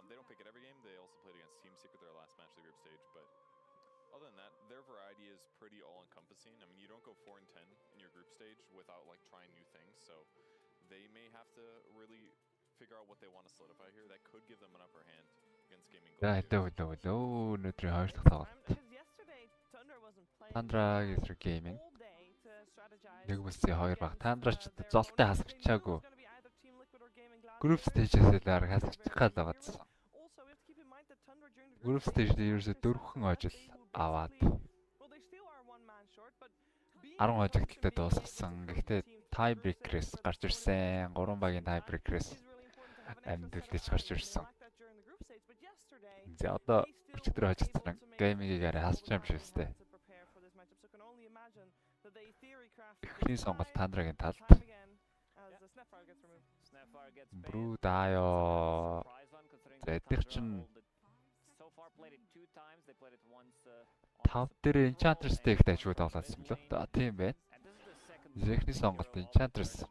They don't pick it every game. They also played against Team Secret their last match of the group stage, but other than that, their variety is pretty all-encompassing. I mean, you don't go 4-10 in your group stage without like trying new things, so they may have to really figure out what they want to solidify here. That could give them an upper hand against Gaming Gold. Өнөөдрийн хоёр дахь тоглолт. Tundra гэсэн Gaming. Нэг бүсийн хоёр баг. Tundra ч золтой хасагчаагүй. Group stage-ээс л арга хасагчих гал байгаадсан. Group stage-д ерөөсө 4хэн ажил аваад 10 ажигталтай дуусгасан. Гэхдээ tie-breaker-ээс гарч ирсэн. 3 багийн tie-breaker-ээс амьдэлдэж гарч ирсэн. За одоо өчигдөр хожигдсан геймингийг арай хасч юм шиг өстэй. Эхний сонголт Tundra-гийн талд. Брүү даяа. За эдгээр чинь 5 дээр Enchantress-тэй их дайжгүй тоглосон юм лөө. Тийм байна. Эхний сонголт Enchantress.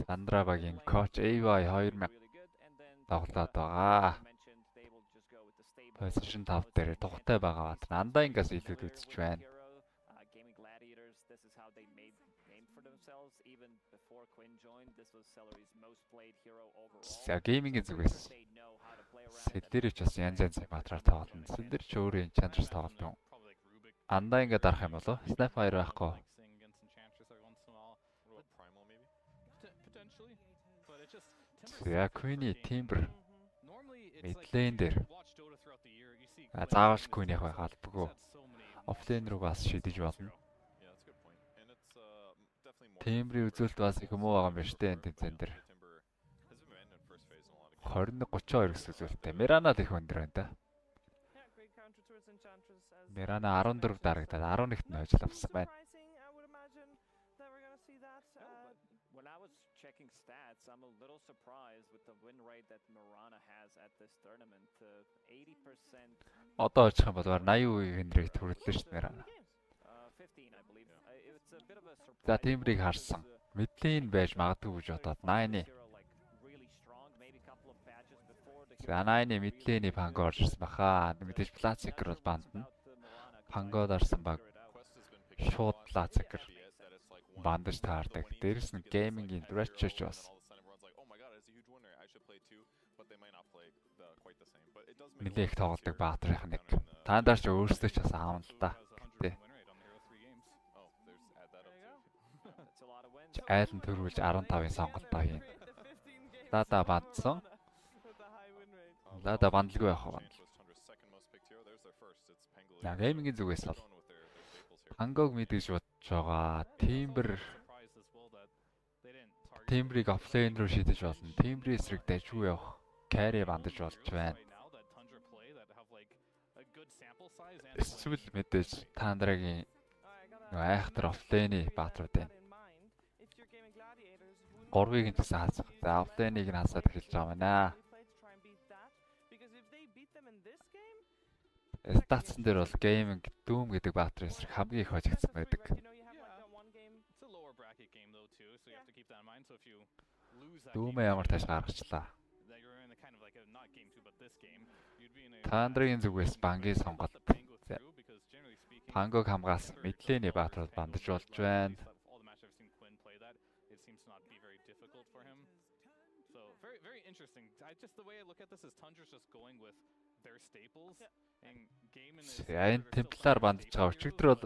Tundra багийн coach AY 2000 тоглоод байгаа. Position 5 дээр тухтай байгаа бат. Андайнгаас илүү үзэж байна. За геймингийн зүгээс Сэлдэрч бас янз янзын материал тоглоно. Сэлдэр ч өөрөө Enchantress тоглоно. Андаа ингээд дарах юм болов? Snapfire байхгүй. За Queen-ий Timber Midlane дээр заавал Queen яг албагүй. Offlane руу бас шидэж болно. Timber-ийн үзүүлэлт бас их муу байгаа юм байна штэ энэ тэмцээн дээр. 21-32 гэсэн үзүүлэлттэй. Mirana их өндөр байна да. Mirana 14 дарагдаад 11-т нь хожил авсан байна. Checking stats, I'm a little surprised with the win rate that Mirana has at this tournament. 80%. Одоо очих юм бол 80% win rate хүрлээ шүү дээ Mirana. 15 I believe. It's a bit of a surprise. За Timber-ийг харсан. Midlane байж магадгүй гэж бодоод 9-ы. За 9-ы Midlane-ийн Pango орж ирсэн баха. Мэдээж Blaziker бол бандна. Pango дарсан баг. Шууд Blaziker бандаж таардаг. Дээрс нь геймингийн Dratch бас. Нилээх тоглодог баатрынх нэг. Таандаа ч өөрсдөө ч бас аавна л да. Гэтэ. Айлн төрүүлж 15-ын сонголтоо хийн. Лада бандсан. Лада бандалгүй явах байна. За геймингийн зүгээс бол Pangog мэдээж бодож байгаа. Timber-ийг offlane руу шидэж болно. Timber-ийн эсрэг дайжгүй явах. Carry бандаж болж байна. Эсвэл мэдээж Tundra-гийн айхтар offlane-ийн баатрууд байна. 3-ыг нь гэсэн хаацах. За offlane-ийг нь хасаад эхэлж байгаа байна. Статсан дээр бол гейминг Doom гэдэг баатар эсрэг хамгийн их хожигдсан байдаг. Doom ямар тааш гаргачлаа. Tundra-гийн зүгээс бангийн сонголт. Pangog хамгаалсан Midlane-ийн баатрууд бандаж болж байна. Very interesting. Just the way I look at this is Tundra's just going with their staples and game in this. Энэ темплар бандж байгаа өчигдөр бол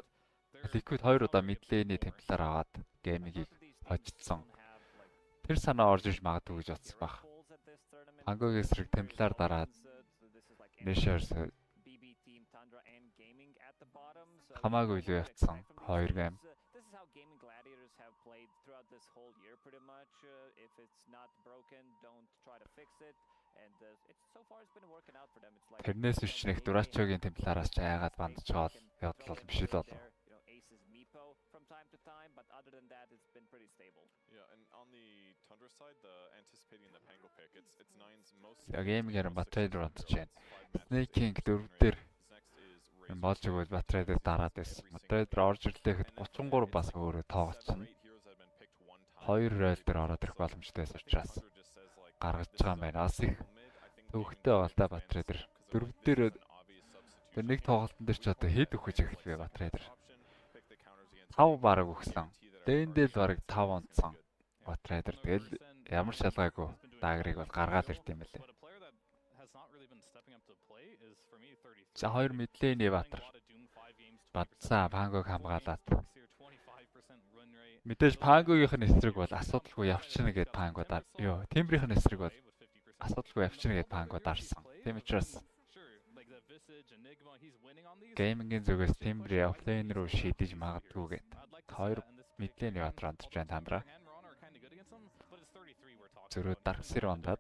Liquid 2 удаа Midlane-ийн темплар аваад геймингийг хожицсон. Тэр санаа орж иж магадгүй гэж бодсон баг. Pangog эсрэг темплар дараад Nashers хамаагүй л явцсан 2 гейм. Played throughout this whole year pretty much. If it's not broken, don't try to fix it. And it's so far it's been working out for them. It's like Тэрнээс биш нэг Dratch-гийн темплараас ч айгаад бандж байгаа явдал бол биш л болов. Aces Meepo from time to time, but other than that it's been pretty stable. Yeah, and on the Tundra side, the anticipating the Pango pick, it's 9's most. Game-ээр Bat-UlziiAK руу чинь. Snake King 4 дээр болж өгвөл Bat-UlziiAK дараад байсан. Bat-UlziiAK орж ирлээхэд 33 бас өөрөө тоглосон. 2 ройл дээр ороод ирэх боломжтой учраас гаргаж байгаа юм байна. Бас их төвхтэй байгаа л да Bat-Trader. 4 дээр тэр нэг тоглолтын дээр ч одоо хэд өгч эхэлвэ Bat-Trader. 5 бараг өгсөн. Дэндэл бараг 5 онцсон Bat-Trader. Тэгэл ямар шалгаагүй даагрыг бол гаргаад ирд юм лээ. За 2 мэдлэний Батар. Бадсан Пангог хамгаалаад. Мэдээж Пангогийнх нь эсрэг бол асуудалгүй явчихна гэд Пангуудаар. Йоо, Тимбрийнх нь эсрэг бол асуудалгүй явчихна гэд Пангууд арсан. Тийм учраас геймингийн зүгээс Тимбри офлейн руу шийдэж магадгүй гэд. 2 мэдлэний Батар ондж байна тандраа. Зөрөө дарксэр ондаад.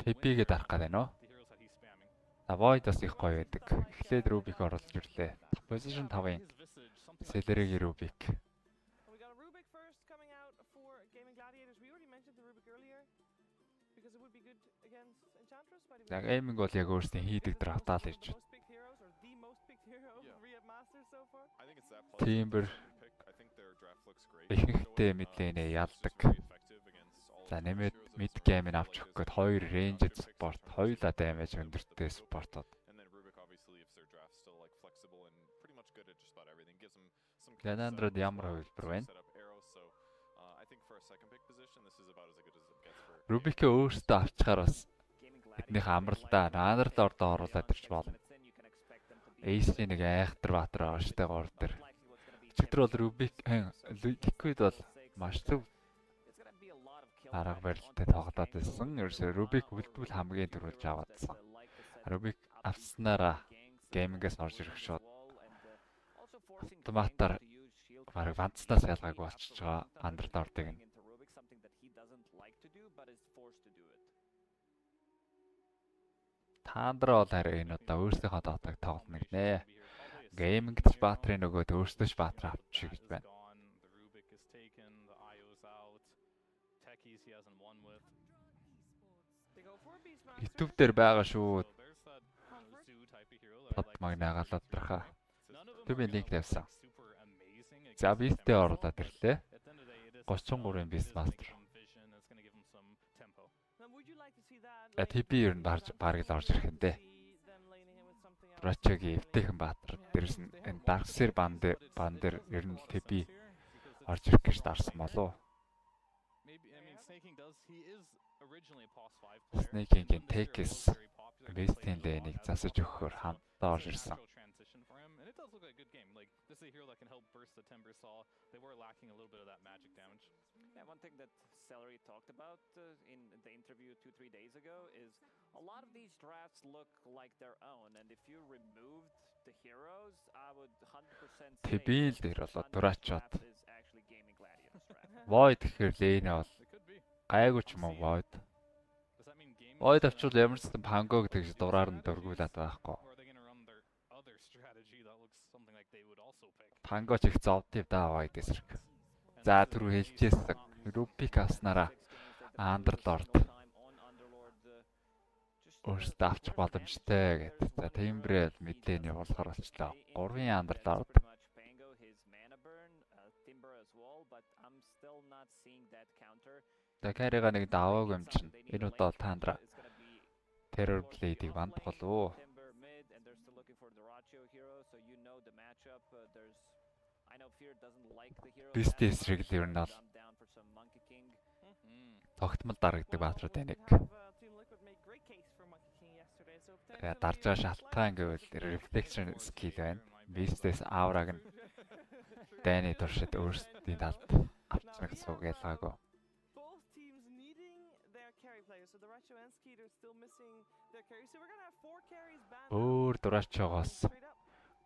TP-гээ дарах гэдэг нь оо. Void бас их гоё байдаг. Эхлээд Rubik оруулж ирлээ. Position 5-ын Celery Rubik. Яг aiming бол яг өөрсдийн хийдэг драфтаа л ирж байна. Timber ихэнхдээ мэдлэнэ ялдаг. За нэмээд mid game-ыг авч өгөх гээд 2 ranged support, хоёулаа damage өндөртэй supportод. Янандрад ямар хувилбар байна? Rubik өөртөө авчихаар бас эднийх амралтаа Нандрал ордоо оруулаад ирж болно. Ace-ийн нэг айхтар Батар байгаа штэ 3 дээр. Өчигдөр бол Rubik Liquid бол маш зөв арга барилтай тоглоод байсан. Ерөөсөө Rubik үлдвэл хамгийн түрүүлж аваадсан. Rubik авснараа геймингээс орж ирэх шууд автоматар бараг ванцнаас ялгаагүй болчихж байгаа андердордыг нь. Таандра бол харин энэ удаа өөрсдийнхөө доотыг тоглоно гинэ. Геймингт Батрын нөгөөд өөрсдөө ч Батар авчих гэж байна. YouTube дээр байгаа шүү. Бат магнагалаад тархаа. YouTube-ийн линк тавьсан. За бистээ оруулаад ирлээ. 33-ын бист мастер. TP ер нь бараг л орж ирэх юм дээ. Рачагийн эвтэйхэн Батар. Дээрс нь энэ Darkseer бан дээр ер нь TP орж ирэх гэж дарсан болов. Snaking-ийн Takes West-ийн лэнийг засаж өгөхөөр хамтдаа орж ирсэн. One thing that Celery talked about in the interview 2-3 days ago is a lot of these drafts look like their own, and if you removed the heroes, I would 100% say TP-ийн дээр бол Durachot. is actually gaming gladiators draft. Void гэхээр лэйнэ бол гайгүй ч юм уу Void. Void авчвал ямар ч юм Pangog тэгж дураар нь дөргүүлээд байхгүй. Pango ч их зовдив даа Void эсрэг. За түрүү хэлчихсэн. Rubik авснараа Underlord өөртөө авчих боломжтой гэдэг. За Timber мэдээний болохоор болчлоо. 3-ын Underlord. Такарига нэг даваагүй юм чинь. Энэ удаа бол Tandra Terror Blade-ийг банд болов. Бистээс регл ер нь бол тогтмол дарагддаг Батрууд байна. Дарж байгаа шалтгаан гэвэл reflection skill байна. Бистээс аураг нь дайны туршид өөрсдийн талд авчрах сууг ялгаагүй. Өөр Durachogоос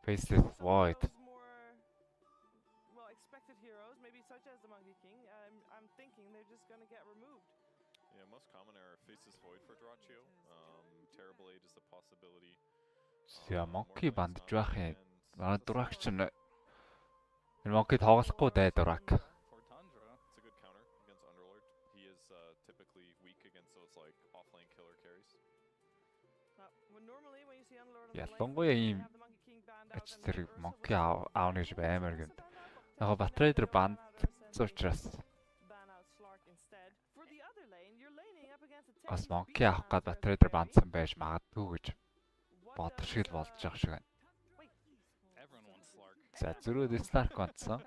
Faceless Void heroes, maybe such as the Monkey King. I'm thinking they're just gonna get removed. Yeah, most common are Faceless Void for Duracho. Terrible Age is a possibility. Yeah, Monkey бандж байх юм. Манай Durak ч энэ Monkey тоглохгүй дай Durak. For Tundra, it's a good counter against Underlord. He is typically weak against those like offlane killer carries. Normally when you see Underlord, ялангуяа ийм ач зэрэг Monkey аавны гэж баймаар гэнэ. Яг Bat-Raider банд учраас бас Monkey авах гээд Bat-Raider бандсан байж магадгүй гэж бодох шиг л болж байгаа шиг байна. За зөрүүд Slark бандсан.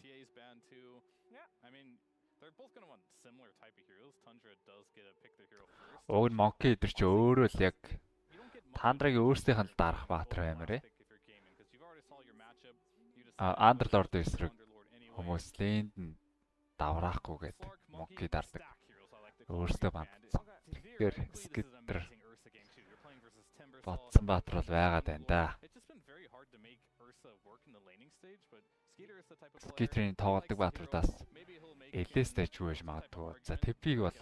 TA's banned too. Yeah. I mean, they're both going to want similar type of heroes. Tundra does get to pick their hero first. Уг нь Monkey эдэр чи өөрөө л яг You don't get much Тандрагийн өөрсдийнх нь дарах баатар баймаар ээ. pick if you're gaming because you've already saw your matchup. You Underlord эсрэг Underlord anyway. хүмүүс лэнд нь давраахгүйгээд Slark, Monkey дардаг. stack heroes, I like to call Өөрсдөө them. бандсан. And Тэгэхээр clearly this is an Skitter amazing Ursa game too. You're playing versus Timber бодсон баатар бол байгаад байна да. It's just been very hard to make Ursa work in the laning stage, but Skitter is the type of player. Skitterийн тоглодог баатаруудаас элэстэй ч үеж магадгүй. За Тэпиг бол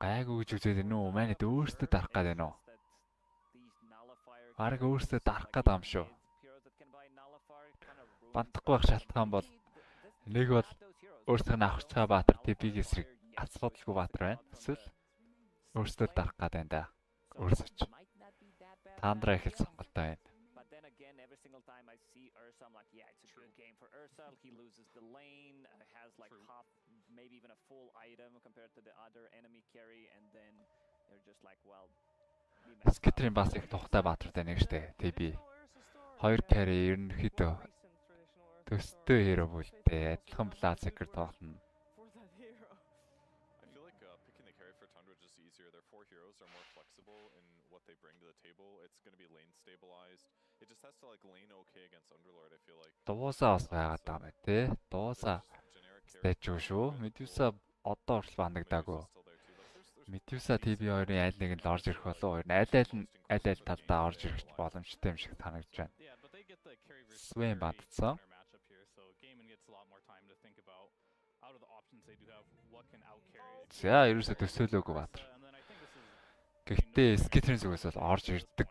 гайгүй гэж үзээд байна уу? Манайд өөрсдөө дарах гээд байна уу? Бараг өөрсдөө дарах гээд байгаа юм шүү. Бантахгүй байх шалтгаан бол нэг бол өөрсдөө нь авах цаа баатар Тэпиг эсрэг асуудалгүй баатар байна. Эсвэл өөрсдөө дарах гээд байна да. Өөрсөч. Тандра их л сонголтоо байна. But then again, every single time I see Ursa, I'm like, yeah, it's a good game for Ursa. He loses the lane, has like half, maybe even a full item compared to the other enemy carry, and then you're just like, well, we messed up. Skitterийн бас их тухтай баатартай нэг штэ. Тэби. Хоёр carry ерөнхийдөө төстэй хero бүлтэй. Адилхан Blaziker тоглоно. I feel like picking the carry for Tundra is just easier. Their 4 heroes are more flexible in what they bring to the table. It's going to be lane stabilized. It just has to like lane okay against Underlord, I feel like. Дуусаа бас байгаад байгаа мэй те. Дуусаа стэйч шүү. Medusa одоо орч бандагдаагүй. Medusa TB2-ын аль нэг нь орж ирэх болов уу? Аль талдаа орж ирэх боломжтой юм шиг санагдаж байна. Yeah, but they get the carry versus Swain carry бандсан. in their matchup here, so Gaiman gets a lot more time to think about out of the options they do have what can out carry. За ерөөсө төсөөлөөгүй баатар. And then I think this is Гэхдээ Skitterийн зүгээс бол орж ирдэг.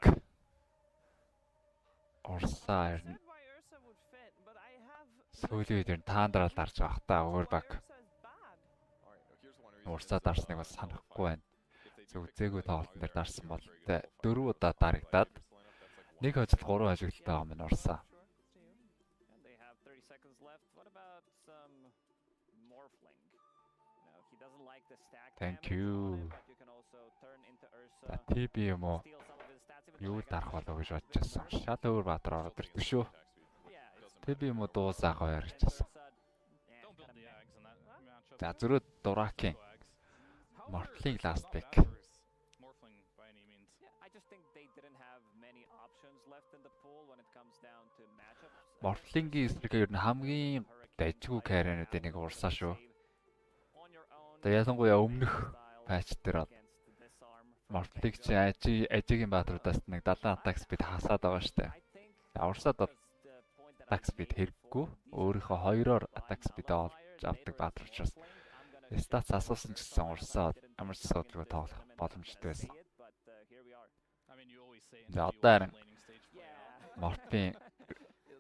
Орсаа ирнэ. Сүүлийн үед энэ таандрал дарж байгаа та өөр баг. Урсаа дарсныг бас санахгүй байна. Зүгзээгүй тоглолтын дээр дарсан бол 4 удаа дарагдаад нэг хожил 3 хожигдолтой байгаа юм урсаа. And they have 30 seconds left. What about some Morphling? You know, he doesn't like the stack Thank damage on you. him, but you can also turn into Ursa. За TB юм уу? Steal some of his stats, even Юу though дарах болов гэж бодож байсан. Шат өөр баатар ороод ирдэг шүү. yeah, it's TB юм уу дуусаа хоёр ирчихсэн. yeah, don't build kinda the meh. Ags in that matchup. За зөрөө Дуракийн Ags. Morphling last pick. Morphling by any means. Yeah, I just think they didn't have many options left in the pool when it comes down to matchups. Morphling-ийн эсрэг ер нь хамгийн дайжгүй carry-нуудын нэг урсаа шүү. On your own, Тэгээ ялангуяа өмнөх style патч дээр бол against this arm from Morphling чи ажигийн баатаруудаас нэг 70 attack speed хасаад байгаа штэ. I think За урсаад бол it's the point that attack speed хэрэггүй. Өөрийнхөө хоёроор attack speed олж авдаг баатар учраас stats асуусан ч гэсэн урсаа ямар ч асуудалгүй тоглох боломжтой байсан. I mean, you always say За until you одоо win харин the laning stage play out. Morphling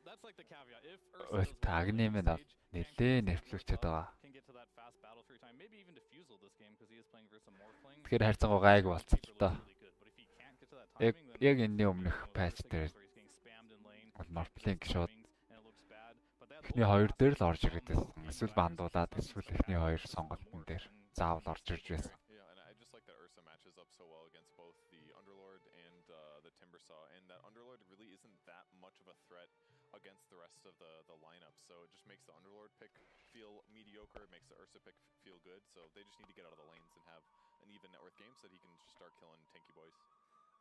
That's like the caveat. If өлт тагнымын нэлээ нэрвлүүлчихэд байгаа. can get to that fast battle through time, maybe even defusal this game because he is playing versus a Morphling. Тэгэхээр хайрцангуй гайг болцсон л доо. Really good, but if he can't get to that timing, then Яг энэний өмнөх патч the дээр games where he's getting spammed in lane, бол Morphling шууд and it looks bad, but they have эхний хоёр дээр л орж ирээд байсан. Эсвэл бандуулаад эсвэл эхний хоёр сонголтын дээр заавал орж ирж байсан. Yeah, and I just like that Ursa matches up so well against both the Underlord and the Timbersaw, and that Underlord really isn't that much of a threat against the rest of the lineup. So it just makes the Underlord pick feel mediocre, it makes the Ursa pick feel good. So they just need to get out of the lanes and have an even net worth game so that he can just start killing tanky boys.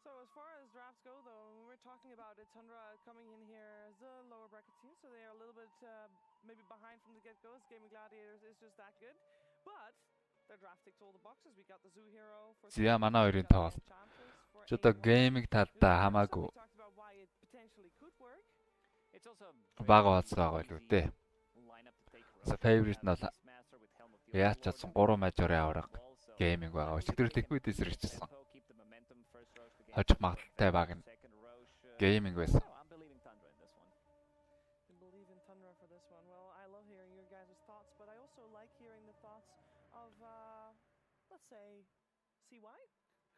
So as far as drafts go, though, when we're talking about it, Tundra coming in here as a lower bracket team, so they are a little bit maybe behind from the get-go. Gaming Gladiators is just that good, but their draft ticks all the boxes. We got the Zoo Hero for Зя манай хоёрын тоглолт. Ч одоо гейминг талдаа хамаагүй talked about why it potentially could work. It's also бага болцоо байгаа л үү дээ. lineup to take За road. favorite нь бол Master with Helm of the яаж ч Overlord. чадсан 3 мажорын авраг Also, гейминг байгаа. Өчигдөр Liquid-ээс ирчихсэн. tempo, keep the momentum, first rosh to gain Хожих магадaltaй баг нь second rosh, гейминг байсан. I'm believing Tundra in this one. You believe in Tundra for this one. Well, I love hearing your guys' thoughts, but I also like hearing the thoughts of, let's say, CY,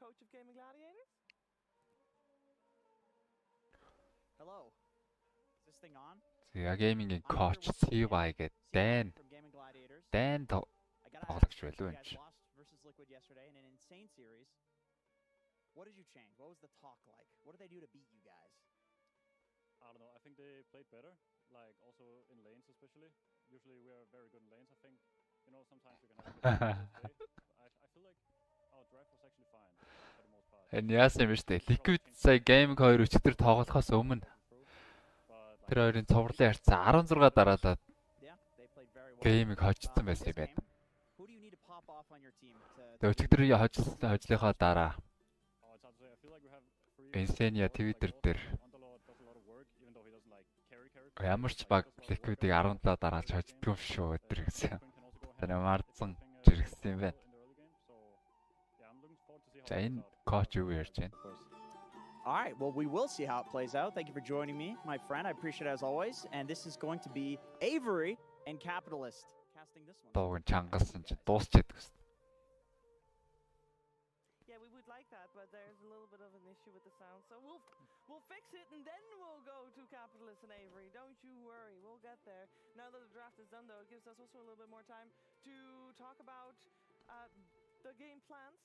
coach of Gaming Gladiators. Hello. Зя геймингийн коуч CY гэдэг Дэн тоглогч байлгүй юм чи. What did you change? What was the talk like? What did they do to beat you guys? I don't know. I think they played better, like also in lanes especially. Usually we are very good in lanes. I think, sometimes we can have a good play. I feel like our drive was actually fine for the most part. Энэ яасан юм бэ штэ. Liquid сая Gaming 2 өчтөр тоглохоос өмнө тэр хоёрын цувралын харьцаа 16 дараалаад Gaming хожсон байсан юм байна. Who do you need to pop off on your team to Тэгээ өчигдрийн хожлынхаа дараа Insania Twitter дээр ямар ч баг Liquid-ийг 17 дараалж хождгоо юм шүү өдөр гэсэн. Тэр марцсан жиргсэн юм байна. За энэ коуч юу ярьж байна? All right, well, we will see how it plays out. Thank you for joining me, my friend. I appreciate it as always. And this is going to be Avery and Capitalist casting this one. Дууг чангасан чи дуусчихэд гэсэн. Yeah, we would like that, but there's a little bit of an issue with the sound. So we'll fix it and then we'll go to Capitalist and Avery. Don't you worry, we'll get there. Now that the draft is done, though, it gives us also a little bit more time to talk about the game plans.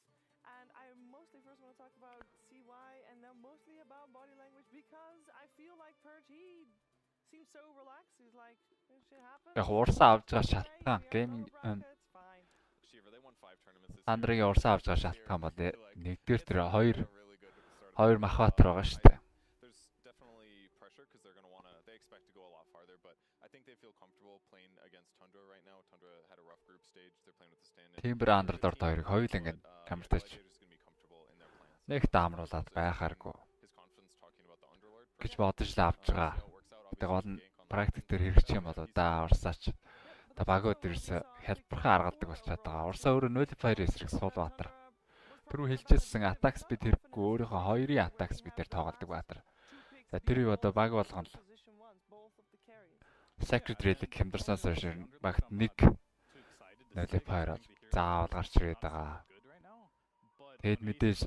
And I mostly first want to talk about CY and then mostly about body language because I feel like Purge, he seems so relaxed. He's like, this shit happens. Яг урсаа авч байгаа шалтгаан Gaming Андрегийн урсаа авч байгаа шалтгаан бол нэгдүгээр тэр хоёр махбатар байгаа шүү дээ. Timber Underdog хоёрыг хоёул ингэ камертайч нэг даамруулаад байхааргүй гэж бодож л авч байгаа. Тэгээ гол нь практик дээр хэрэгч юм болоо да урсаач. Та багууд ерөөсө хялбархан аргаладаг болчиход байгаа. Урсаа өөрөө nullifier эсрэг Суулбаатар. Түрүү хэлжсэн attack speed хэрэггүй өөрийнхөө хоёрын attack speed-ээр тоглодог Баатар. За тэр юу одоо баг болгоно л. Sacred Relic хэмдэрсэн сошин багт нэг nullifier бол заавал гарч ирээд байгаа. Тэгэд мэдээж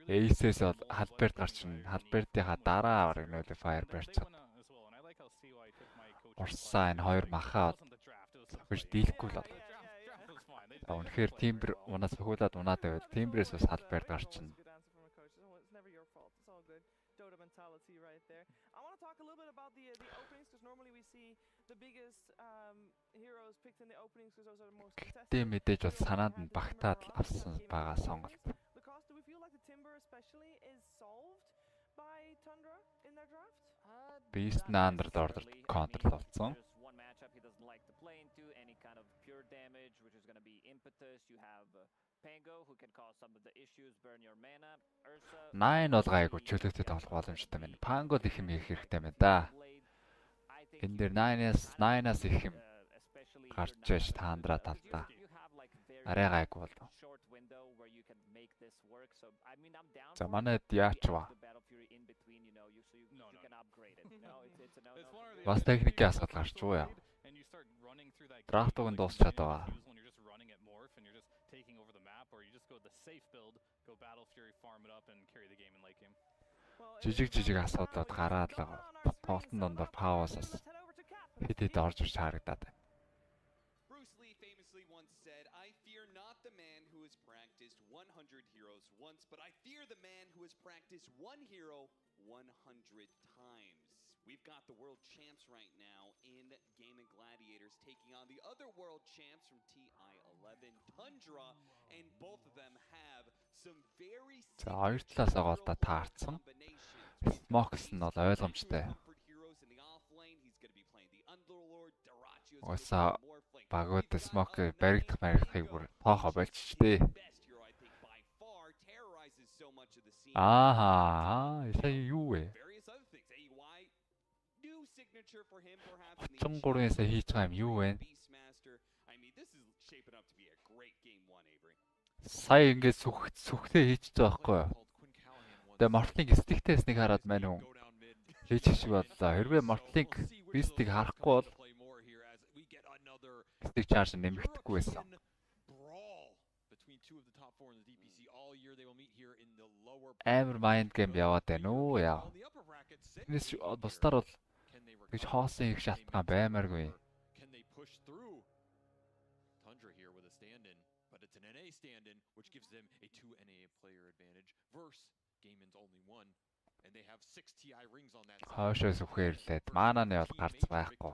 Ace-с бол халберт гарч ирнэ. Халбертийнхаа дараа авраг nullifier барьчихад. Урсаа энэ хоёр махаа гэж дийлэхгүй л бол. Үнэхээр Timber унаас хөхүүлээд унаад байвал Timber-с бас халберт гарч ирнэ. I want to talk a little bit about the openings because normally we see the biggest heroes picked in the openings because those are the most contested. Тийм мэдээж бол санаанд нь багтаад авсан байгаа сонголт. Because do we feel like the Timber especially is solved by Tundra in their draft? Beast Underdog контрол болсон. One matchup he doesn't like to play into any kind of pure damage which is going to be impetus. You have Pango who can cause some of the issues, burn your mana. Ursa 9 бол гайгүй чөлөөтэй тоглох боломжтой байна. Pango их юм хийх хэрэгтэй байна да. Энэ дээр 9-аас их юм гарч ээж таандраа талдаа. Арай гайгүй бол. За манайд яач ба. Бас техникийн асуудал гарч уу яа. Драфтыг дуусчаад байгаа. Taking over the map, or you just go the safe build, go Battle Fury, farm it up, and carry the game in late game. Жижиг асуудлууд гараад л байгаа. Тоглолтын дондор Pavos-аас хэд орж ирж харагдаад байна. Bruce Lee famously once said, "I fear not the man who has practiced 100 heroes once, but I fear the man who has practiced one hero 100 times." We've got the world champs right now in Gaming Gladiators taking on the other world champs from TI11 Tundra, and both of them have some very За хоёр талаас агаалда таарсан. Smox нь бол ойлгомжтой. Оса багууд Smox баригдахыг бүр тоохоо болчихжээ. Сая юу вэ? 33-ээс хийж байгаа юм юу вэ? Сая ингээд сүхтээ хийчихэж байгаа байхгүй юу? Тэгээ Mortling стиктэйс нэг хараад мань хүн хийчих шиг боллоо. Хэрвээ Mortling бистийг харахгүй бол стик чарж нэмэгдэхгүй байсан. Амар майнд гейм яваад байна уу яа. Тэрнээс бусдаар бол гэж хоосон их шалтгаан баймааргүй. Can they push through? Tundra here with a stand-in, but it's an NA stand-in, which gives them a 2 NA player advantage versus Gaiman's only 1, and they have 6 TI rings on that side. Хоошоо сүхэрлээд маананы бол гарц байхгүй.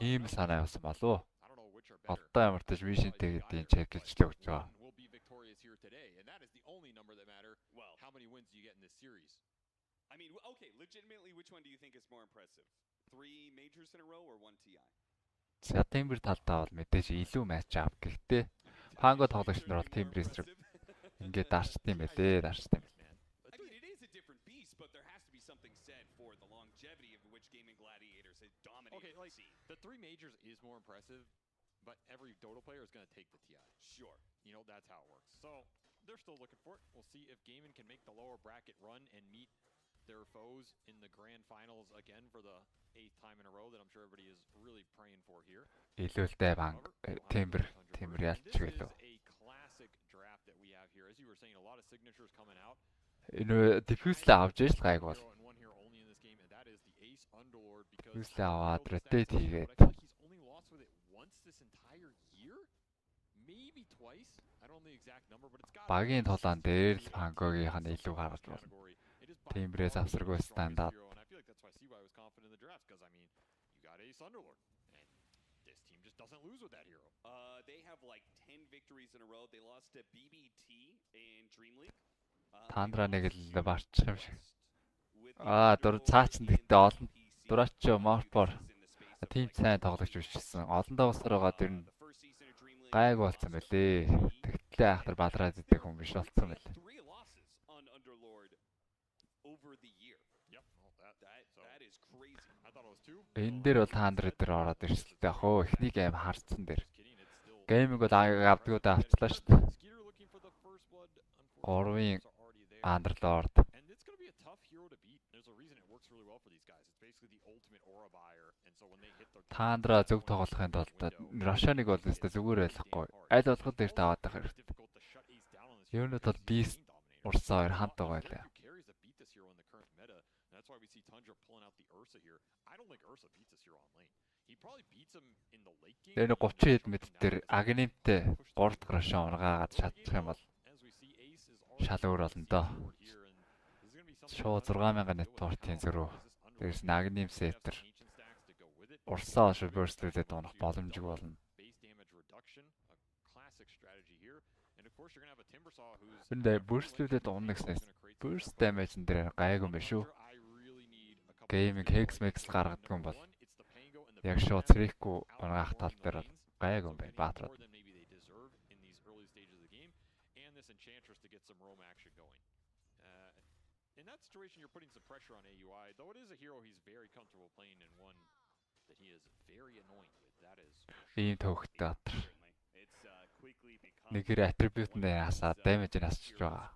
Тим санаа явсан болов. Одоо ямар ч вишнтэй гэдгийг чек хийлээ өгч байгаа. Will be victorious here today, and that is the only number that matter. Well, how many wins do you get in this series? I mean, okay, legitimately, which one do you think is more impressive? 3 majors in a row or 1 TI? За Timber талдаа бол мэдээж илүү матч ап. Гэхдээ Pango тоглогч нар бол Timber-ээс ингээд дарчт юм байлээ, дарчт юм. I mean, it is a different beast, but there has to be something said for the longevity of which Gaming Gladiators has dominated. Okay, like the 3 majors is more impressive, but every Dota player is going to take the TI. Sure. You know, that's how it works. So they're still looking for it. We'll see if Gaiman can make the lower bracket run and meet their foes in the grand finals again for the 8th time in a row that I'm sure everybody is really praying for here. Илүүлтэй банк Timber ялч гэлөө. This is a classic draft that we have here. As you were saying, a lot of signatures coming out. Энэ diffuse-лээ авч иж л гайг бол. Diffuse-лээ аваад rotate хийгээд. He's only lost with it once this entire year. Maybe twice. I don't know the exact number, but it's got Багийн тулаан дээр л Pango-гийнх нь илүү гаргаж байна. Timber-ээс авсаргүй стандарт. And I feel like that's why CY was confident in the draft, because I mean, you got Ace Underlord, and this team just doesn't lose with that hero. They have like 10 victories in a row. They lost to BBT in Dream League. Тандра нэг л барчих юм шиг. Дур цаачсан гэхдээ олон дураач морпор тим сайн тоглож бичсэн. Олон давсар байгаа дэр нь гайг болсон байлээ. Тэгтлээ ахтар балраад идэх хүн биш болсон байлээ. Энэ дээр бол Тандра дээр ороод ирсэн л дээ. Хөө эхнийг аим харцсан дээр. Гейминг бол авдгуу давчлаа шүү дээ. 3-ын Underlord. And it's going to be a tough hero to beat. There's a reason it works really well for these guys. It's basically the ultimate aura buyer. And so when they hit their Тандра зөв тоглохын тулд Рошаныг бол өстэй зүгээр байлахгүй. Аль болгоод дээр таваад байх хэрэгтэй. Ер нь бол Beast урсаа хоёр хамт байгаа байлаа. That's why we see Tundra pulling out the Ursa here. I don't think Ursa beats this hero on lane. He probably beats him in the late game. Энэ 30 хэд мэд дээр Agnemтэй 3 дахь Рошан ургаагаад шатчих юм бол шал өөр болно доо. Шууд 6000 нэтворкийн зөрүү. Дээрс Agnem Scepter. Урсаа шүбэрслүүлээд унах боломжгүй болно. Эндээ бүрслүүлээд унах гэсэн. Burst damage дээр гайгүй юм шүү. Gaming Hex Max гаргадаг юм бол яг шууд цэрэхгүй унгаах тал дээр гайгүй юм байна. Баатраад. In that situation, you're putting some pressure on AUI, though it is a hero he's very comfortable playing and one that he is very annoying with. That is. Ийм төвхтэй дотор. Нэгэр attribute нь яасаа damage нь асч байгаа.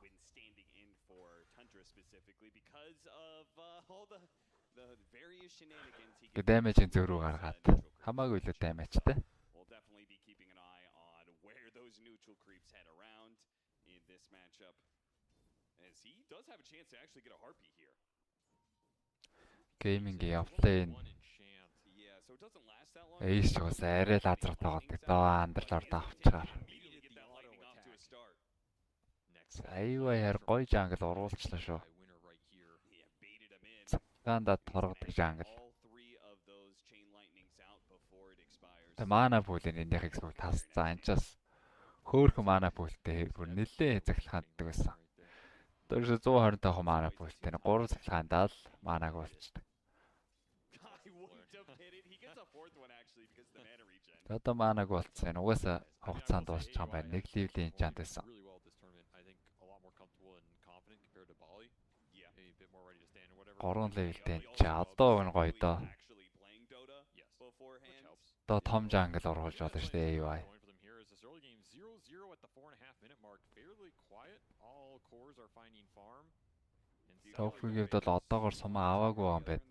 Damage-ийн зөрүү гаргаад хамаагүй л damage-тэй. We'll definitely be keeping an eye on where those neutral creeps head around in this matchup, as he does have a chance to actually get a harpy here. Gaming-ийн offlane. Yeah, so it doesn't last that long. Ace бас арай лазар тоглодог. Доо Underlord авчихаар. Аюуяар гоё жангл уруулчлаа шүү. Цагаанда торгодог жангл. Mana pool-ийн энийхийг зөв тасцаа. Анчаас хөөхөн mana pool-тэй бүр нэлээ захилгаанддаг байсан. Дөрөв 125 mana pool-тэй 3 захилгаандаа л манаг болчихдог. Одоо манаг болцсон. Угаасаа хугацаанд дуусчих юм байна. Нэг ливлийн чант байсан. 3 ливэлтэй чаа. Одоо энэ гоё доо. Одоо том жангл оруулж болно шүү дээ AUI. Тохигийн бол одоогоор сумаа аваагүй юм байна.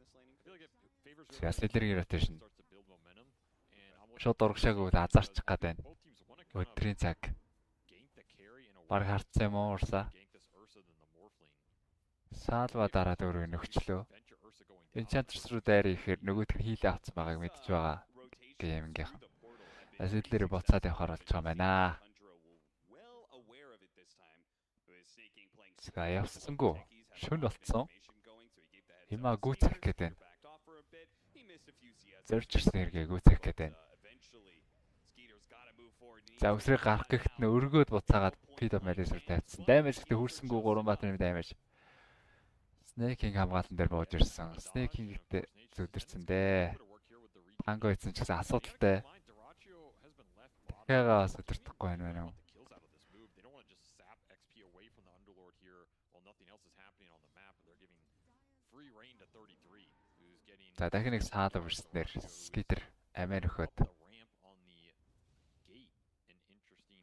Accelerator rotation. Шууд урагшаагүй азарчих гээд байна. Өдрийн цаг. Баг харцсан юм уу урсаа? Саалва дараа дөрөв нөхчлөө. Enchantress руу дайр ихээр нөгөөдг нь хийлээ авсан байгааг мэдж байгаа. Геймингийнхан. Асидлэр буцаад явахаар болж байгаа юм байна. За явсангүй. Шүн болцсон. Химаа гүйцэх гээд байна. Зорж ирсэн хэрэгээ гүйцэх гээд байна. За өсрийг гарах гэхэд нь өргөөд буцаагаад Pit of Malice-ээр тайцсан. Damage гэдэг хүрсэнгүү 3 баатны damage. Snake-ийн хамгаалан дээр бууж ирсэн. Snake-ийн гэдэг зүдэрсэн дээ. Танго ийцэн ч гэсэн асуудалтай. Дахиагаа бас өдөртөхгүй байна уу? За дахин нэг саалав ирснээр скитер амиа нөхөд.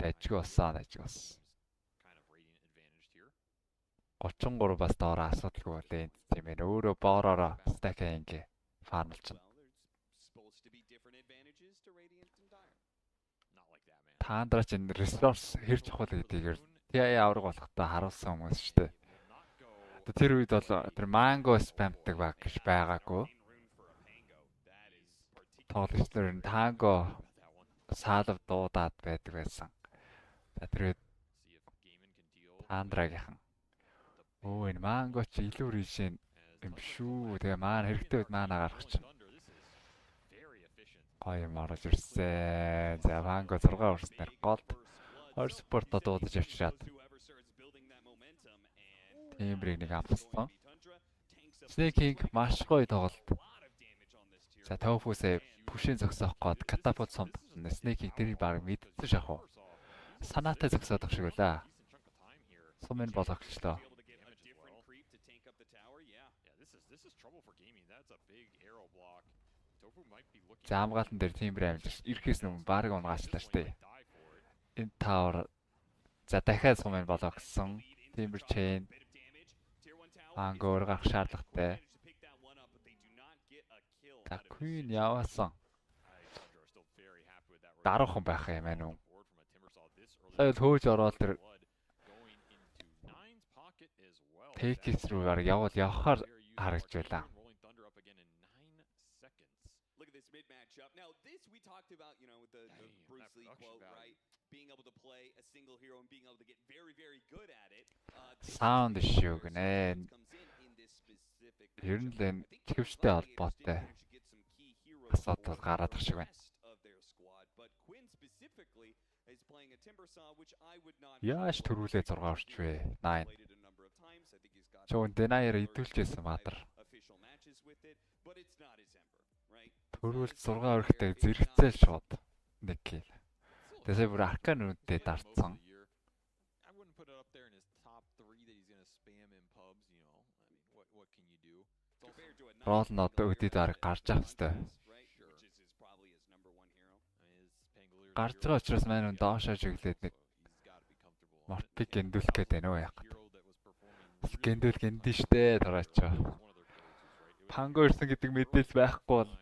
Дайжгүй болсон. 33 бас доороо асуудалгүй лээ тийм ээ. Өөрөө боороо стак ингээ фармлчихна. Таандрач энэ ресурс хэр чухал гэдгийг TI авраг болохтой харуулсан хүмүүс шүү дээ. Тэр үед бол тэр манго спамдаг баг гэж байгаагүй. Тоглогчдор нь танго саалав дуудаад байдаг байсан. За тэр үед Таандрагийнхан энэ манго чи илүү ришэн юм шүү. Тэгээ маань хэрэгтэй үед маана гаргах чинь. Гоё юм орж ирсэн. За манго 6 өрснээр голд 20 спортоо дуудаж авчираад. Тиймрийг нэг амтсан. Snake-ийг маш гоё тоглолт. За Тофусээ пүшийн зогсоох гээд катапульт сомд Snake-ийг тэрийг баг мэдсэн шахав. Санаатай зогсоодох шиг байлаа. Сумын болгочлоо. За хамгаалан дээр тиймэр амжилт ирэхээс өмнө баг унгаачлаа штэ. Энэ тавар за дахиад сумын болгосон. Тиймэр чейн ангоор гарах шаардлагатай. За Queen яваасан. Даруухан байх юм байна уу? Сая хөөж ороод тэр Тэкис рүү явахаар харагдж байлаа. Now this we talked about, you know, with the Bruce Lee quote, right? Being able to play a single hero and being able to get very good at it. Sound issue гэнэ. Ер нь л энэ төвчтэй холбоотой асуудал гараад ирэх шиг байна. Яаш төрүүлээ 6 орчвэ. 9. Чон Denier идүүлчихсэн Баатар. Төрүүлж 6 өрхтэй зэрэгцээл шууд нэг кил. Тэсээ бүр аркан үнэтэй дарцсан. Рол нь одоо өдөд арга гарч авах хэвээр. Гарч байгаа учраас маань доошоо чиглээд нэг мортыг гэндүүлэх гээд байна уу яах гээд. Гэндүүл гэнди штэ тараачаа. Панго ирсэн гэдэг мэдээлэл байхгүй бол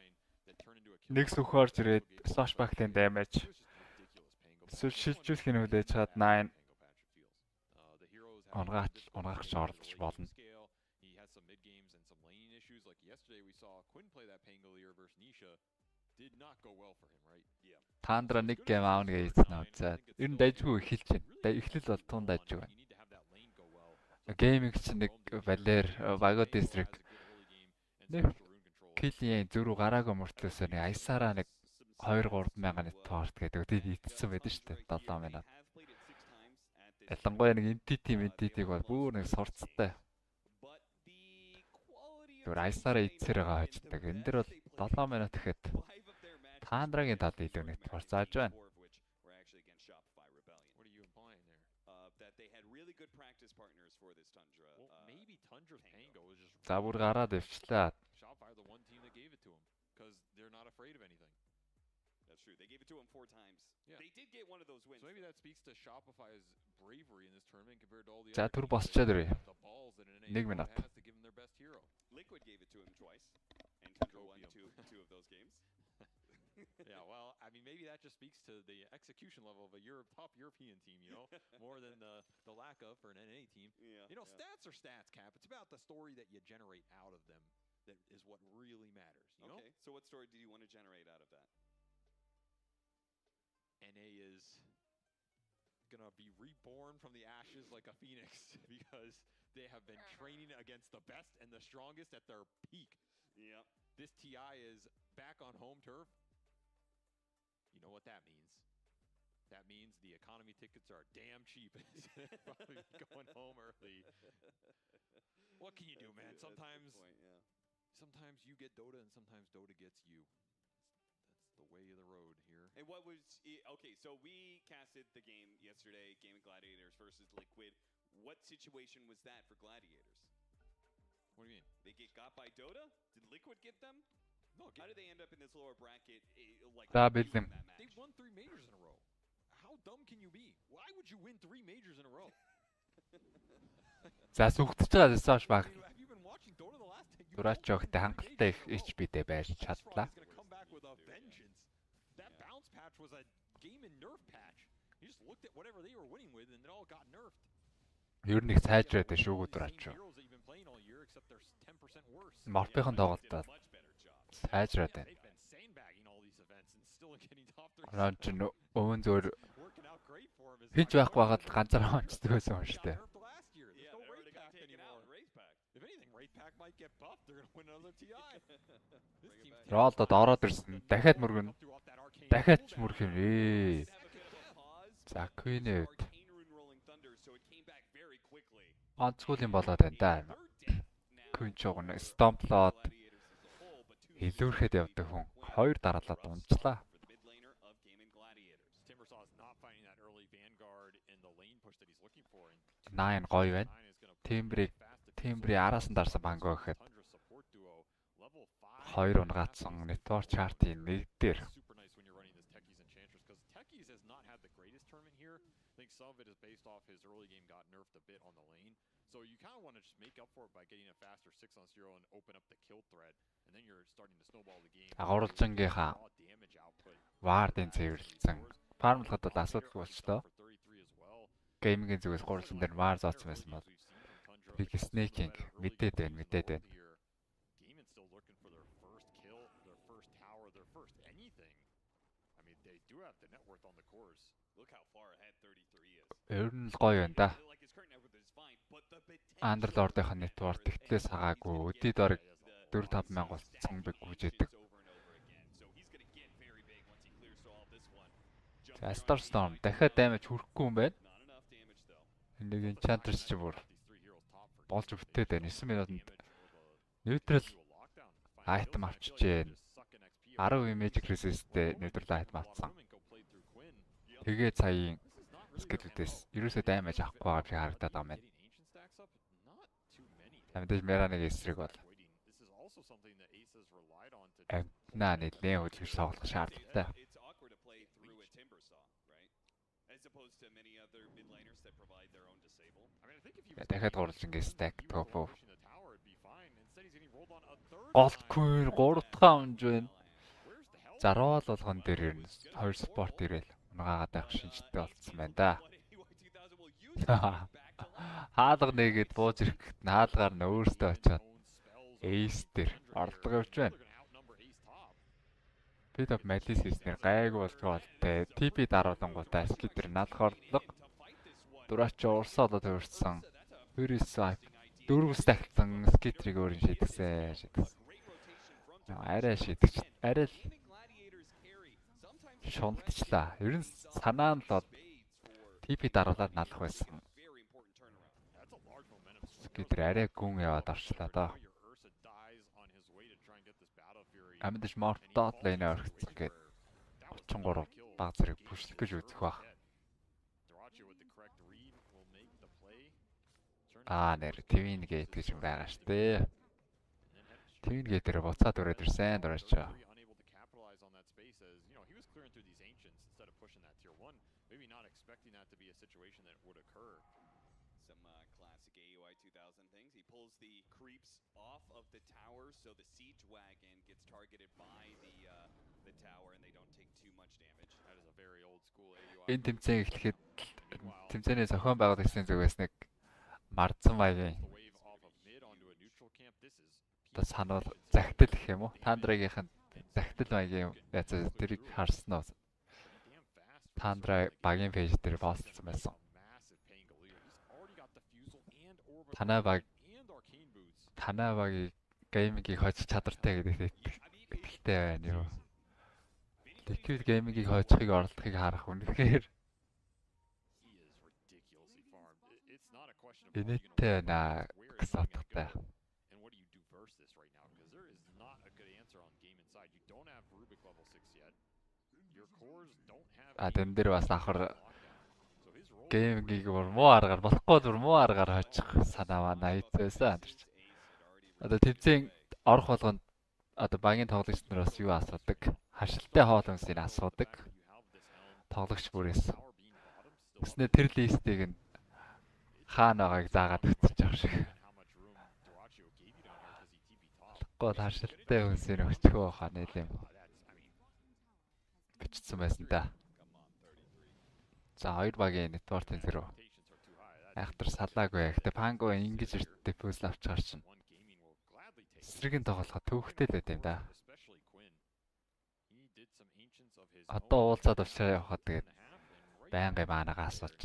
нэг сүх орж ирээд Swashbuckling damage. Эсвэл шилжүүлэх нь хүлээж чад 9 унгаач оролдож болно. Тандра нэг гейм аавна гэж хэлсэн үү. Ер нь дайжгүй эхэлж байна. Эхлэл бол тун дайжгүй байна. Гейминг чинь нэг Valер, Vago District нэг Килийн зүрүү гараагүй мөртлөөс нэг Айсараа нэг 2-3 мянган нэт тоорт гэдэг үдийг итсэн байдаг шүү дээ 7 минут. Ялангуяа нэг entity-г бол бүр нэг сурцтай. Зүр Айсараа итсээр байгаа хаждаг. Энэ дэр бол 7 минут гэхэд Таандрагийн тал илүү нэг турцааж байна. За бүр гараад өвчлээ. That's true. They gave it to him 4 times. Yeah. They did get one of those wins. So maybe that speaks to Shopify's bravery in this tournament compared to all the За түр босчоод ирээ. 1 минут. Liquid gave it to him twice and Tundra won two of those games. Yeah, well, I mean, maybe that just speaks to the execution level of a top European team, you know, more than the lack of for an NA team. Yeah, you know, stats are stats, Cap. It's about the story that you generate out of them. that is what really matters. You know? Okay, so what story do you want to generate out of that? NA is gonna be reborn from the ashes like a phoenix because they have been training against the best and the strongest at their peak. Yep. This TI is back on home turf. You know what that means? That means the economy tickets are damn cheap. Probably going home early. What can you do, man? Sometimes you get Dota and sometimes Dota gets you. That's the way of the road here. And what was okay? So we casted the game yesterday, Gaming Gladiators versus Liquid. What situation was that for Gladiators? What do you mean? They get got by Dota? Did Liquid get them? No. How did they end up in this lower bracket? They won 3 majors in a row. How dumb can you be? Why would you win 3 majors in a row? За сүгдэж байгаа зэсэж баг. Have you been watching Dota the last 10 years? Дураачогтой хангалттай их HP-тэй байж чадлаа. That bounce patch was a game and nerf patch. You just looked at whatever they were winning with and it all got nerfed. Ер нь их сайжраад байна шүү дураачоо. Морпийн тоглолтод сайжраад байна. Ран ч өвөн зөөр хийж байхгүй байгаад ганцаараа онцдог байсан юм шүү дээ. Ролдод ороод ирсэн. Дахиад мөргөн. Дахиад ч мөрөх юм ээ. За Queen-д онцгой юм болоод байна да. Queen ч уг нь Stomplоод илүүрхэд явдаг хүн. 2 дараалаад унчлаа. 9 гоё байна. Timbre араас нь дарсан бангоо гэхэд 2 унгацсан network chart-ийн нэг дээр. Some of it is based off his early game got nerfed a bit on the lane. So you kind of want to just make up for it by getting a faster 6-on-0 and open up the kill thread. And then you're starting to snowball the game. Агуулжингийнхаа вардын цэвэрлсэн. Фармлахад бол асуудал болчлоо. Геймингийн зүгээс гурван дээр вар зооцсон байсан бол Big Snaking мэдээд байна. Game's still looking for their first kill, their first tower, their first anything. I mean, they do have the net worth on the cores. Look how far ahead 33 is. Ер нь гоё байна да. Underlord-ийн network тэгтлээс хагаагүй. Өдид орог 4-5 мянга болсон би гүйжээдэг. За Starstorm дахиад даймаж хүрэхгүй юм байна. Энийг Enchantress ч бүр болж өвтээд байна. 9 минутанд neutral item авчижээ. 10 magic resist-тэй neutral item авсан. Тэгээ цагийн скедлүүдээс ерөөсөө даймаж авахгүй байгаа шиг харагдаад байгаа юм байна. Амьдж Мераныг эсрэг бол. Амтнаа нэлээд хөдөлгөж тоглох шаардлагатай. Дахиад гурван ингэ stack топ. Gold Queen 3 дахь унж байна. За рол болгон дээр ер нь 2 спорт ирээл. Унагаагаад байх шинжтэй болцсон байна да. Хаалга нэгэд бууж ирэхэд хаалгаар нь өөртөө очиод Ace дээр орлого явж байна. Bit of Malice хийснээр гайгүй болтгоо болтой. TP даруулангуудаа скидэр наалах орлого. Дураач урсаа болоод хөрсөн. Hurry-Swipe 4 стагтсан скидрийг өөр нь шийдгсэн. Арай шийдэгч. Арай л шунтчлаа. Ер нь санаа нь л TP даруулаад наалах байсан. Скидэр арай гүн яваад орчлаа доо. Амьдч мортод лейн орчихсон гээд 33 баг зэрэг пүшлэх гэж үзэх баг. Нэр Twin Gate гэж байгаа штэ. Twin Gate-ээр буцаад өрөөд ирсэн дураачаа. Maybe not expecting that to be a situation that would occur. Some classic AUI 2000 things. He pulls the creeps off of the tower, so the siege wagon gets targeted by the tower, and they don't take too much damage. That is a very old school AUI. Энэ тэмцээн эхлэхэд тэмцээний зохион байгуулагчдын зүгээс нэг мардсан баян одоо санал захидал гэх юм уу? Тандрагийнх нь захидал маягийн яц тэрийг харсан уу? Тандра багийн пэйж дээр постлсан байсан. Танай багийн геймингийг хожих чадвартай гэдэг итгэлтэй байна юу? Liquid геймингийг хожихыг оролдохыг харах үнэхээр инээдтэй байна гэж бодохтой. Тэн дээр бас давхар геймингийг муу аргаар болохгүй муу аргаар хожих санаа манай хийцээсэн. Одоо төвцийн орох болгонд одоо багийн тоглогч нараас юу асуудаг? Хашилтай хоол хүнсийг асуудаг. Тоглогч бүрээс. Тэснэ тэр листийг нь хаана байгааг заагаад өгчих жоох шиг. Гол хашилтай хүнсийг өгчихөө хаа нэлээм. Бичсэн байсан да. За хоёр багийн нэтворкийн зэрэг айхтар салаагүй. Гэтэ панго ингэж ирттэй пүүл авч гарчин. Эсрэг нь тоглоход төвхтэй л байт юм да. Одоо уулзаад авчаа явахад тэгээд байнгын маанага асууж.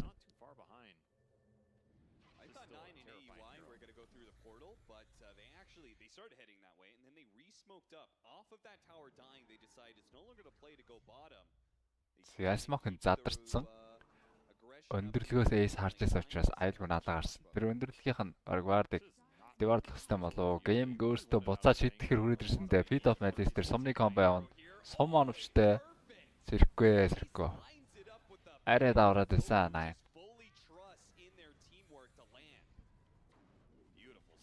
Ясмахын задарсан. Өндөрлөгөөс эйс харж байсан учраас айлгүй налаа гарсан. Тэр өндөрлөгийнх нь вардыг деварлах систем болов. Гейм өөртөө буцааж шийдэхээр хүрээд ирсэндээ feed of malice тэр сумны комбо явна. Сум оновчтой. Сэрхгүй. Арай давраад байсан 8.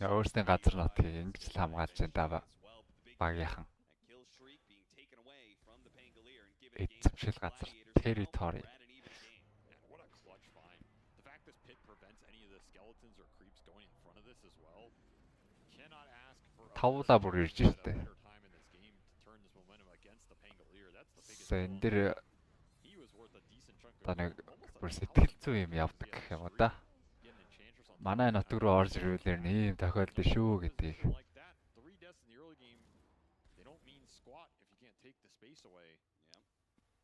Өөрсдийн газар нутгийг ингэж л хамгаалж байна да багийнхан. Эцэвшил газар territory. Тавла бүр ирж штэ. Энэ дэр таныг бүр сэтгэл зүй юм явдаг гэх юм уу да. Манай нутаг руу орж ирүүлэр ийм тохиолдол шүү гэдгийг.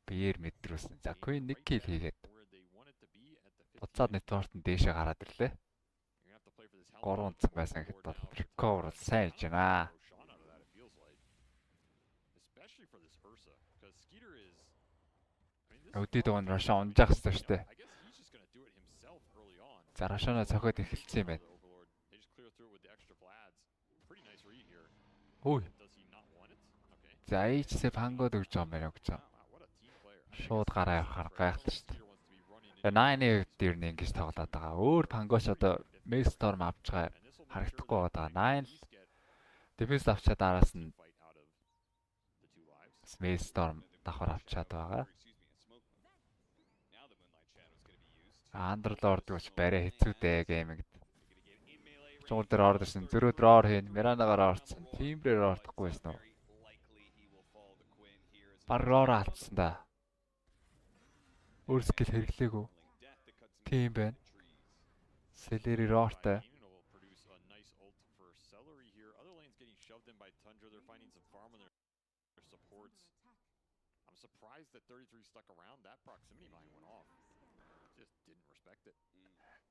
Биеэр мэдрүүлсэн. За Queen нэг кил хийгээд буцаад нэтворкт дээшээ гараад ирлээ. 3 цаг байсан гэхэд бол recover сайн хийж байна. Өдөө догон Раша унжаах хэрэгтэй шүү дээ. За Рашана цохоод эхэлсэн юм байна. Ой. За ийчсээ пангод өгч байгаа юм байна гэж. Шууд гараа явахаар гайхалтай шүү дээ. 9-ийн дээр нь ингэж тоглоод байгаа. Өөр пангоч одоо Maelstrom авч байгаа харагдахгүй байгаа. 9 defense авчаад араас нь Maelstrom давхар авчаад байгаа. Underlord гэж барай хэцүүтэй гейминг. Чуул дээр орж ирсэн. Зөрөөдөр ор хийн. Миранагаар орцсон. Тимбрээр ордохгүй байсан уу? Барроор алдсан да. Өөр скил хэрэглээгүй. Тийм байна. Селери рортай.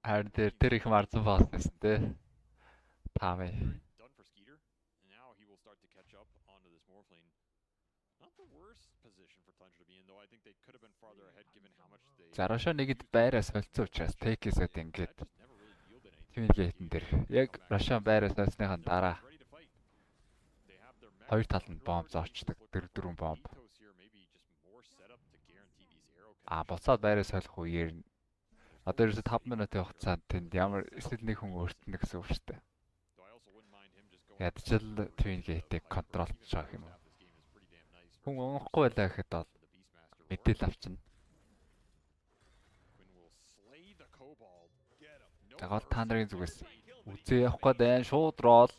Харин тэр их марцсан фаст байсан те. Таамай. Зараша нэгэд байраа солилцсон учраас тэкэсэд ингээд тимгейтэн дээр яг Раша байраа солицсныхаа дараа хоёр талд бомб зоочдөг. 4 бомб. Буцаад байраа солих үеэр одоо ерөөсө 5 минутын хугацаанд тэнд ямар эсвэл нэг хүн өөртнө гэсэн үг шүү дээ. Ядчил тимгейтийг контролч байгаа юм. Хүн унахгүй байлаа гэхэд бол мэдээл авчна. Гал та нарын зүгээс үзээ явах гээд шууд рол.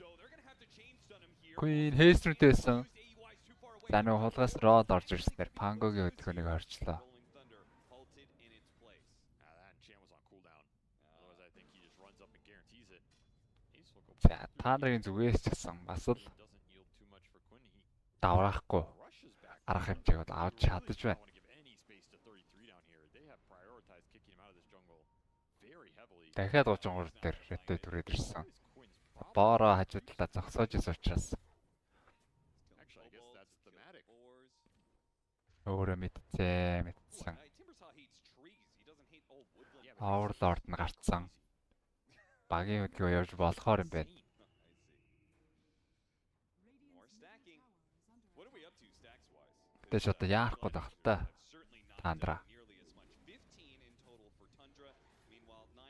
Queen Hesтрэнтэйсэн. За нэг хулгаас рол орж ирснээр Пангогийн өдгөөнийг орчлоо. За та нарын зүгээс ч гэсэн бас л давраахгүй арга хэмжээг бол авч чадаж байна. Дахиад 33 дээр реттэй түрээд ирсэн. Боороо хажуу талаа зогсоож ирсэн учраас өөрөө мэдсэн. Overlord нь гарцсан. Багийн хөдөлгөөн явж болохоор юм байна. Тэс одоо яахгүй байх л та. Тандра.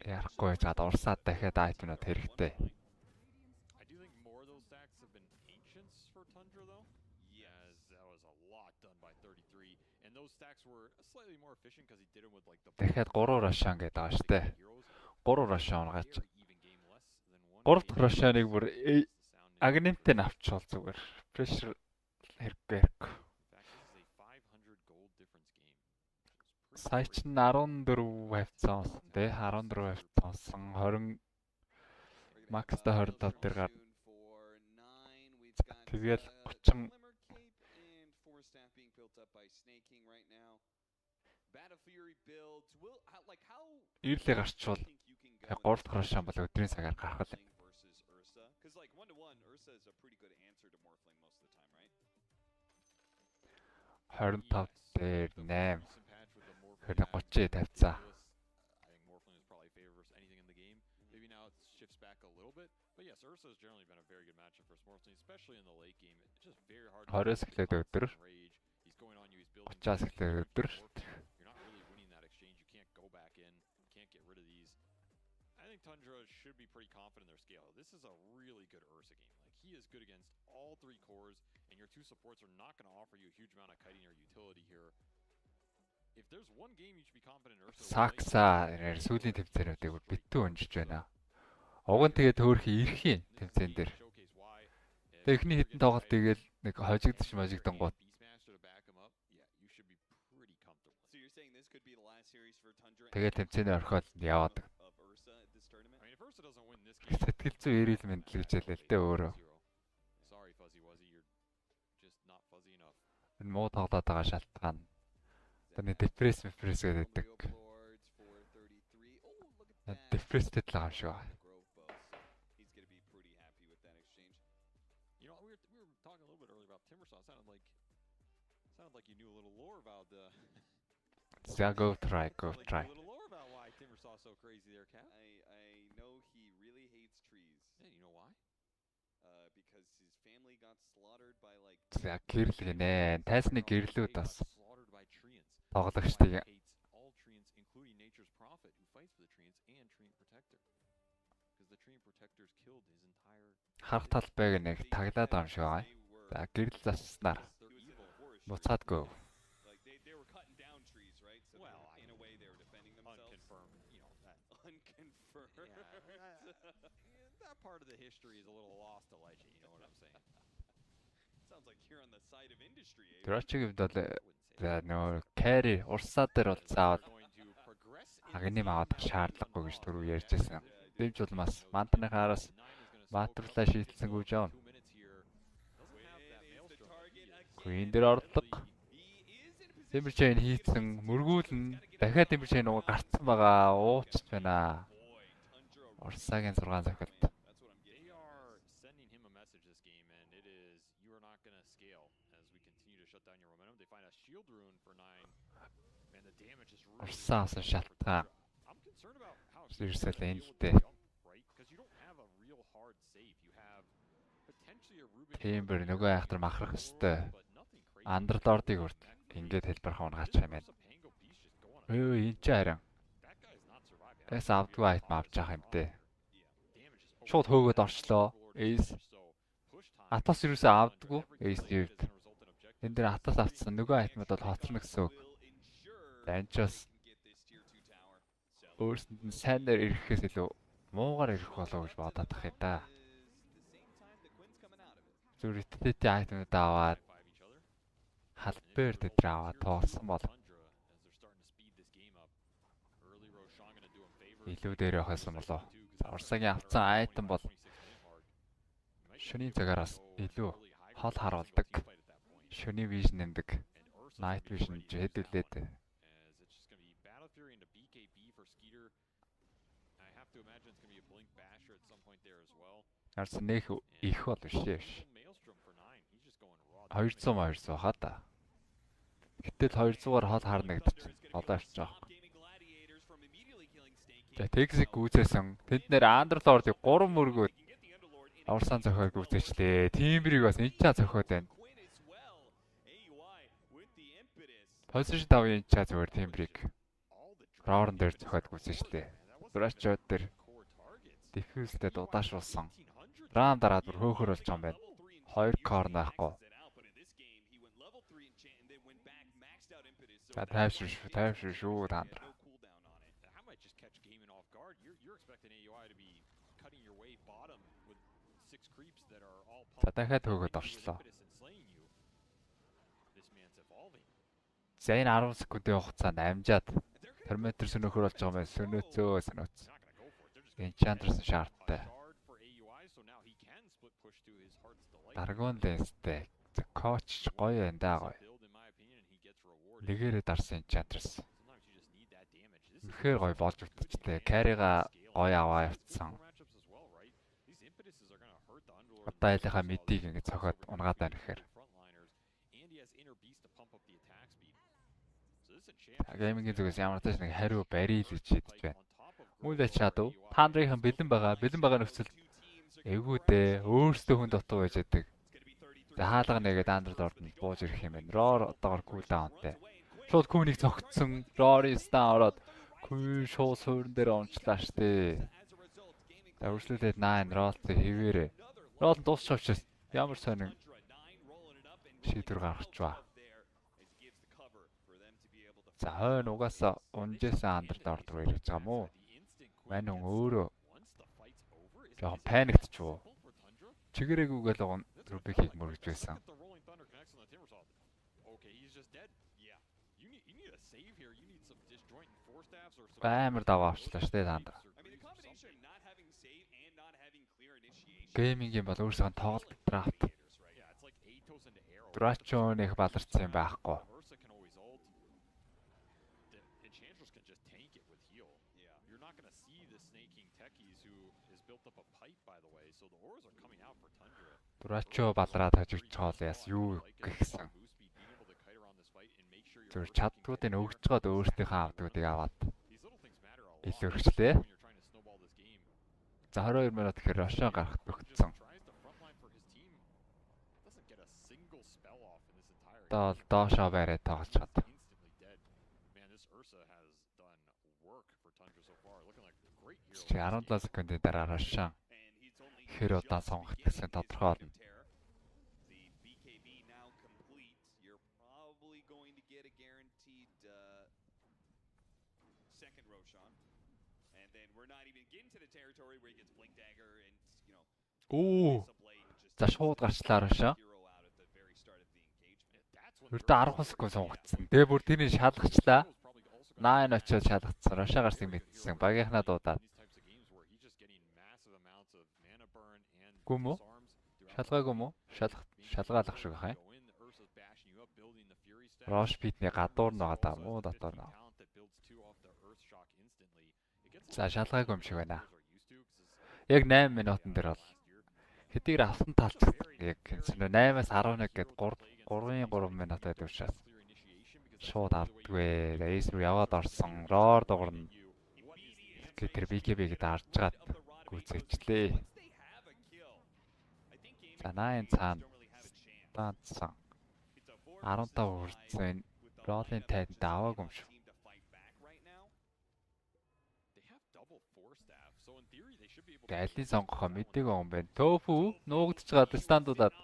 Яахгүй чад урсаад дахиад айтмнууд хэрэгтэй. Дахиад 3 рашан гэдэг байгаа штэ. 3 рашан унгаач. 3 дахь рашаныг бүр агнемтэй авчвал зүгээр. Pressure хэрэггүй. Сая чинь 14 хавцсан те 14 хавцсан 20 макста 25 дээр гар. Тэгэл 30 Ирлээ гарчвал 3 дахь рашан бол өдрийн цагаар гарах л. 25 дээр 8 хэрэг 30 тавьцаа. Хорос эхлээд өдөр 30-аас эхлээд өдөр. Tundra should be pretty confident in their scale. This is a really good Ursa game. Like, he is good against all 3 cores, and your 2 supports are not going to offer you a huge amount of kiting or utility here. If there's one game you should be confident in Ursa. Сакса сүүлийн тэмцээнүүдийг бүр битүү унжиж байна. Уг нь тэгээд төөрхи ирэхийн тэмцээн дээр. Техний хитэн тоглолт тэгээд нэг хожигдчих мажигдангууд. Тэгээд тэмцээний орхиод яваад. Сэтгэл зүй эрүүл мэндэл гэж хэлээ л дээ өөрөө. Энэ муу тоглоод байгаа шалтгаан. Тэний депресс гэдэг. Депресстэй л байгаа юм шиг байна. Yeah, go try. I know he really hates trees. Yeah, you know why? Because his family got slaughtered by like. За гэрэл гинэ. Тайсны гэрлүүд бас тоглогчдыг all treants, including nature's prophet, who fights for the treants and treant protector. Because the treant protectors killed his entire. Харах талбайг нэг таглаад байгаа юм шиг байна. За гэрэл заснаар буцаадгүй. That part of the history is a little lost to legend, you know what I'm saying? Sounds like you're on the side of industry. Тэрочиг бол за нөө carry урсаа дээр бол заавал агним аваад шаардлагагүй гэж түрүү ярьжсэн. Дэмж бол бас мантныхаараас баатарлаа шийдэлсэнгүй жоо. Queen дээр ордог. Дэмжихийг хийцэн мөргүүлэн дахиад дэмжихийг нөгөө гарцсан байгаа уучж байна. Урсагийн 6 захилт. Урсаас шалтгаан. Ерөөсөө энэ л дээ. Тиймэр нөгөө айхтар махрах хэвээр. Андерлордыг хүрт ингээд хэлбэрх унгач юм байна. Энэ ч харин. Эс авдгүй айтм авч явах юм дээ. Шууд хөөгөөд орчлоо. Эс. Атас ерөөсөө авдгүй. Эс юуд. Энд дээр атас авцсан нөгөө айтмууд бол хоцорно гэсэн үг. Данчаас өөрсөнд нь сайнаар ирэхээс илүү муугаар ирэх болов гэж бодоод тах юм да. Зүрхтдээ айтмууд аваад халбэр дээр аваад тоолсон бол илүү дээр явахсан болоо. Урсагийн авцсан айтан бол шөнийн цагаараас илүү хол харуулдаг. Шөний vision нэмдэг. Night vision хэдүүлээд. As it's just going to be Battle Fury into BKB for Skeeter. I have to imagine it's going to be a Blink Basher at some point there as well. Арс нэх их бол биш ээ. Maelstrom for 9. He's just going raw. 200 хаа та. Гэтэл 200-аар хол харна гэдэг чинь одоо авчих жоох. За Texas гүйцээсэн. Тэнд нэр Underlord-ыг 3 мөргөөд Орсан зохиог гүйцээчлээ. Тимбрийг бас энчаа зохиод байна. Position давын энчаа зөвөр Тимбрийг Round дээр зохиод гүйцээчлээ. Durachod дээр Diffuse-тэй дудаашруулсан. Round дараад бүр хөөхөр болж байгаа юм байна. 2 corner ахгүй. За тайвшир шүү таандра. That might just catch Gaiman off guard. You're expecting AUI to be cutting your way bottom with 6 creeps that are all За дахиад хөөгд орчлоо. This man's evolving. За энэ 10 секундын хугацаанд амжаад термометр сөнөхөр болж байгаа юм сөнөөцөө. Enchantress шаардтай. Даргон лэнстэй. За коуч гоё энэ даа гоё. Лэгээрээ дарсан Enchantress. Үнэхээр гоё болж утчихлээ. Carry-га гоё аваа явцсан. Одоо айлынхаа мэдийг ингэ цохоод унгаад байна гэхээр. Геймингийн зүгээс ямар ч нэг хариу барил гэж хэлж байна. Мүүлээ чадав. Таандрынхан бэлэн байгаа нөхцөл эвгүй дээ. Өөрсдөө хүн дутуу байж яадаг. За хаалга нэгээд Underlord нь бууж ирэх юм байна. Roar одоогор cooldownтэй. Шууд күүнийг цогцсон. Roar-ийн стан ороод күүн шууд суурин дээр онцлаа штэ. За үргэлжлүүлээд 9 Roll-ыг хэвээрээ. Roll дуусчихвч ямар сонин шийдвэр гаргаж ба. За хойно угаасаа унжээсэн Underlord руу ирж байгаа мó. Мань өөрөө жоохон паниктчихв. Чигээрэгүүгээл уг Rubik-ийг мөргөж байсан. Баймар даваа авчлаа штэ таанд. Геймингийн бол өөрсдөө тоглолт драфт. Durachod их баларсан юм байхгүй. Durachod балраад хажигч хоол яс юу гихсэн. Зүр чаддгуудыг өгч чад өөртөөхөө авдгуудыг аваад илэрхчлээ. За 22 минут гэхээр Рошон гарахт өгцөн. Доошоо бариад тоглож чад. Чи 17 секундын дараа Рошон хэр удаан сонгох гэсэн тодорхой болно. Оо. За шууд гарчлаа Рошон. Үрдэ 10 секунд сонгогдсон. Тэгээ бүр тэрийг шалгачлаа. 9 очоод шалгацсан. Рошон гарсыг мэдсэн. Багийнхнаа дуудаад. Гүм үү? Шалгаагүй юм уу? Шалгаалах шиг хаа. Рош питний гадуур нь байгаа мó дотор нь. За шалгаагүй юм шиг байна. Яг 8 минутан дээр бол хэдийгээр авсан талцдаг. Яг 8-аас 11 гээд 3 минут байдаг учраас шууд авдагвэ. Эйс рүү яваад орсон. Roar дуурна. Тэр BKB-г дарж гад гүйцэжлээ. За 9 цаана таацсан. 15 хүрсэн. Roll-ын тайд аваагүй юм шүү. Айлын сонгохоо мэдээгүй юм байна. Тофу нуугдж гад стандуудад.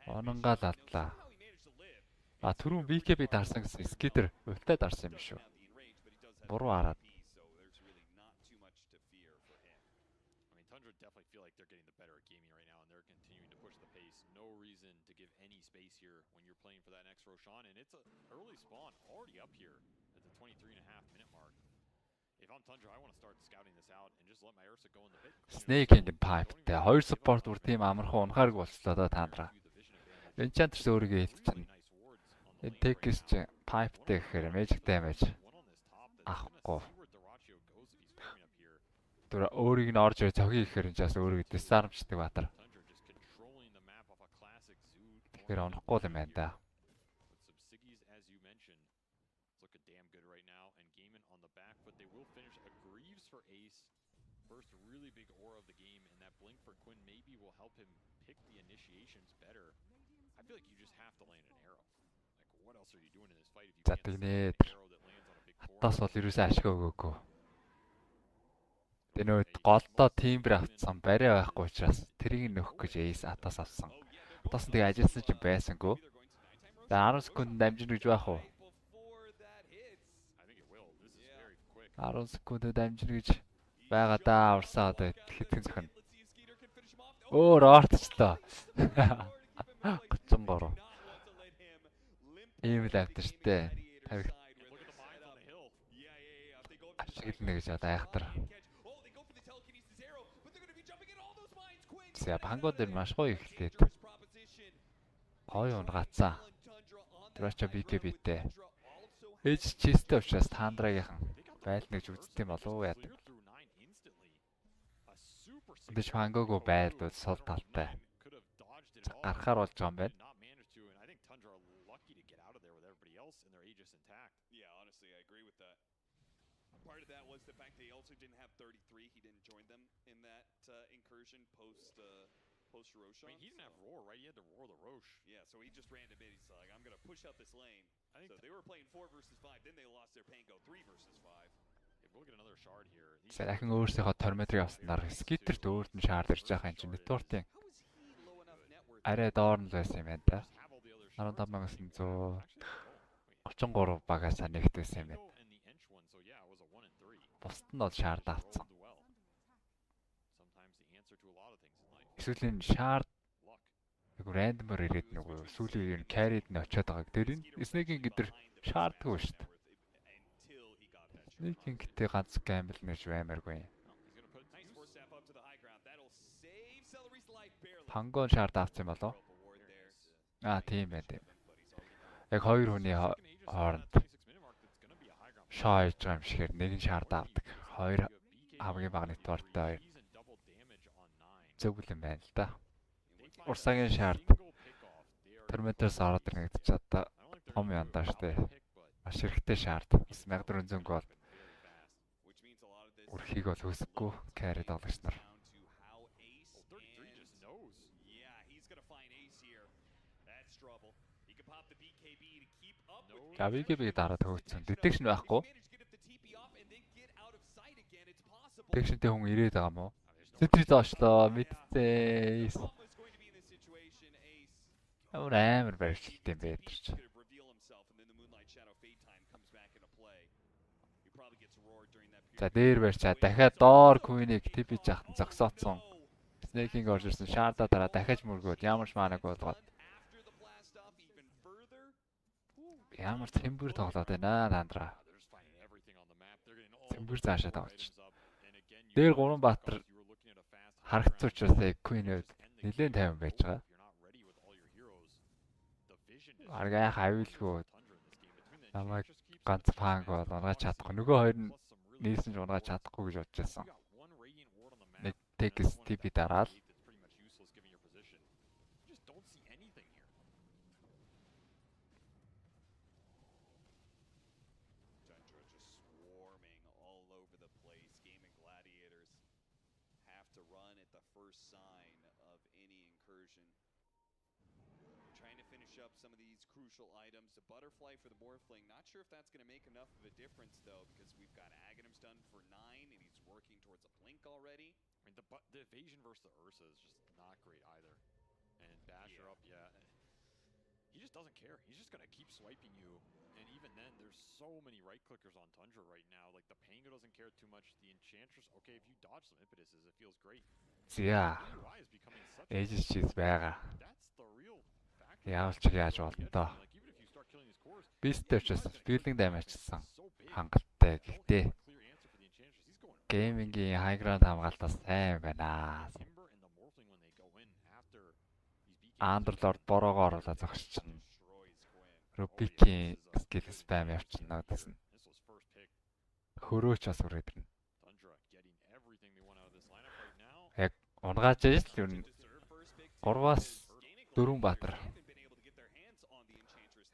Ононгаал алдлаа. А түрүүн BKB дарсан гэсэн скидер өвтөд дарсан юм шүү. Буруу хараад. Snake in the pipe. Тэгээ хоёр support бүр тийм амархан унахааргүй болчлоо доо таандраа. Enchanters өөрийгөө хэлчихнэ. Энэ Tekis ч pipeтэй гэхээр magic damage авахгүй. Тэр өөрийг нь орж ирээ цогийг гэхээр энэ ч бас өөрийгөө disarmчдаг баатар. Тэгэхээр онохгүй юм байна да. First really big aura of the game, and that blink for Quinn maybe will help him pick the initiations better. I feel like you just have to land an arrow. Like, what else are you doing in this fight if you can't send an arrow that lands on a big core? Атаас бол ерөөсөө ашиг өгөөгүй. Тэнүүд голдоо тиймбэр авцсан барай байхгүй учраас тэрийг нөхөх гэж Ace атаас авсан. Атаас нь тэгээ ажилласан ч байсангүй. За 10 секунд дамжина гэж байх уу? 10 секунд дамжина гэж байгаа даа урсаа одоо хэдхэн захин. Өөр ортчлоо. 33. Ийм л авдаг штэ. 50. Ашиглана гэж одоо айхтар. За пангууд дээр маш гоё ихлээд. Гоё унгацсан. Трача BKB-тэй. Ээж чистэй учраас Тандрагийн байлна гэж үздэг юм болов уу яадаг. Дэш пангаагүй байлдууд сул талтай. Гарахаар болж байгаа юм байна. Part of that was the fact they also didn't have 33. He didn't join them in that incursion post Roche. I mean, he didn't have roar, right? He had to roar the Roche. Yeah, so he just ran to mid. He's like, I'm gonna push out this lane. So they were playing 4 versus 5. Then they lost their Pango 3 versus 5. We'll get another shard here. Дахин өөрсдийнхөө тормотрыг авснаар скитерт өөрт нь шаард ирж байгаа юм чинь нэтвортын арай доор нь байсан юм байна да. 15133 багаас нэгтсэн юм байна. Бусд нь бол шаард авцсан. Эсвэл энэ шаард яг рандомор ирээд нөгөө сүүлийн энэ carried нь очиод байгааг тэр энэ Snake-ийн гэдэр шаардгүй шүү дээ. Snake-ийн гэтээ ганц гамбл нэж баймааргүй. Пангон шаард авсан юм болов? Тийм байт. Яг хоёр хүний хооронд шаа хийж байгаа юм шигээр нэг нь шаард авдаг. Хоёр хамгийн бага нэтвартай зөв юм байна л да. Урсагийн шаард терметрээс ороод ирнэ гэдэг чи одоо том яндаа штэ. Маш хэрэгтэй шаард. 1400 гол. Үрхийг бол үсэхгүй carry даглагч нар. BKB дараад хөөцсөн. Detection байхгүй. Detectionтэй хүн ирээд байгаа мó. Сэтри доошлоо. Мэдтэй. Амар барьчлалт юм бэ тэр чи. За дээр барьчаа дахиад доор Queen-ийг TP жахтан зогсооцсон. Snake-ing орж ирсэн шаардаа дараа дахиад мөргөөд ямар ч маанаг болгоод. Ямар цэмбэр тоглоод байна Нандра. Цэмбэр заашаа тоглож. Дээр 3 баатар харагцсан учраас Queen-д нэлээд тайван байж байгаа. Аргай хавилгүй. Намайг ганц панг бол унгаж чадахгүй. Нөгөө хоёр нь нийсэн ч унгаж чадахгүй гэж бодож байсан. Нэг Tekis TP дараал. Up some of these crucial items. The butterfly for the Morphling. Not sure if that's going to make enough of a difference though, because we've got Aghanim's done for 9 and he's working towards a blink already. I mean, the evasion versus the Ursa is just not great either. And Basher up, yeah. He just doesn't care. He's just going to keep swiping you. And even then, there's so many right clickers on Tundra right now. Like the Pango doesn't care too much. The Enchantress, okay, if you dodge some impetuses, it feels great. Yeah. Aegis cheese байгаа. Яавч яаж болно доо. Бистэр ч building damage-сан хангалттай гэхдээ геймингийн high ground хамгаалтаас сайн байна. Underlord бороогоо оруулаад зогсчихно. Rubik-ийн skill spam явчихна надаас нь. Хөрөөч бас үрээд ирнэ. Яг унгааж ээж л юу 3-аас 4 баатар.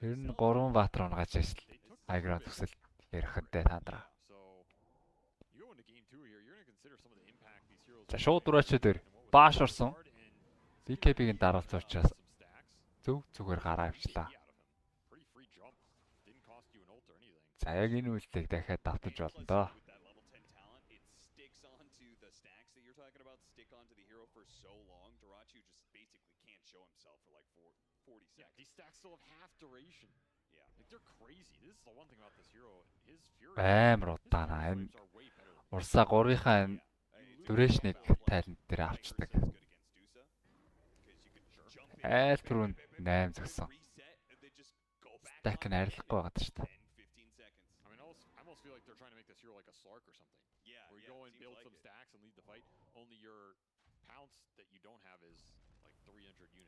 Ер нь 3 баатар унгааж ээж л айграа төсөл ярихэнтэй таандраа. За шууд дураач дээр бааш орсон. BKB-гийн дараалсан учраас зүгээр гараа авчлаа. За яг энэ үйлдэлийг дахиад давтаж болно доо. Амар удаана. Энэ урсаа 3-ийнхаа duration-ыг тайланд дээр авчдаг. Айл түрүүнд 8 зогсон. Stack нь арилахгүй байгаад шүү дээ.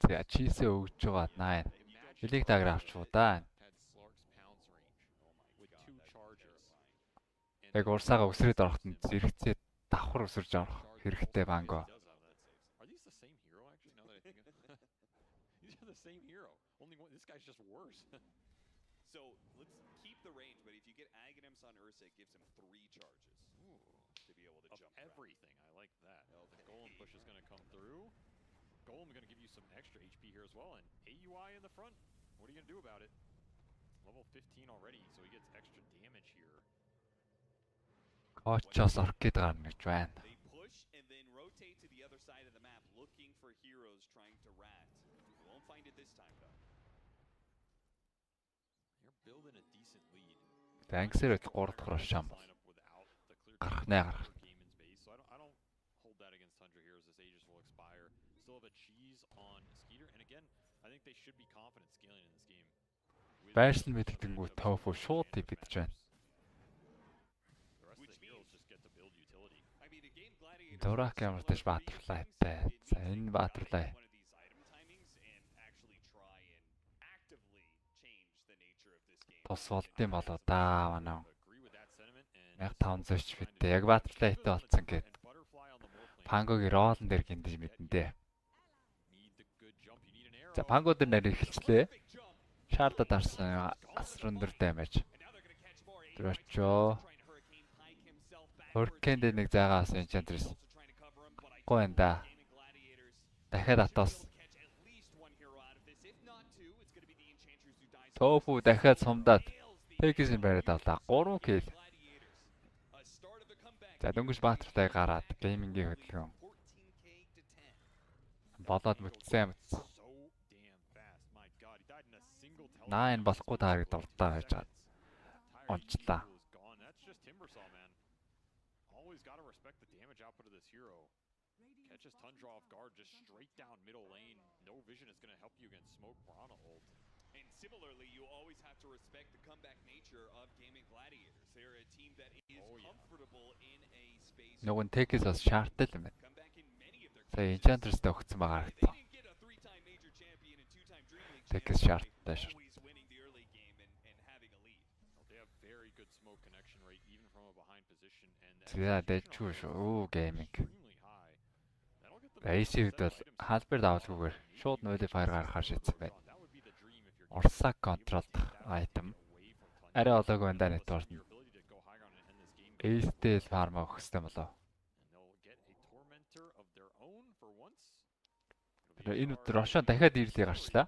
За чийсээ өгж байгаа 8. Билег даграа авчвуу да. Яг урсаага өсрээд ороход нь зэрэгцээ давхар өсөрж орох хэрэгтэй банго. So let's keep the range, but if you get Aghanims on Ursa, it gives him 3 charges to be able to jump everything. I like that. The Golem push is going to come through. Golem going to give you some extra HP here as well, and AUI in the front. What are you going to do about it? Level 15 already, so he gets extra damage here. Очоос оркид гарна гэж байна. They push and then rotate to the other side of the map, looking for heroes trying to rat. We won't find it this time though. Building a decent lead. Тангсэр 3 дахь рушаам. Гарах нэ гарах. So I don't hold that against Tundra here as this Aegis will expire. Still have a cheese on Skeeter, and again, I think they should be confident scaling in this game. Байрсан мэддэнгүү тофу шууд типдэж байна. Дурак ямартай Butterfly-тай. За энэ Butterfly. Тус болдсон болоо да манай. 1500 ч битээ. Яг Butterfly-тай болцсон гэд. Пангогийн ролн дээр гиндэж мэднэ. За Панго дээр нэр эхэлчлээ. Шаардад арсан асрундөр дэмэж. Дрочо. Hurricane дээр нэг зайгаа авсан Enchantress. Гоо энэ да. Дахиад атос. Тофу дахиад сумдаад Тэксэн бариад авлаа. 3 kill. За дөнгөж Баатартай гараад геймингийн хөдөлгөөн. Болоод мүтсэн амтсан. 9 болохгүй таарыг дурдаа байж байгаа. Онцлаа. Catches Tundra off guard just straight down middle lane. No vision is going to help you against Smoke Piranha ult. And similarly, you always have to respect the comeback nature of Gaming Gladiators. They're a team that is comfortable in a space. Нөгөө Тэкс бас шаардтай юм байна. За Enchantress-тэй өгсөн байгаа хэрэгтэй. Тэкс шаардтай шүү. За дэжгүй шүү. Оо гейминг. AC-д бол хаалбар давалгүйгээр шууд nullifier гаргахаар шийдсэн байна. Урсаа контролдох айтем. Арай олоогүй энэ network нь. AC-д фарм авах хэрэгтэй болоо. Энэ өдөр Рошо дахиад ирлий гарчлаа.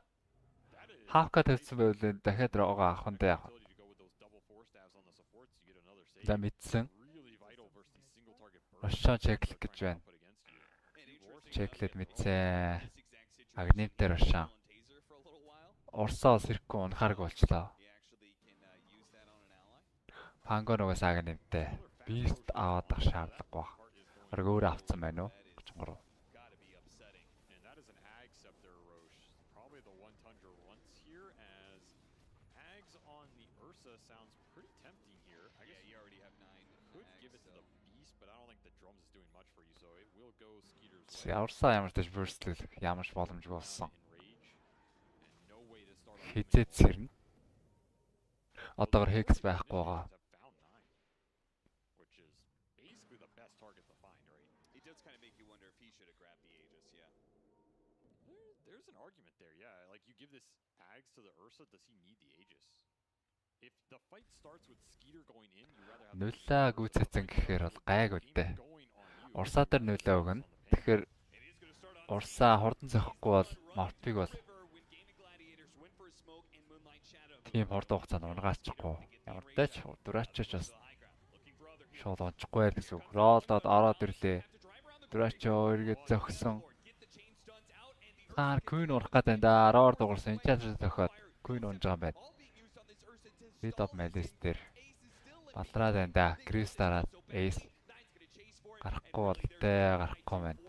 Хавка тавьсан байвал дахиад рого авах нь яах вэ? За мэдсэн. Рошо чеклэх гэж байна. Чеклээд мэдсэн. Агнемтэр Рошо. Урсаа сэрхгүй унахаарг болчлоо. Панго нугас агнемтэй. Бист аваад ах шаардлагагүй. Арг өөрөө авцсан байна уу? 33. Урсаа ямар ч burst ямар ч боломжгүй болсон. хизээд сэрнэ. Одоогор Hex байхгүй байгаа. Which is basically the best target to find, right? It does kind of make you wonder if he should have grabbed the Aegis, yeah. There's an argument there, yeah. Like you give this Ags to the Ursa, does he need the Aegis? If the fight starts with Skeeter going in, you rather have Нулаа гүйцэтсэн гэхээр бол гайг үдтэй. Урсаа дээр нулаа өгнө. Тэгэхээр урсаа хурдан зохихгүй бол морпиг бол тийм хурдан хугацаанд унгаачихгүй. Ямар ч тач дураачаач бас шууд онцгүй байл гэсэн үг. Ролдод ороод ирлээ. Дураачаа эргээд зогсон. Queen урах гэдэг энэ Roar дуурсан. Enchantress зохиод Queen унж байгаа юм байна. Beat up Malice дээр балраад байна да. Chris дараад Ace гарахгүй болтой гарахгүй байна.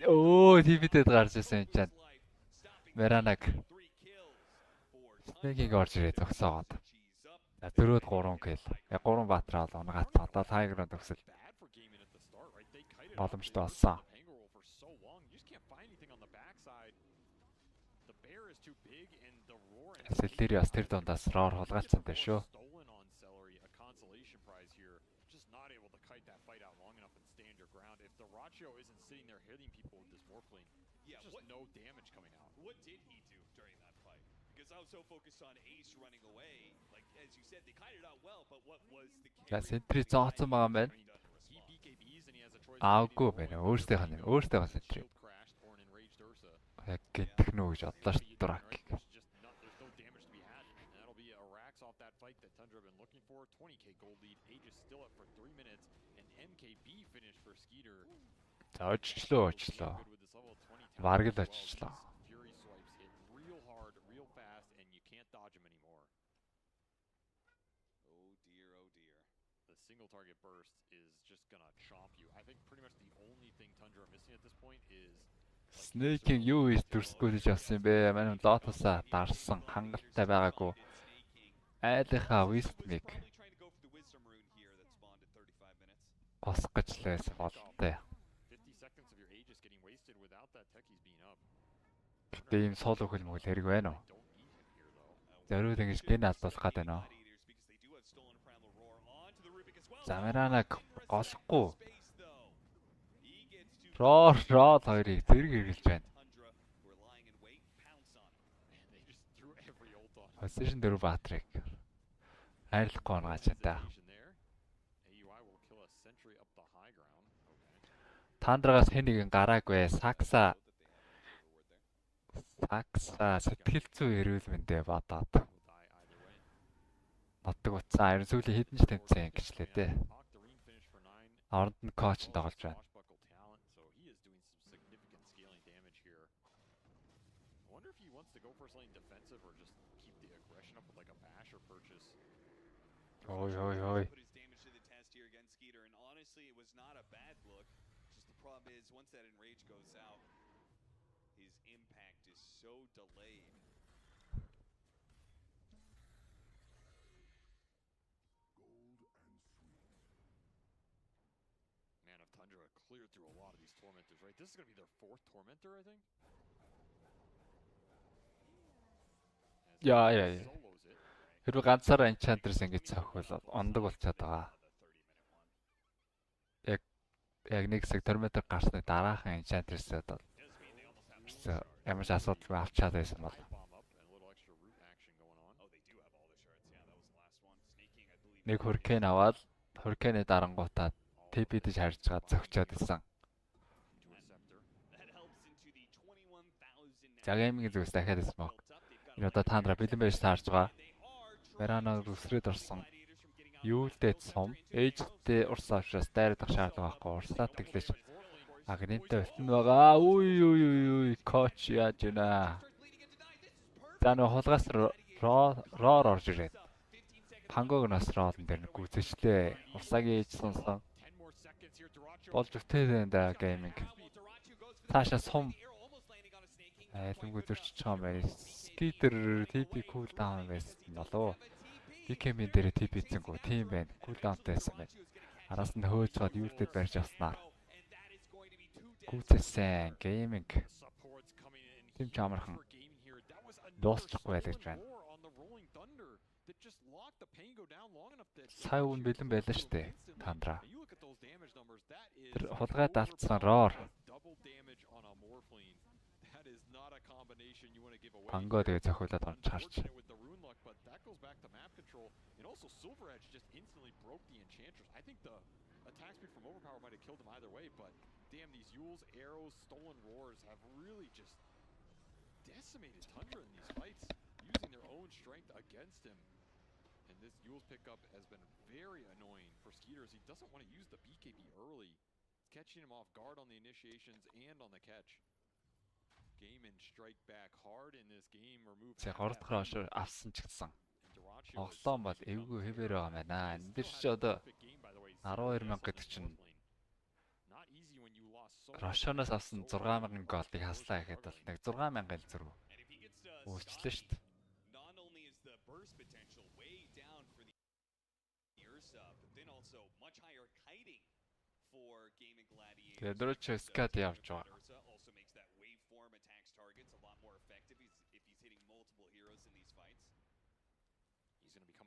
Оо TP-дэд гарч ирсэн Enchant. Veranag Snake-ийг орж ирээд зогсоогоод. 4-3 kill. 3 батраа бол унгацсан. Одоо Tiger-ын төгсөл боломжтой болсон. Celery бас тэр дундаас Roar хулгайлцсан дээ шүү. What did he do during that fight? Because I was so focused on Ace running away. Like, as you said, they kited out well, but what was the За Sentry зооцсон байгаа юм байна. Аагүй байна. Өөртөө Sentry. Яг гинтэх нөө гэж бодлоо ш дурак. That fight that Tundra have been looking for. 20k gold lead. Aegis still up for 3 minutes. And MKB finish for Skeeter. За очлоо. Бараг л очлоо. Fury swipes hit real hard, real fast, and you can't dodge him anymore. Oh dear, oh dear. The single target burst is just gonna chomp you. I think pretty much the only thing Tundra are missing at this point is Snake-ийг юу хийж дүрсгүй гэж авсан юм бэ? Манай Lotus-аа дарсан хангалттай байгаагүй. Айлынхаа Wisdom-ыг госох гэж лээс болтой. Гэтэ ийм соло хөл мөгөл хэрэг байна уу? Зориуд ингэж гин алдуулах гээд байна уу? Замеранаг голохгүй. Roar хоёрыг зэрэг хэрглэж байна. Position 4 Batrик. Хайрлахгүй онгаач та. Тандрагаас хэн нэгэн гараагүй. Сакса сэтгэл зүй эрүүл мэндэ бодоод. Нотдаг утсан ариун сүүлийн хэдэн ч тэмцээн гэжлээ дээ. Оронд нь коуч тоглож байна. Oi. Put his damage to the test here against Skeeter, and honestly, it was not a bad look. Just the problem is, once that enrage goes out, his impact is so delayed. Man of Tundra cleared through a lot of these tormentors, right? This is going to be their 4th tormentor, I think. Yeah. Хэрвээ ганцаараа Enchantress ингэж цавхвал ондог болчиход байгаа. Яг нэг хэсэг Tormentor гарсны дараахан Enchantress-д бол ямар ч асуудалгүй авчаад байсан бол. Нэг Hurricane аваад Hurricane-ы дарангуутаад TP-дэж харж байгаа зөгчөөд исэн. За гейминг зүгээс дахиад smoke. Энэ удаа Tundra бэлэн байж таарж байгаа. Veranag үсрээд орсон. Юу л дээд сум. Ээжтэй урс авшраас дайрах шаардлага байхгүй. Урсаад тэглэж агнинтай өлтөн байгаа. Үй коуч яаж байна? За нөө хулгаас Roar орж ирээд. Пангог нас Roar-н дээр гүцэжлээ. Урсагийн ээж сонсон. Болж өвтэй да гейминг. Цаашаа сум. Айлмгүй зөрчиж байгаа юм байна. Skeeter TP cooldown байсан болоо. DK-ийн дээр TP хийцэнгүү тийм байна. Cooldownтай байсан байна. Араас нь хөөж гад юултэд барьж авснаар. Гүцэсэн гейминг. Тим ч амархан. дуусчихгүй байлаа гэж байна. Сая үн бэлэн байлаа шүү дээ. Тандра. Тэр хулгайд алдсан роор. Панго тэгээ цохиулаад орж харч. Attack speed from overpower might have killed him either way, but damn, these Yules, arrows, stolen roars have really just decimated Tundra in these fights, using their own strength against him. And this Yules pickup has been very annoying for Skeeter as he doesn't want to use the BKB early. It's catching him off guard on the initiations and on the catch. Gaiman strike back hard in this game, remove. Тэг 3 дахь рашер авсан ч гэсэн. Оглоон бол эвгүй хэвээр байгаа юм байна. Энд дэр чи одоо 12,000 гэдэг чинь Рашоноос авсан 6,000 голыг хаслаа гэхэд бол нэг 6,000 зэрэг өөрчлөө шүү дээ. Тэгээд дөрөч скат явж байгаа.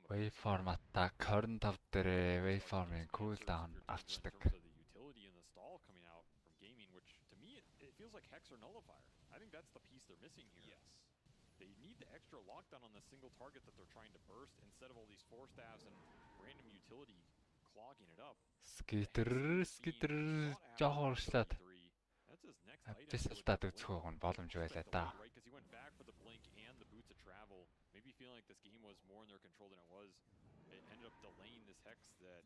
Waveform attack 25 дээр waveform-ийн cooldown авчдаг. Feels like Hex or Nullifier. I think that's the piece they're missing here. Yes. They need the extra lockdown on the single target that they're trying to burst instead of all these four staffs and random utility clogging it up. Skitter жоохон уршлаад. Апчсалтад үзэх нь боломж байлаа да. Because he went back for the blink and the boots of travel. Maybe feeling like this game was more in their control than it was. It ended up delaying this Hex that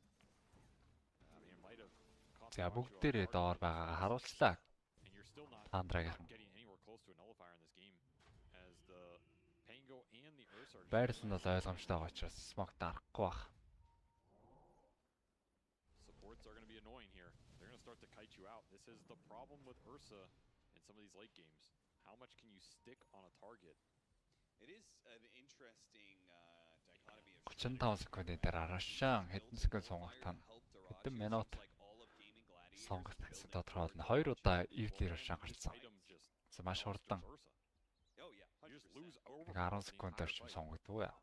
I mean it might have caught. За бүгдээрээ доор байгаагаа харуулчлаа. Тандрагийн. Байрлал нь бол ойлгомжтой байгаа учраас смог дарахгүй баг. Supports are going to be annoying here. They're going to start to kite you out. This is the problem with Ursa in some of these late games. How much can you stick on a target? It is an interesting dichotomy of 35 секундын дараа Рашан хэдэн секунд сонгогдсон. Хэдэн минут сонгогдсон гэсэн тодорхой болно. 2 удаа Evil Рашан гарсан. За маш хурдан. 10 секунд орчим сонгогдов яа.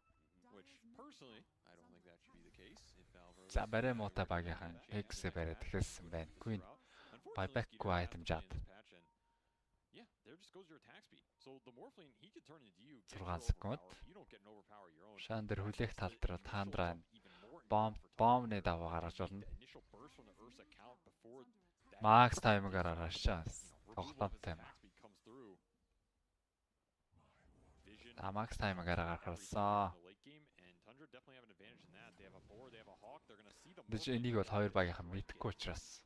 За барай муутай багийнхан X бариад эхэлсэн байна. Queen buyback-гүй item жад. Yeah, there just goes your attack speed. So the Morphling he could turn into you. 6 секунд. You don't get an overpower your own. Шандер хүлээх тал дээр Тандра бомбны даваа гаргаж болно. Max time-гаар Рашаас тоглоом тайм. Max time-гаар гаргасан. Дэж энийг бол хоёр багийнхан мэдхгүй учраас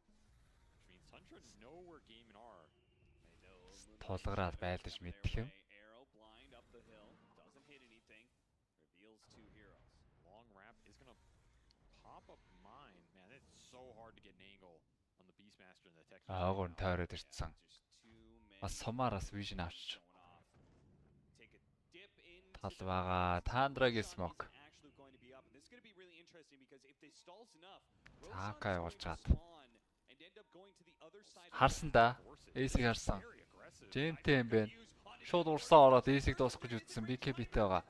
тулгараад байлдаж мэдэх юм. Long wrap is going to pop up mine. Man, it's so hard to get an angle on the Beastmaster and the tech. Аагуун тойроод ирсэн. Бас сумаараас vision авч. Талбага Тандрагийн smoke. Цаака явуулж чад. Харсан да. Эсийг харсан. Жэмтэй юм бэ. Шууд урсаа ороод эсийг дуусгах гэж үзсэн. BKB-тэй байгаа.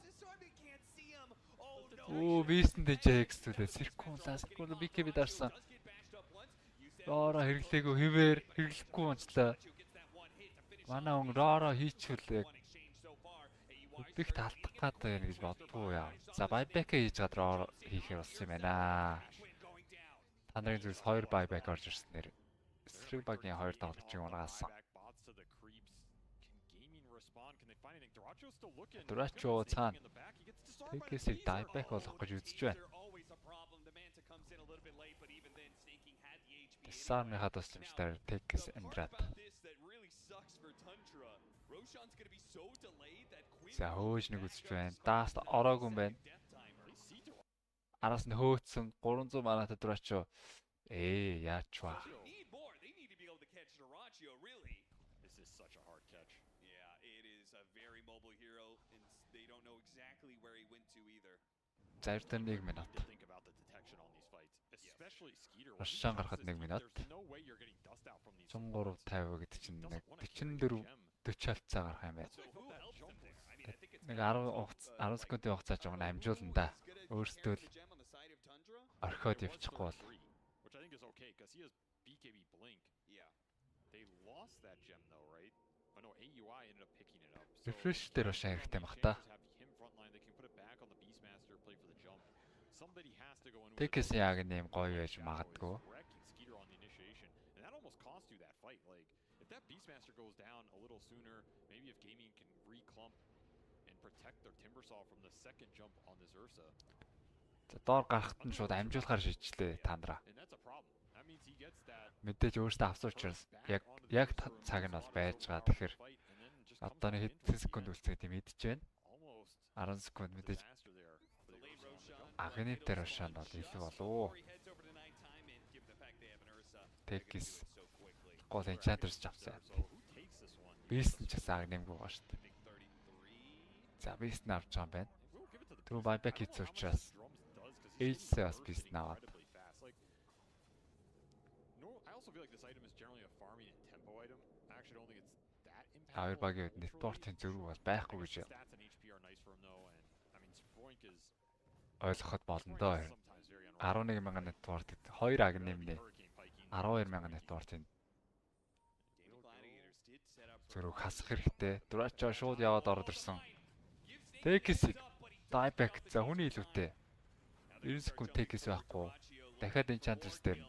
Оо, Beast-д JX төлөө Circle-аас BKB дарсан. Роо хэрэглээгүй хэвээр хэрэглэхгүй онцлоо. Манай он роо хийчихвэл бих талтах гэдэг юм гэж боддгоо яа. За buyback хийж гад роо хийхээр болсон юм байна. Та нарын зүйлс 2 buyback орж ирснээр эсрэг багийн 2 тоглогчийг унагаасан. Дурачо цаана Тэкэсийг buyback болох гэж үзэж байна. Сарны хадасламжтай Тэкэс Эндрат. За хөөж нэг үзэж байна. Дааст ороогүй юм байна. Араас нь хөөцсөн 300 манаатай Дурачо. Яач вэ? This is such a hard catch. Yeah, it is a very mobile hero and they don't know exactly where he went to either. За 1 минут. Think about the detection on these fights, especially Skeeter. Рашан гарахад 1 минут. 103:50 гэдэг чинь 44 40 хавцаа гарах юм байна. Нэг 10 секундын хугацаа жоо амжуулна да. Өөрсдөө л орхиод явчихгүй бол. Which I think is okay because he has BKB blink. Yeah. They lost that gem though, right? Oh no, AUI ended up picking it up. Refresh дээр уушаа хэрэгтэй мах та. Him frontline, they can put it back on the Beastmaster, play for the jump. Somebody has to go in. Тэкс яг нэм гоё байж магадгүй. Wrecking Skeeter on the initiation, and that almost cost you that fight. Like if that Beastmaster goes down a little sooner, maybe if Gaming can reclump and protect their Timbersaw from the second jump on this Ursa. Доор гарахт нь шууд амжуулахаар шийдчихлээ тандраа. Мэдээж өөртөө авсан учраас яг цаг нь бол байж байгаа. Тэгэхээр одоо нэг хэдэн секунд үлцэх гэдэг мэдэж байна. 10 секунд мэдээж агнив дээр уушаанд бол илүү болов. Тэкс гол энчантерс авсан. Бист нь ч гэсэн агнивгүй байгаа шүү дээ. За бист нь авч байгаа юм байна. Түрүү байбек хийсэн учраас HC бас бист наваад. Хавар багийн нэтворкийн зөрүү бол байхгүй гэж ойлгоход болно доо. 11,000 нэтворкт 2 агнемны 12,000 нэтворкийн зөрүүг хасах хэрэгтэй. Дурачаа шууд яваад ороод ирсэн. Тэкс дайбек за хүний илүүтэй. 90 секунд тэкс байхгүй. Дахиад энчантерс дээр.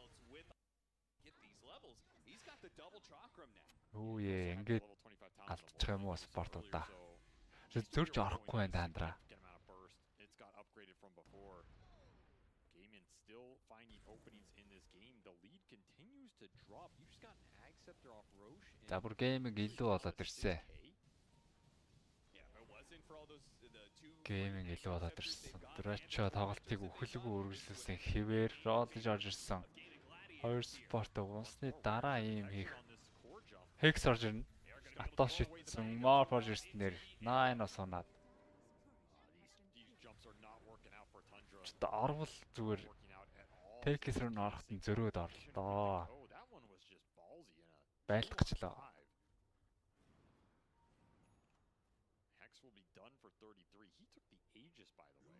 Үе ингээд алдчих юм уу спортуудаа. Зөрж орохгүй байна тандраа. За бүр гейминг илүү болоод ирсэн. Гейминг илүү болоод ирсэн. Дурачаа тоглолтыг өхөлгүй үргэлжлүүлсэн хэвээр ролж орж ирсэн. Хоёр спорт уусны дараа ийм хийх. Хекс орж ирнэ. Атос шитсэн, мор орж ирснээр 9 ос унаад. Ч орвол зүгээр тэкс рүү ороход нь зөрөөд орлоо. Байлтгачлаа. Hex will be done for 33. He took the Aegis, by the way.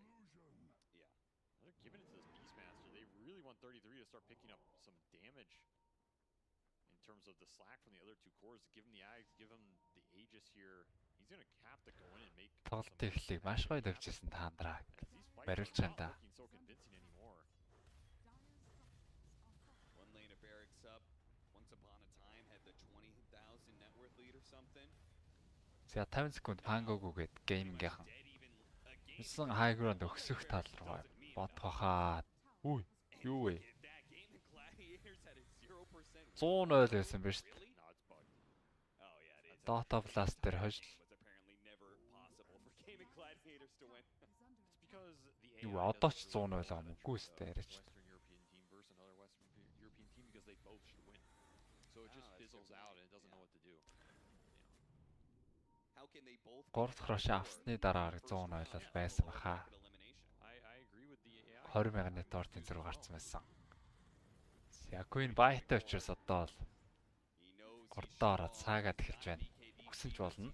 Yeah. They're giving it to this Beastmaster. They really want 33 to start picking up some damage in terms of the slack from the other two cores. Give him the Ags, give him the Aegis here. He's going to have to go in and make тоглолт эхлэх маш гоё давжсэн таандраа. Барилж байна да. One lane of barracks up. Once upon a time had the 20,000 net worth lead or something. За 50 секунд пангогүйгээд геймингийнхан. Өссөн хайгранд өгсөх тал руу бодхохаа. Үгүй юу вэ? 100 байсан биз дээ. Data Blast дээр хожил. Юу одоо ч 100 байлаа мөхгүй өстэй яриач. Горд хрош авсны дараа 100 ойлол байсан баха. 20,000 нэтворкийн зөрүү гарсан байсан. Якуин байтай учраас одоо л гордоо ороод саагаад эхэлж байна. Өгсөн ч болно.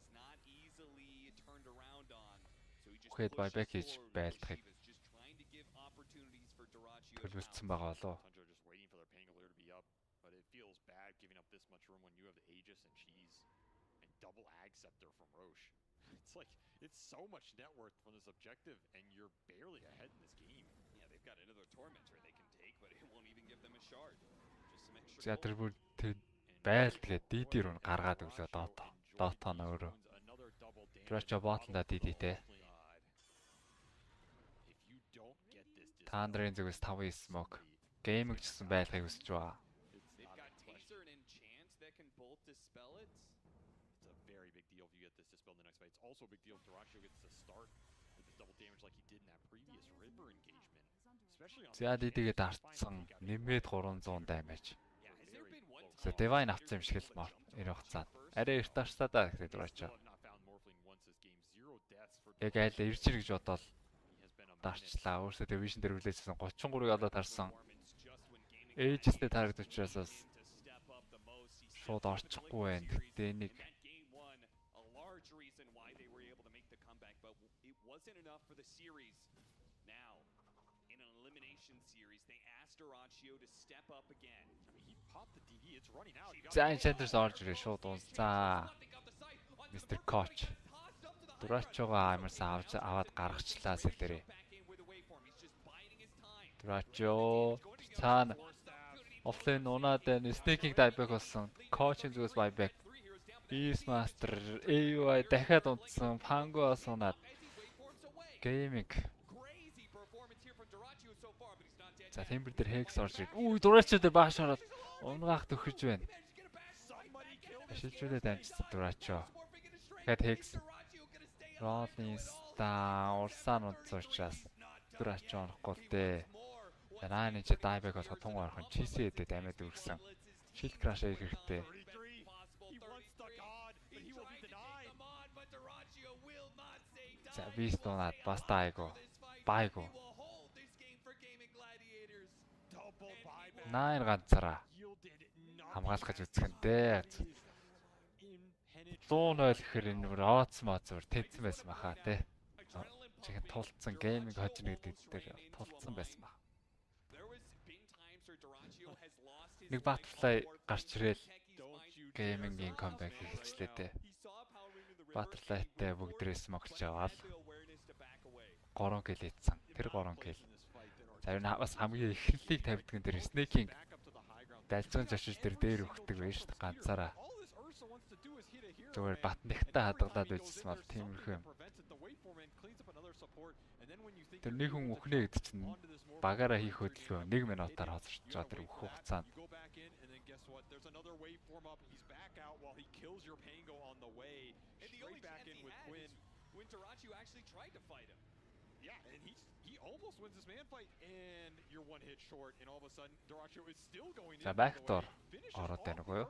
Үхээд байбек хийж байлдахыг төлөвлөсөн байгаа болоо. Double ag scepter from Roche. It's so much net worth from this objective, and you're barely ahead in this game. Yeah, they've got another tormentor they can take, but it won't even give them a shard. Just some extra. За тэр бүр байлдгээд DD руу гаргаад өглөө Dota нь өөрөө. Дурачаа ботлоо DD-тэй. Тандрын зүгээс 5 smoke. Гейминг гэсэн байлгыг хүсэж байгаа. They've got Taser and Enchant that can both dispel it. It's a very big deal if you get this dispelled in the next fight. It's also a big deal if Duracho gets to start with this double damage like he did in that previous River engagement. Especially on За DD-гээ дартсан нэмээд 300 damage. За Divine авсан юм шиг л мар. Энэ хугацаанд. Арай эрт авчтаа да гэдэг Duracho. Яг айл ирж ир гэж бодоод дарчлаа. Өөрсдөө division дээр хүлээсэн 33-ыг олоод харсан. Ээжтэй таргад учраас шууд орчихгүй байх. Гэтэ энийг and why they were able to make the comeback, but it wasn't enough for the series. Now, in an elimination series, they asked Duraccio to step up again. I mean, he popped the DD. It's running out. За Enchantress орж ирээ шууд унсаа. Mr. Koch. Duraccio-га амарсан аваад гаргачлаа сэлэрээ. Duraccio цаана offlane унаад байна. Sneaking dieback болсон. Koch-ийн зүгээс buyback. Beastmaster AY дахиад унтсан. Pango-аас унаад. Gaming. За Timber дээр Hex орж ирээ. Үу Duraccio дээр бааш ороод унгаах төхөж байна. Шилжүүлээд амжсан Duraccio. Тэгэхэд Hex Rollins та урсaan унтсан учраас Duraccio орохгүй л дээ. Наа чи dieback болоход тун орох нь чисэн хэдэд амьд үргэсэн. Shield crash хийх хэрэгтэй. За Beast унаад бас тайго. Байго. Найн ганцаараа хамгаалах гэж үзэх нь дээ. 100-0 гэхээр энэ Rots Mozur тэнцсэн байсан баха тий. Чихэн тулцсан гейминг хожно гэдэг дээр тулцсан байсан баг. Нэг Butterfly гарч ирэл геймингийн comeback хийчихлээ дээ. Butterfly-тай бүгдрээс могч аваад 3 kill хийсэн. Тэр 3 kill. За энэ бас хамгийн эхлэлийг тавьдаг энэ Snake-ing далзган зочиж дээр өгдөг байж шүү дээ ганцаараа. Зүгээр Bat-UlziiAK хадгалаад байжсэн бол тиймэрхүү юм. Тэр нэг хүн өхнэ гэдэг чинь багаараа хийх хөдөлгөөн 1 минутаар хоцорч байгаа тэр өх хугацаанд. Yeah, and he almost wins this man fight, and you're one hit short, and all of a sudden Duraccio is still going in. За backdoor ороод байна уу?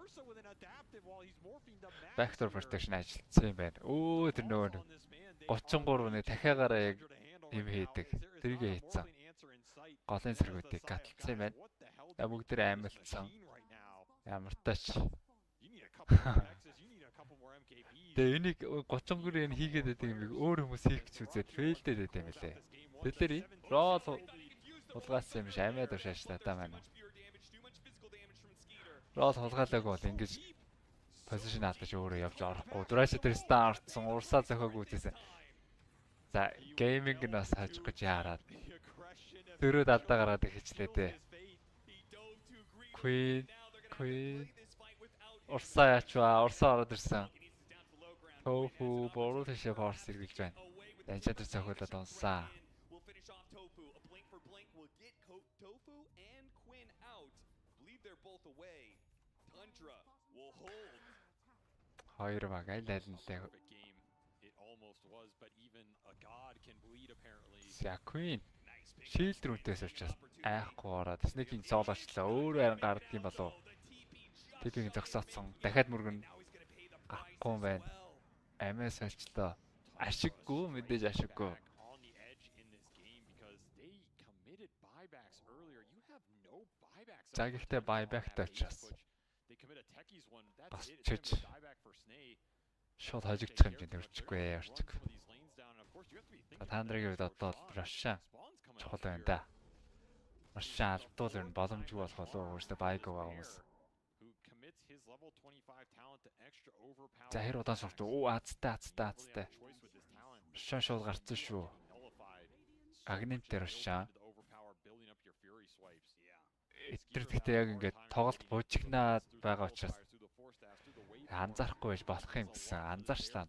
Backdoor protection ажилласан юм байна. Өө тэр нөгөө 33-ны дахиагаараа яг юм хийдэг. Тэрийг хийцэн. Голын сэргүүдийг гаталсан юм байна. Бүгд тэр амилсан. Ямар тач. Тэгээ энийг 33-ыг хийгээд байдаг юм өөр хүмүүс хийх гэж үзээд фейлдээд байдаг юм лээ. Тэдний рол хулгайлсан юм шиг амиад уршаач та маань. Рол хулгайлаагүй бол ингэж позишн алдаж өөрөө явж орохгүй. Duraccio дээр стан орцсон, урсаа зохиог үзээсэн. За, гейминг нь бас хажих гэж яарад. Дөрөд алдаа гаргаад ихчлээ дээ. Queen урсаа ячваа, урсаа ороод ирсэн. Tofu бороо тийшээ форс эргэлж байна. Enchantress зохиолоод унсаа. Хоёр баг аль нь лээ. За Queen Shield рүүтээс учраас айхгүй ороод Snake-ing зоолоочлаа. Өөрөө харин гарддаг юм болов. Тэднийг зогсооцсон. Дахиад мөргөн гарахгүй юм байна. Амиас олчлоо. Ашиггүй мэдээж ашиггүй. За гэхдээ buyback-тай учраас бас чиж шууд хожигдчих хэмжээнд өрчихгүй орчих. Та нарын хувьд одоо Russian чухал байна да. Russian алдвал ер нь боломжгүй болох болов өөрөөсөө байг байгаа хүмүүс. За хэр удаан сурт уу азтай. Russian шууд гарцсан шүү. Агнемтэр Russian. Эдгээр гэхдээ яг ингээд тоглолт буужигнаад байгаа учраас анзаарахгүй байж болох юм гэсэн. Анзаарчлаа.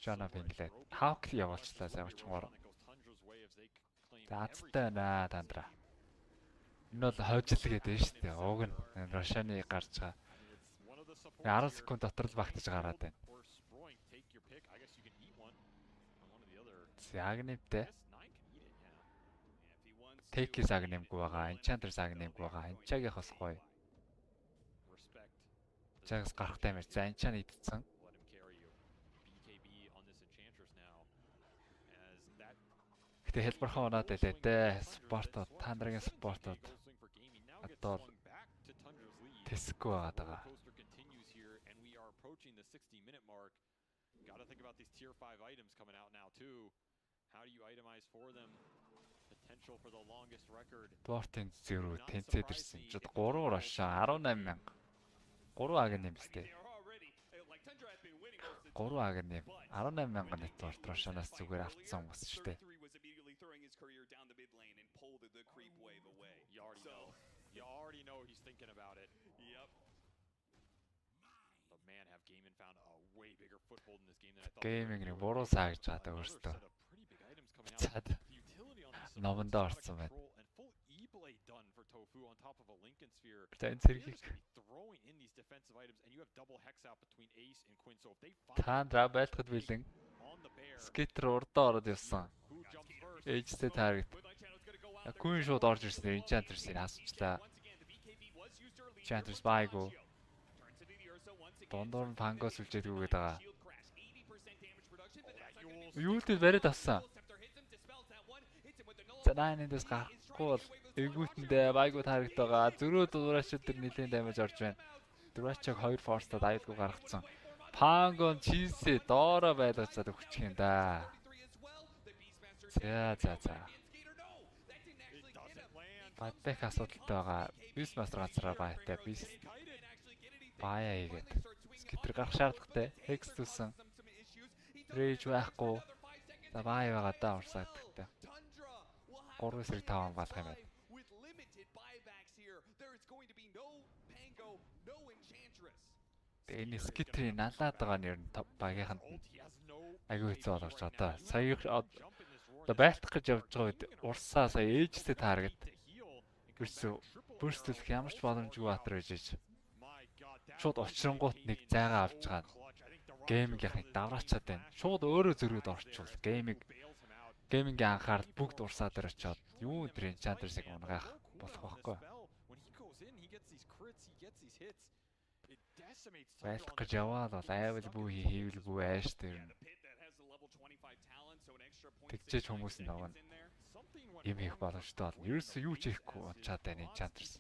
Жана бинглээ. Хаукли явуулчлаа завч гоор. За азтай байна тандра. Энэ бол хойжил гэдэг нь шүү дээ. Уг нь Russian-ы гарч байгаа. 10 секунд дотор л багтаж гараад байна. Агнемтэй. Take-ийг агнемгүй байгаа. Enchantress агнемгүй байгаа. Enchag-ийг бас гоё. Enchag-аас гарах таймер. За Enchant идсэн. Гэтэ хэлбэрхэн унаад байлээ дээ. Спортод, та нарын спортод одоо тэсэхгүй байгаа. about these tier 5 items coming out now too. How do you itemize for them? Potential for the longest record. Спортын зөрүү тэнцээд ирсэн. Ч 3-оор ашаа 18,000. 3 аг нэмстэй. 3 аг нэм 18,000 net worth Russianаас зүгээр автсан хүмүүс шүү дээ. You already know he's thinking about it. Yep. But man, have Gaming found a way bigger foothold in this game than I thought. Gaming-ийг буруу саагж байгаа өөртөө. Цаад номонд орсон байна. Тэн зэргийг Тандра байлтахад билэн скитер урдаа ороод явсан. Ээжтэй таргет. Күн шууд орж ирсэн. Enchantress-ийг асуучлаа. Enchantress байгуу. Дондор нь пангос үлжээд гүгээд байгаа. Юултд бариад авсан. За 9-ээс гарахгүй бол эгүүтэндээ байгуу таргет байгаа. Зөрөө дуурайчид төр нэлийн дамиж орж байна. Дуурайчаг 2 форстад аюулгүй гаргацсан. Пангон чийсээ доороо байлгацаад өгчих юм да. За. Батбек асуудалтай байгаа. Бис мастер ганцаараа баятай. Бис баяа хийгээд. Скитер гарах шаардлагатай. Hex түсэн. Rage байхгүй. За баяа байгаа да урсаадтай. 3-5 хамгаалах юм байна. Энэ скитрийн налаад байгаа нэр нь багийнханд аягүй хэцүү боловч одоо сая одоо байлтах гэж явж байгаа үед урсаа сая ээжтэй тааргад бүрслэх ямар ч боломжгүй баатар байж ээж шууд очронгуут нэг зайгаа авч байгаа геймингийн давраачаад байна. Шууд өөрөө зөрөөд орчвол геймингийн анхаарал бүгд урсаа дээр очиод юу тэр Enchantress-ыг унгаах болох байхгүй. Байлтах гэж яваад бол айвал бүү хийвэлгүй ааш тэр тэгчээж хүмүүс нь нөгөө юм хийх боломжтой болно. Ерөөсөө юу ч хийхгүй унчаад байна Enchantress.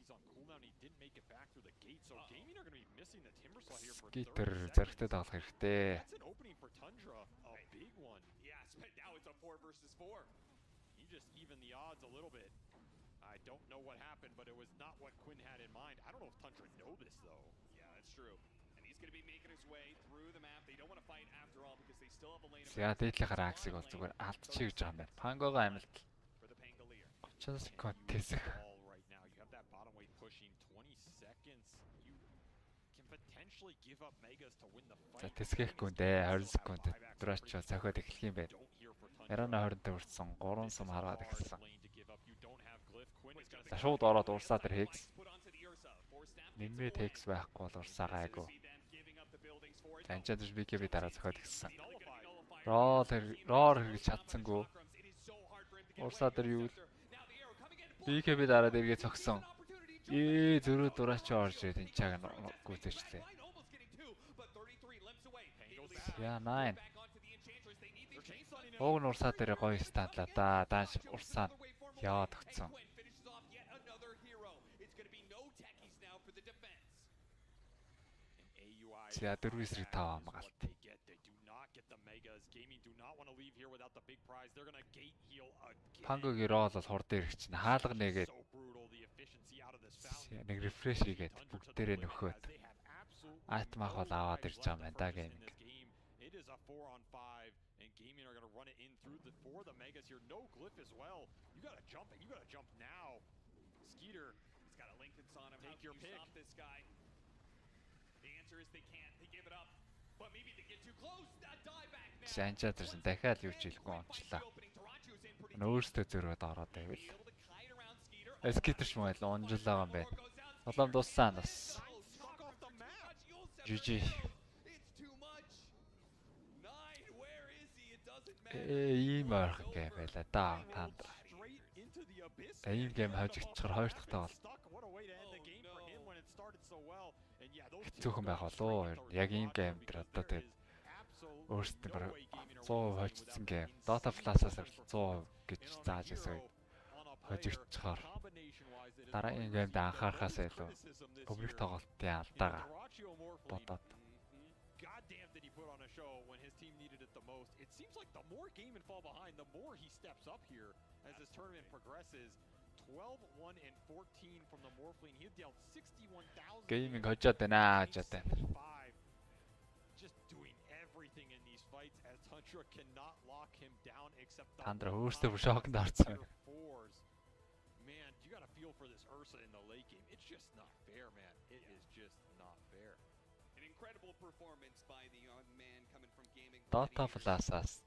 Скитер зэрэгтэй даалах хэрэгтэй. I don't know what happened, but it was not what Quinn had in mind. I don't know if Tundra know this though. Yeah, that's true. And he's going to be making his way through the map. They don't want to fight after all because they still have a lane of. За дээдлийнхаа аксиг бол зүгээр алдчих гэж байгаа юм байна. Пангоога амилт. 30 секунд тэсэх. Right now you have that bottom weight pushing 20 seconds. You can potentially give up megas to win the fight. За тэсгэхгүй дээ 20 секунд дураач цохиод эхлэх юм байна. Ярана 20-д хүрсэн 3 сум хараад ихсэн. За шууд ороод урсаа тэр Hex. Нэмээд Hex байхгүй бол урсаа гайгүй. Enchantress BKB дараа зохиод ихсэн. Роор хэрэгж чадсангүй. Урсаа тэр юу BKB дараа дэргээ цогсон. Зөрөө дураач орж ирээд энэ чаг гүйцэжлээ. Яа 9. Уг нь урсаа дээр гоё стандлаа да. Дааш урсаа яваад өгцөн. За 4-5 хамгаалт. Пангогийн рол бол хурд ирэх чинь хаалга нэгээд нэг рефреш хийгээд бүгдээрээ нөхөөд айтмах бол аваад ирж байгаа юм байна да гейминг. Gaming are going to run it in through for the megas here. No glyph as well. You got to jump it. You got to jump now. Skeeter, he's got a Lincoln on him. Take your pick. Stop this guy. The answer is they can't. They give it up. But maybe they get too close. That die back now. Enchantress дахиад юу ч хэлэхгүй онцлаа. Өөртөө зөрөөд ороод байвал. Skeeter ч мөн унжил байгаа юм байна. Толом дуссан бас. GG. Ийм ойрхон гэм байла да танд. Ийм гэм хожигдчихор 2 дахь таа бол. Хэцүүхэн байх болоо. Яг ийм гэм дээр одоо тэгээд өөрсдөө баг 100% хожигдсан гэм. Dota Plus-аас 100% гэж зааж өсөй. Хожигдчихор. Дараагийн гэмд анхаарахаас илүү public тоглолтын алдаага бодоод. show when his team needed it the most. It seems like the more Game and fall behind, the more he steps up here as this tournament progresses. 12-1 and 14 from the Morphling. He dealt 61,000. Gaming хожоод байна гэж байна. Just doing everything in these fights as Tundra cannot lock him down except the Tundra өөртөө шокнд орсон. Man, you got to feel for this Ursa in the late game. It's just not fair, man. It is just not fair. An incredible performance by the young man coming from gaming. Dota Plus-аас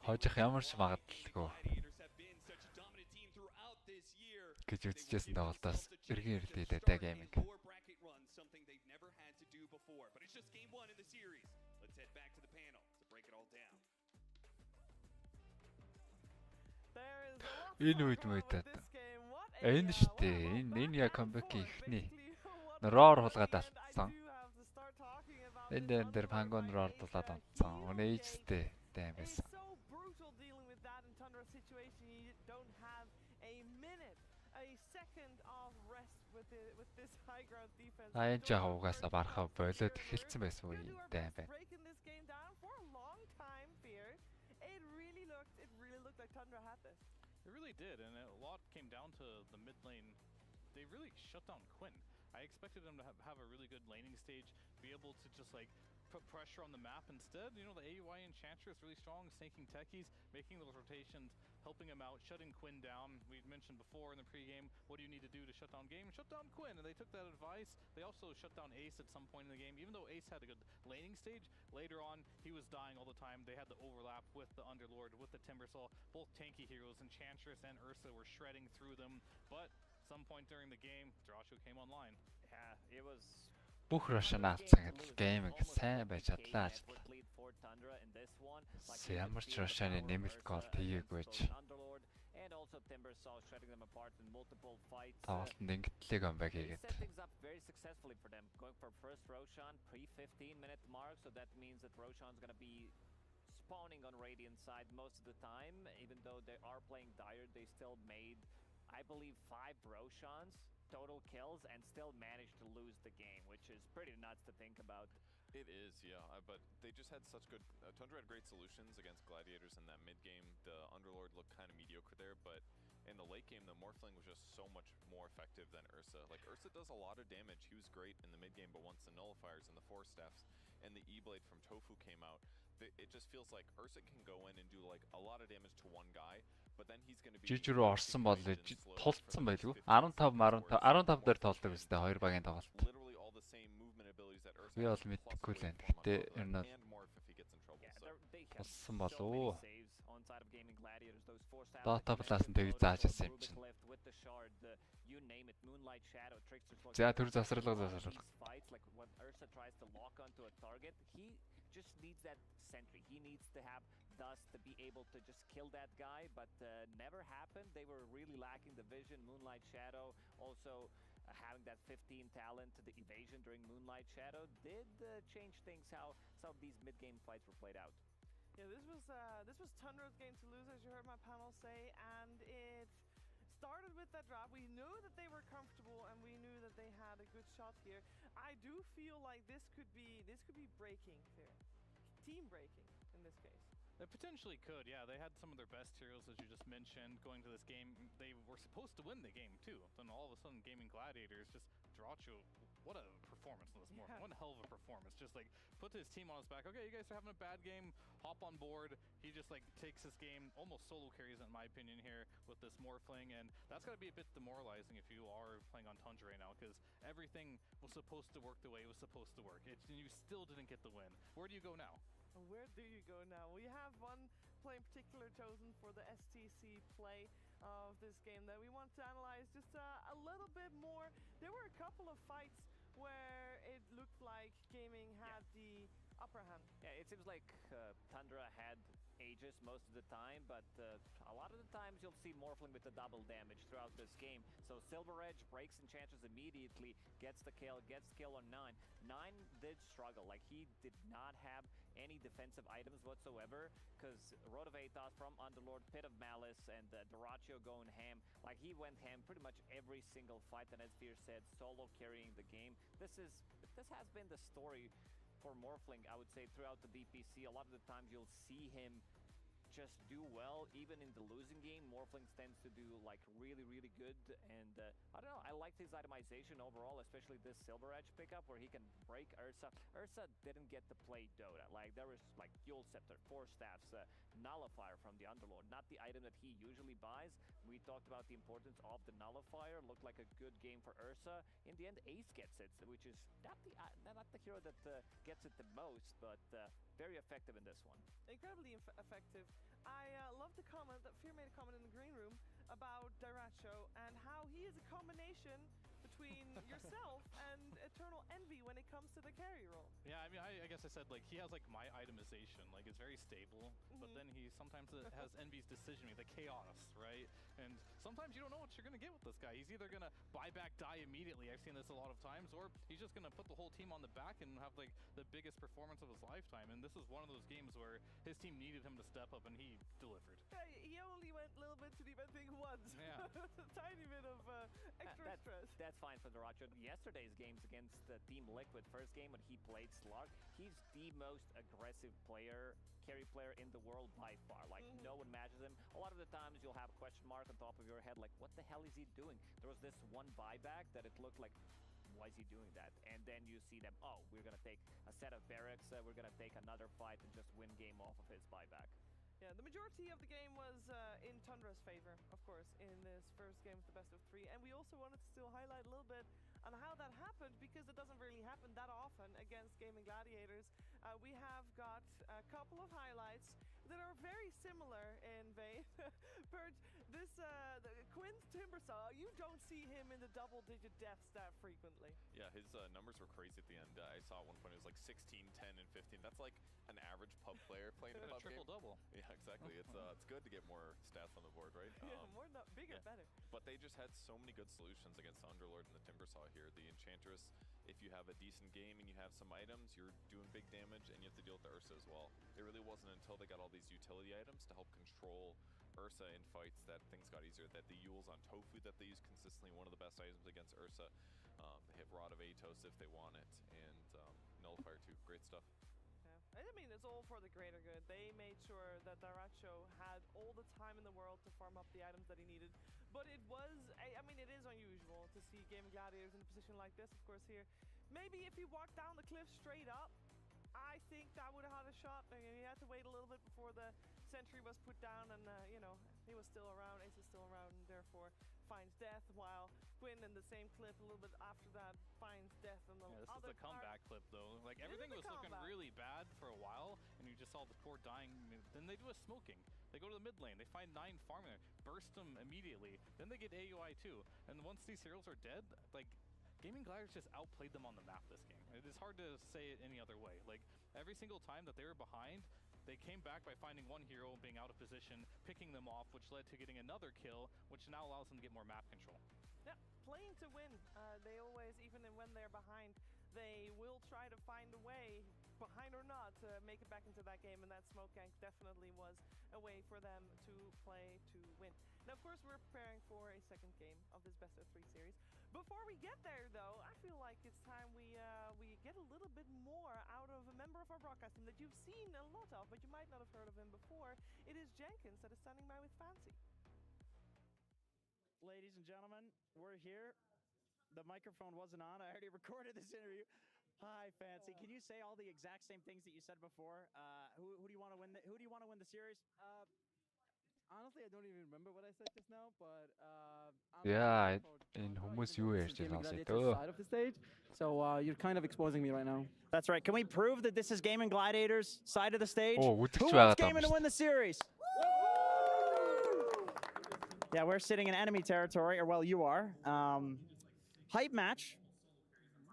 хожих ямар ч магадлалгүй гэж үзчихсэн тоглолтоос эргэн ирдээ дата гейминг. Something they've never had to do before, but it's just game 1 in the series. Let's head back to the panel to break it all down. Энэ үед мэдээд. Энэ штэ энэ яг камбэкийн ихний роор хулгаад алдсан. Энэ дээр пангон роор дулаад онцсон. Өнөө ээжтэй дэм байсан. Аян жаа угаасаа барахаа болоод эхэлсэн байсан үе дэм байна. It really did, and a lot came down to the mid lane. They really shut down Quinn. I expected them to have a really good laning stage, be able to just like put pressure on the map. Instead, you know, the AUI Enchantress really strong, snaking techies, making those rotations, helping him out, shutting Quinn down. We'd mentioned before in the pregame, what do you need to do to shut down game? Shut down Quinn, and they took that advice. They also shut down Ace at some point in the game. Even though Ace had a good laning stage, later on he was dying all the time. They had the overlap with the Underlord, with the Timbersaw. Both tanky heroes, Enchantress and Ursa, were shredding through them. But some point during the game, Dyrachyo came online. Yeah, it was Бүх Russian-аалцсан гэдэл гейминг сайн байж чадлаа ажиллаа. Ямар ч Russian-ы нэмэлт гол хийгээгүй. And also Timbersaw shredding them apart in multiple fights. Тоглолтод ингэтлэг comeback хийгээд. Set things up very successfully for them. Going for first Roshan pre-15-minute mark, so that means that Roshan's going to be spawning on Radiant side most of the time. Even though they are playing dire, they still made, I believe, 5 Roshans total kills and still managed to lose the game, which is pretty nuts to think about. It is, yeah, but they just had such good... Tundra had great solutions against Gladiators in that mid-game. The Underlord looked kind of mediocre there, but in the late game, the Morphling was just so much more effective than Ursa. Like, Ursa does a lot of damage. He was great in the mid-game, but once the Nullifiers and the Force Staffs and the E-Blade from Tofu came out, it just feels like Ursa can go in and do, like, a lot of damage to one guy, but then he's going to be... Жижиг рүү орсон бол тулцсан байлгүй. 15 дээр толдог үстэй 2 багийн тоглолт. Literally all the same movement abilities that Ursa Би бол мэдгүй л байна. Гэтэ ер нь тулсан болов. Dota Plus-ын тийг зааж ирсэн юм чинь. За төр засварлага. Just needs that sentry. He needs to have Dust to be able to just kill that guy, but never happened. They were really lacking the vision. Moonlight Shadow also having that 15 talent to the evasion during Moonlight Shadow did change things how some of these mid-game fights were played out. Yeah, this was Tundra's game to lose, as you heard my panel say, and it started with that drop. We knew that they were comfortable, and we knew that they had a good shot here. I do feel like this could be breaking here, team breaking in this case. They potentially could, yeah. They had some of their best heroes, as you just mentioned, going to this game. They were supposed to win the game, too. Then all of a sudden, Gaming Gladiators just Dyrachyo. What a performance on this morning. What a hell of a performance. Just like put his team on his back. Okay, you guys are having a bad game. Hop on board. He just like takes this game, almost solo carries it in my opinion here with this Morphling. And that's got to be a bit demoralizing if you are playing on Tundra right now, because everything was supposed to work the way it was supposed to work. You still didn't get the win. Where do you go now? Where do you go now? We have one play in particular chosen for the STC play of this game that we want to analyze just a little bit more. There were a couple of fights where it looked like Gaming had the upper hand. Yeah, it seems like Tundra had Aegis most of the time, but a lot of the times you'll see Morphling with the double damage throughout this game. So Silver Edge breaks Enchantress immediately, gets the kill on 9. 9 did struggle, like he did not have any defensive items whatsoever, because Road of Aethos from Underlord, Pit of Malice, and Dyrachyo going ham. Like he went ham pretty much every single fight, and as Fear said, solo carrying the game. This has been the story for Morphling, I would say throughout the DPC, a lot of the times you'll see him just do well. Even in the losing game, Morphling tends to do like really, really good. And I don't know, I liked his itemization overall, especially this Silver Edge pickup where he can break Ursa. Ursa didn't get to play Dota. Like there was like Dual Scepter, 4 staffs, Nullifier from the Underlord, not the item that he usually buys. We talked about the importance of the Nullifier. Looked like a good game for Ursa. In the end, Ace gets it, which is not the hero that gets it the most, but very effective in this one. Incredibly effective. I love the comment that Fear made a comment in the green room about Daracho and how he is a combination between yourself and Eternal Envy when it comes to the carry role. Yeah, I mean, I guess I said, like, he has, like, my itemization. Like, it's very stable, but then he sometimes has Envy's decision-making, the chaos, right? And sometimes you don't know what you're going to get with this guy. He's either going to buy back die immediately, I've seen this a lot of times, or he's just going to put the whole team on the back and have, like, the biggest performance of his lifetime. And this is one of those games where his team needed him to step up, and he delivered. Yeah, he only went a little bit too deep, I think, once. Yeah. A tiny bit of extra stress. That's fine for Daracho. Yesterday's games against Team Liquid, first game when he played Slug, he's the most aggressive player, carry player in the world by far. Like, no one matches him. A lot of the times you'll have a question mark on top of your head, like, what the hell is he doing? There was this one buyback that it looked like, why is he doing that? And then you see them, oh, we're going to take a set of barracks, we're going to take another fight and just win game off of his buyback. Yeah, the majority of the game was in Tundra's favor, of course, in this first game of the best of 3. And we also wanted to still highlight a little bit on how that happened, because it doesn't really happen that often against Gaming Gladiators. We have got a couple of highlights that are very similar in vein. Bert, this Quinn's Timbersaw, you don't see him in the double-digit death stat frequently. Yeah, his numbers were crazy at the end. I saw at one point it was like 16, 10, and 15. That's like an average pub player playing a pub game. Triple-double. Yeah, exactly. It's good to get more stats on the board, right? Yeah, more bigger, better. But they just had so many good solutions against the Underlord and the Timbersaw here. The Enchantress, if you have a decent game and you have some items, you're doing big damage, and you have to deal with the Ursa as well. It really wasn't until they got all these utility items to help control Ursa in fights that things got easier. That the Yules on Tofu that they use consistently, one of the best items against Ursa. They have Rod of Atos if they want it, and Nullifier too. Great stuff. I mean, it's all for the greater good. They made sure that Daracho had all the time in the world to farm up the items that he needed. But it was, I mean, it is unusual to see Gaming Gladiators in a position like this, of course, here. Maybe if he walked down the cliff straight up, I think that would have had a shot. He had to wait a little bit before the sentry was put down, and, you know, he was still around, Ace is still around, and therefore finds death, while Quinn in the same clip a little bit after that finds death in the this other is the comeback clip, though. Like, everything was looking really bad for a while, and you just saw the core dying. Then they do a smoking. They go to the mid lane. They find 9 farming there, burst them immediately. Then they get AUI too. And once these heroes are dead, like, Gaming Gladiators just outplayed them on the map this game. It is hard to say it any other way. Like, every single time that they were behind, they came back by finding one hero being out of position, picking them off, which led to getting another kill, which now allows them to get more map control. Yeah, playing to win. They always, even when they're behind, they will try to find a way, behind or not, to make it back into that game, and that smoke gank definitely was a way for them to play to win. Now, of course, we're preparing for a second game of this best of 3 series. Before we get there, though, I feel like it's time we get a little bit more out of a member of our broadcast team that you've seen a lot of, but you might not have heard of him before. It is Jenkins that is standing by with Fancy. Ladies and gentlemen, we're here. The microphone wasn't on. I already recorded this interview. Hi, Fancy. Can you say all the exact same things that you said before? Who do you want to win? Who do you want to win the series? Honestly, I don't even remember what I said just now, but Yeah, энэ хүмүүс юу ярьж байгаа side of the stage. So you're kind of exposing me right now. That's right. Can we prove that this is Gaming Gladiators side of the stage? Oh, who wants Gaming to win the series? Yeah, we're sitting in enemy territory, or well, you are. Hype match.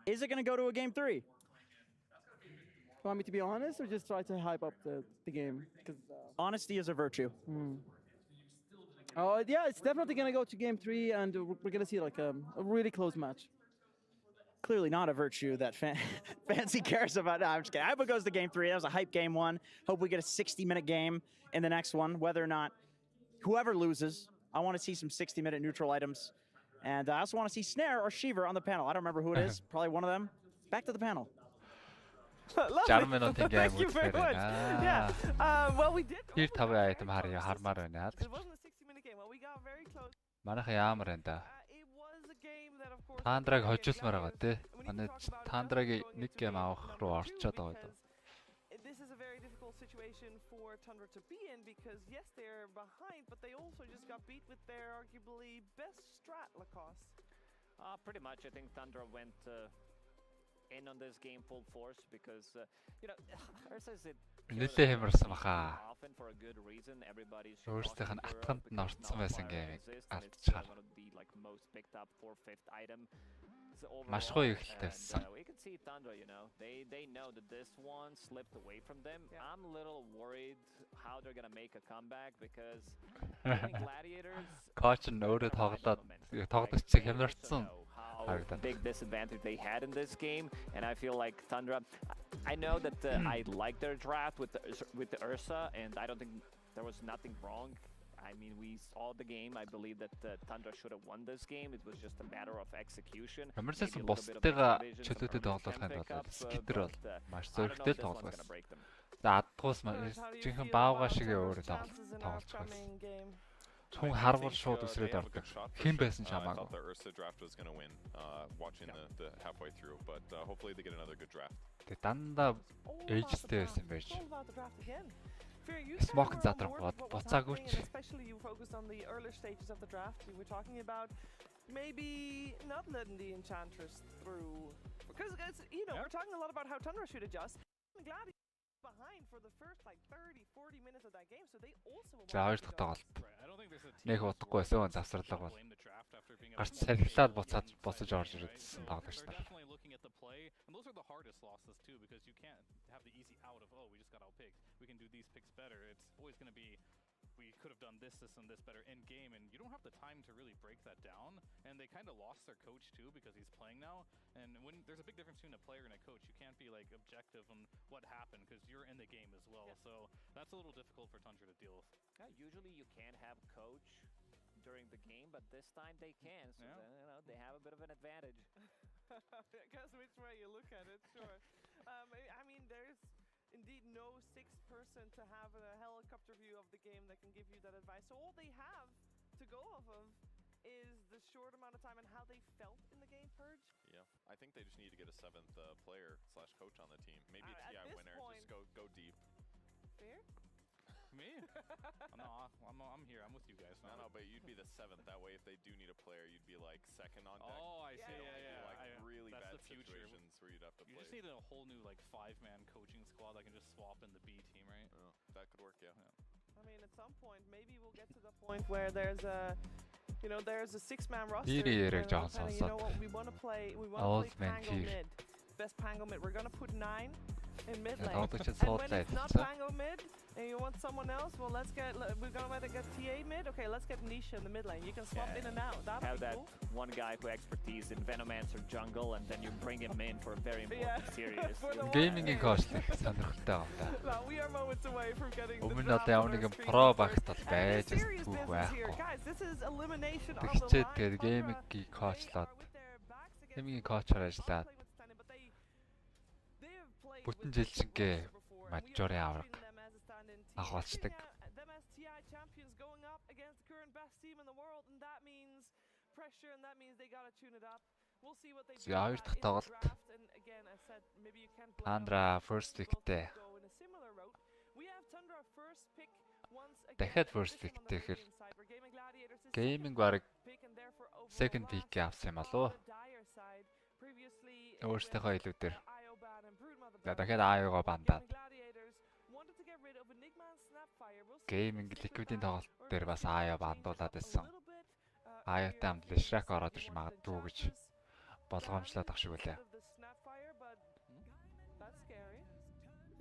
Is it going to go to a game 3? You want me to be honest, or just try to hype up the game? Because honesty is a virtue. Oh yeah, it's definitely going to go to game 3, and we're going to see like a really close match. Clearly not a virtue that Fancy cares about. No, I'm just kidding. I hope it goes to game 3. That was a hype game 1. Hope we get a 60-minute game in the next one, whether or not whoever loses. I want to see some 60-minute neutral items. And I also want to see Snare or Shiver on the panel. I don't remember who it is. Probably one of them. Back to the panel. Lovely. 60 минутын game Thank you very үзлээ. much. Yeah. Well, we did. Тэр 5 айтем хармаар байна. It wasn't a 60-minute game. Well, we got very close. Манайхан яамар энэ да. It was a game that, of course. Тандраг хожуулмаар байгаа тий. Манай Тандрагийн нэг гейм авах руу орчоод байгаа даа. This is a very difficult situation for Tundra to be in because yes, they're behind, but they also just got beat with their arguably best strat, Lacoste. Pretty much, I think Tundra went in on this game full force because you know, Ursa is it. Нэлээ хямарсан баха. Often for a good reason, everybody's Өөрсдийнх нь атганд нь орцсон байсан геймийг алдчихаар. Most picked up for fifth item. Маш гоё ихтэй байсан. We can see Tundra, you know, they know that this one slipped away from them. I'm a little worried how they're gonna make a comeback because Gladiators. Coach нь өөрөө тоглож чиг хямарсан. Big disadvantage they had in this game, and I feel like Tundra. I know that I like their draft with the Ursa, and I don't think there was nothing wrong. I mean, we saw the game. I believe that Tundra should have won this game. It was just a matter of execution. Ямарсаас бусдыгаа чөлөөтэй тоглохын тулд скитер бол маш зөрөгтэй тоглох байсан. За адгуус жинхэнэ баавга шигээ өөрөө тоглож байсан. Хүн харвал шууд үсрээд ордог. Хэн байсан ч хамаагүй. Тэ дандаа ээжтэй байсан байж. Smoke задрангууд буцаагүй ч. Especially you focused on the earlier stages of the draft. We were talking about maybe not letting the Enchantress through because you know we're talking a lot about how Tundra should adjust. I'm glad he's behind for the first like 30-40 minutes of that game, so they also. За хоёр дахь тоглолт. Нэг удахгүй байсан завсарлага бол. Гарч сархилаад буцаж орж ирсэн тоглогч нар. And those are the hardest losses too because you can't have the easy out of we just got outpicked. We can do these picks better. It's always going to be we could have done this and this better in game, and you don't have the time to really break that down. And they kind of lost their coach too because he's playing now. And when there's a big difference between a player and a coach, you can't be like objective on what happened because you're in the game as well. Yeah. So that's a little difficult for Tundra to deal with. Yeah, usually you can't have coach during the game, but this time they can. So then, you know, they have a bit of an advantage. Because which way you look at it, sure. I mean, there's indeed no sixth person to have a helicopter view of the game that can give you that advice. So all they have to go off of is the short amount of time and how they felt in the game, Purge. Yeah, I think they just need to get a seventh player / coach on the team. Maybe a TI winner. Just go deep. Fair. Me? No, I'm here. I'm with you guys. No, but you'd be the seventh. That way, if they do need a player, you'd be like second on deck. Oh, I see. Yeah. Like really that's bad the future. situations where you'd have to play. You just need a whole new like 5-man coaching squad that can just swap in the B team, right? Oh, that could work, yeah. I mean, at some point, maybe we'll get to the point where there's a, you know, there's a 6-man roster. You know what? We want to play. We want to play Pango mid. Best Pango mid. We're gonna put 9 in mid lane. And when it's not Pango mid, and you want someone else, well, we're gonna get TA mid. Okay, let's get Nisha in the mid lane. You can swap in and out. Have that one guy who expertise in Venomancer jungle, and then you bring him in for a very important serious. Gaming-ийн коучтой сонирхолтой байна да. We are moments away from getting the Өмнө одоо ямар нэгэн про багтал байж түүх байхгүй. Тэгчээд тэгээд gaming-ийн коучлаад gaming-ийн коучоор ажиллаад бүтэн жилчингээ мажорын авраг ахуулцдаг. Them as TI champions going up against the current best team in the world, and that means pressure, and that means they gotta tune it up. We'll see what they do хоёр дахь тоглолт. And again, I said maybe you can't Tundra first pick-тэй. We have Tundra first pick once again. Дахиад first pick-тэй гэхэл gaming баг second pick авсан юм болов уу? Өөрсдийнхөө илүүдээр. За дахиад АА-го бандаад. Gaming liquid-ийн тоглолт дээр бас АА бандуулаад байсан. АА-тай хамт Shrek ороод ирж магадгүй гэж болгоомжлоод ах шиг үлээ.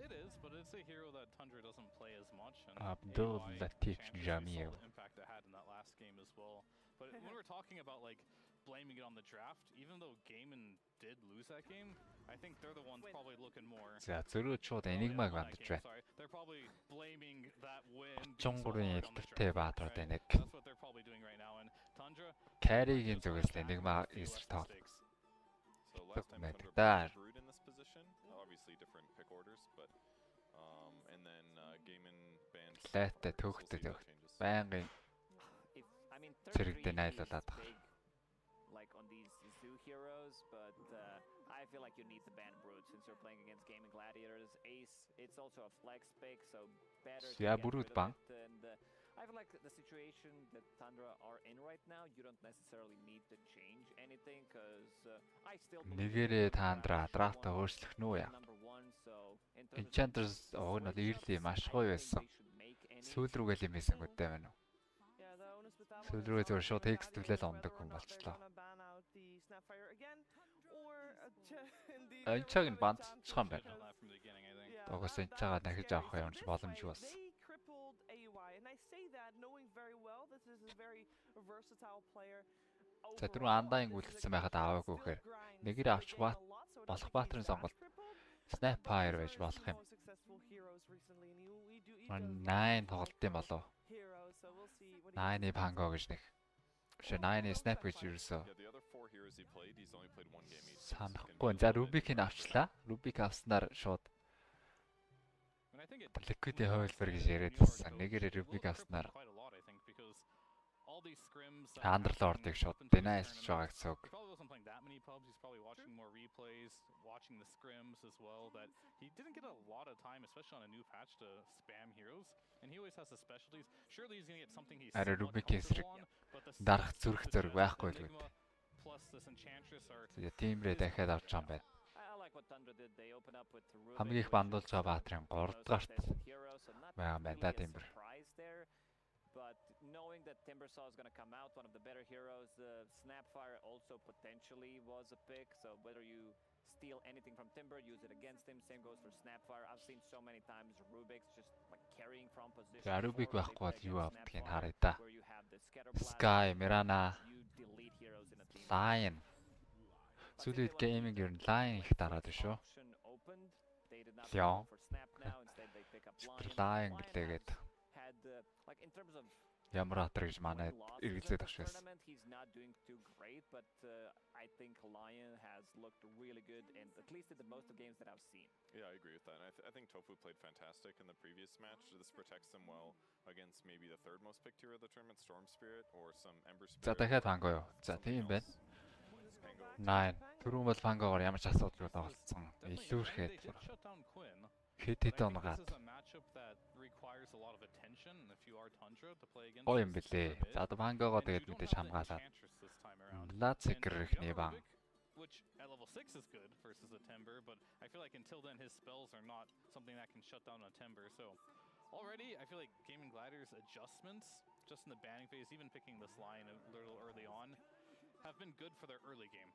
It is, but it's a hero that Tundra doesn't play as much. Jamil. Impact it had in that last game as well. But when we're talking about like blaming it on the draft, even though Gaiman did lose that game, I think they're the ones probably looking more. За зөрүү шууд Enigma-г бандаж байна. They're probably blaming that win. Чонгорын элдвэртэй баатрууд байна. That's what they're probably doing right now. And Tundra Carry-гийн зүгээс Enigma эсрэг тоглох. So last time Tundra put Brood in this position, obviously obviously different pick orders, but and then Gaiman banned Лайттай төвхтэй changes. байнгын If I mean, зэрэгтэй 33 найлуулаад is байгаа. big, like on these zoo heroes, but I feel like you need to ban Brute since you're playing against Gaming Gladiators. Ace, it's also a flex pick, so better to Yeah, get Brute rid ban. of it. And I feel like the situation that Tundra are in right now, you don't necessarily need to change anything because I still believe Нэгээрээ that Tundra Draft драфта won өөрчлөх нь үү яа? number one, so in terms of Enchanters the уг нь бол switch-ups, early маш I гоё don't think байсан. they should make any. Сүүл рүүгээ лимээсэнгүүтэй байна уу? Yeah, the onus with that one Сүүл is рүүгээ on зөвхөн шууд Gaming text Gladiators, түлээл ондог whether хүн or not they're болчлоо. gonna ban out the Snapfire again, or indeed Энчаг нь remove бандчихсан байна. Enchanters, That from the beginning, I think. yeah, Тогоос that энчаага was дахиж scary. авах So юмч this боломжгүй way, болсон. they crippled AUI, and I say that knowing very well that this is a very versatile player. За түрүү Overall, андаанг this is a үлдсэн guy байхад that аваагүй still гэхээр grinds нэгээр the авч game a lot, so I don't болох think баатрын he's that сонголт crippled. Snapfire But байж these are болох his юм. most successful heroes recently, and he does 9 well тоглолтын болов. heroes, so we'll see what he 9-ы does. Pango гэж нэг. Биш 9-ы Snap гэж юусоо Yeah, the other 4 heroes he played, he's only played one game each. санахгүй. За Rubik-ийг авчлаа. Rubik авснаар шууд And I think it Liquid-ийн хувилбар гэж яриад New York, байсан. though, Нэгээрээ will Rubik cripple авснаар quite a lot, I think, because all these scrims that Underlord-ыг happen шууд up into this deny-лж байгаа tournament, гэсэн үг. he probably wasn't playing that many pubs. He's probably watching more replays, watching the scrims as well. That he didn't get a lot of time, especially on a new patch, to spam heroes. And he always has the specialties. Surely he's gonna get something he's Арай somewhat Rubik-ийн comfortable эсрэг on. But the дарах stats зүрх suggest зэрэг that байхгүй л Enigma үүд. plus this Enchantress are Тэгээ тиймрээ дахиад авч байгаа юм байна. I like what Tundra did. They open up with Rubik, Хамгийн их which бандуулж is байгаа the Баатрын 3 most дугаарт tested hero, so not байгаа юм байна да really a Timber. surprise there. But knowing that Timbersaw is going to come out, one of the better heroes, Snapfire also potentially was a pick. So whether you steal anything from Timber, use it against him. Same goes for Snapfire. I've seen so many times Rubik's just like carrying from position. За Rubik before байхгүй when бол they юу play авдгийг against харъя Snapfire, да. where you have the scatter blast, Sky, Mirana, you delete heroes in a team. Lion. Сүүлийн gaming ер нь Lion их дараад байна шүү. Option opened. They did not Leon. go for Snap now. Instead, they pick up Super Lion. Lion гэлээгээд Had like in terms of ямар атар гэж манай win losses эргэлзээд in багш the байсан. tournament, he's not doing too great, but I think Lion has looked really good, and at least in the most of games that I've seen. Yeah, I agree with that. And I think Tofu played fantastic in the previous match. This protects them well against maybe the third most picked hero of the tournament, Storm Spirit, or some Ember Spirit. За дахиад Pango юу. За something тийм байна. else. 9. Түрүүн бол Pango-гоор ямар ч асуудалгүй тоглолцсон. Илүү Definitely, and ирэхэд they did shut down Quinn. хэд But I хэд think оногаад this is a matchup that requires a lot of attention, and if you are Tundra to play against гоё юм this бэлээ. mid, За одоо Pango-гоо and you тэгээд don't мэдээж have the хамгаалаад Enchantress this time around. Bloodseeker And ихний you have бан. Rubik, which at level 6 is good versus a Timber, but I feel like until then his spells are not something that can shut down a Timber. So already I feel like Gaming Gladiators adjustments just in the banning phase, even picking this line a little early on, have been good for their early game.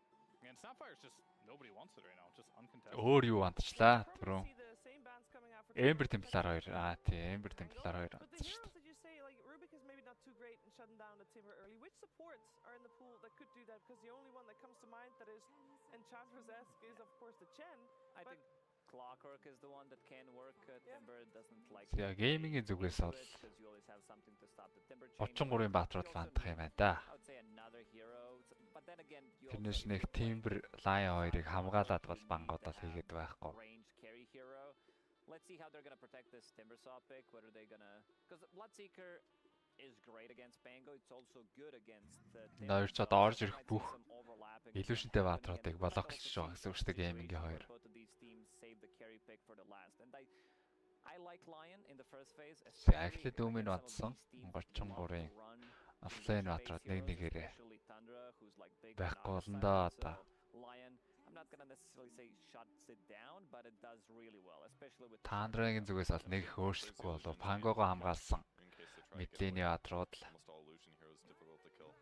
And Snapfire's just nobody wants it right now, just uncontested. Өөр юу антчлаа Probably түрүү. see the same bans coming out for Ember Timber, Templar especially 2. Тийм Ember Templar 2 But the антсан шүү heroes that you say, like Rubik is maybe not too great in shutting down the Timber early. Which supports are in the pool that could do that? Because the only one that comes to mind that is Enchantress-esque is of course the Chen. I But- think Clockwork is the one that can work. Timber doesn't like. дээ. Gaming-ийн зүгээс бол because you always have something to stop the Timber chain. 33-ын Баатрууд бандах юм байна да. I would say another hero, but then again, you Тэрнээс also нэг need Timber Lion 2-ыг хамгаалаад бол бангууд бол хийгээд байхгүй. range carry hero. Let's see how they're gonna protect this Timbersaw pick. Whether they're gonna, because Bloodseeker is great against Pango. It's also good against Ноёр ч Timber, одоо so орж there ирэх might be бүх some overlapping илүүшинтэй between them. Баатруудыг But again, блоклж also байгаа гэсэн үг шүү дээ Gaming-ийн situation 2. where both of these teams save the carry pick for the last. And I like Lion in the first phase. За эхлээд Doom-ыг against some батсан. of these teams that love to 33-ын run Offlane space Баатрууд нэг heroes, нэгээрээ especially Tundra, who's like big on байхгүй our болно side. да So одоо. Lion, I'm not gonna necessarily say shuts it down, but it does really well, especially with Тандрагийн зүгээс бол нэг их өөрчлөхгүй болов. Pango-го хамгаалсан. In case they try to get Midlane-ийн away. Баатрууд л Almost all illusion heroes difficult to kill.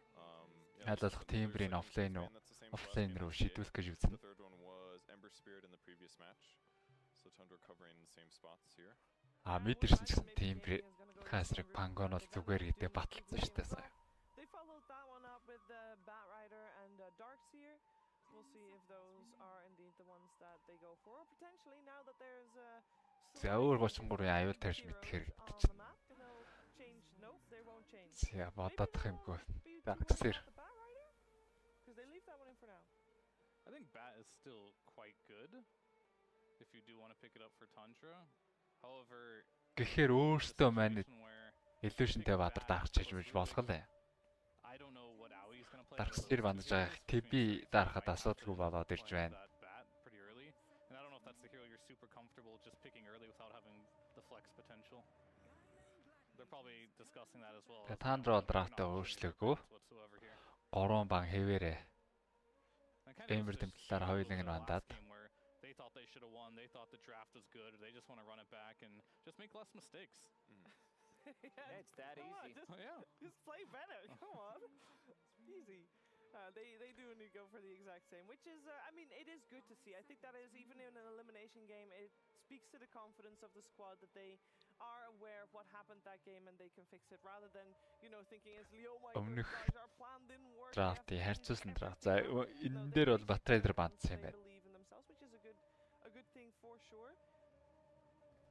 Хайлуулах Timber-ийн offlane руу offlane руу шийдвэх гэж The үзнэ. third one was Ember Spirit in the previous match. So Tundra covering the same spots here. Мэдэрсэн ч гэсэн Timber хасрыг Pango нь бол зүгээр гэдэг баталсан шүү дээ сая. They followed that one up with Bat Rider and Darkseer. We'll see if those are indeed the ones that they go for. Potentially now that there's За өөр 33-ын аюул тарьж мэдэх хэрэгтэй чинь. Nope, they won't change. За бодох юмгүй. Maybe Darkseer. the Bat Rider? Because they leave that one in for now. I think Bat is still quite good. If you do want to pick it up for Tundra. However, гэхээр өөртөө маань illusionтэй бадар дарах чиж болох л. I don't know what Aoi's going to play. Дархсдэр бандаж байгаа TB дарахад асуудалгүй болоод ирж байна. Pretty early. And I don't know if that's the hero you're super comfortable just picking early without having the flex potential. They're probably discussing that as well. Тандра драфтаа өөрчлөөгүй. 3 баг хэвээрээ. Эмэр тэмдэглэлээр хоёуланг нь бандаад. They thought they should have won. They thought the draft was good. They just want to run it back and just make less mistakes. Yeah, it's that easy. Just play better. Come on. It's easy. They do need to go for the exact same, which is, I mean, it is good to see. I think that is, even in an elimination game, it speaks to the confidence of the squad that they are aware of what happened that game and they can fix it, rather than, you know, thinking it's Leo, my guys, our plan didn't work. Draft харьцуулсан драфт. За энэ дээр бол Bat-UlziiAK бандсан юм байна. Which is a good thing for sure.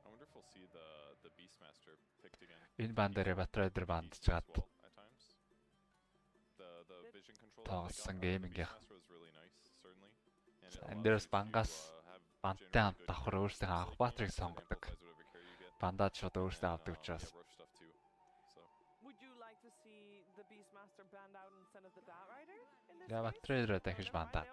I wonder if we'll see the Beastmaster picked again. Энэ банд дээр Bat-UlziiAK бандж гад. The vision control Тоосон гейминг. was really nice, certainly. Энэ дээрс бангаас банттай хамт давхар өөрсдөө авах батрыг сонгодог. Бандаад шууд өөрсдөө авдаг учраас. Would you like to see the Beastmaster band out instead of the Bat Rider in this? Я Bat-UlziiAK дахиж бандаад.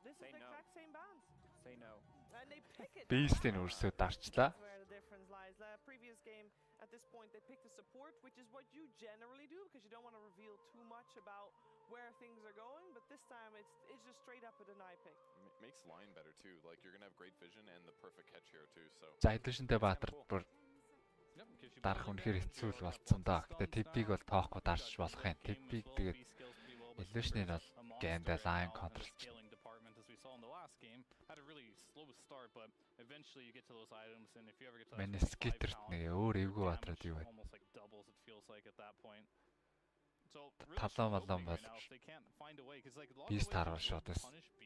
This is the exact same bands. Say no. And they pick it. Beast-ийн өрсөд дарчлаа. Where the difference lies. The previous game, at this point, they picked a support, which is what you generally do because you don't want to reveal too much about where things are going. But this time, it's just straight up a deny pick. Makes line better too. Like you're gonna have great vision and the perfect catch here too. So. За illusionтэй баатар бүр дарах үнэхээр хэцүү л болцсон даа. Гэтэ TP-г бол тоохгүй дарж болох юм. TP-г тэгээд illusion-ыг бол гэнэ line control. Had a really slow start, but eventually you get to those items, and if you ever get to Миний скитер нэг өөр эвгүй батраад юу вэ? Almost like doubles, it feels like at that point. So талан болон бол they can't find a way because like Beast харвал шууд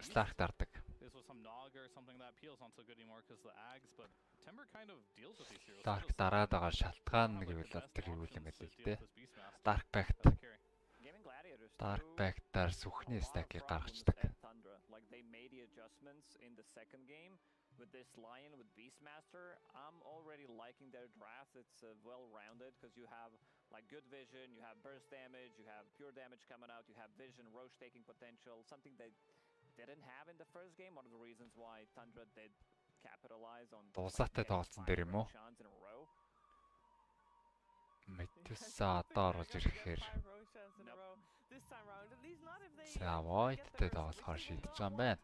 Stark дардаг. This was some Nog or something that peels not so good anymore because the Ags, but Timber kind of deals with these heroes. Stark дараад байгаа шалтгаан гэвэл тэр юу юм бэ л дээ. Dark Pact. Dark Pact-аар сүхний stack-ийг гаргацдаг. Like they made the adjustments in the second game with this Lion with Beastmaster. I'm already liking their draft. It's well-rounded because you have like good vision, you have burst damage, you have pure damage coming out, you have vision, roche taking potential, something they didn't have in the first game. One of the reasons why Tundra did capitalize on Дусаатай тоглосон дээр юм уу? Мэдээсээ одоо оруулж ирэхээр за void-тэй тоглохоор шийдэж байгаа юм байна.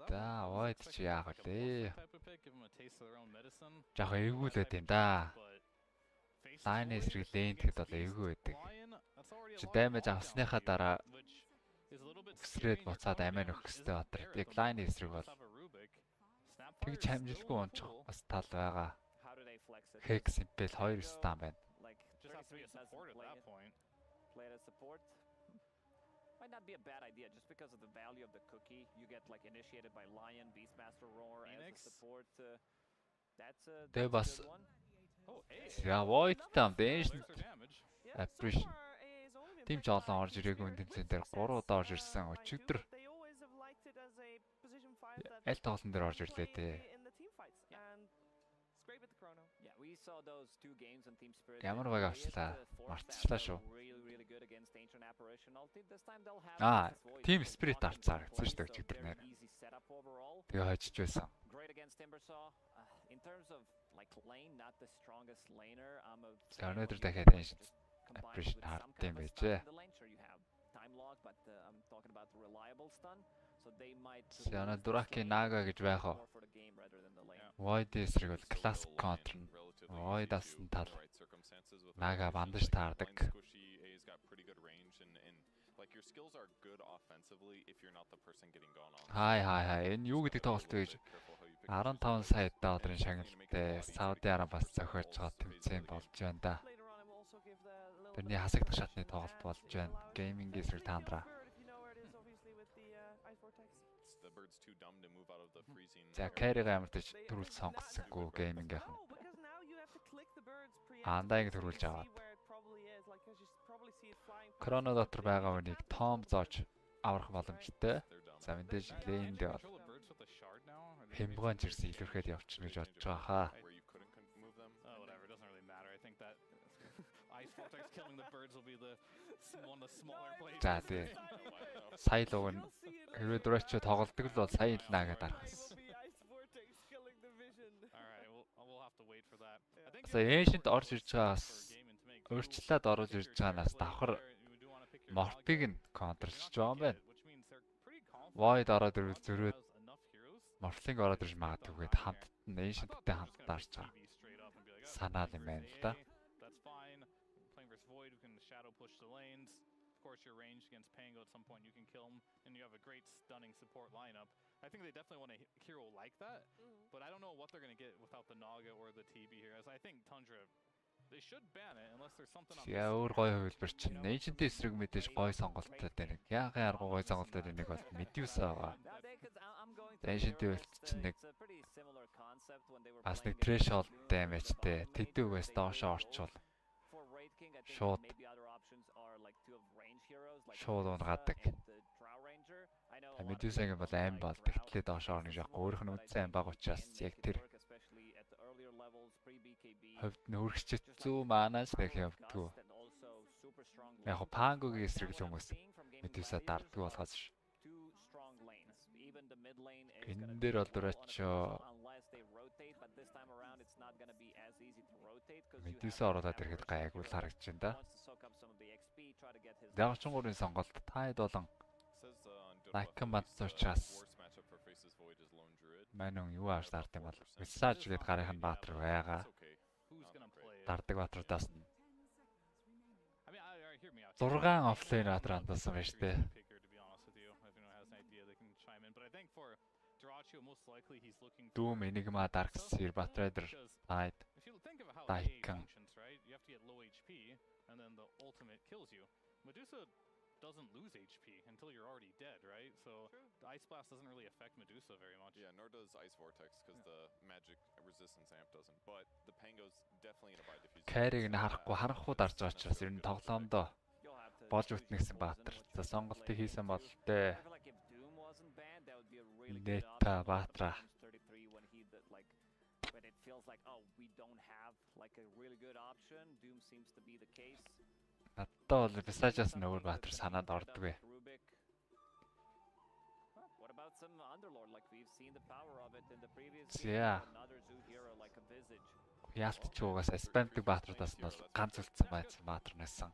За void чи яах вэ? Жах эвгүүлээд юм да. Line эсрэг lane тэгэд бол эвгүй байдаг. Чи damage авсныхаа дараа өсрээд буцаад амиа нөх гэстэй батар. Яг line эсрэг бол тэгж хамжилгүй унчих бас тал байгаа. Hex simple 2 стан байна. Just has to be a support at that point. Play it as support. Might not be a bad idea just because of the value of the cookie. You get like initiated by Lion, Beastmaster, Roar as a support. That's a good one. За void там damage. Appreciate. Тим ч олон орж ирээгүй энэ тэмцээн дээр 3 удаа орж ирсэн. Өчигдөр аль тоглоом дээр орж ирлээ дээ. Ямар баг авчлаа. Мартчихлаа шүү. Team Spirit арцаар гэсэн шүү дээ өчигдөр нэр. Тэгээ хожиж байсан. За өнөөдөр дахиад энэ appreciate хард юм байжээ. Яна дураки нага гэж байх уу? Void эсрэг бол classic counter. Void асан тал. Нага бандаж таардаг. Like your skills are good offensively if you're not the person getting gone on. Хай. Энэ юу гэдэг тоглолт вэ гэж 15 сая долларын шагналтай Сауди Арабиас зохиож байгаа тэмцээн болж байна да. Тэрний хасагдах шатны тоглолт болж байна. Гейминг эсрэг Тандра. За carry амар тийч төрүүл сонгоцсонгүй геймингийнх нь. Андайг төрүүлж аваад. Кроно дотор байгаа хүнийг том зоож аврах боломжтой. За мэдээж лейн дээр хэмбгэн зэрсэн илүүрхэд явчихна гэж бодож байгаа хаа. Where you couldn't move them. Oh, whatever. It doesn't really matter. I think that Ice Vortex killing the birds will be one of the smaller plays. За тий. Сая л уг нь хэрвээ дөрөвч тоглолдог л бол сая л наагаад арахс. We'll have to wait for that. За Ancient орж ирж байгаас өөрчлөлт оруулж ирж байгаанаас давхар Morpig нь контрлж байгаа юм байна. Void ороод ирвэл зөрөөд Morphling ороод ирж магадгүйгээд хамт нь Ancient-тэй хамт дарж байгаа. Санаал юм байна л да. That's fine. Playing versus Void, we can shadow push the lanes. Of course, you're ranged against Pango at some point, you can kill him, and you have a great stunning support lineup. I think they definitely want a hero like that, but I don't know what they're going to get without the Naga or the TB here. As I think Tundra, they should ban it unless there's something on. Яа өөр гоё хөвлөр чинь Ancient-ийн эсрэг мэдээж гоё сонголттой байна. Яагаад арга гоё сонголттой нэг бол Medusa байгаа. Ancient-ийн үлч чинь нэг бас нэг threshold damage-тэй тэдүүгээс доошоо орчвол шууд унгадаг. Medusa-гийн бол аим бол тэгтлээ доошоо орно гэж яахгүй. Өөрөх нь үндсэн аим баг учраас яг тэр хөвд нь үргэлжлэж зүү манаас нэг явдггүй. Яг Pango-гийн эсрэг л хүмүүс Medusa дарддаг болохоос ш. Энэ дээр бол дөрөч Medusa ороод ирэхэд гайгүй л харагдаж байна да. Дагчунгуурын сонголт таад болон Haanbанк учраас манайг юу ааш дард юм бол Visage гээд гарынх нь баатар байгаа. Дардаг баатарудаас нь 6 офлейн баатар андсан байна шүү дээ. Doom, Enigma, Darkseer, Batrider, Tide, Daikan. You have to get low HP, and then the ultimate kills you. Medusa doesn't lose HP until you're already dead, right? So the Ice Blast doesn't really affect Medusa very much. Yeah, nor does Ice Vortex, because the magic resistance amp doesn't. But the Pango's definitely in a buy diffuse. Carry-г нь харахгүй дарж байгаа учраас ер нь тоглоомдоо болж үтнэ гэсэн баатар. За сонголтыг хийсэн бол тээ. Neta Batra. When it feels like, oh, we don't have like a really good option, Doom seems to be the case. Надад бол Visage-аас нөөр баатар санаад ордгүй. What about some Underlord? Like we've seen the power of it in the previous game. Another zoo hero like a Visage. Яалтч угаас спамдаг баатаруудаас нь бол ганц үлдсэн байсан баатар нэсэн.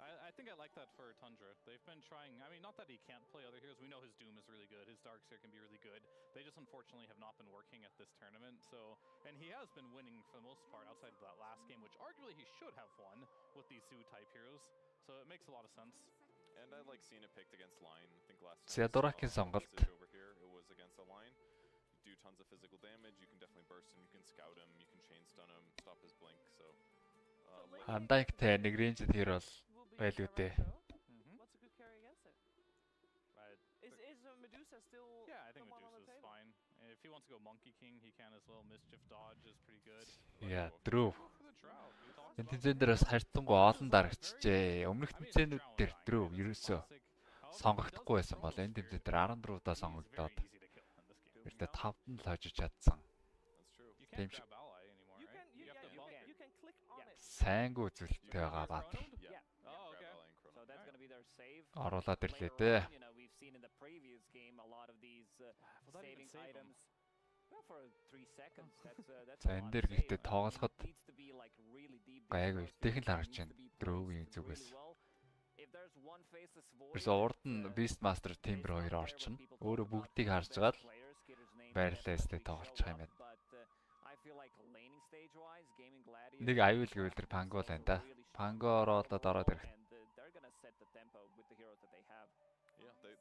I think I like that for Tundra. They've been trying, I mean, not that he can't play other heroes. We know his Doom is really good. His Darkseer can be really good. They just unfortunately have not been working at this tournament. So, and he has been winning for the most part outside of that last game, which arguably he should have won with these zoo type heroes. So it makes a lot of sense. And I like seeing it picked against line. I think last Durakin сонголт over here it was against a line. You do tons of physical damage. You can definitely burst him. You can scout him. You can chain stun him. Stop his blink. So Haanbаnkтэй нэг range hero байлгүй дээ. What's a good carry against it? Is Medusa still? Yeah, I think Medusa's fine. If he wants to go Monkey King, he can as well. Mischief dodge is pretty good. Yeah, true. Энэ тэмцээн дээр бас харьцангуй олон дарагчжээ. Өмнөх тэмцээнүүд дээр true ерөөсөө сонгогдохгүй байсан бол энэ тэмцээн дээр 14 удаа сонгогдоод эртээ 5-д нь л хожиж чадсан. Тийм шиг. Сайнгүй үзүүлэлттэй байгаа баатар. Оруулаад ирлээ дээ. За энэ дээр гэхдээ тоглоход гайгүй техник харагч байна. Дрөөгийн зүгээс. Тэрс урд нь Beastmaster Timber 2 орчин. Өөрөө бүгдийг харж байгаа л байрлалаа өстэй тоглож байгаа юм байна. Нэг аюул гэвэл тэр Pango л байна да. Pango ороод ирэх.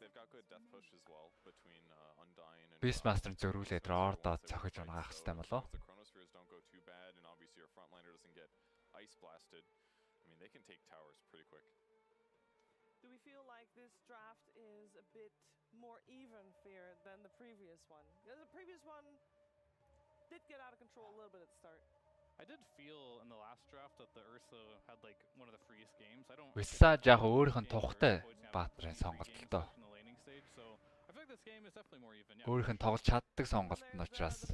They've got good death push as well between Undyne and Beastmaster зөрүүлээд ордоод цохиж унаах хэрэгтэй болов. The Chronospheres don't go too bad and obviously your frontliner doesn't get ice blasted. I mean they can take towers pretty quick. Do we feel like this draft is a bit more even fair than the previous one? Because the previous one did get out of control a little bit at the start. I did feel in the last draft that the Ursa had like one of the freest games. I don't Visage яг өөрийнх нь тухтай баатрын сонголттой. this game is definitely more even. Өөрийнх нь тоглож чаддаг сонголт нь учраас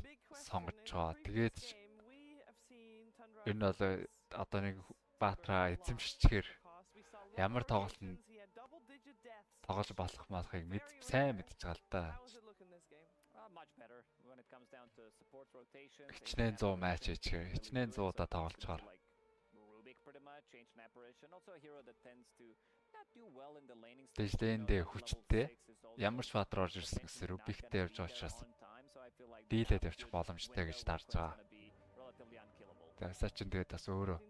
сонгож байгаа. Тэгээд энэ бол одоо нэг Баатра эзэмшчихээр ямар тоглолт нь тоглож болохыг сайн мэдж байгаа л да. Хичнээн 100 матч хийчихээр хичнээн 100 удаа тоглож байгаа. Дэжлэндээ хүчтэй ямар ч Баатар орж ирсэн гэсэн Рубиктэй явж байгаа учраас дийлээд явчих боломжтой гэж дарж байгаа. Тэгсаа ч тэгээд бас өөрөө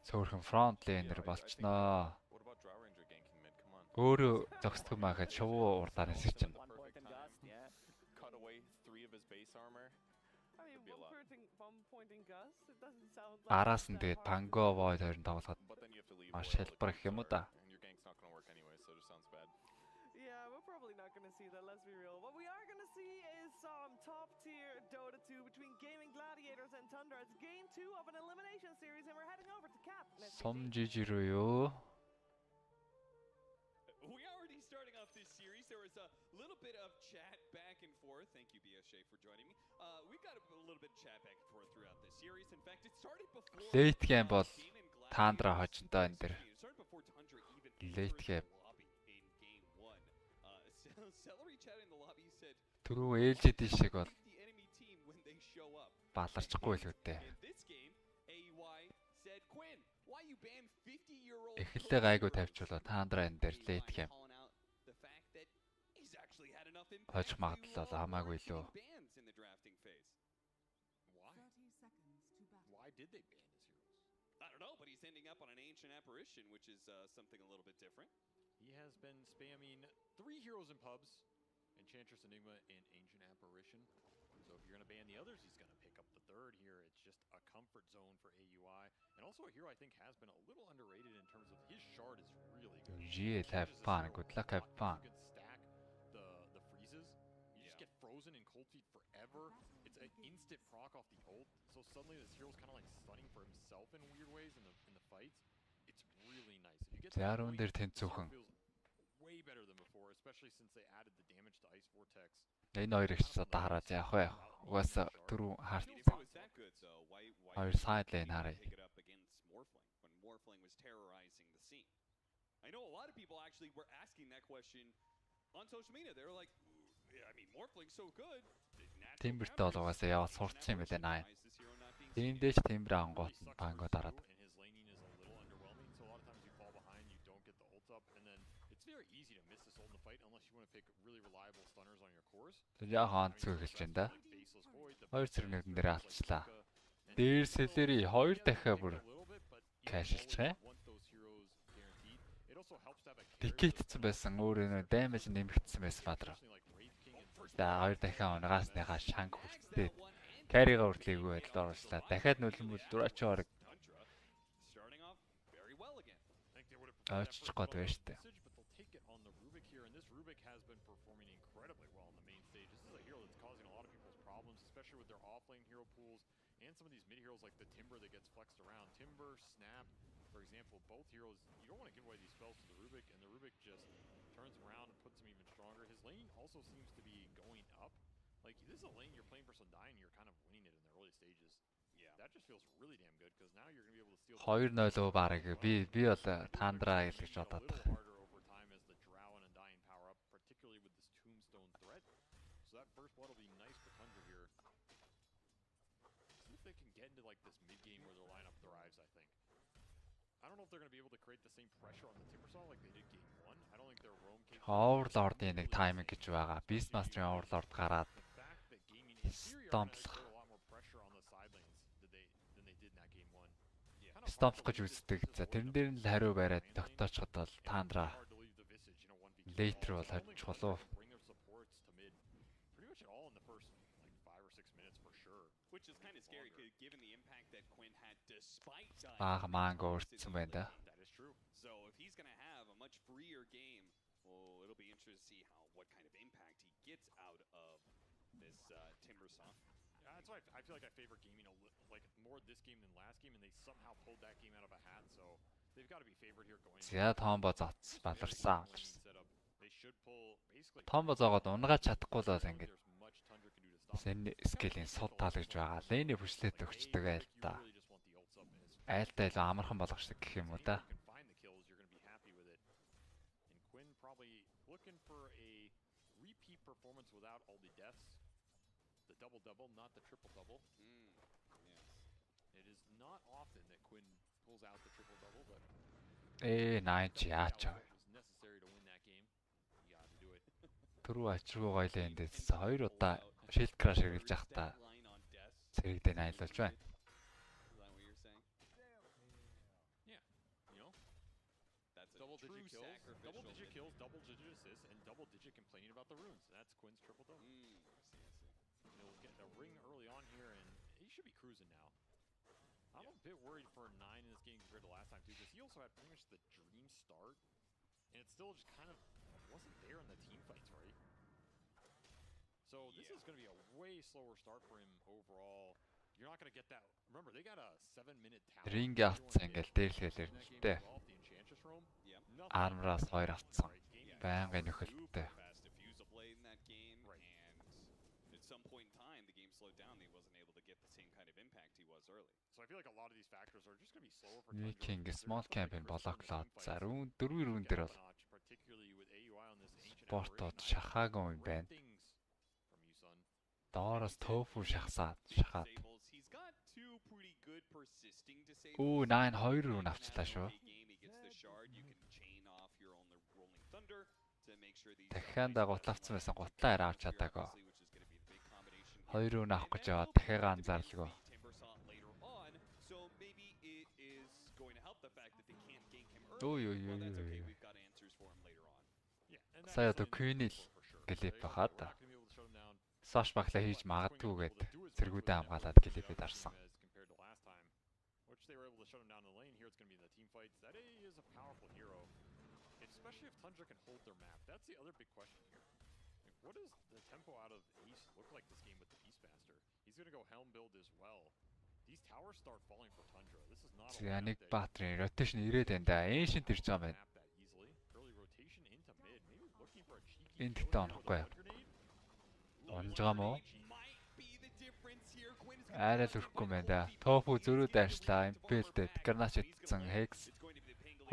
цөөхөн фронт лейнер болчихноо. Өөрөө зогсдог махад шувуу урдаанаас ирчихнэ. Араас нь тэгээд Панго Void хоёр нь тоглоход маш хэлбэр гэх юм уу да. Yeah, we're probably not going to see that, let's be real. What we are going to see is some top-tier Dota 2 between Gaming Gladiators and Tundra. It's game 2 of an elimination series, and we're heading over to Cap. Somjiji로 юу? We already starting off this series. There was a little bit of chat back and forth. Thank you, BSJ, for joining me. We've got a little bit of chat back and forth throughout this series. In fact, it started before Late game бол Тандра хожинтой энэ дэр. Late game. Түрүү ээлжид шиг бол баларчихгүй л үтэй. Эхлээ гайгүй тавьчихлаа Тандра энэ дээр late game. Хожих магадлал хамаагүй лөө. Why did they ban his heroes? I don't know, but he's ending up on an Ancient Apparition, which is something a little bit different. He has been spamming 3 heroes in pubs, Enchantress, Enigma, and Ancient Apparition. So if you're going to ban the others, he's going to pick up the third here. It's just a comfort zone for AUI. And also a hero I think has been a little underrated in terms of his shard is really good. GL have fun, good luck, have fun. You can stack the freezes. You just get frozen in cold feet forever. It's an instant proc off the ult. So suddenly this hero's kind of like stunning for himself in weird ways in the fights. It's really nice. If you get that point, it feels way better than before, especially since they added the damage to Ice Vortex. Энэ хоёрыг ч одоо хараад яах вэ? Угаасаа түрүү харсан. Хоёр side lane харъя. When Morphling was terrorizing the scene. I know a lot of people actually were asking that question on social media. They were like, I mean, Morphling's so good. Timberтэй бол угаасаа яваад сурцсан юм байлаа наа. Эндээч Timber ангууд Панго дараад. Яг онцгой эхэлж байна да. Хоёр зэрэгнэрэн дээр алчлаа. Дээр Celery 2 дахиад бүр кэшилчихэ. Дикетсэн байсан өөрөө damage нэмэгдсэн байсан бадраа. За 2 дахиад унгааснийхаа шанг хүртээд carry-га хүртлээгүй байдал оруулчлаа. Дахиад нөлөмөл дураач орог. Очиж гот байна штэ. Especially with their offlane hero pools and some of these mid heroes like the Timber that gets flexed around. Timber, Snap, for example, both heroes, you don't want to give away these spells to the Rubik, and the Rubik just turns around and puts him even stronger. His lane also seems to be going up. Like, this is a lane you're playing for some dying, you're kind of winning it in the early stages. Yeah. That just feels really damn good, because now you're going to be able to steal... 2-0 бараг би бол Тандра гэж бодоод. Over time as the Drow and Undying power up, particularly with this Tombstone threat. So that first blood will be nice for Tundra here. See if they can get into like this mid game where their lineup thrives, I think. I don't know if they're going to be able to create the same pressure on the Timbersaw like they did game 1. I don't think their roam capability... Overlord-ийн нэг тайминг гэж байгаа. Beastmaster-ийн Overlord гараад Stomp-лах. Stomp-лах гэж үздэг. За тэрэн дээр нь л хариу бариад тогтоочход бол Tundra later бол хожиж болов. Which is kind of scary given the impact that Quinn had despite dying. Mango өртсөн байна да. That is true. So if he's going to have a much freer game, well, it'll be interesting to see what kind of impact he gets out of this Timbersaw. That's why I feel like I favor gaming like more this game than last game, and they somehow pulled that game out of a hat. So they've got to be favored here going. За Tombo зоц баларсан. They should pull Том зоогоод унгаад чадахгүй л бол ингээд скелийн сод таалгаж байгаа. Лэний хүчлээд өгчдөг айл та. Айлтай илүү амархан болгочдөг гэх юм уу да. Looking for a repeat performance without all the deaths. The double-double, not the triple-double. It is not often that Quinn pulls out the triple-double, but... Найч яач. necessary to win that game. You got to do it. Түрүү ачруу гойлоо эндээс 2 удаа shield crash хэрэглэж явахдаа зэрэгдээ найлуулж байна. Double-digit kills, double-digit assists, and double-digit complaining about the runes. That's Quinn's triple-double. He'll get a ring early on here, and he should be cruising now. I'm a bit worried for 9 in this game compared to last time, too, because he also had pretty much the dream start, and it still just kind of wasn't there in the team fights, right? So this is going to be a way slower start for him overall. You're not going to get that. Remember, they got a 7-minute tower. Ring авцсан ингээл дээрлэхэлэр нэртэй. Armраас 2 авцсан. Байнгын нөхөлттэй. Some point in time, the game slowed down. He wasn't able to get the same kind of impact he was early. So I feel like a lot of these factors are just going to be slower for King small campaign блоклоод за рүүн 4 рүүн дээр бол спортод шахаагүй юм байна. Доороос тофу шахаад. Оо 9 2 рүүн авчлаа шүү. Дахиад гутлавцсан байсан гутлаа арай авч чадаагүй. 2 рүүн авах гэж яваа дахиад анзаарлгүй. Ой. Сая то Queen-ил клип хаад. Саш баглаа хийж магадгүйгээд зэргүүдээ хамгаалаад клипэд арсан. Especially if Tundra can hold their map. That's the other big question here. Like, what does the tempo out of Ace look like this game with the Beastmaster? He's going to go Helm build as well. These towers start falling for Tundra. This is not a Нэг Bat-ын rotation ирээд байна да. Ancient ирж байгаа юм байна. Early rotation into mid. Maybe looking for a cheeky. Энд таахгүй. Онж байгаа мó? Арай л өрөхгүй байна да. Тофу зөрүү дайрчлаа. Impel-дэд Granach идсэн Hex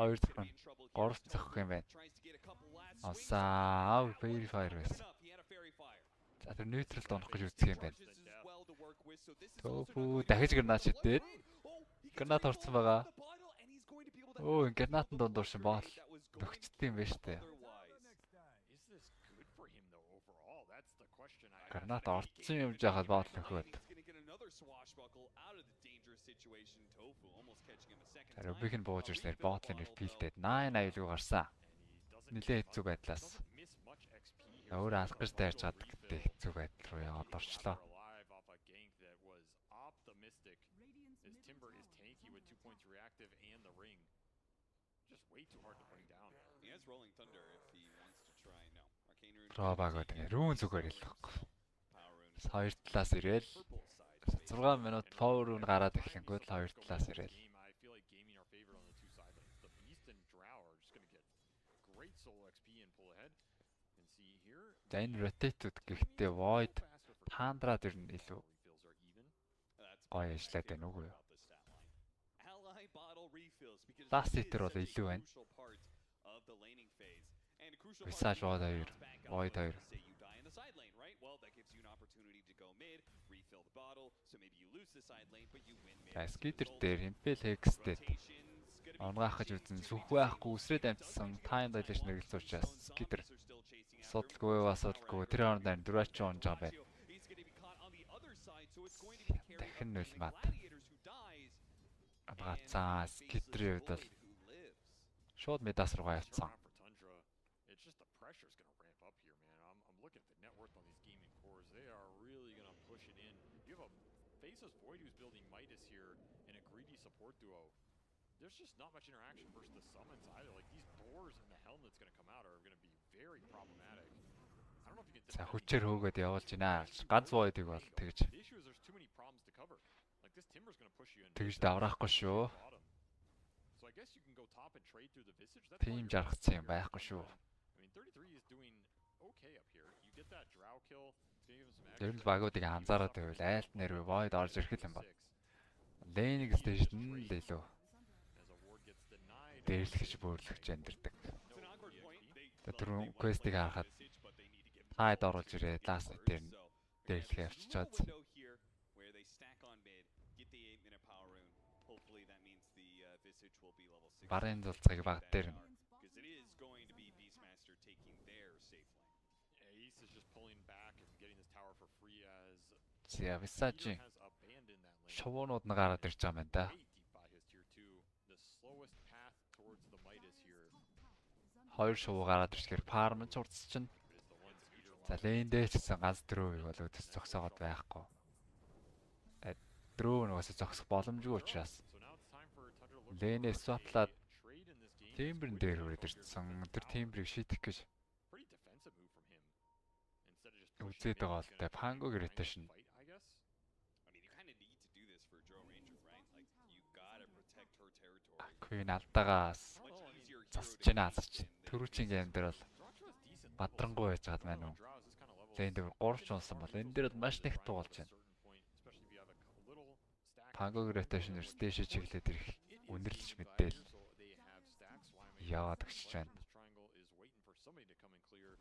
2 дахин 3 зохих юм байна. Асаа, Verifier байсан. За тэр neutral донох гэж үздэг юм байна. Тофу дахиж Granach идээд Granach орсон байгаа. Оо, Granach-ын дундуур шин боол нөхцдөг юм байна штэ. Granach орцсон юм жахал боол нөхөд. Рубикэн боожрснэр ботлын репилтэд 8 аюулгүй гарсан. Нилээ хэцүү байдлаас. Өөр алах гэж дайрч гадаг гэдэг хэцүү байдал руу яваад орчлоо. Робагод рүүн зүгээр хэлэхгүй. 2 талаас ирээл 6 минут power rune гараад эхлэнгүүт 2 талаас ирээл. Энэ rotate-ууд гэхдээ void таандраад ирнэ илүү гоё ажиллаад байна үгүй юу? Last hitter бол илүү байна. Visage void 2. Скитер дээр Impel Hex-тэй онгаах гэж үзэн сүх байхгүй үсрээд амтсан time dilation нэгэлсэн учраас скитер судалгүй асуудалгүй тэр хооронд дураач онж байгаа байна. Дахин нүлмат. Абгацаа скитрийн хувьд бол шууд медас руугаа явцсан. Faces Void who's building Midas here in a greedy support duo. There's just not much interaction versus the summons either. Like these boars and the helm that's going to come out are going to be very problematic. I don't know if you can. За хүчээр хөөгөөд явуулж байна. Ганц Void-ыг бол тэгж. The issue is there's too many problems to cover. Like this timber's going to push you in. Тэгж давраахгүй шүү. So I guess you can go top and trade through the visage. That's team жаргацсан юм байхгүй шүү. I mean 33 is doing okay that drow kill, it's gonna give him some Ер нь extra багуудыг анзаараад байвал айлт нэр void орж ирэх юм байна. Лэнийг stage нь л илүү as a ward gets denied. дээрлэхж бөөрлөгч амьдэрдэг. It's an awkward point. They Түрүүн love quest-ийг харахад but they need to get таад оруулж ирээ last дээр нь So, дээрлэхээ авчичаад window here where they stack on mid, get the 8-minute power rune. Hopefully that means the Visage will be level 6. барын зулцгийг баг дээр нь Because it is going to be Beastmaster taking their safe lane. Yeah, Ace is just pulling back and getting this tower for free as Visage has abandoned that lane. шувуунууд нь гараад ирж байгаа юм да. Way deep by his tier 2. The slowest path towards the Midas here. Хоёр шувуу гараад ирчихээр farm ч урдс чинь. Is the one Skeeter За лэндээ ч гэсэн ганц дөрөвийг бол өдөс зогсоогоод байхгүй. Дөрөв нугасаа зогсох боломжгүй учраас So now it's time for Tundra to look лэнээ for сватлаад a trade in this game. тембрэн дээр хүрээд ирсэн. Тэр тембрийг шийдэх гэж Pretty defensive move from him. Instead of just pushing үзээд mid, байгаа he's бол gonna тэ Pango-г fight, rotation I guess. I mean, you kind of need to do this for Drow Ranger, right? Like, you gotta protect her territory. Queen алдаагаас Much easier hero засч to гинэ beat засч. than the Төрүүчийн гейм дээр бол Drow is decent. бадрангуй байж гад маань уу. Drow is this kind of level. Лэнд дээр 3 ч унсан бол энэ дээр бол маш их туулж байна. Especially if you have a little stack. Pango-г rotation station чиглээд ирэх үнэрлэж мэдээл яваад өгч байна. Triangle is waiting for somebody to come and clear.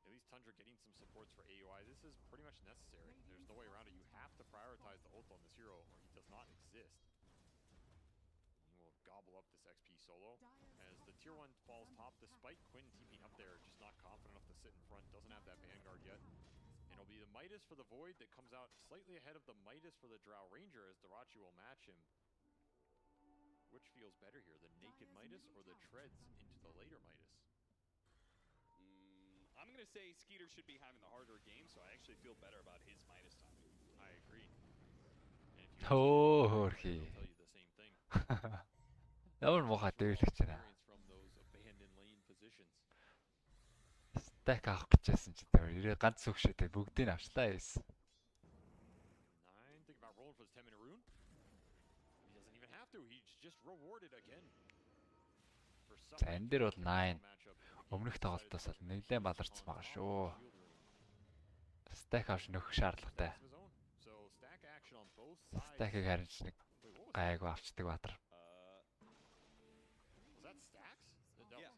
At least Tundra getting some supports for AOI. This is pretty much necessary. There's no way around it. You have to prioritize the ult on this hero, or he does not exist. He will gobble up this XP solo as the tier 1 falls top, despite Quinn TPing up there, just not confident enough to sit in front. Doesn't have that Vanguard yet. And it'll be the Midas for the Void that comes out slightly ahead of the Midas for the Drow Ranger as Darachi will match him. Which feels better here, the naked Midas or the treads into the later Midas? I'm going to say Skeeter should be having the harder game, so I actually feel better about his Midas timing. I agree. And if you Хөөхий. they'll tell you the same thing. Ямар муухай дээрлэгч байна. Experience from those abandoned lane positions. Stack авах гэжсэн чи тэр ирээ ганц өгшөөтэй бүгдийг авчлаа эс. 9, think about rolling for this 10-minute rune. He doesn't even have to, he's just rewarded again. For За энэ дээр бол 9 matchup. өмнөх тоглолтоос бол нэлээд баларцсан байгаа шүү. Stack авч нөхөх шаардлагатай. So stack action on both sides. Stack-ыг харин ч нэг гайгүй авчдаг баатар. Was that stacks? Yeah.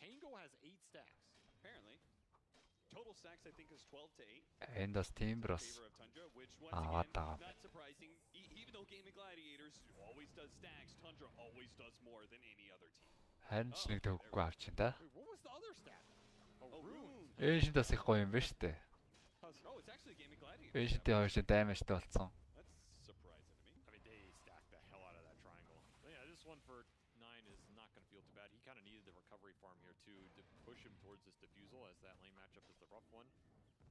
Pango has 8 stacks. Apparently. Total stacks, I think, is 12 to 8. Энд бас Timber бас Favor of Tundra, which once аваад again, байгаа. not surprising. Even though Gaming Gladiators always does stacks, Tundra always does more than any other team. харин ч нэг төгөхгүй авчин та. Wait, what was the other stack? Oh, Oh, rune. Эйшнт бас их гоё юм байна штэ. Oh, it's actually Gaming Gladiators. Эйшнтийн хоёр шиг даймажтай болцсон. That's surprising to me. I mean, they stacked the hell out of that triangle. But yeah, this one for 9 is not going to feel too bad. He kind of needed the recovery farm here too to push him towards this defusal as that lane matchup is the rough one.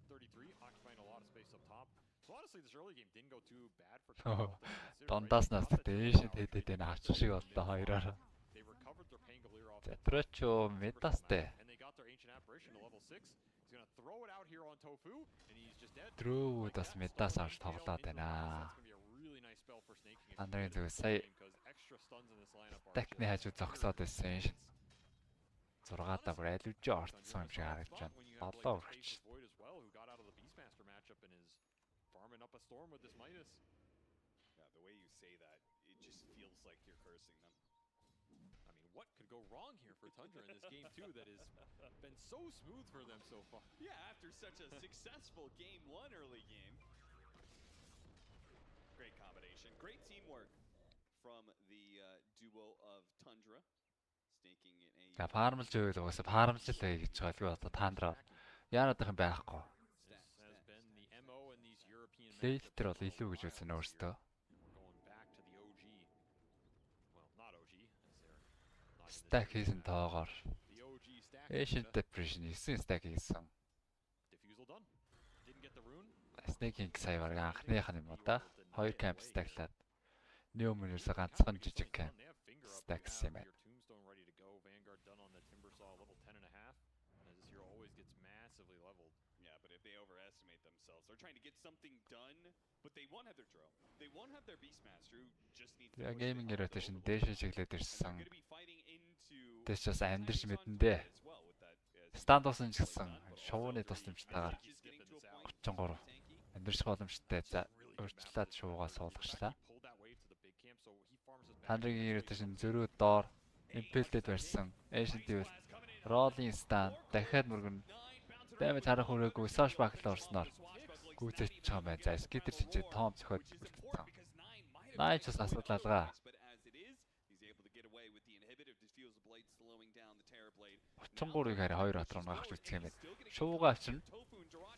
33, occupying a lot of space up top. So honestly, this early game didn't go too bad for Tundra. Дундаас нас Эйшнт хэдэд энэ авчин шиг боллоо хоёроор. They recovered their Pangolier off За Трочо Метастэй. and they got their ancient apparition to level 6. He's going to throw it out here on Tofu and he's just dead. Дрөө бас Метас авч тоглоод байна. That's going to be a really nice spell for snaking. Андрын зүг сая Because extra stuns in this lineup are Stack-ны хажуу зогсоод байсан Эйшнт. 6-аа бүр алижж орцсон юм шиг харагдаж байна. Болоо урагч. Void as well, who got out of the Beastmaster matchup and is farming up a storm with this Midas. Yeah, the way you say that, it just feels like you're cursing them. I mean, what could go wrong here for Tundra in this game too that has been so smooth for them so far? Yeah, after such a successful game 1 early game. Great combination. Great teamwork from the duo of Tundra. Snaking in a За фармлж байвал угаасаа фармлжлаа гэж ойлгоо одоо таандраа яагаад их юм байхгүй. This has been the MO in these European Лейт matchups дээр бол илүү гэж үзсэн өөртөө. going back to the OG. Well, not OG, as they're not in this Stack series хийсэн now. тоогоор The OG stack. Ancient Depression 9 stack хийсэн. Defusal done. Didn't get the rune. Snaking сая баг анхных нь юм уу та? 2 camp stacklаад. New Moon-ээс ганцхан жижиг camp stacks юм байна. Tombstone ready to go. Vanguard done on the Timbersaw level 10.5. As this hero always gets massively leveled. Yeah, but if they overestimate themselves, they're trying to get something done, but they won't have their Drow. They won't have their Beastmaster who just needs to Я push гейминг it up rotation the дээш overload. чиглээд And ирсэн. they're gonna be fighting into Тэс ч бас the амьдэрч timings on мэдэндээ. Tundra as well with that, Стан туусан ч гэсэн шувууны тусламжтайгаар 33 амьдрах боломжтой. За өөрчлөлт шуугаа суулгачлаа. Хандригийн ирэтэн зөрүү доор импэлтэд барьсан. Ancient Evil Rolling Stun дахиад мөргөн damage харах хүрээгүй Sosh Buckle орсноор гүйцэж байгаа юм байна. За скитер чижээ том зөхиод үлдсэн. Найч бас асуудал алгаа. 33-ыг хараа 2 хатруу гахж үтсэх юм байна. Шуугаа авчирна.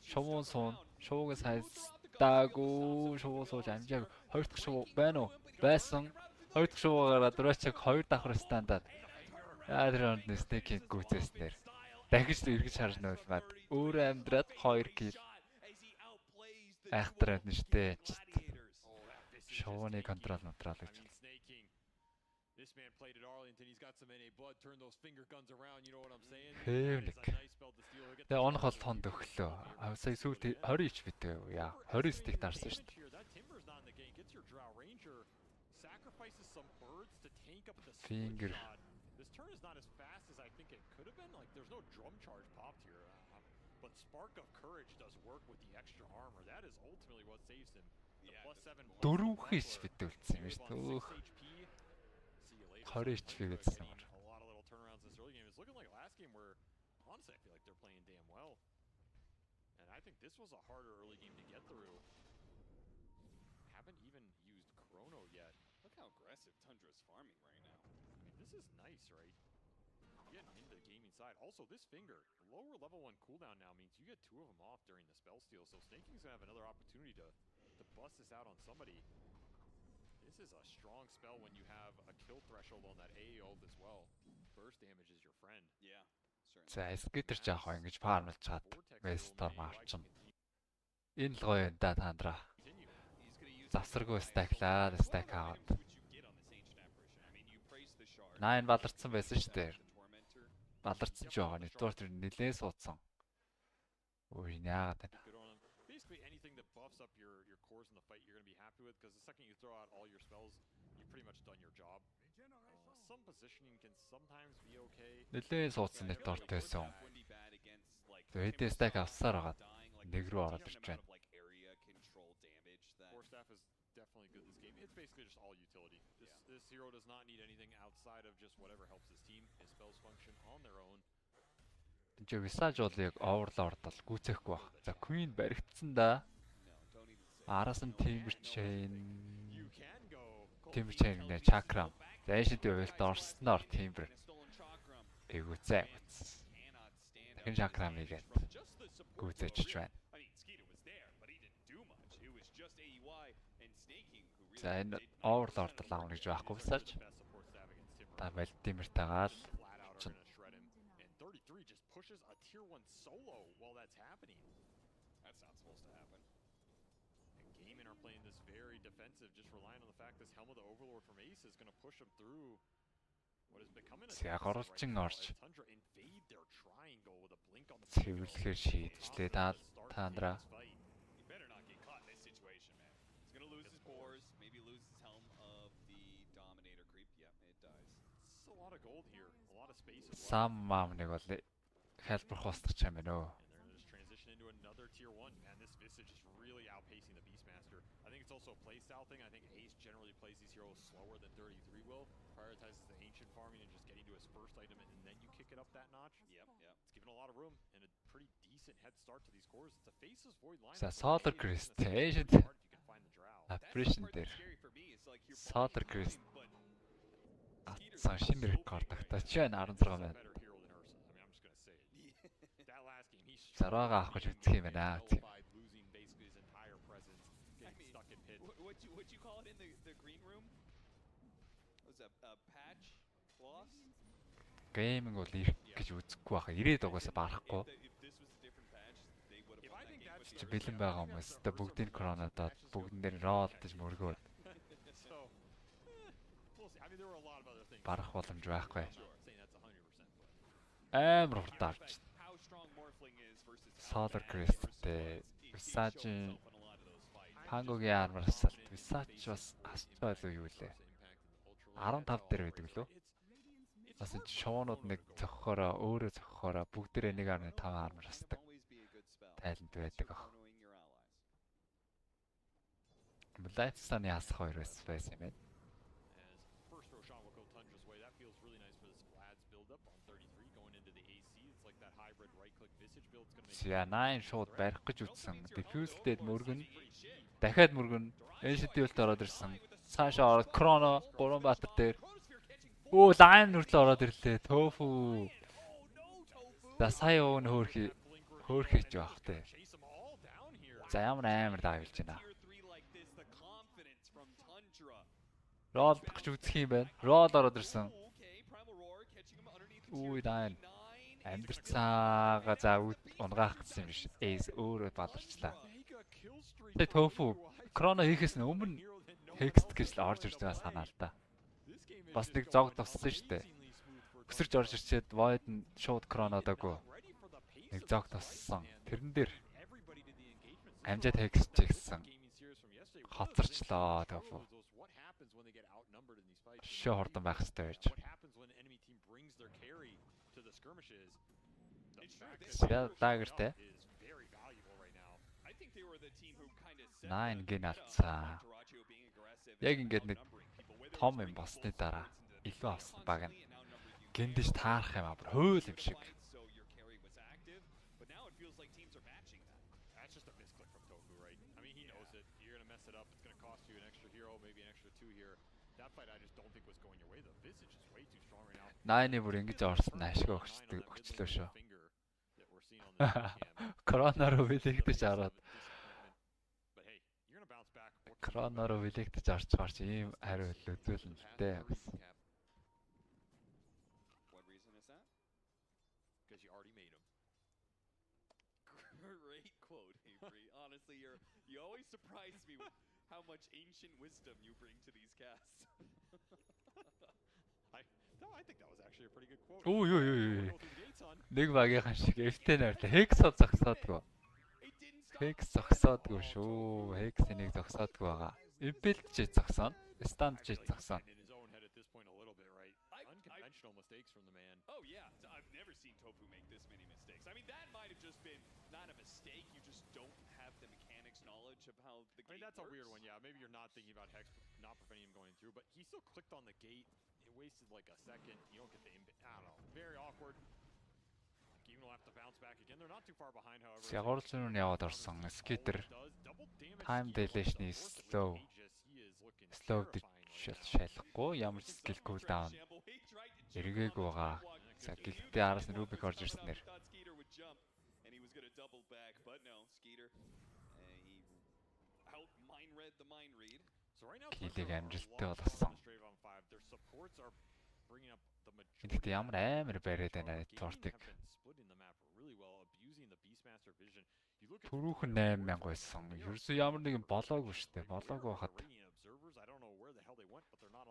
Шувуун суун. Шуугаас хайстаагүй. Шувуу сууж амжааг. 2 дахь шувуу байна уу? Байсан. 2 дахь шувуугаараа дөрөвчөг 2 давхар стандаад. Яадрын стейкинг гүйцээснээр. Дахиж эргэж харна улмаад өөрөө амьдраад 2 кил айхтраад нэртэй. Шууны контрол гэж. This man played at Arlington. He's got some NA blood. Turn those finger guns around. You know what I'm saying? Хэвлэг. Тэгээ онох бол хонд өглөө. Сая сүүлд 20 ич битээ. Яа, 20 стик дарсан шүү дээ. Finger. This turn is not as fast as I think it could have been. Like there's no drum charge popped here. But Spark of Courage does work with the extra armor. That is ultimately what saves him. The +7. Дөрвөн ич битээ үлдсэн юм шүү дээ. 20 HP гэсэн юм. A lot of little turnarounds this early game. It's looking like last game where honestly I feel like they're playing damn well. And I think this was a harder early game to get through. Haven't even used Chrono yet. Look how aggressive Tundra's farming right now. I mean, this is nice, right? Getting into the gaming side. Also, this finger, lower level 1 cooldown now means you get 2 of them off during the spell steal. So Snaking's gonna have another opportunity to bust this out on somebody. This is a strong spell when you have a kill threshold on that AA ult as well. Burst damage is your friend. Yeah. За скитер жаах ингэж фармлж чад. Вестор марчин. Энэ л гоё да тандра. Завсаргүй стаклаад стак аваад. 9 баларцсан байсан шүү дээ. Баларцсан ч байгаа. Нэгдүгээр тэр нилээ суудсан. Ой яагаад вэ? Basically anything that buffs up your cores in the fight you're going to be happy with, because the second you throw out all your spells, you've pretty much done your job. Some positioning can sometimes be okay. Нилээ суудсан net дортойсон. Тэгээд стак авсаар байгаа. Нэг рүү ороод ирж байна. Core staff is definitely good this game. It's basically just all utility. This hero does not need anything outside of just whatever helps his team. His spells function on their own. Тэ висаж бол яг оверлорд бол гүцэхгүй баг. За Queen баригдсан да. Араас нь Timber Chain нэ Chakram. За Ancient Evil-д орсноор Timber. Эгүцээ. Дахин Chakram нэгээд гүцээч байна. За энэ оверлорд л аавна гэж байхгүй висаж. Та бэл Timber-тайгаал pushes a tier 1 solo while that's happening. That's not supposed to happen. And Gaiman are playing this very defensive, just relying on the fact this Helm of the Overlord from Ace is going to push them through what is becoming a Tundra invade their triangle with a blink on the цэвэрлэхээр шийдчихлээ Тандра. You better not get caught in this situation, man. He's going to lose his cores, maybe lose his Helm of the Dominator creep. Yep, it dies. It's a lot of gold here, a lot of space as well. Сам мам нэг бол хэлбэр хостчих юм байна өө. And they're just transition into another tier 1. Man, this Visage is really outpacing the Beastmaster. I think it's also a playstyle thing. I think Ace generally plays these heroes slower than 33 will. Prioritizes the ancient farming and just getting to his first item, and then you kick it up that notch. Yep. It's given a lot of room and a pretty decent head start to these cores. It's a Faceless Void line. За Solar Crest Ancient Apparition дээр Solar Crest атсан шинэ рекорд агтаач байна 16 байна. Зарага авах гэж үзэх юм байна. What you call it in the green room? Was a patch loss? Гейминг бол ирэх гэж үзэхгүй баха. Ирээд угаасаа барахгүй. Чи бэлэн байгаа хүмүүс тэ бүгдийн коронадод бүгдэн дээр рол гэж мөргөөд. Барах боломж байхгүй. Амар хурдаарч. Solar Crest-тэй Visage Hangогийн армарсалт Visage бас асч байлуу юу лээ. 15 дээр байдаг лөө. Бас энэ шоунууд нэг зохихороо өөрөө зохихороо бүгдээрээ 1.5 армор хасдаг. Тайланд байдаг ах. Блайцсаны асах хоёр байсан юм байна. За 9 шууд барих гэж үзсэн. Diffuse-тэй мөргөн. Дахиад мөргөн. Ancient-д ороод ирсэн. Цаашаа ороод Chrono 3 баатар дээр. Оо лайн нүртлээ ороод ирлээ. Tofu. За сая өвн хөөрхийч байх те. За ямар амар дагуулж байна. Рол гэж үзэх юм байна. Рол ороод ирсэн. Үгүй даан. Амьдцаагаа за унгаах гэсэн юм биш. Эйс өөрөө баларчлаа. Тэ Tofu Chrono хийхээс өмнө Hext гэж л орж ирж байгаа санаа л да. Бас нэг зог туссан шүү дээ. Өсөрч орж ирчээд Void нь шууд Chrono даагүй. Нэг зог туссан. Тэрэн дээр амжаад Hext чигсэн. Хоцорчлоо Tofu. Шоо хордон байх хэрэгтэй байж. Сега дагертэй. 9 гин алдсан. Яг ингээд нэг том юм болсны дараа илүү авсан баг нь гиндэж таарах юм аа бүр хөөл юм шиг. Найны бүр ингэж орсон ашиг өгчлөө шүү. Коронавирус вилэгдэж хараад. Коронавирус вилэгдэж арчгаар чи ийм хариу үзүүлэн л дээ. Great quote, Avery. Honestly, you always surprise me with how much ancient wisdom you bring to these casts. I think that was actually a pretty good quote. Ой. Нэг багийнхан шиг F10 байрлаа. Hex зогсоодгүй. Hex зогсоодгүй шүү. Hex-ийг зогсоодгүй байгаа. Impel ч зогсоно. Stand ч зогсоно. Unconventional mistakes from the man. Oh yeah, I've never seen Tofu make this many mistakes. I mean, that might have just been not a mistake. You just don't have the mechanics knowledge of how the gate that's works. a weird one. Yeah, maybe you're not thinking about Hex not preventing him going through, but he still clicked on the gate. It wasted like a second. You don't get the I don't know. Very awkward. Game will have to bounce back again. They're not too far behind, however. Сягурлын яваад орсон. Skater time dilation-ий slow гэж шалахгүй. Ямар ч skill cooldown эргээгүй байгаа. За гэлтэй араас нь Rubik орж ирснээр. And he was going to double back, but no, Skeeter. He out mine read the mind read. So right now, Килийг амжилттай болгосон. Энд ямар амар бариад байна тортыг. Түрүүхэн 8000 байсан. Ерөөсөө ямар нэгэн болоогүй шүү дээ. Болоогүй хахад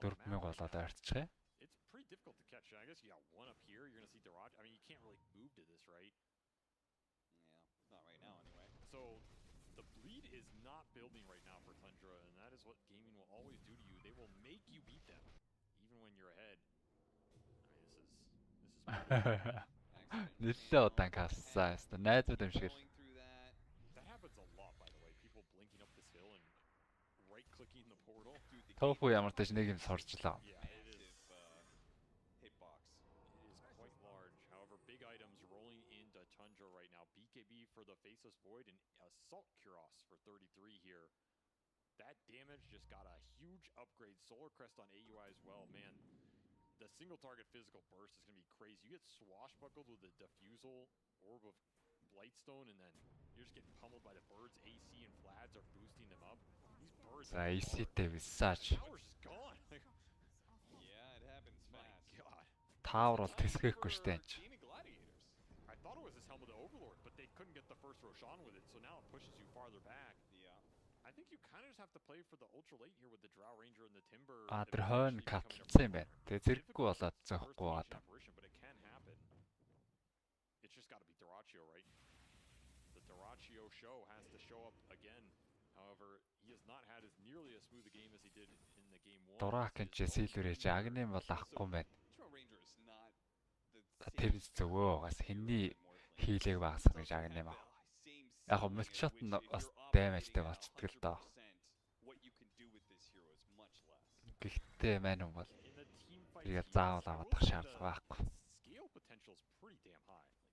4000 болоод арччихъя. It's pretty difficult to catch. I guess you got one up here. You're going to see Darachi. I mean, you can't really move to this, right? Yeah, not right now anyway. So the bleed is not building right now for Tundra, and that is what gaming will always do to you. They will make you beat them, even when you're ahead. I mean, Нэлээд удаан кассаа. Найзууд юм шиг л. that happens a lot, by the way. People blinking up this hill and right-clicking the portal. Tofu ямар ч нэг юм соржлоо. Yeah, it is. Hitbox. It is quite large. However, big items rolling into Tundra right now. BKB for the Faceless Void and Assault Kuros for 33 here. That damage just got a huge upgrade. Solar Crest on AUI as well. Man, the single target physical burst is going to be crazy. You get swashbuckled with the Diffusal Orb of Blightstone, and then you're just getting pummeled by the birds. AC and Vlads are boosting them up. These birds. За AC-тэй Visage. Power's gone. Yeah, it happens fast. God. Tower бол тэсгэхгүй шүү дээ. I thought it was his Helmet of Overlord, but they couldn't get the first Roshan with it, so now it pushes you farther back. Yeah. I think you kind of just have to play for the ultra late here with the Drow Ranger and the Timber. Тэр хойно катлцсан юм байна. Тэгээ зэрэггүй болоод зөөхгүй байгаа. But it can happen. It's just got to be Durachio, right? The Durachio show has to show up again. However, he has not had as nearly as smooth a game as he did in the game 1. Дураакен ч сэлвэрэж агны бол ахгүй байна. Drow Ranger is not Тэр зөвөө бас хинний хийлээг багасгах гэж агн юм аа. Яг мөлчот нь бас даймажтай болцдог л доо. Гэхдээ мань юм бол яг заавал авах шаардлага байхгүй.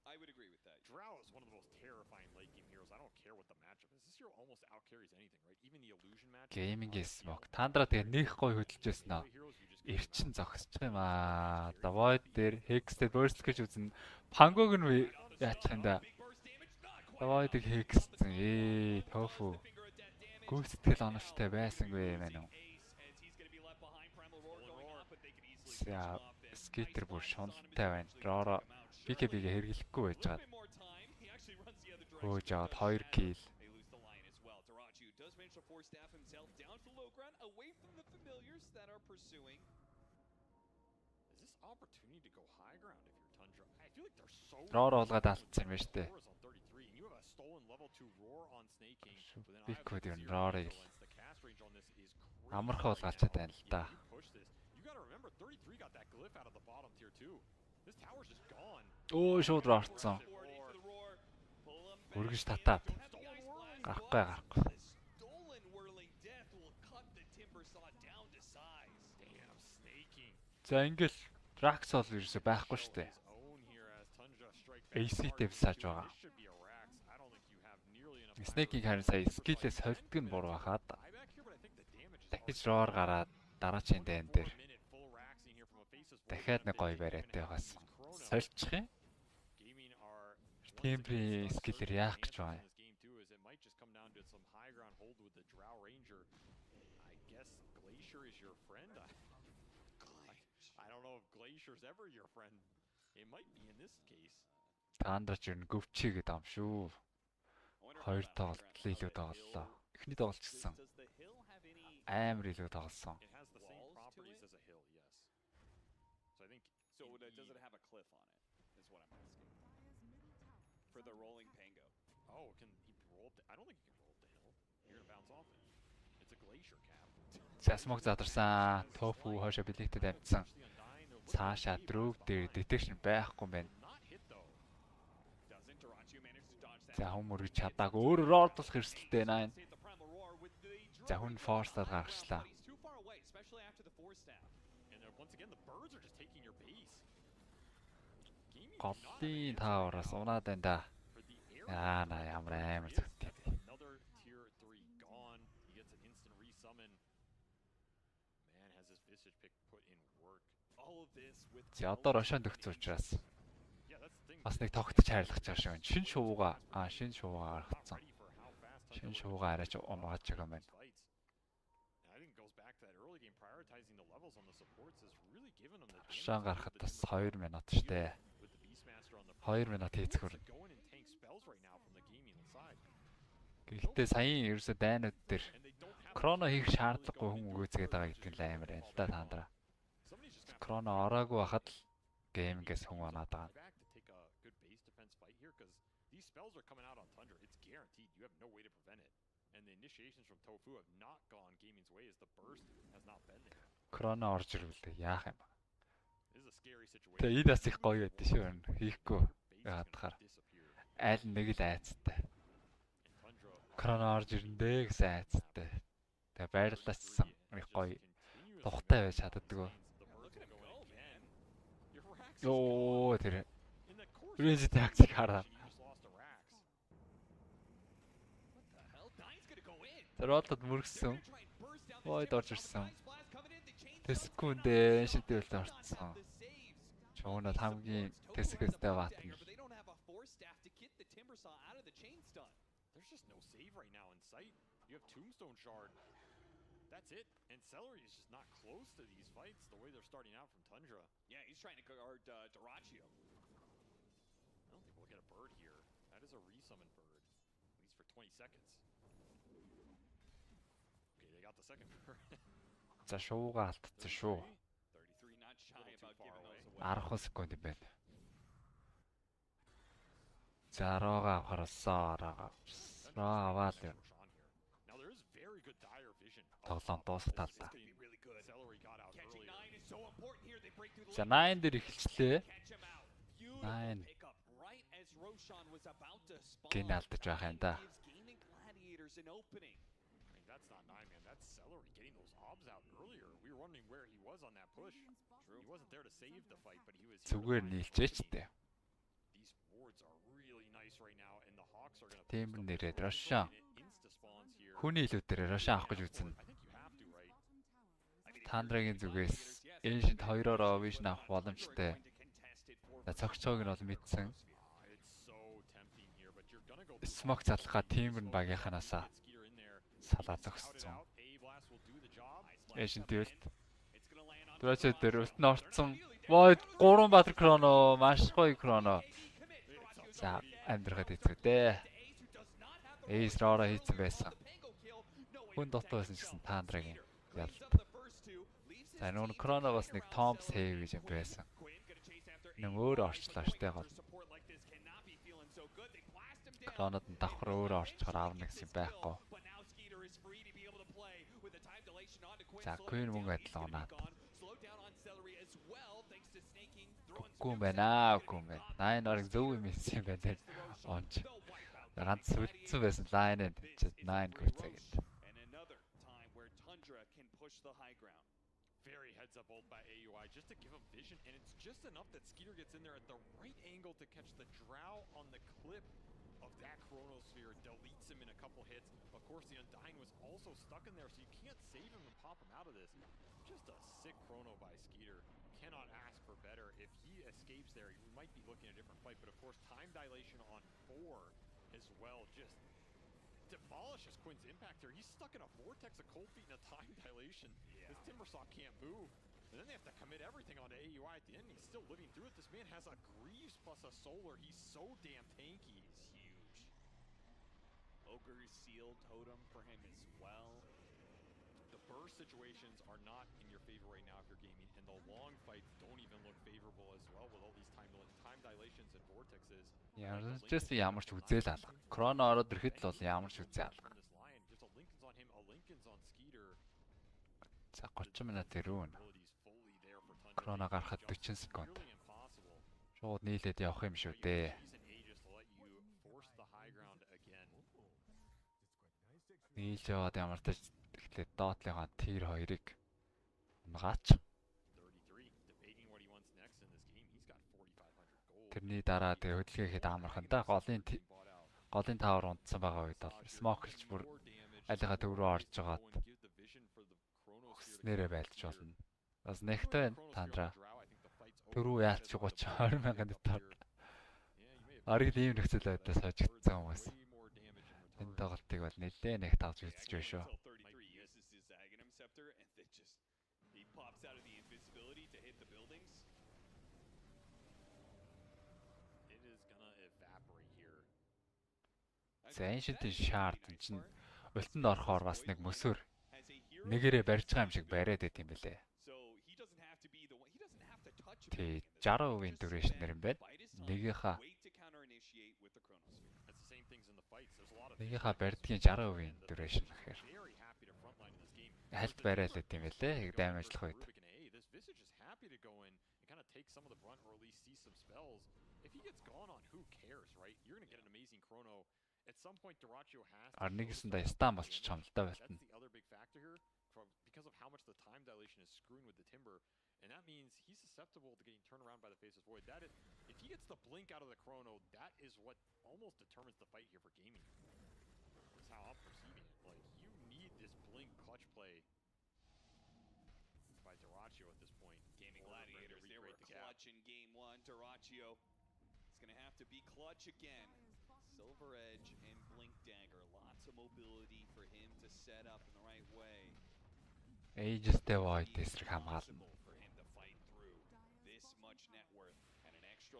I would agree with that. Drow is one of the most terrifying late game heroes. I don't care what the matchup is. This hero almost outcarries anything, right? Even the illusion match. Гейминг смок. Тандра тэгээ нөх гой хөдөлжсэн нөө. Эрчин зогсчих юм аа. Void дээр Hex-тэй burst гэж үзнэ. Пангог нь яачих юм да. Void-ыг Hex-сэн. Тофу. Гүйцэтгэл оновчтой байсангүй юм аа. За, скейтер бүр шуналтай байна. Роро BKB-гээ хэрэглэхгүй байж байгаа. Хөөж аваад 2 kill. Роро олгоод алдсан юм байна штэ. Бикүүд юм Рорыг амархан олгаалчаад байна л да. Оо шууд орцсон. Үргэж татаад. Гарахгүй. За ингээл Rax бол ерөөсөй байхгүй штэ. AC-тэй бисааж байгаа. Snake-ийг харин сая skill-ээс холддог нь буруу хаад. Дахиж Roar гараад дараачийн дайн дээр. Дахиад нэг гоё бариатай байсан. Сольчих юм. Темпри скиллэр яах гэж байна. Таандрач юу гөвчигээд ам шүү. Хоёр тоглолт илүү тоглолоо. Эхний тоглолт гэсэн. Амар илүү тоглосон. So does it have a cliff on it? Is what I'm asking. For the rolling pango. Oh, can he roll up I don't think he can roll up the hill. You're gonna bounce off it. It's a glacier cap. Засмог задарсан. Тофу хойшоо билеттэй тавьсан. Цаашаа дрөв дээр detection байхгүй юм байна. За хүн мөрөж чадаагүй. Өөр роор тус хэрсэлтэй наа. За хүн force-аар гаргачлаа. Голлын таараас унаад байна да. На ямар амар зүгтэй. За одоо Рошонд өгсөн учраас бас нэг тогтож хайрлах чааш байна. Шин шувууга гаргацсан. Шин шувууга арайч унааж байгаа юм байна. Шан гарахад бас 2 минут штэ. 2 минут хийцгүр. Гэхдээ саяын ерөөсө дайнууд дээр Кроно хийх шаардлагагүй хүн өгөөцгээд байгаа гэдэг нь амар байна л да таандра. Кроно ороогүй хахад л геймгээс хүн оноод байгаа. Кроно орж ирвэл яах юм бэ? Тэгээ энэ бас их гоё байд шүү. Хийхгүй яадахаар аль нэг л айцтай. Кроно орж ирэндээ гэсэн айцтай. Тэгээ байрлалцсан их гоё тухтай байж чаддаггүй. Йоо тэр Crazy tactic хараа. Ролтод мөргсөн. Void орж ирсэн. Тэскүндээ шидвэл орцсон. Чоонод хамгийн тэсгэстэй баатна. There's just no save right now in sight. You have Tombstone Shard. That's it. And Celery is just not close to these fights the way they're starting out from Tundra. Yeah, he's trying to guard Doraccio. I don't think we'll get a bird here. That is a resummon bird, at least for 20 seconds. Okay, they got the second bird. За шууга алдсан шүү. 33 not shy about giving those away. 10 секунд юм байна. За рога авахарсан. Аваад юм. Now there is very good dire vision. Тоглоом дуусгатал та. Really good. Celery got out Catching early. 9 is so important here. They break through the За 9 дээр эхэлчлээ. catch him out. Nine. Pickup right as Roshan was about to spawn. Гиналтаж байх юм да. Gives Gaming Gladiators an opening. I mean, that's not 9, man. That's Celery getting those obs out earlier. We were wondering where he was on that push. He wasn't there to save the fight, but he was here to Зүгээр find нийлжээч the дээ. These wards are really nice right now, and the Hawks are going to Тийм нэрээд Рашан. insta spawns here. Хүний илүүдээр Рашан авах гэж үзнэ. I think you have to, right? Тандрагийн зүгээс Ancient 2-оор Vision авах боломжтой. За цогцоог нь бол мэдсэн. It's so tempting here, but you're going to go Смок залхаа Тиймэр багийнханаасаа Skeeter in there. салаа Scout it зогссон. out. A-Blast will do the job. Ancient Duel. It's gonna land on Дөрөсөд дээр өлтөн орцсон. Воо 3 баатар кроно, маш гоё кроно. За амьдрахад эцгүүдээ. Эйс роо хийцэн байсан. Хүн дотор байсан ч гэсэн Тандрагийн ялт. За нүүн кроногоос нэг Томс Хэйв гэж юм байсан. Нэг өөр орчлоо штэ гол. Кронод нь давхар өөр орчхоор аавна гэсэн юм байхгүй. За Queen мөнгө адилхан унаад. Үгүй юм байна. Найн орог зөв юм хэлсэн юм байна. Онч. Ганц сүлдсэн байсан лайн энэ чи 9 гүцээ гэдэг. Very heads up ult by AUI just to give him vision, and it's just enough that Skeeter gets in there at the right angle to catch the drow on the clip of that Chronosphere, deletes him in a couple hits. Of course, the Undying was also stuck in there, so you can't save him and pop him out of this. Just a sick Chrono by Skeeter. Cannot ask for better. If he escapes there, we might be looking at a different fight, but of course, time dilation on 4 as well just demolishes Quinn's impact here. He's stuck in a vortex of cold feet and a time dilation. This Timbersaw can't move. And then they have to commit everything onto AUI at the end. He's still living through it. This man has a Greaves plus a Solar. He's so damn tanky. He's huge. Ogre Seal Totem for him as well. The burst situations are not in your favor right now if you're gaming, and the long fights don't even look favorable as well with all these time dilations and vortexes. Just ямар ч үзэл алга. Кроно ороод ирэхэд л бол ямар ч үзэл алга. Just a Lincoln's on him, a Lincoln's on Skeeter. За 30 минут ирүүн. Кроно гарахад 40 секунд. Шууд нийлээд явах юм шүү дээ. Нийлж яваад ямар ч тэгэхээр доотлынхаа тир 2-ыг унгаач. Тэрний дараа тэгээ хөдөлгөөхэд амархан да голын таавар унтсан байгаа үед бол смоклж бүр алиха төв рүү орж байгаад нэрэ байлж болно. Бас нэгтэй Тандра дөрөв яалч 30 20 мянган дотор. Ариг ийм нөхцөл байдлаас хожигдсан хүмүүс. Энэ тоглолтыг бол нэлээ нэг тавж үзэж байна шүү. За энэ шидийн шаард чинь өлтөнд орохоор бас нэг мөсөр нэгээрээ барьж байгаа юм шиг бариад байт юм бэлээ. Тэ 60% duration-ээр юм байна. Нэгийнхаа барьдгийн 60% duration гэхээр хальт бариад байт юм бэлээ. Яг даймажлах үед. Арнигсэндээ стан болчих юм л да байлтна. Because of how much the time dilation is screwing with the Timber, and that means he's susceptible to getting turned around by the Faceless Void. That is, if he gets the blink out of the Chrono, that is what almost determines the fight here for gaming. That's how I'm perceiving it. Like, you need this blink clutch play by Dyrachyo at this point. Gaming Gladiators, they were clutch in game 1. Dyrachyo is going to have to be clutch again. Silver Edge and Blink Dagger. Lots of mobility for him to set up in the right way. Ээжтэй Void эсрэг хамгаална.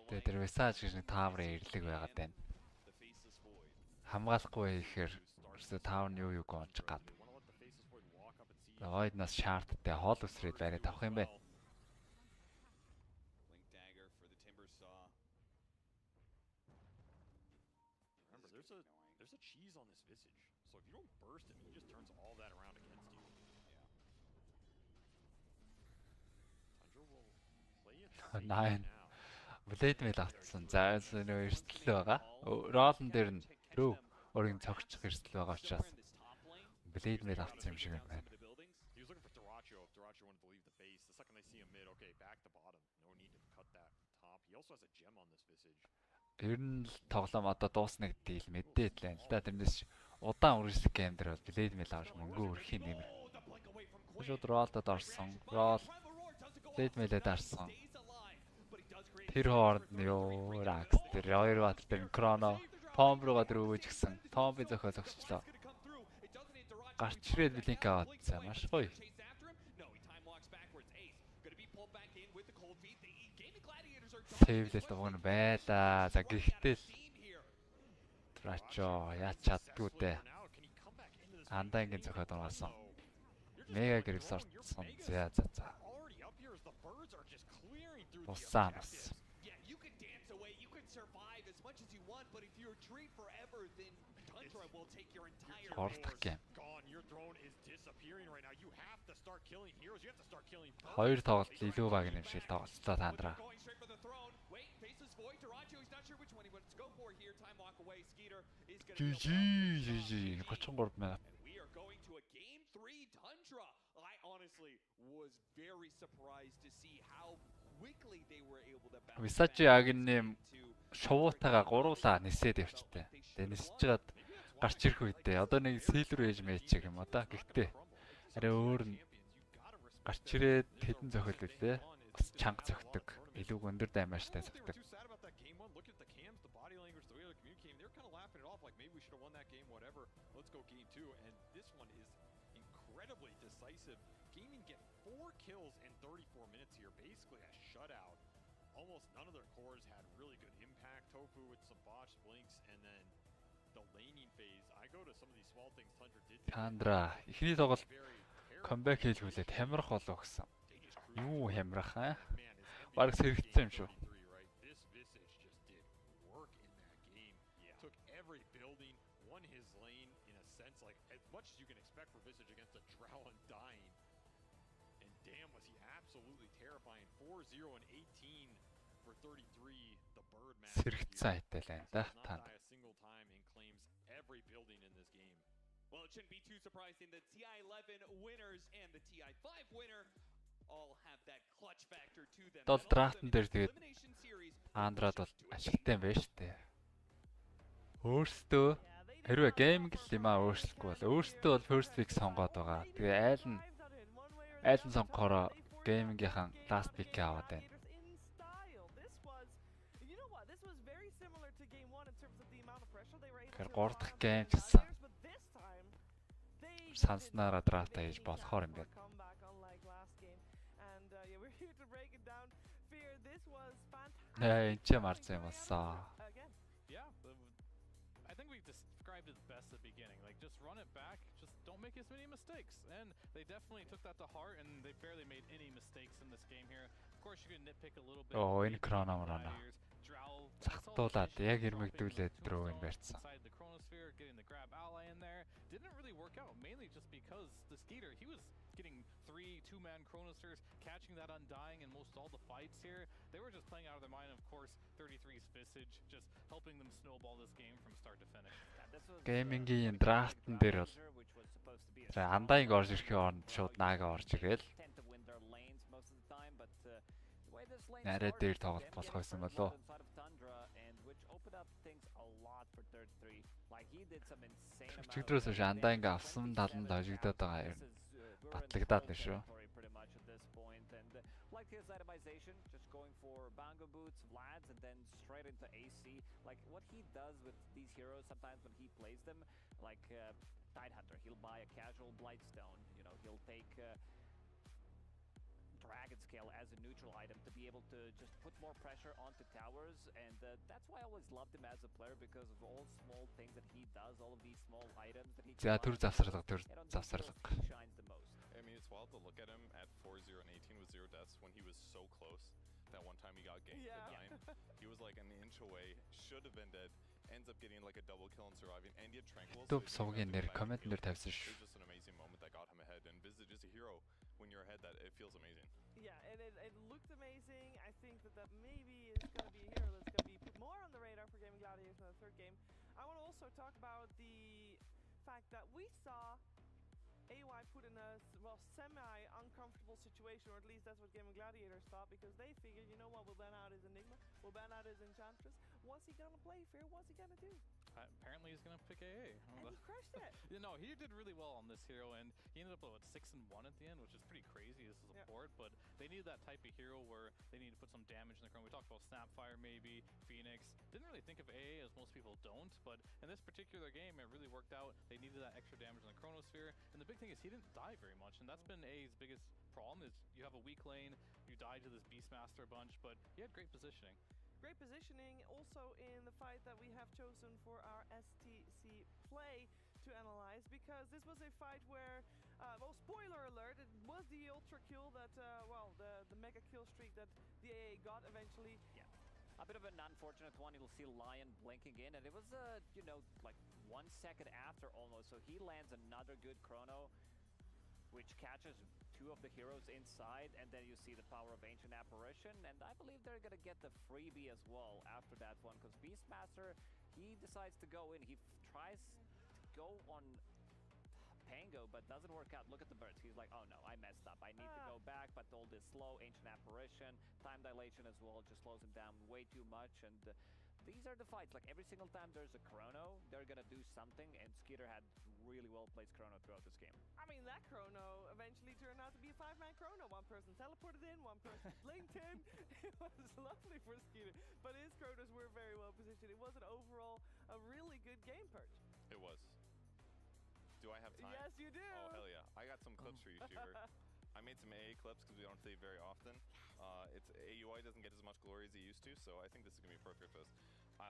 Тэр Visage гэж нэг тааврын ирлэг байгаад байна. Хамгаалахгүй ихээр өөрсдөө таавар нь юу онч гад. Void-наас шаардтай хоол үсрээд бариад авах юм байна. There's a cheese on this Visage, so if you don't burst him, he just turns all that around against you. Nine. Blade mail авцсан. За нөө эрсдэл байгаа. Ролн дээр нь рүү өөрийн цогцох эрсдэл байгаа учраас Blade mail авцсан юм шиг байна. He was looking for Duracho if Duracho wanted to leave the base. The second they see him mid, okay, back to bottom. No need to cut that top. He also has a gem on this Visage. Ер нь л тоглоом одоо дуусна гэдгийг л мэдээд л байна л да. Тэрнээс удаан үргэлжлэх гейм дээр бол Blade mail авч мөнгө өрхийн нэмэр. Шууд Roll-дод орсон. Roll Blade mail-д арсан. Тэр хооронд нь ёо Rax тэр хоёр батал дээр Chrono Pomb руугаа дөрөвж гисэн. Tomb-ийн зохиол зогсчлоо. Гарч ирээд Blink аваад цаа маш гоё. Сэвлэл дугна байлаа. За гэхдээ л Duracho яач чаддгүй дээ. Андаангийн зохиол дунгасан. Мега гэрс орсон. За. Усан бас. Ордох гейм. Хоёр тоглолт илүү баг юм шиг тоглолцоо таандраа. GG 33 минут. I honestly was very surprised to see how quickly they were able to bounce. RIYADH-ийн шувуутайгаа гуруулаа нисээд явчтай. Тэгээ нисэж чад гарч ирэх үедээ одоо нэг Silver Age match юм одоо. Гэхдээ арай өөр нь гарч ирээд хэдэн зохиол үлээ. Бас чанга зөгтөг. Илүү өндөр даймааштай зөгтөг. Incredibly decisive. Gaming get 4 kills in 34 minutes here, basically a shutout. Almost none of their cores had really good impact. Tofu with some botched blinks, and then the laning phase. I go to some of these small things Tundra did. Тандра эхний тоглолт comeback хийлгүүлээд хямрах болов гэсэн. Юу хямрах аа? Бараг сэрэгцсэн юм шүү. This Visage just did work in that game. Took every building, won his lane in a sense, like as much as you can expect for Visage against a Drow Undying. And damn, was he absolutely terrifying. 4-0 and 18 for 33. The Birdman. Сэрэгцсэн хайтай л байна да. Танд. A single time and claims every building in this game. Well, it shouldn't be too surprising. The TI-11 winners and the TI-5 winner all have that clutch factor to them. Дол драфтн дээр тэгээд Андрад бол ашигтай юм байна шүү дээ. Өөртөө хэрвээ гейминг л юм өөрчлөхгүй бол өөртөө бол first pick сонгоод байгаа. Тэгээ айл нь сонгохоор геймингийнхан last pick аваад байна. Тэр 3 дахь гейм гэсэн. Санснараа драфта хийж болохоор юм байна. Энд ч марцсан юм болсоо. I think we described it best at the beginning. Like, just run it back, just don't make as many mistakes. And they definitely took that to heart, and they barely made any mistakes in this game here. Of course, you can nitpick a little bit. Oh, энэ Chrono мөрөөнө. Захтуулаад яг ирмэгдүүлээд рүү ин барьсан. The Chronosphere, getting the grab ally in there, didn't really work out, mainly just because the Skeeter, he was getting 3 2-man Chronospheres, catching that Undying in most all the fights here. They were just playing out of their mind, of course, 33's Visage, just helping them snowball this game from start to finish. Геймингийн драфтн дээр бол Undying орж ирэхийн оронд шууд Naga орж ирэл. Нараа дээр тоглолт болох байсан болоо. Чигдрээс биш Undying авсан таланд хожигдоод байгаа юм. Батлагдаад байна шүү. Like his itemization, just going for Bango Boots, Vlads, and then straight into AC. Like what he does with these heroes sometimes when he plays them, like Tidehunter, he'll buy a casual Blightstone, you know, he'll take Dragon Scale as a neutral item to be able to just put more pressure onto towers, and that's why I always loved him as a player, because of all small things that he does, all of these small items that he завсарлага. I mean, it's wild to look at him at 4-0 and 18 with 0 deaths when he was so close. That one time he got ganked at 9. He was like an inch away, should have been dead, ends up getting like a double kill and surviving, and he had tranquils. Top сувгийн нэр коммент нэр тавьсан It шүү. was just an amazing moment that got him ahead, and Visage is a hero. When you're ahead, that it feels amazing. Yeah, and it looked amazing. I think that maybe is going to be a hero that's going to be put more on the radar for Gaming Gladiators in the third game. I want to also talk about the fact that we saw AY put in a, well, semi-uncomfortable situation, or at least that's what Gaming Gladiators thought, because they figured, you know what, we'll ban out his Enigma, we'll ban out his Enchantress. What's he gonna play, Fear? What's he gonna do? Apparently he's gonna pick AA. And he crushed it. You know, he did really well on this hero, and he ended up with 6-1 at the end, which is pretty crazy as a support. But they needed that type of hero where they need to put some damage in the Chrono. We talked about Snapfire, maybe Phoenix. Didn't really think of AA, as most people don't, but in this particular game, it really worked out. They needed that extra damage in the Chronosphere, and the big thing is he didn't die very much, and that's been AA's biggest problem. Is you have a weak lane, you die to this Beastmaster a bunch, but he had great positioning. Great positioning also in the fight that we have chosen for our STC play to analyze, because this was a fight where, well, spoiler alert, it was the ultra kill that, well, the mega kill streak that the AA got eventually. Yeah. A bit of an unfortunate one. You'll see Lion blinking in, and it was, you know, like 1 second after almost. So he lands another good chrono, which catches two of the heroes inside, and then you see the power of Ancient Apparition, and I believe they're gonna get the freebie as well after that one, because Beastmaster, he decides to go in. He tries to go on Pango, but doesn't work out. Look at the birds. He's like, oh no, I messed up. I need to go back, but all this slow Ancient Apparition, time dilation as well, just slows him down way too much, and these are the fights. Like every single time there's a chrono, they're gonna do something, and Skeeter had really well placed chrono throughout this game. I mean, that chrono eventually turned out to be a 5-man chrono. One person teleported in, one person blinked in. It was lovely for Skeeter, but his chronos were very well positioned. It was an overall a really good game, Perch. It was. Do I have time? Yes, you do. Oh, hell yeah. I got some clips for you, Shiver. I made some AA clips because we don't see it very often. It's AUI doesn't get as much glory as he used to, so I think this is going to be perfect for us.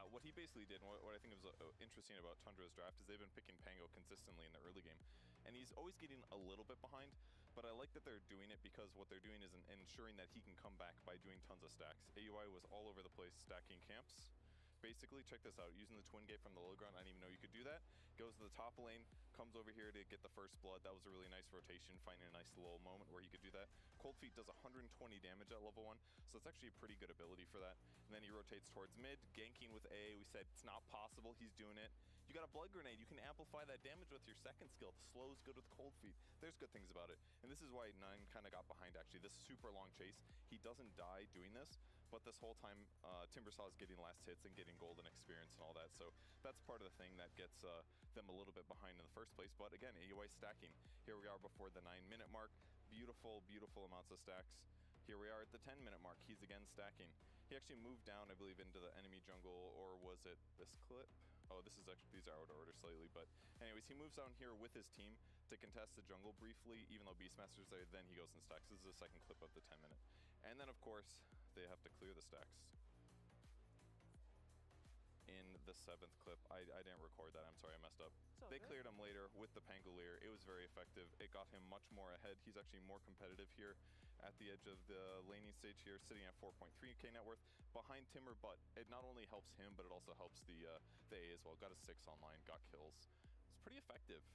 What he basically did, and what I think was interesting about Tundra's draft, is they've been picking Pango consistently in the early game. And he's always getting a little bit behind, but I like that they're doing it because what they're doing is ensuring that he can come back by doing tons of stacks. AUI was all over the place stacking camps. Basically, check this out, using the twin gate from the low ground, I didn't even know you could do that. Goes to the top lane, comes over here to get the first blood. That was a really nice rotation, finding a nice little moment where you could do that. Cold Feet does 120 damage at level 1, so it's actually a pretty good ability for that. And then he rotates towards mid, ganking with A. We said it's not possible, he's doing it. You got a blood grenade, you can amplify that damage with your second skill. The slow is good with Cold Feet. There's good things about it. And this is why 9 kind of got behind, actually. This super long chase, he doesn't die doing this, but this whole time, Timbersaw is getting last hits and getting golden experience and all that. So that's part of the thing that gets them a little bit behind in the first place. But again, AUI stacking. Here we are before the 9-minute mark. Beautiful, beautiful amounts of stacks. Here we are at the 10-minute mark. He's again stacking. He actually moved down, I believe, into the enemy jungle, or was it this clip? Oh, this is actually, these are out of order slightly, but anyways, he moves down here with his team to contest the jungle briefly, even though Beastmaster's there, then he goes and stacks. This is the second clip of the 10-minute. And then, of course, they have to clear the stacks. In the 7th clip, I didn't record that, I'm sorry, I messed up. They cleared him later with the Pangolier. It was very effective. It got him much more ahead. He's actually more competitive here at the edge of the laning stage here, sitting at 4.3k net worth behind Timber, but it not only helps him, but it also helps the A as well. Got a 6 online, got kills. It's pretty effective.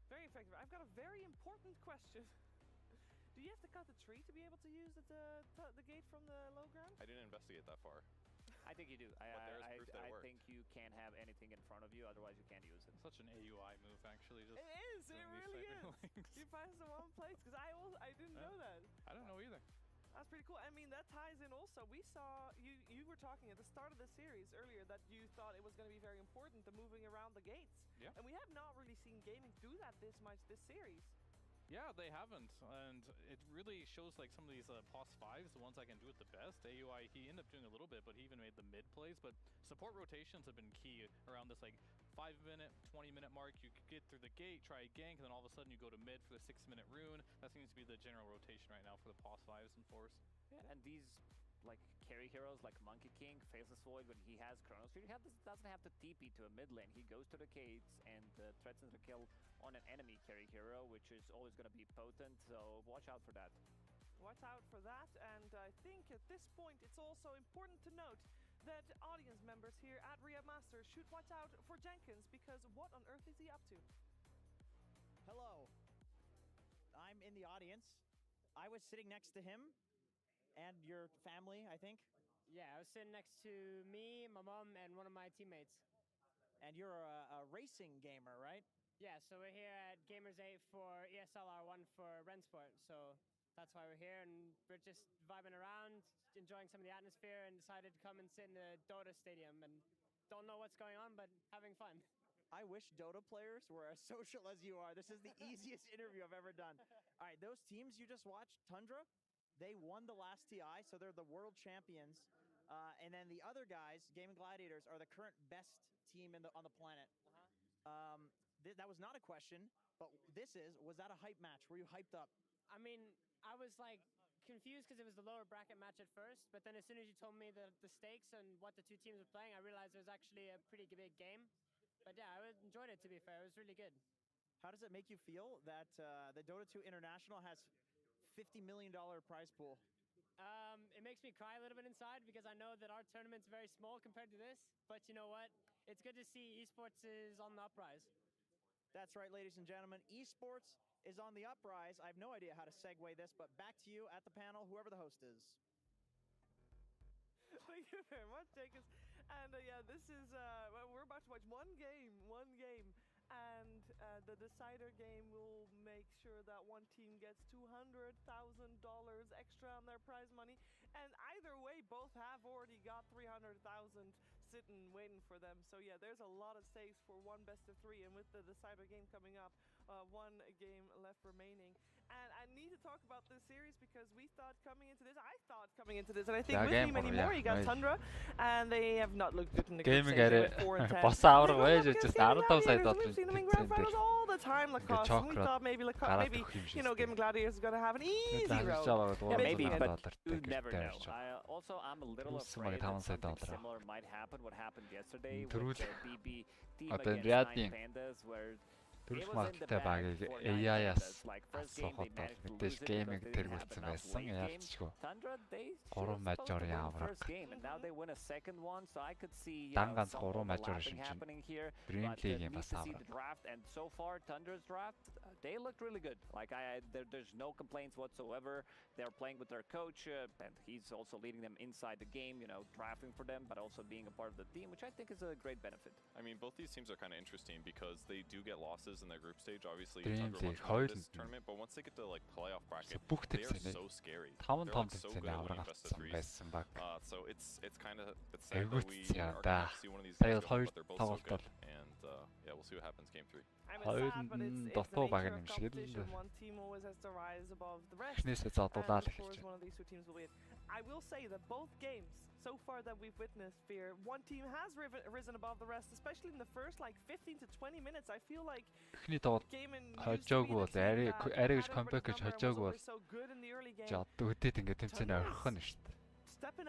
Very effective. I've got a very important question. Do you have to cut the tree to be able to use the gate from the low ground? I didn't investigate that far. I think you do. I think you can't have anything in front of you, otherwise you can't use it. Such an AUI move, actually. Just it is. It really is. You find the one place, because I didn't know that. I don't know either. That's pretty cool. I mean, that ties in also. We saw, you were talking at the start of the series earlier that you thought it was going to be very important, the moving around the gates. Yeah. And we have not really seen gaming do that this much this series. Yeah, they haven't, and it really shows like some of these POS 5s, the ones I can do it the best. AUI, he ended up doing a little bit, but he even made the mid plays. But support rotations have been key around this like 5-minute, 20-minute mark. You get through the gate, try a gank, and then all of a sudden you go to mid for the 6-minute rune. That seems to be the general rotation right now for the POS 5s and 4s. Yeah, and these like carry heroes like Monkey King, Faceless Void, when he has Chronosphere, he doesn't have to TP to a mid lane. He goes to the gates and threatens to kill on an enemy carry hero, which is always going to be potent, so watch out for that. Watch out for that, and I think at this point it's also important to note that audience members here at RIYADH Masters should watch out for Jenkins, because what on earth is he up to? Hello. I'm in the audience. I was sitting next to him and your family, I think. Yeah, I was sitting next to me, my mom, and one of my teammates. And you're a racing gamer, right? Yeah, so we're here at Gamers 8 for ESL R1 for Rensport. So that's why we're here, and we're just vibing around, enjoying some of the atmosphere, and decided to come and sit in the Dota stadium. And don't know what's going on, but having fun. I wish Dota players were as social as you are. This is the easiest interview I've ever done. All right, those teams you just watched, Tundra, they won the last TI, so they're the world champions. And then the other guys, Gaming Gladiators, are the current best team on the planet. That was not a question, but was that a hype match? Were you hyped up? I mean, I was like confused because it was the lower bracket match at first, but then as soon as you told me the stakes and what the two teams were playing, I realized it was actually a pretty big game. But yeah, I enjoyed it, to be fair. It was really good. How does it make you feel that the Dota 2 International has $50 million prize pool? It makes me cry a little bit inside because I know that our tournament's very small compared to this. But you know what? It's good to see esports is on the uprise. That's right, ladies and gentlemen. Esports is on the uprise. I have no idea how to segue this, but back to you at the panel, whoever the host is. Thank you very much, Jacobs. And yeah, this is, well, we're about to watch one game. And the decider game will make sure that one team gets $200,000 extra on their prize money. And either way, both have already got $300,000 sitting waiting for them. So yeah, there's a lot of stakes for one best of 3. And with the decider game coming up, one game left remaining. And I need to talk about this series because I thought coming into this, and I think with me many more, you got Tundra, and they have not looked good in the group stage. 4-10. We've seen them in grand finals all the time, Lacoste. And we thought maybe you know, Gaming Gladiators is going to have an easy road. Yeah, maybe, but you never know. I'm a little afraid that something similar might happen. What happened yesterday with the BB team against 9 Pandas, where Төрөх магадaltaй багийг AI-аас асуухад бол мэдээж гейминг тэргүүлсэн байсан. Яалтчгүй. 3 мажорын авраг. Дан ганц 3 мажор шинжин. Dream League-ийн бас авраг. And so far, Tundra's draft, they looked really good. Like there's no complaints whatsoever. They're playing with their coach, and he's also leading them inside the game, you know, drafting for them, but also being a part of the team, which I think is a great benefit. I mean, both these teams are kind of interesting because they do get losses in their group stage. Obviously, Dream Tundra won this tournament, but once they get to like playoff bracket, they are so scary. They're like so good at winning best of 3s. So it's kind of sad that we are going to see one of these teams go, but they're both so good. And yeah, we'll see what happens game 3. I mean, it's sad, but it's the nature of competition. One team always has to rise above the rest. And of course, one of these two teams will win. I will say that both games so far that we've witnessed, Fear, one team has risen above the rest, especially in the first like 15 to 20 minutes. I feel like Gaming used to be the team that had everybody's number and was so good in the early game. Stepping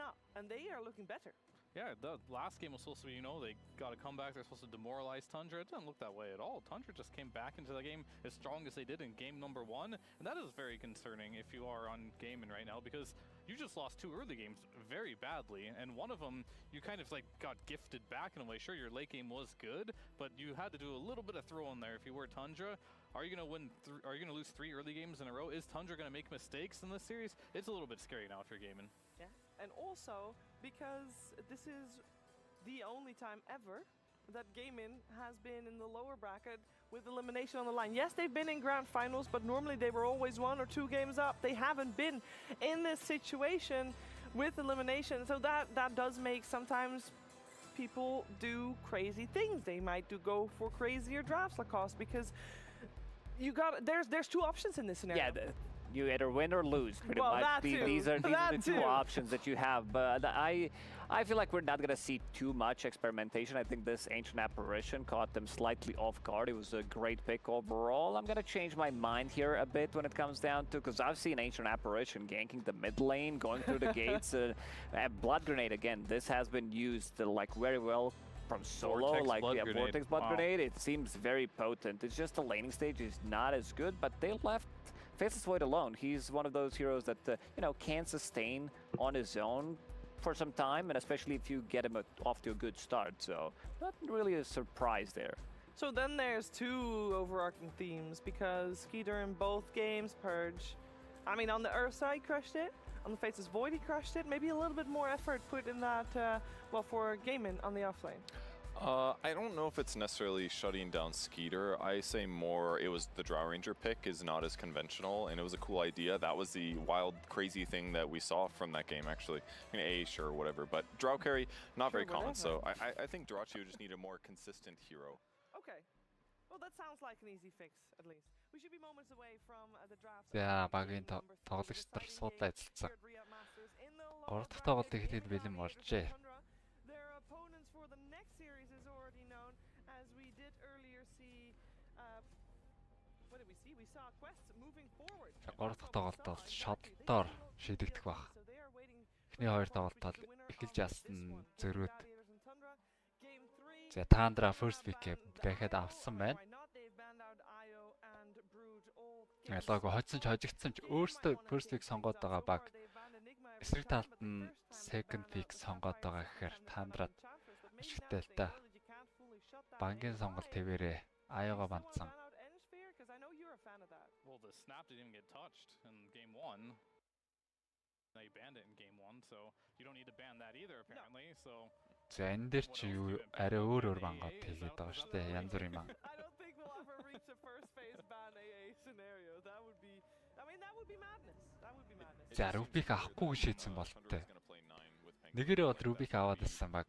up, and they are looking better. Yeah, the last game was supposed to be, you know, they got a comeback, they're supposed to demoralize Tundra. It doesn't look that way at all. Tundra just came back into the game as strong as they did in game number 1, and that is very concerning if you are on Gaming right now, because you just lost 2 early games very badly, and one of them you kind of like got gifted back in a way. Sure, your late game was good, but you had to do a little bit of throw in there if you were Tundra. Are you going to win? Are you going to lose 3 early games in a row? Is Tundra going to make mistakes in this series? It's a little bit scary now if you're Gaming. Yeah, and also because this is the only time ever that Gaming has been in the lower bracket with elimination on the line. Yes, they've been in grand finals, but normally they were always 1 or 2 games up. They haven't been in this situation with elimination, so that does make sometimes people do crazy things. They might go for crazier drafts, Lacoste, because you got there's 2 options in this scenario. Yeah. You either win or lose, pretty much. These are the 2 options that you have. But I feel like we're not going to see too much experimentation. I think this Ancient Apparition caught them slightly off guard. It was a great pick overall. I'm going to change my mind here a bit when it comes down to, because I've seen Ancient Apparition ganking the mid lane, going through the gates. Blood Grenade, again, this has been used like very well from solo, Vortex Blood Grenade. It seems very potent. It's just the laning stage is not as good, but they left Faceless Void alone. He's one of those heroes that you know, can sustain on his own for some time, and especially if you get him off to a good start. So not really a surprise there. So then there's 2 overarching themes, because Skeeter in both games, Purge, I mean, on the Earth side, crushed it. On the Faces Void, he crushed it. Maybe a little bit more effort put in that, well, for gaming on the offlane. I don't know if it's necessarily shutting down Skeeter. I say more it was the Drow Ranger pick is not as conventional, and it was a cool idea. That was the wild, crazy thing that we saw from that game, actually. I mean, sure, whatever. But Drow carry, not very common, so I think Dyrachyo just need a more consistent hero. Okay. Well, that sounds like an easy fix, at least. We should be moments away from the draft. За багийн тоглогчдор суудлаа эзэлсэн. 3 дахь тоглолт ихэд бэлэн болжээ. Their opponents for the next series is already known, as we did earlier see. What did we see? We saw quests moving forward. 3 дахь тоглолт бол шотлоор шийдэгдэх баг. Эхний 2 тоглолт бол эхэлж яасан зөрүүд. За Тандра first pick дахиад авсан байна. Ялгаагүй хоцсон ч хожигдсан ч өөртөө first pick сонгоод байгаа баг. Эсрэг талд нь second pick сонгоод байгаа гэхээр Тандрад ашигтай л та. Бангийн сонголт хэвээрээ Аяга бандсан. Well, the snap didn't even get touched in game 1. They banned it in game 1, so you don't need to ban that either apparently. So За энэ дээр чи юу арай өөр бангаад хийгээд байгаа шүү дээ. Янз бүрийн банг. I don't think we'll ever reach a first phase ban AA scenario. That would be, I mean, that would be madness. That would be madness. За Рубик авахгүй шийдсэн болттой. Нэгээрээ бод Рубик аваад ирсэн баг.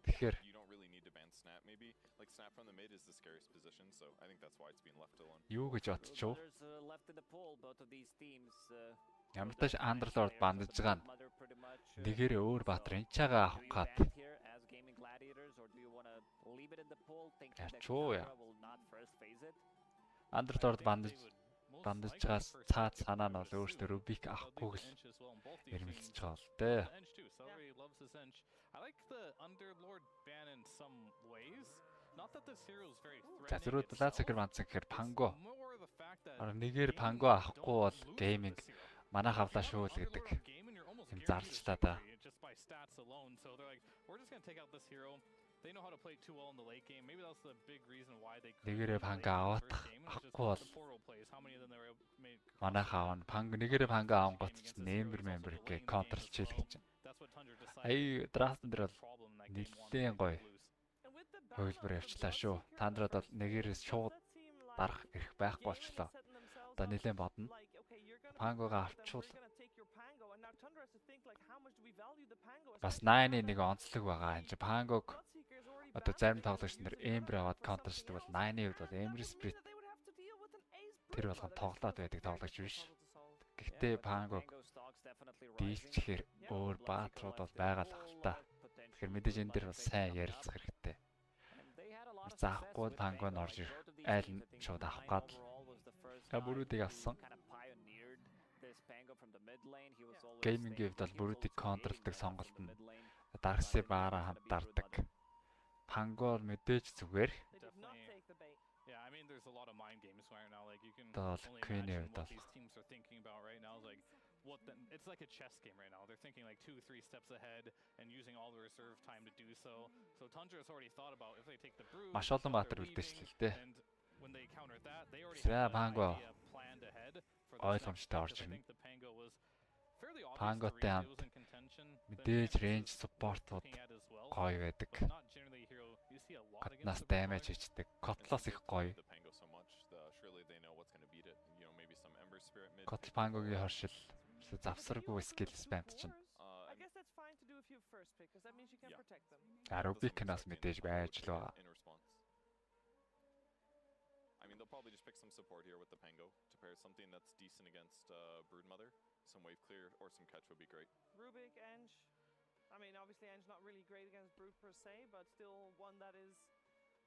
Тэгэхээр юу гэж бодчихв? Ямар тааш Underlord бандаж байгаа нь нэгээрээ өөр баатар энчаага авах гад. Ячуу яа. Underlord бандаж байгаас цаад санаа нь бол өөртөө Рубик авахгүй л ирмэлцэж байгаа л дээ. I like the Underlord ban in some ways. Not that this hero is very За зэрэг Лацакер бандсан гэхээр Панго. Нэгээр Панго авахгүй бол гейминг манайх авлаа шүү л гэдэг. Юм зарлчлаа да. They know how to play too well in the late game. Maybe that's the big reason why they нэгээрээ Панго аваад авахгүй бол манайх аавн Панго нэгээрээ Панго аавн гоц чинь member гэх контрол чийл гэж. Ай драфт дээр бол нэлээд гоё хөвлбөр явчлаа шүү. Тандраад бол нэгээрээс шууд дарах ирэх байхгүй болчлоо. Одоо нэлээд бодно. Пангога авчвал бас 9-ийн нэг онцлог байгаа. Энд Пангог одоо зарим тоглогчдын дээр Ember аваад контролчдаг бол 9-ийн үед бол Ember Spirit тэр болгон тоглоод байдаг тоглогч биш. Гэхдээ Пангог дийлчихээр өөр баатрууд бол байгаа л ах та. Тэгэхээр мэдээж энэ дээр бол сайн ярилцах хэрэгтэй. Заахгүй Панго нь орж ирэх айл нь шууд авах гад. Бүрүүдийг авсан. Геймингийн хувьд бол бүрүүдийг контролдог сонголт нь Дарксээ баараа хамт дардаг. Панго мэдээж зүгээр. Yeah, I mean there's a lot of mind games right now, like you can only imagine what these teams are thinking about right now is like it's like a chess game right now. They're thinking like 2-3 steps ahead and using all the reserve time to do so. So Tundra has already thought about if they take the brew. Маш олон баатар үлдээч л дээ. And when they countered that, they already had planned ahead for the ойлгомжтой орж ирнэ. Панготой хамт мэдээж range support-ууд гоё байдаг. Гаднаас damage хийдэг. Котлоос их гоё. Котл Пангогийн хоршил завсаргүй skill spamд чинь. Рубикнаас мэдээж байж л байгаа. I mean, they'll probably just pick some support here with the Pango to pair something that's decent against Broodmother. Some wave clear or some catch would be great. Rubik, Eng. I mean, obviously Eng's not really great against Brood per se, but still one that is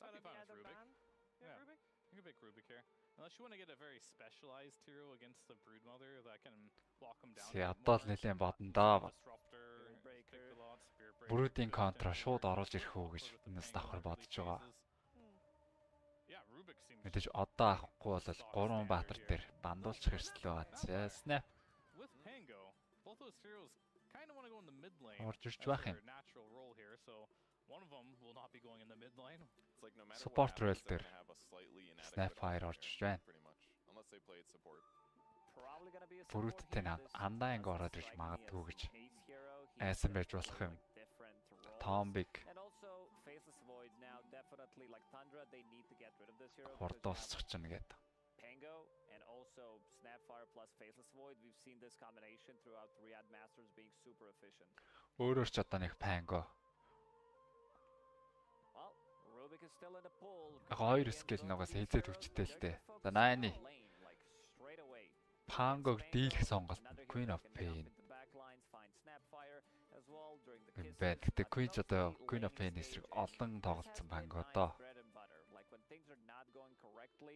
going to be either banned. Yeah, Rubik? You can pick Rubik here. Unless you want to get a very specialized hero against the Broodmother that can lock him down. Ядал нэлээд бодно даа. Brooding контра шууд оруулж ирэх үү гэж энэс давхар бодож байгаа. Мэдээж одоо авахгүй бол 3 баатар дээр бандуулчих хэрсэл байгаа. За snap. With Pango, both those heroes kind of want to go in the mid lane. Орж ирж байх юм. Natural role here, so one of them will not be going in the mid lane. It's like no matter Support what role дээр Snapfire орж ирж байна. Unless they play it support. бүрүүдтэй андаанг ороод ирж магадгүй гэж айсан байж болох юм. Tomбиг хурдуусчих чинь гээд. And also Snapfire plus Faceless Void. We've seen this combination throughout the RIYADH Masters being super efficient. Өөрөөр ч одоо нэг Pango. Well, Rubik is still in the pool. Хоёр скил нугас хилээд хүчтэй л дээ. За 9-ы Pango-г дийлэх сонголт Queen of Pain. Бэд гэдэг Queen ч одоо Queen of Pain эсрэг олон тоглолцсон Pango одоо.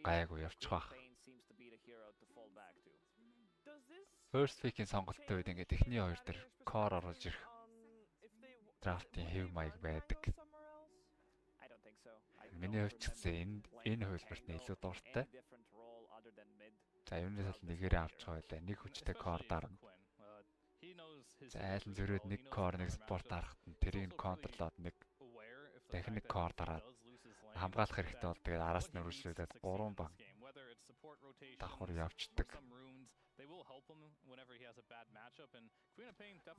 Гайгүй явчих واخ. First pick-ийн сонголтын үед ингээд эхний хоёр дээр core оруулж ирэх. Draft-ийн хэв маяг байдаг. Миний хувьд ч гэсэн энэ хувилбарт нь илүү дуртай. За юунаас л нэгээрээ авч байгаа байлаа. Нэг хүчтэй core дарна. За айл нь зөрөөд нэг core нэг спорт дарахад нь тэрийг контрлоод нэг техник core дараад хамгаалах хэрэгтэй бол тэгээд араас нь өргөжлүүлээд 3 баг давхар явцдаг.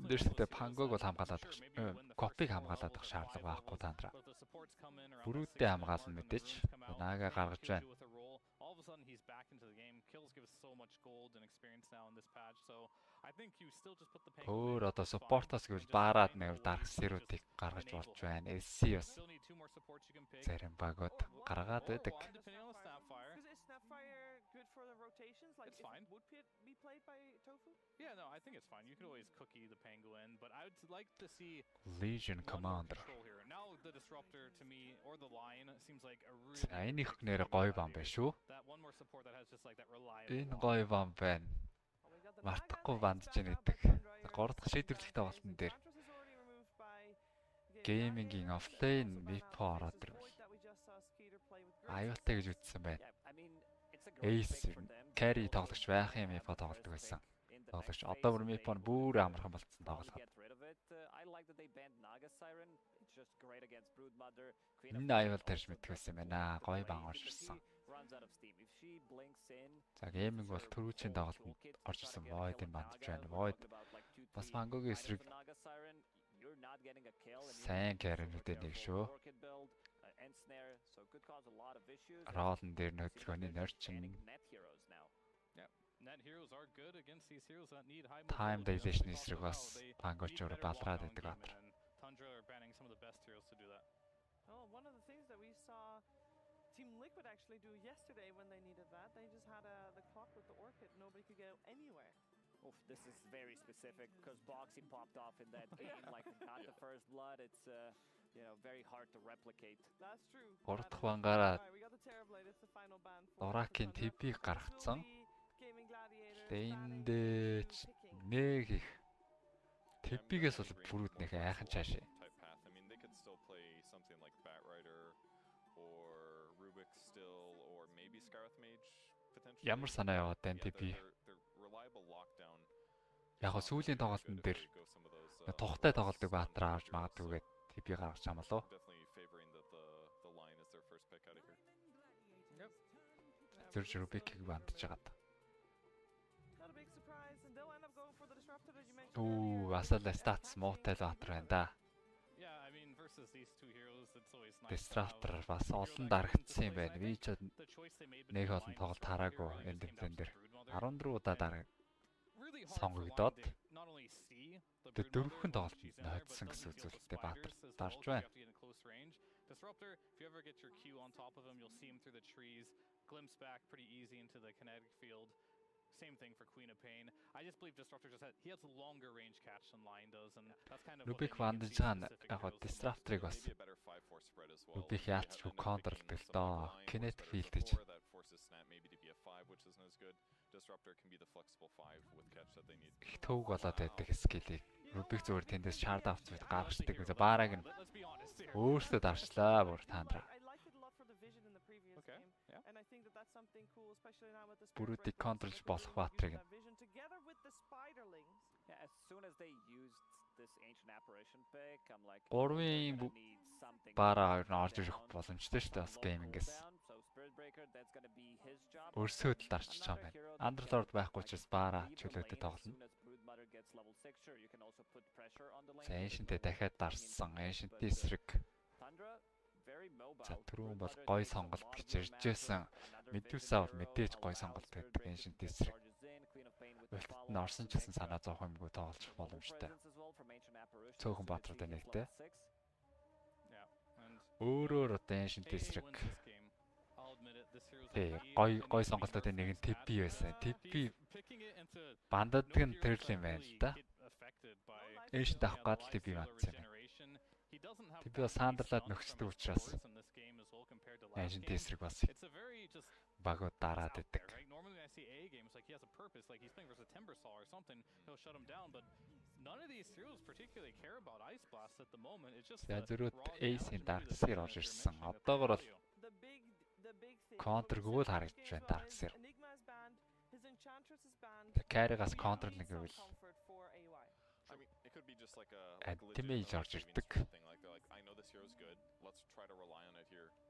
Дэрстэй Pango-г бол хамгаалаад копиг хамгаалаад шаардлага байхгүй таандраа. Бүрүүдээ хамгаална мэдээч. Наага гаргаж байна. All of a sudden he's back into the game. Kills give us so much gold and experience now in this patch. So I think you still just put the pain. Өөр одоо supporters гэвэл баарад нэг Dark Zero-ыг гаргаж болж байна. SC бас зарим багууд гаргаад байдаг. Good for the rotations, like it's fine. Would be played by Tofu? Yeah, no, I think it's fine. You could always cookie the Pango in, but I would like to see Legion Commander. Now the Disruptor to me or the Lion seems like a really Энийг нэр гоё бам байна шүү. that one more support that has just like that reliable. Энэ гоё бам байна. Мартахгүй бандж яа гэдэг. 3 дахь шийдвэрлэх тоглолтын дээр Gaming-ийн offlane map ороод ирвэл аюутай гэж үзсэн байна. Ace carry тоглогч байх юм мапа тоглодог байсан. Тоглогч одоо бүр мапа нь бүр амархан болцсон тоглоход. Энэ аюул тарж мэдэх байсан байна. Гоё бан орж ирсэн. За гейминг бол түрүүчийн тоглолтод орж ирсэн Void-ын бандж байна. Void бас Pango-гийн эсрэг сайн carry-нүүдээ нэг шүү. Ролн дээр нөтлөгөөний норчин. Time dilation эсрэг бас Pango-чоор балраад байдаг баатар. One of the things that we saw Team Liquid actually do yesterday when they needed that, they just had the clock with the Orchid. Nobody could go anywhere. Oof, this is very specific because Boxy popped off in that game, like got the first blood. It's you know, very hard to replicate. That's true. Гуравдах бангараа We got the Terrorblade. It's the final ban for Orakin TP гаргацсан. Эндээч нэг их TP-гээс бол бүрүүд нэг айхан чаашаа. I mean, they could still play something like Batrider or Rubik still, or maybe Scarth Mage potentially. Ямар санаа яваад байна TP? Reliable lockdown. Яг нь сүүлийн тоглолтын дээр тухтай тоглолтыг баатар авч магадгүйгээд TP гаргаж байгаа болов. Definitely favoring that the line is their first pick out of here. Yep. Зэрж Rubik-ийг бандж байгаад. Not a big surprise, and they'll end up going for the Disruptor that you mentioned. Ooh, асал статс муутай л баатар байна да. Yeah, I mean versus these two heroes, it's always nice. Disruptor бас олон дарагдсан юм байна. Би ч нэг олон тоглолт хараагүй энэ тэмцээн дээр 14 удаа дараа сонгогдоод тэр дөрвөн тоглолтод нойдсон гэсэн үзүүлэлттэй баатар дарж байна. Disruptor, if you ever get your Q on top of him, you'll see him through the trees, glimpse back pretty easy into the kinetic field. Same thing for Queen of Pain. I just believe Disruptor just has a longer range catch than Lion does, and that's kind of Rubik бандж байгаа яг Disruptor-ыг бас Rubik яалтчгүй контрлдаг л доо. Kinetic field гэж. Disruptor can be the flexible 5 with catch that they need. Их төвг болоод байдаг скиллийг Rubik зүгээр тэндээс шаард авцвал гаргацдаг. Баараг нь өөртөө дарчлаа бүр таандраа. Бүрүүдийг контролж болох баатрыг нь. Гурвын баараа орж ирэх боломжтой шүү дээ бас геймингээс. Өрсөөд л дарчиж байгаа юм байна. Underlord байхгүй учраас баараа чөлөөтэй тоглоно. За Ancient-тэй дахиад дарсан. Ancient эсрэг. За түрүүн бол гой сонголт гэж иржсэн. Medusa бол мэдээж гой сонголт гэдэг Ancient эсрэг. Үлтэд нь орсон ч гэсэн санаа зовх юмгүй тоглож боломжтой. Цөөхөн баатрууд нэгтэй. Өөрөөр одоо Ancient эсрэг. Гой сонголтуудын нэг нь TP байсан. TP бандадг нь тэрл юм байна л да. Ancient авах гад л TP мандсан юм. TP бас саандарлаад нөхцдөг учраас Ancient эсрэг бас багууд дараад идэг. За зөрөөд Ace-ийн Darkseer орж ирсэн. Одоогор бол контргүүл харагдаж байна Darkseer. Carry-гаас контр нэг гэвэл Anti-Mage орж ирдэг.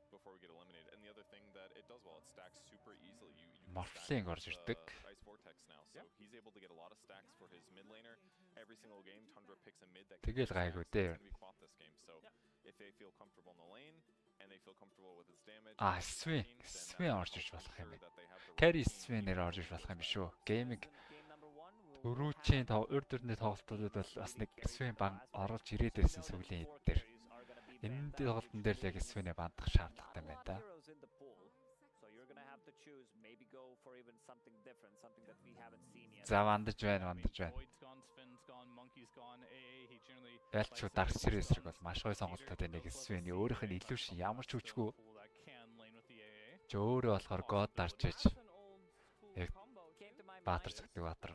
Before we get eliminated, and the other thing that it does well, it stacks super easily. Morphling орж ирдэг. Ice Vortex now, so he's able to get a lot of stacks for his mid laner. Every single game, Tundra picks a mid that Тэгэл гайгүй дээ. this game. So if they feel comfortable in the lane and they feel comfortable with its damage, Swing орж иж болох юм байна. Carry Swing-ээр орж иж болох юм шүү. Gaming өрүүчийн урд өрдний тоглолтуудад бол бас нэг Swing баг оруулж ирээд байсан сүүлийн хэд дээр. Энэ тоглолтын дээр л яг Swing-ээ бандах шаардлагатай байна да. За вандаж байна. Ялч Darkseer эсрэг бол маш гоё сонголттой нэг Swing-ийн өөрийнх нь илүү шин ямар ч хүчгүй. Өөрөө болохоор God дарж иж. Яг Баатар зөвхөн Баатар.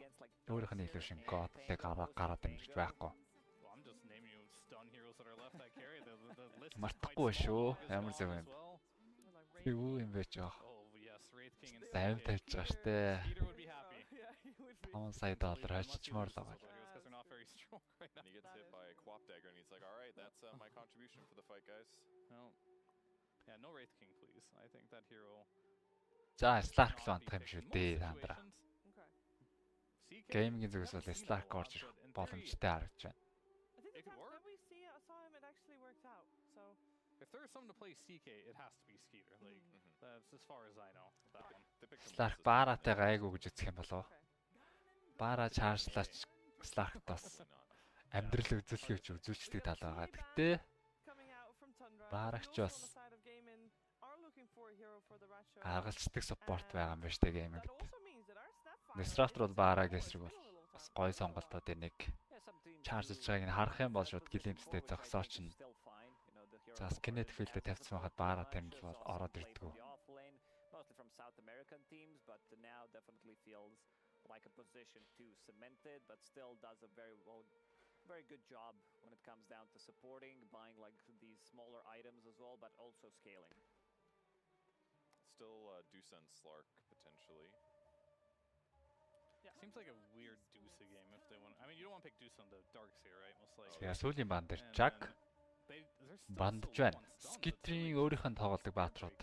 Өөрийнх нь илүү шин God-ыг гараад ирж байхгүй. Мартахгүй шүү. Ямар зөв юм. Юу юм бэ ч яах. Займ тавьж байгаа штэ. $1,000 хаччмаар л байгаа. And he gets hit by a Quap Dagger, and he's like, all right, that's my contribution for the fight, guys. No. Yeah, no Wraith King, please. I think that hero... За, Slark л бандах юм шүү дээ, таандра. Gaming-ийн зүгээс бол Slark орж ирэх боломжтой харагдаж байна. If there's someone to play CK, it has to be Skeeter. Like, that's as far as I know. That one. Slark бааратай гайгүй гэж үзэх юм болов. Баараа чаржлаач Slark бас амьдрал үзүүлэх юм үзүүлчдэг тал байгаа. Гэтэ баарагч бас хагалцдаг спорт байгаа юм байна штэ геймингд. Disruptor бол баараг эсрэг бол бас гоё сонголтуудын нэг. Чаржж байгааг нь харах юм бол шууд гэлэмстэй зогсооч нь. За Kinetic Field-д тавьсан байхад баараа тамил бол ороод ирдэггүй. Mostly from South American teams, but now definitely feels like a position too cemented, but still does a very good job when it comes down to supporting, buying like these smaller items as well, but also scaling. Still Deuce and Slark potentially. Yeah. Seems like a weird Deuce game if they want. I mean, you don't want to pick Deuce on the Darkseer, right? Most likely. Yeah, сүүлийн банд дээр Jack бандж байна. Skitter-ийн өөрийнх нь тоглодог баатрууд.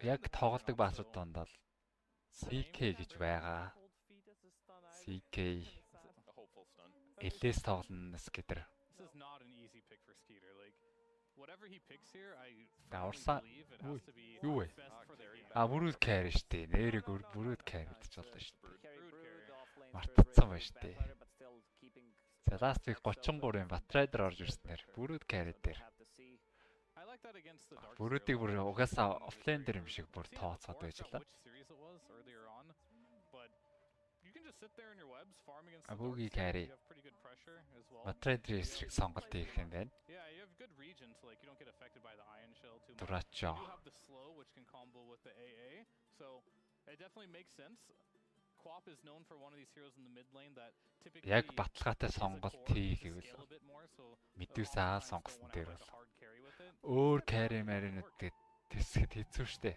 Яг тоглодог баатрууд дондоо CK гэж байгаа. CK Элэс тоглоно Skitter. This is not an easy pick for Skeeter. Like whatever he picks here, I believe it has to be юу вэ? Бүрүүд carry штэ. Нэрийг бүрүүд carry гэж болно штэ. Мартцсан байна штэ. За last week 33-ын Batrider орж ирснээр бүрүүд carry дээр. Бүрүүдийг бүр угаасаа офлайн дээр юм шиг бүр тооцоод байжлаа. Абуги carry. Batrider эсрэг сонголт хийх юм байна. Дурачаа. Quap is known for one of these heroes in the mid lane that typically яг баталгаатай сонголт хийгээвэл Medusa сонгосон дээр бол өөр carry marine-д тэсгэд хэцүү шттэ.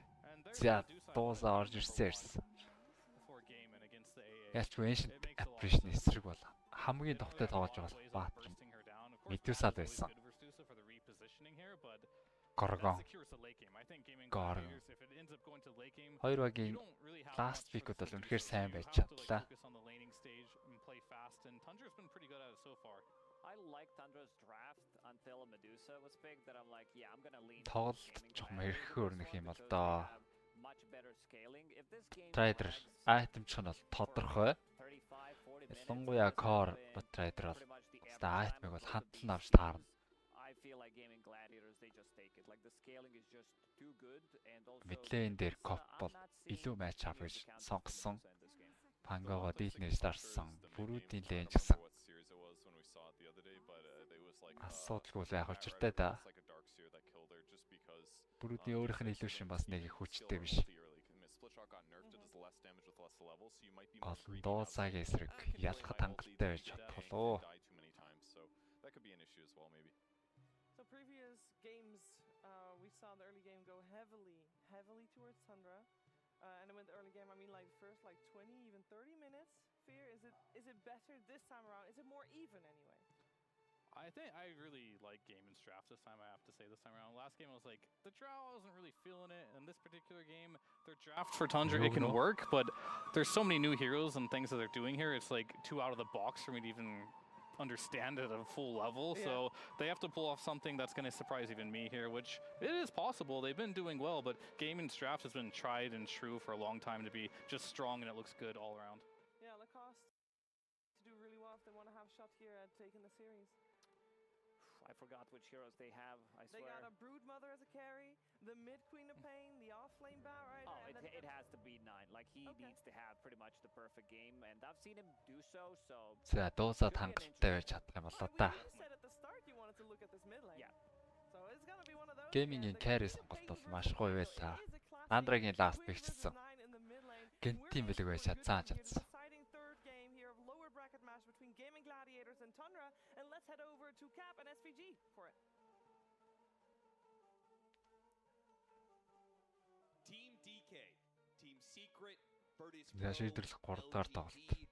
За дуусаа орж ирсэн. Ялч Ancient Apparition эсрэг бол хамгийн тогтой тоглож байгаа Баатар Medusa байсан. Горгон. secures the late game. I think Gaming Горгон. Gladiators, if it ends up going to late game, Хоёр you багийн don't really have last much week-уд choice бол to do үнэхээр so. сайн You байж have to, like, чадлаа. focus on the laning stage and play fast, and Tundra's been pretty good at it so far. I like Tundra's draft until Medusa was picked that I'm like, yeah, I'm gonna lean Тоглолт Gaming жоохон Gladiators эрх for this өрнөх one юм бол because доо. they have much better scaling. If this game Trader drags item-ч нь бол тодорхой. 35-40 minutes, Ялангуяа this has core been бот trader бол pretty much the та average item-ыг time бол of both of хандлан these авч таарна. teams. I feel like Gaming Gladiators, they just take it. Like the scaling is just too good, and also Mid-lane дээр Medusa, коп I'm бол not seeing илүү match up any of гэж the counters сонгосон. for Medusa in this game. Пангого The дийлнэр Hunter старсан. is the mid Бүрүүдийн game. лейн I ч don't гэсэн. remember what series it was when we saw it the other day, but it was like Асуудалгүй л яг Bat учиртай Rider да. was like a dark seer that killed her just because Бүрүүдийн өөрийнх нь илүү шин бас нэг их хүчтэй биш. Split shot got nerfed, it does less damage with less level, so you might be Гол more нь greedy дуу now. цагийн эсрэг ялахад хангалттай байж чадхолоо. Die too many times, so that could be an issue as well maybe. So previous games, we saw the early game go heavily towards Tundra. And then with the early game, I mean like first like 20, even 30 minutes. Fear, is it better this time around? Is it more even anyway? I think I really like Gaiman's draft this time, I have to say, this time around. Last game I was like, the draft, I wasn't really feeling it. And this particular game, their draft for Tundra, it can work, but there's so many new heroes and things that they're doing here. It's like too out of the box for me to even understand it at a full level. Yeah. So they have to pull off something that's going to surprise even me here, which it is possible. They've been doing well, but Gaiman's draft has been tried and true for a long time to be just strong and it looks good all around. Yeah, Lacoste to do really well if they want to have a shot here at taking the series. I forgot which heroes they have, I They swear. got a Brood Mother as a carry, the mid Queen of Pain, the off-lane Bat Rider, Oh, and it has to be 9. Like, he Okay. needs to have pretty much the perfect game, and I've seen him do so, so... За дуусаад хангалттай байж чадах юм болоо та. You said at the start you wanted to look at this mid lane. Yeah. So it's gonna be one of those. Геймингийн carry сонголт бол маш гоё байлаа. Андрагийн last pick-чсэн. Гэнтийн бэлэг байж чадсан чадсан. Deciding third game here of lower bracket match between Gaming Gladiators and Tundra, and let's head over to Cap and SVG for it. Team DK, Team Secret, Virtus За Pro, шийдвэрлэх 3 дахь тоглолт. LGD.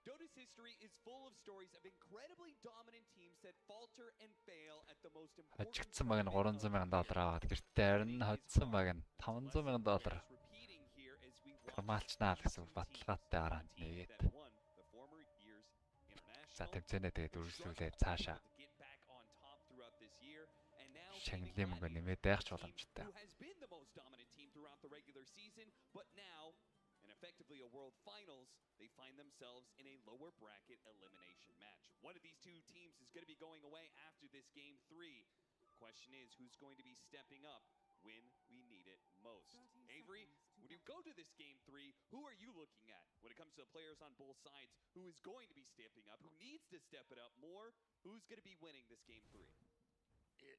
Dota's history is full of stories of incredibly dominant teams that falter and fail at the most important Хожигдсан баг нь $300,000 аваад гэртээ харин хоцсон баг нь $500,000 repeating here as we гармаалчнаа л гэсэн баталгаатай гараанд нэгээд. won the former year's За international тэмцээнээ тэгээд үргэлжлүүлээд цаашаа to get back on top throughout this year, and now шагналын мөнгө нэмээд байх ч боломжтой. who has been the most dominant team throughout the regular season, but now, in effectively a World Finals, they find themselves in a lower bracket elimination match. One of these two teams is going to be going away after this game 3. Question is, who's going to be stepping up when we need it most? Avery, when you go to this game 3, who are you looking at when it comes to the players on both sides? Who is going to be stepping up? Who needs to step it up more? Who's going to be winning this game 3?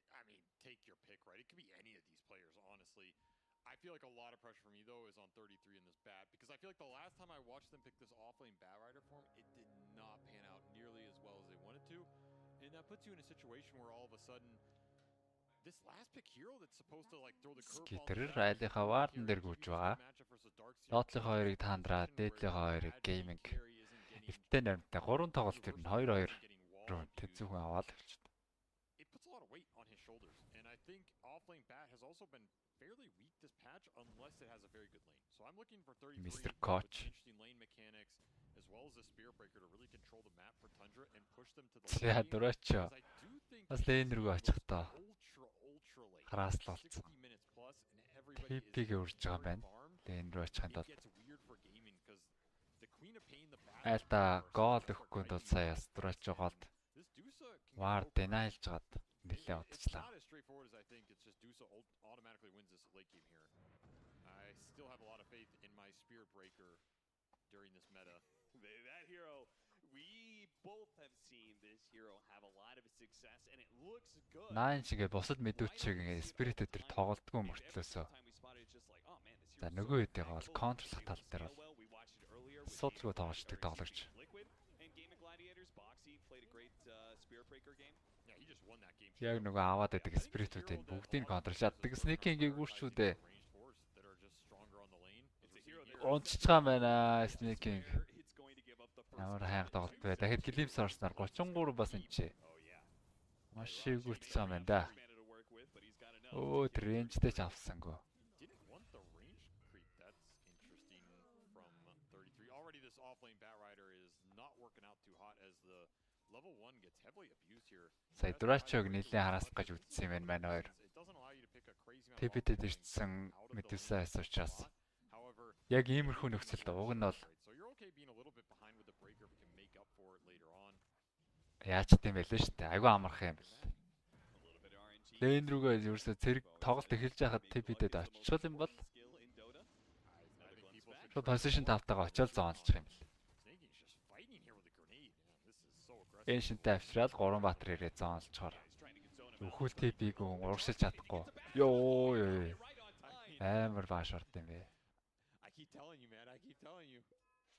I mean, take your pick, right? It could be any of these players, honestly. I feel like a lot of pressure for me, though, is on 33 in this bat, because I feel like the last time I watched them pick this off-lane Bat Rider form, it did not pan out nearly as well as they wanted to, and that puts you in a situation where all of a sudden, this last pick hero that's supposed to like throw the curveball. Скитерэр айлынхаа вардан дээр гүйж байгаа. Лотлын хоёрыг Тандра, Дээдлийн хоёрыг Gaming. Эвтэн наримтай 3 тоглолт ер нь 2-2 руу тэнцүүхэн аваад авчихсан. It puts a lot of weight on his shoulders, and I think off-lane Bat has also been fairly weak this patch unless it has a very good lane. So I'm looking for 33 Mr. with Koch. interesting lane mechanics as well as a Spirit Breaker to really control the map for Tundra and push them to the За lane. дураачаа. Because I do think Бас лейн рүү очих тоо. ultra late. Хараслалцсан. 60 minutes plus and everybody is TP-г урьж байгаа байна. farmed. Лейн рүү очихын It тулд gets weird for gaming because the Queen of Pain, the Bat айлта гол өгөхгүй тул сая дураачаа голд This Dusa can вар go for дэнайлж гаад нэлээ It's удажлаа. not as straightforward as I think. It's just Dusa automatically wins this late game here. I still have a lot of faith in my Spirit Breaker during this meta. That hero, we both have seen this hero have a lot of success, and it looks good. 9 шигээ бусад мэдүүчиг спирит өдр тоглолтгүй мөртлөөсөө. За нөгөө хэдийгээ бол контрлах тал дээр бол судалгүй тоглолцдог тоглогч. Yeah, he just won that game. Яг нөгөө аваад байдаг спиритүүдийн бүгдийг контролж чаддаг. Снекингийн гүрчүүдээ Ranged force that are just stronger on the lane. унцж байгаа байна. Снекинг. Ямар хайр тоглолт вэ? Дахид глимс орсноор 33 бас энэ чи. Маш шигүүртж байгаа юм да. Оо, рейнжтэй ч авсангүй. Didn't want the range creep. That's interesting from 33. Already this offlane Batrider is not working out too hot as the level 1 gets heavily abused here. Сая Дурачог нэлээд хараасах гэж үзсэн юм байна хоёр. TPT-д ирсэн Medusa-аас учраас яг иймэрхүү нөхцөлд уг нь бол яаж тийм байлээ шүү дээ. Айгүй амархан юм бэл. Лейн рүүгээ ерөөсө зэрэг тоглолт эхэлж байхад TPT-д очихвол юм бол шууд position 5-таагаа очиод зоонлчих юм бэл. Эншинтэй авчраад 3 баатар ирээд зоонлцохоор өхөл TP-г урагшилж чадахгүй. Йоо амар бааш орд юм бэ.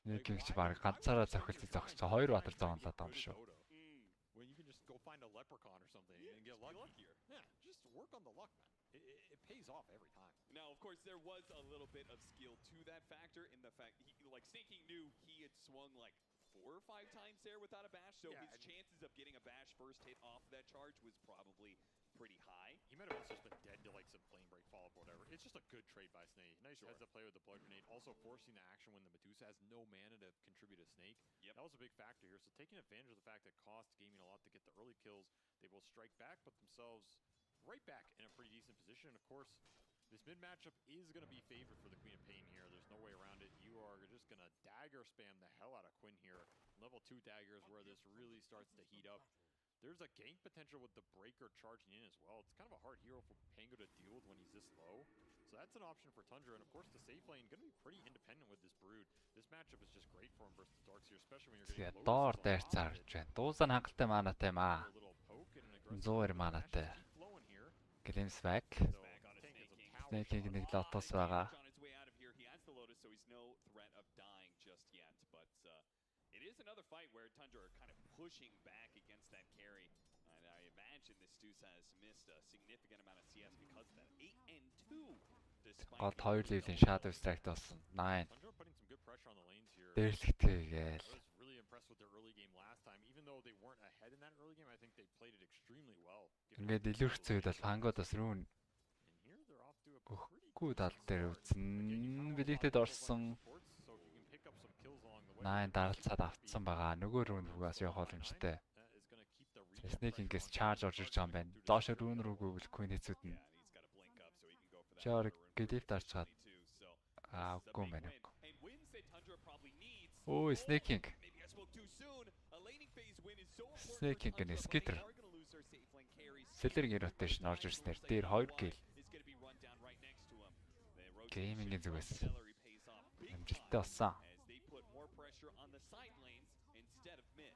Нэг ч баг ганцаараа зохилж 2 баатар зоонлоод байгаа юм шүү. When you can just go find a leprechaun or something and get lucky. Yeah, just work on the luck, man. It pays off every time. Now, of course, there was a little bit of skill to that factor in the fact Snake King knew he had swung like 4 or 5 times there without a bash, so his chances of getting a bash first hit off of that charge was probably pretty high. He might have also just been dead to like some plane break follow-up or whatever. It's just a good trade by Snake. Nice heads up play with the blood grenade, also forcing the action when the Medusa has no mana to contribute to Snake. That was a big factor here. So taking advantage of the fact that cost Gaming a lot to get the early kills, they will strike back, put themselves right back in a pretty decent position. Of course, this mid matchup is going to be favored for the Queen of Pain here. There's no way around it. You are just going to dagger spam the hell out of Quinn here. Level 2 daggers where this really starts to heat up. There's a gank potential with the Breaker charging in as well. It's kind of a hard hero for Pango to deal with when he's this low. So that's an option for Tundra. And of course, the safe lane going to be pretty independent with this Brood. This matchup is just great for him versus the Darkseer, especially when you're getting low. Доор дээр цаарч байна. Дуусаа хангалттай манатай маа. 100 манатай. Glimpse back. Snake нэг лотос байгаа. It is another fight where Tundra are kind of pushing back against that carry. And I imagine this Deuce has missed a significant amount of CS because of that. 8 and 2. Гол 2 level-ийн Shadow Strike болсон. 9. Дээрлэгтэйгээл. Really impressed with their early game last time. Even though they weren't ahead in that early game, I think they played it extremely well. Ингээд илүүрх зүйл бол Fangod-оос рүүн өгөхгүй тал дээр үзэн. Билэгтэд орсон. 9 даралцаад автсан байгаа. Нөгөө рүүнээс явах боломжтой. Snake ингээс charge орж ирж байгаа юм байна. Доош рүүн рүү гүйл Queen хэцүүд нь. Чаар гэдэлт дарчаад. Үгүй юм байна. Оо, Snake King. Snake King гэнэ skitter. Celery rotation орж ирснээр дээр 2 kill. Gaming-ийн зүгээс амжилттай болсон. On the side lanes instead of mid.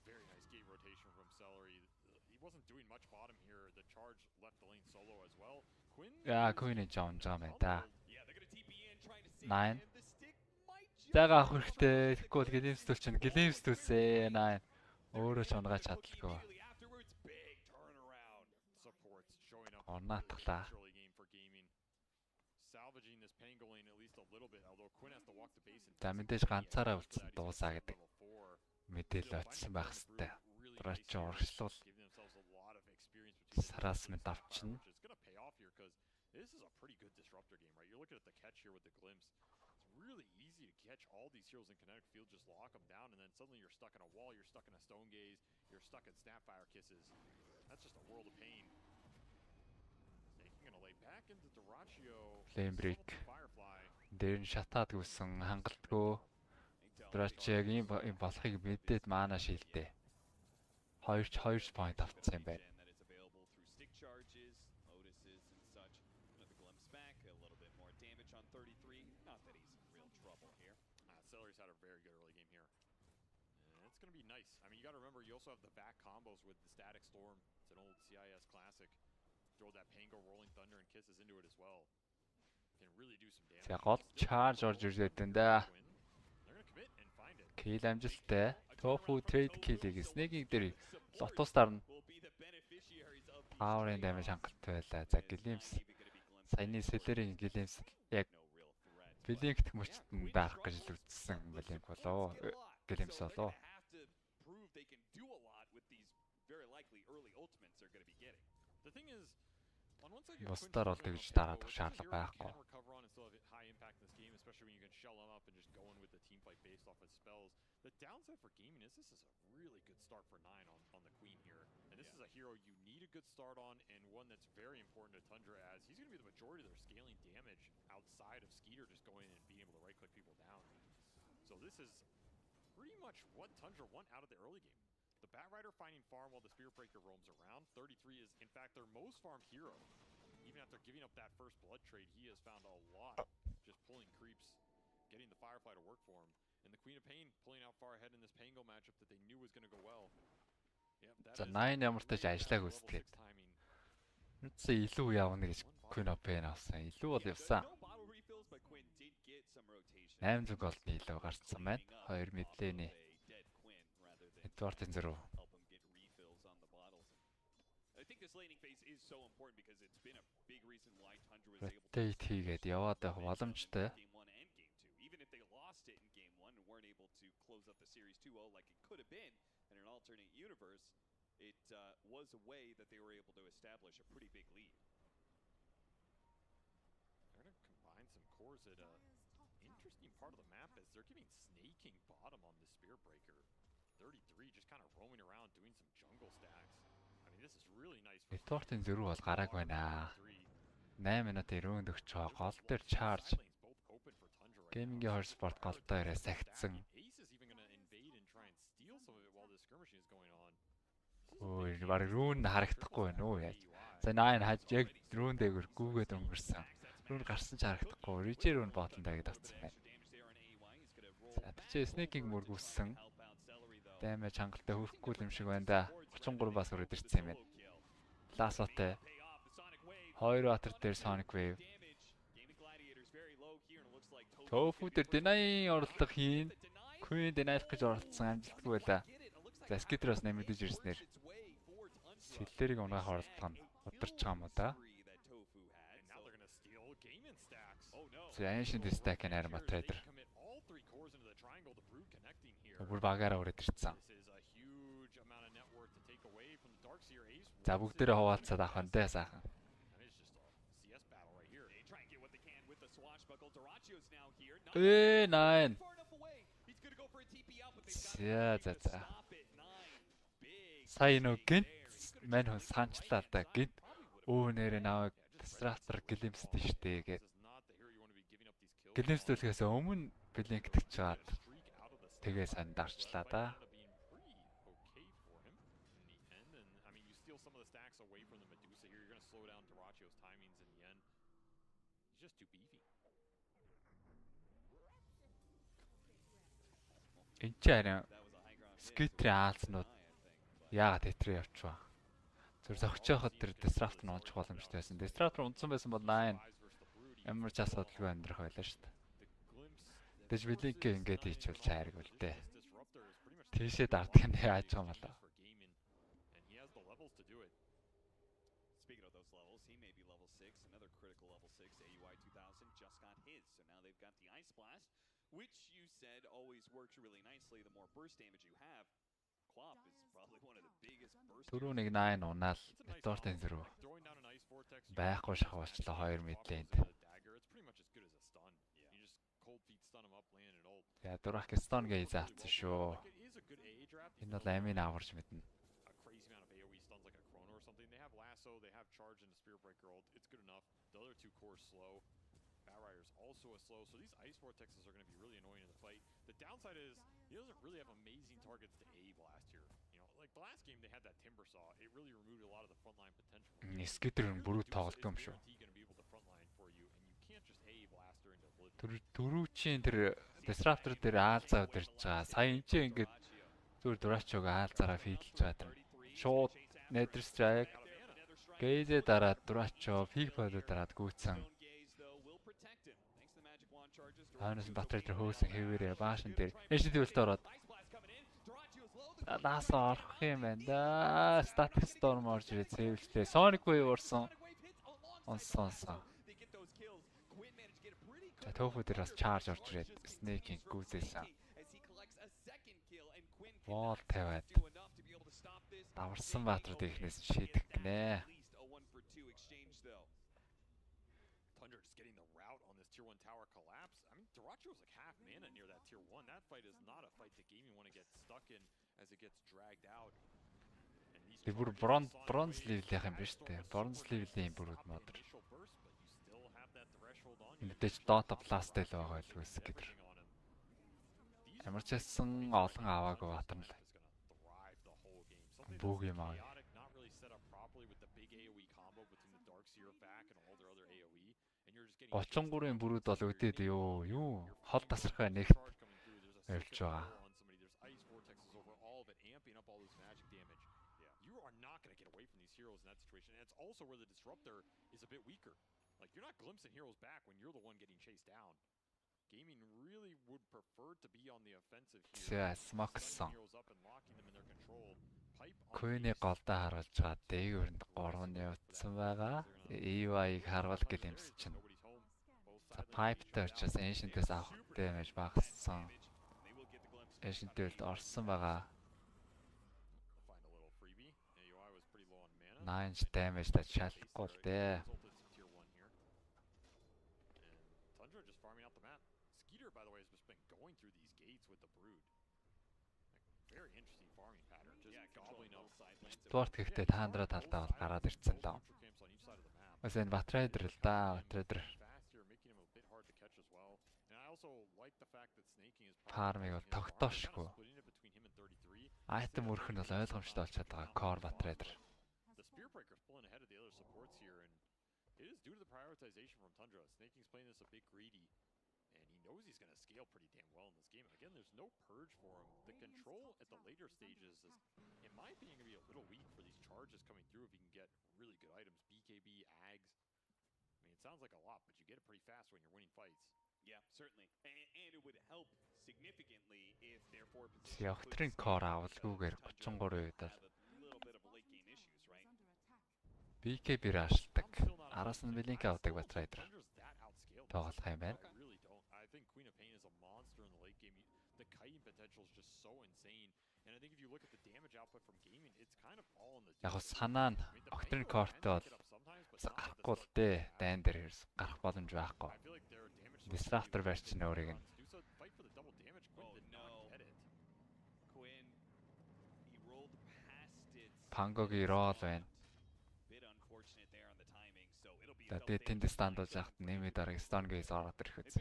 Very nice gate rotation from Celery. He wasn't doing much bottom here. The charge left the lane solo as well. Quinn. Yeah, Quinn John Jameta. 9. Зага авах хэрэгтэй. Тэгэхгүй бол Glimpse төлч нь Glimpse төлсөө 9. Өөрөө ч унгааж чадлаггүй. Орнаатглаа. Salvaging this Pango lane at least a little bit, although Quinn has to walk the base and За мэдээж ганцаараа үлдсэн дуусаа гэдэг мэдээлэл очсон байх хэвээр. Дураач урагшлуул harassment авчна. This is a pretty good disruptor game, right? You're looking at the catch here with the Glimpse. It's really easy to catch all these heroes in kinetic field, just lock them down, and then suddenly you're stuck in a wall, you're stuck in a stone gaze, you're stuck in Snapfire kisses. That's just a world of pain. Gonna lay back into Duraccio. Flame break. Дээр нь шатаад гүсэн хангалтгүй. Duraccio-г ийм болохыг мэдээд маана шилдэ. 2 point авцсан юм байна. Celery's had a very good early game here. It's going to be nice. I mean, you got to remember, you also have the back combos with the Static Storm. It's an old CIS classic. Throw that Pango Rolling Thunder and kisses into it as well. Can really do some damage. За гол charge орж ирээд энэ да. Kill амжилттай. Tofu trade kill-ийг Snake-ийг дээр Lotus дарна. Power and damage хангалттай байлаа. За Glimpse. Саяны Celery-ийн Glimpse яг Blink мөчтөнд даах гэж л үзсэн Blink болоо. Glimpse болоо. The thing is, Бусдаар бол тэгж дараадах шаардлага байхгүй. Recover on and still have high impact in this game, especially when you can shell them up and just go in with the team fight based off of spells. The downside for gaming is this is a really good start for 9 on the Queen here. And this is a hero you need a good start on, and one that's very important to Tundra, as he's going to be the majority of their scaling damage outside of Skeeter just going in and being able to right-click people down. So this is pretty much what Tundra want out of the early game. The Bat Rider finding farm while the Spirit Breaker roams around. 33 is, in fact, their most farmed hero. Even after giving up that first blood trade, he has found a lot just pulling creeps, getting the Firefly to work for him. And the Queen of Pain pulling out far ahead in this Pango matchup that they knew was going to go well. Yep, За 9 ямар ч тач ажиллааг үзтгээд. Нүцээ илүү явна гэж Queen of Pain авсан. Илүү бол явсан. 800 голдны илүү гарцсан байна. 2 мэдлээний Эдвардын зөрүү. Rotate хийгээд яваад байх боломжтой. Even if they lost it in game 1 and weren't able to close up the series 2-0 like it could have been in an alternate universe, it was a way that they were able to establish a pretty big lead. They're going to combine some cores at an interesting part of the map as they're giving snaking bottom on the Spirit Breaker. 33 just kind of roaming around doing some jungle stacks. I mean, this is really nice for Эдвардын зөрүү бол гарааг байна. 8 минут өрөөнд өгч байгаа. Гол дээр charge. Геймингийн hotspot гол дээрээ сахицсан. Ой, баг рүүн харагдахгүй байна уу яаж. За 9 хаж яг рүүн дээгүүр гүүгээд өнгөрсөн. Рүүн гарсан ч харагдахгүй. Рижер рүүн ботон дагд авсан байна. За тийч снейкинг мөргүүлсэн. Дэмэж хангалттай хөрөхгүй юм шиг байна да. 33 бас өрөөд ирсэн юм байна. Ласотой. 2 ватер дээр Sonic Wave. Тофу дээр deny орлого хийн. Queen deny гэж оролцсон амжилтгүй байлаа. За Skitteros нэмэгдэж ирснээр Сэллэрийг унаах орлого нь удирч байгаа юм уу да? За Ancient Stack and Arma Trader. Бүр багаараа өрөөд ирсэн. За бүгдээрээ хуваалцаад авах нь дээ сайхан. Nine. За. Сая нөө гинт мань хүн санчлаа да гинт өө нэрээ наваг Disruptor гэлэмсдэн штэ гээд. Гэлэмсдүүлэхээс өмнө блинктэж чаад тэгээ санд дарчлаа да. Энд чинь харин Skitter аалзнууд яагаад тэтрээ явчихваа. Зүр зогчооход тэр Disruptor нь унчих боломжтой байсан. Disruptor унтсан байсан бол 9 ямар ч асуудалгүй амьдрах байлаа шүү дээ. Тэгж блинк ингээд хийчихвэл чайраг үл дээ. Тийшээ дардах нь яаж байгаа юм болоо. Speaking of those levels, he may be level 6, another critical level 6 AUI 2000 just got his. So now they've got the Ice Blast, which you said always works really nicely. The more burst damage you have, Quap is probably one of the biggest burst. Түрүүнийг 9 унаал Эдвардын зөрүү. Байхгүй шахуулчлаа 2 мэдлээнд. Я дурах стон гэж заасан шүү. Энэ бол амийн аварч мэднэ. So they have charge and a Spirit Breaker ult. It's good enough. The other two cores slow. Bat Rider's also a slow. So these Ice Vortexes are going to be really annoying in the fight. The downside is he doesn't really have amazing targets to A blast here. You know, like the last game they had that Timber Saw. It really removed a lot of the frontline potential. Skitter нь бүрүү тоглодог юм шүү. Дөрүүчийн тэр Disruptor дээр аалзаа удирж байгаа. Сая энэ чинь ингээд зүгээр дурачог аалзаараа фидлж байгаа тэр. Шууд Nether Strike Гейзэ дараад дурачоо фиг бодоо дараад гүйцэн. Хаанаас батарей дээр хөөсөн хэвээрээ баашин дээр HDD-д ороод лаасаа орох юм байна да. Static Storm орж ирээд сэвэлтэй. Sonic Wave орсон. Онсон. Тофу дээр бас charge орж ирээд Snake-ийг гүйцээсэн. Wall тавиад даварсан баатрууд ихнээс шийдэх гинэ. tower collapse. I mean, Duracho was like half mana near that tier 1. That fight is not a fight that gaming want to get stuck in as it gets dragged out. Тэг бүр bronze level-ийнх юм биш үү? Bronze level-ийн бүрүүд модер. Мэдээж Dota Plus-тэй л байгаа байлгүй гэдэг. Ямар ч хэлсэн олон аваагүй батар л. Бүгд юм аа. Очонгурын бүрүүд бол өдөөд юу хол тасархай нэгт явж байгаа. You are not going to get away from these heroes in that situation. And it's also where the disruptor is a bit weaker. Like, you're not glimpsing heroes back when you're the one getting chased down. Gaming really would prefer to be on the offensive here. Heroes up and locking them in their control. Queen-ийг голдоо харуулж байгаа дээгүүр нь 3-ны утсан байгаа. EY-ийг харуул гэлэмс чинь. За pipe-тай учраас ancient-ээс авах damage багассан. Ancient-д орсон байгаа. 9 damage та шалахгүй л дээ. Tundra just farming out the map. Skeeter, by the way, has just been going through these gates with the brood. Very interesting farming pattern. Just gobbling up sidelines. Sport гэхдээ таандра талдаа бол гараад ирсэн даа. Бас энэ Batrider л да, Batrider. Farming бол тогтоошгүй. Item өрөх нь бол ойлгомжтой болчиход байгаа Core Batrider. Breaker's pulling ahead of the other supports here, and it is due to the prioritization from Tundra. Snaking's playing this a bit greedy, and he knows he's going to scale pretty damn well in this game. Again, there's no purge for him. The control at the later stages is, in my opinion, going to be a little weak for these charges coming through if you can get really good items. BKB, Ags. I mean, it sounds like a lot, but you get it pretty fast when you're winning fights. Yeah, certainly. And it would help significantly if their forward position core авалгүйгээр 33 үед л BKB раашдаг. Араас нь Blink авдаг Batrider. Тоглох юм байна. I think Queen of Pain is a monster in the late game. The kiting potential is just so insane. And I think if you look at the damage output from gaming, it's kind of all in the Яг санаа нь Octane Core-тэй бол гарахгүй л дээ. Дайн дээр гарах боломж байхгүй. Disruptor version өөрийг нь Pangoгийн roll байна. Тэгээд тэнд stand болж яхад нэмээ дараа stun gaze ороод ирэх үз.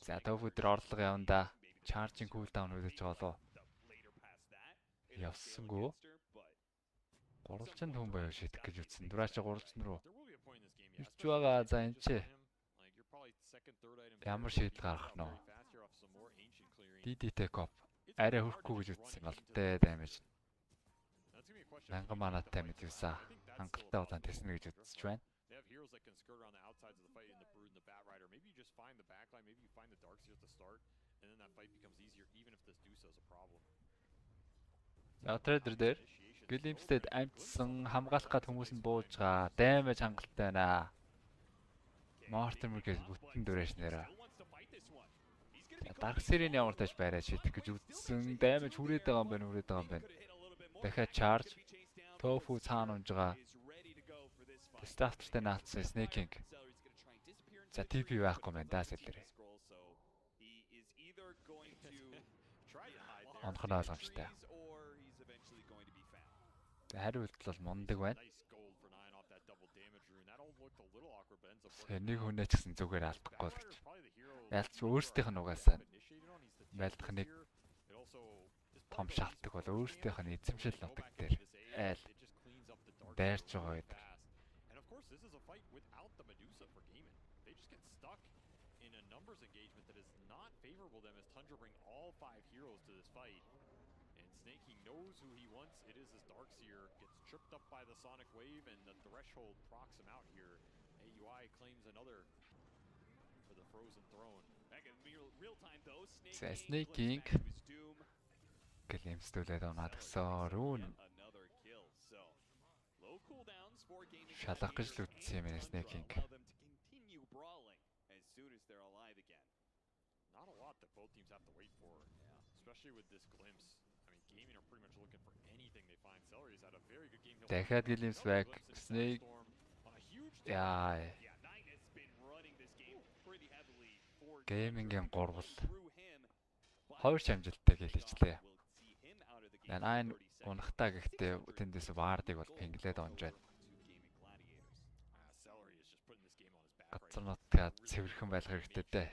За төвөдөр орлого явна да. Charging cooldown үзэж байгаа лөө. Явсангүй. Гурвалжинд хүн байв шийдэх гэж үтсэн. Дурачаа гурвалжин руу ирж байгаа. За энэ чи ямар шийдэл гаргах нь вэ? DDT cop арай хөрөхгүй гэж үтсэн бол тэ damage. Мянган манатай мэдвэсаа хангалттай удаан тэснэ гэж үзэж байна. They have heroes that can skirt around the outsides of the fight in the Brood and the Bat Rider. Maybe you just find the backline, maybe you find the Darkseer at the start, and then that fight becomes easier even if this Dusa is a problem. Batrider дээр Glimpse-д амтсан хамгаалах гад хүмүүс нь бууж байгаа. Damage хангалттай байна. Mortimer-гээс бүтэн дөрөөш нэрэ. Darkseer-ийн ямар тааш байраа шийдэх гэж үзсэн. Damage хүрээд байгаа юм байна. Дахиад charge. Tofu цаана унж байгаа. Starter-тэй наалцсан Snaking. За TP байхгүй байна даа сэлэрээ. Онхон ойлгомжтой. Хариулт бол мундаг байна. Нэг хүнээ ч гэсэн зүгээр алдахгүй л гэж. Ялч өөрсдийнх нь угаасаа байлдах нэг том шалтгаан бол өөрсдийнх нь эзэмшил нутаг дээр айл дайрч байгаа үед. This is a fight without the Medusa for Gaiman. They just get stuck in a numbers engagement that is not favorable to them as Tundra bring all 5 heroes to this fight. And Snaking knows who he wants. It is his Darkseer. Gets tripped up by the Sonic Wave and the Threshold procs him out here. AUI claims another for the Frozen Throne. Back in real time though, Snaking Glimpse-дүүлээд оноод гсэн рүүн шалах гэж л үтсэн юм ээ Snaking. Not a lot that both teams have to wait for, especially with this glimpse. I mean, Gaming are pretty much looking for anything they find. Celery's had a very good game. Дахиад Glimpse back. Snake Яа. Геймингийн гурвал хоёр амжилттай гэлээчлээ. Найн унахтаа гэхдээ тэндээс ваардыг бол пинглээд онж байна. Гацарнотгаа цэвэрхэн байх хэрэгтэй дээ.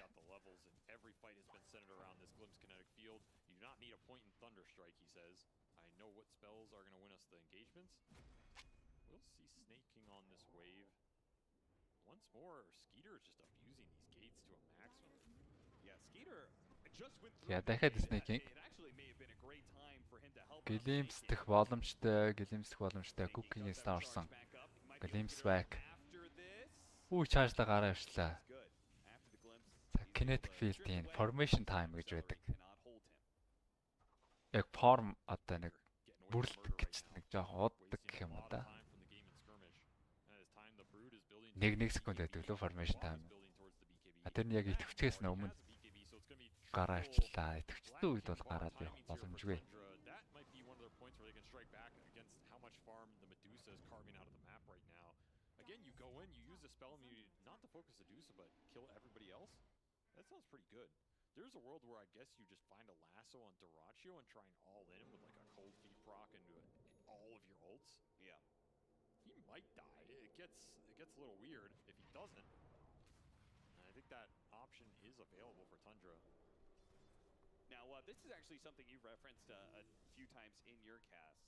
Once more, Skeeter is just abusing these gates to a maximum. Yeah, Skeeter just went through. Yeah, дахиад snaking. It actually may have been a great time for him to help. Гэлимсдэх боломжтой Cooking-ээс орсон. RIYADH. Үу чаржлаа гараа явшлаа. За kinetic field-ийн formation time гэж байдаг. Яг form одоо нэг бүрлдэх гэж нэг жоох уддаг гэх юм да. 1 секунд байдаг лөө formation time. Тэр нь яг идэвхжээс өмнө гараа авчлаа. Идэвхжсэн үед бол гараад явах боломжгүй. Again, you go in, you use the spell immunity not to focus Medusa, but kill everybody else. That sounds pretty good. There's a world where I guess you just find a lasso on Duraccio and try and all in with like a cold feet proc into all of your ults. Yeah. He might die. It gets a little weird if he doesn't. And I think that option is available for Tundra. Now, this is actually something you've referenced a few times in your cast.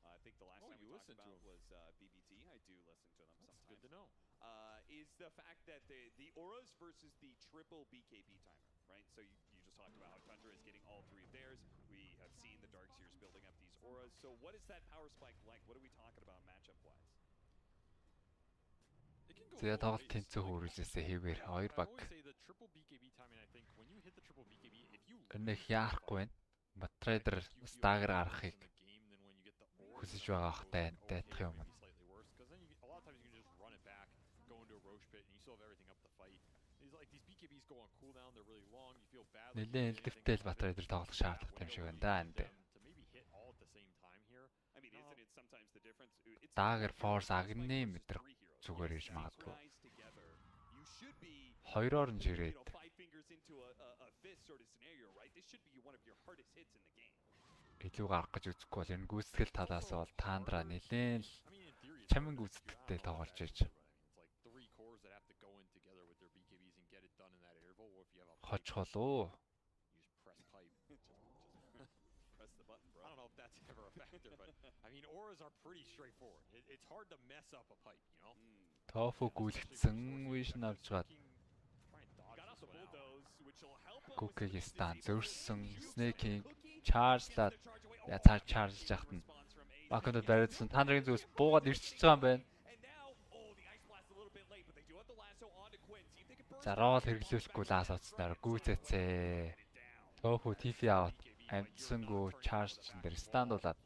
I think the last time we talked about was BBT. I do listen to them sometimes. Good to know. Is the fact that the auras versus the triple BKB timer, right? So you just talked about how Tundra is getting all 3 of theirs. We have seen the Darkseers building up these auras. So what is that power spike like? What are we talking about matchup-wise? Тэгээ тоглолт тэнцүү хүрээсээ хийвэр 2 баг. Энэ яахгүй байна. Батрайдер стагер гарахыг хүсэж байгаа хтай дайтах юм. Нэлээд элдвтэй л Батрайдер тоглох шаардлагатай юм шиг байна да энд. Стагер форс агны метр зүгээр ирж магадгүй. 2-оор нь жирээд. Илүү гарах гэж үзэхгүй бол энэ гүйцэтгэл талаас бол Тандра нэлээд чамин гүйцэтгэлтэй тоглож иж. Хочхол уу. It's hard to mess up a pipe, you know. Тофу гүйлгдсэн вишн авч гад. Cooking стан зөрсөн Snake-ийг чаржлаад яцаар чаржж яхад нь баконд барьдсан Тандрагийн зүгээс буугаад ирчихэж байгаа юм байна. За рол хэрэглүүлэхгүй лаас оцсноор гүйцээцээ. Тофу TF аваад амтсангүй чарж дээр стандуулаад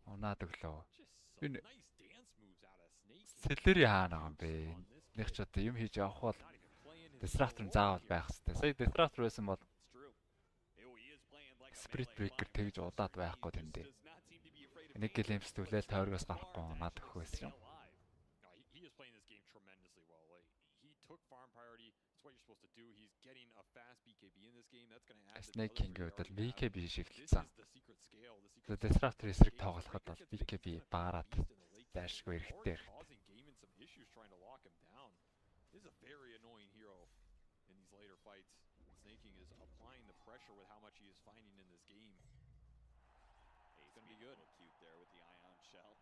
унаад өглөө. Энэ Селлери хаана байгаа юм бэ? Нэг ч одоо юм хийж явах бол Disruptor заавал байх хэрэгтэй. Сая Disruptor байсан бол Spirit Breaker тэгж удаад байхгүй тэндээ. Нэг гэлэмс түлээл тойргоос гарахгүй унаад өгөх байсан юм. Snake-ийн гэвэл BKB шивтэлсэн. Disruptor эсрэг тоглоход бол BKB баарад дайшгүй эрэхтэй. This is a very annoying hero in these later fights. Snaking is applying the pressure with how much he is finding in this game. He's going to be good. Cute there with the ion shell.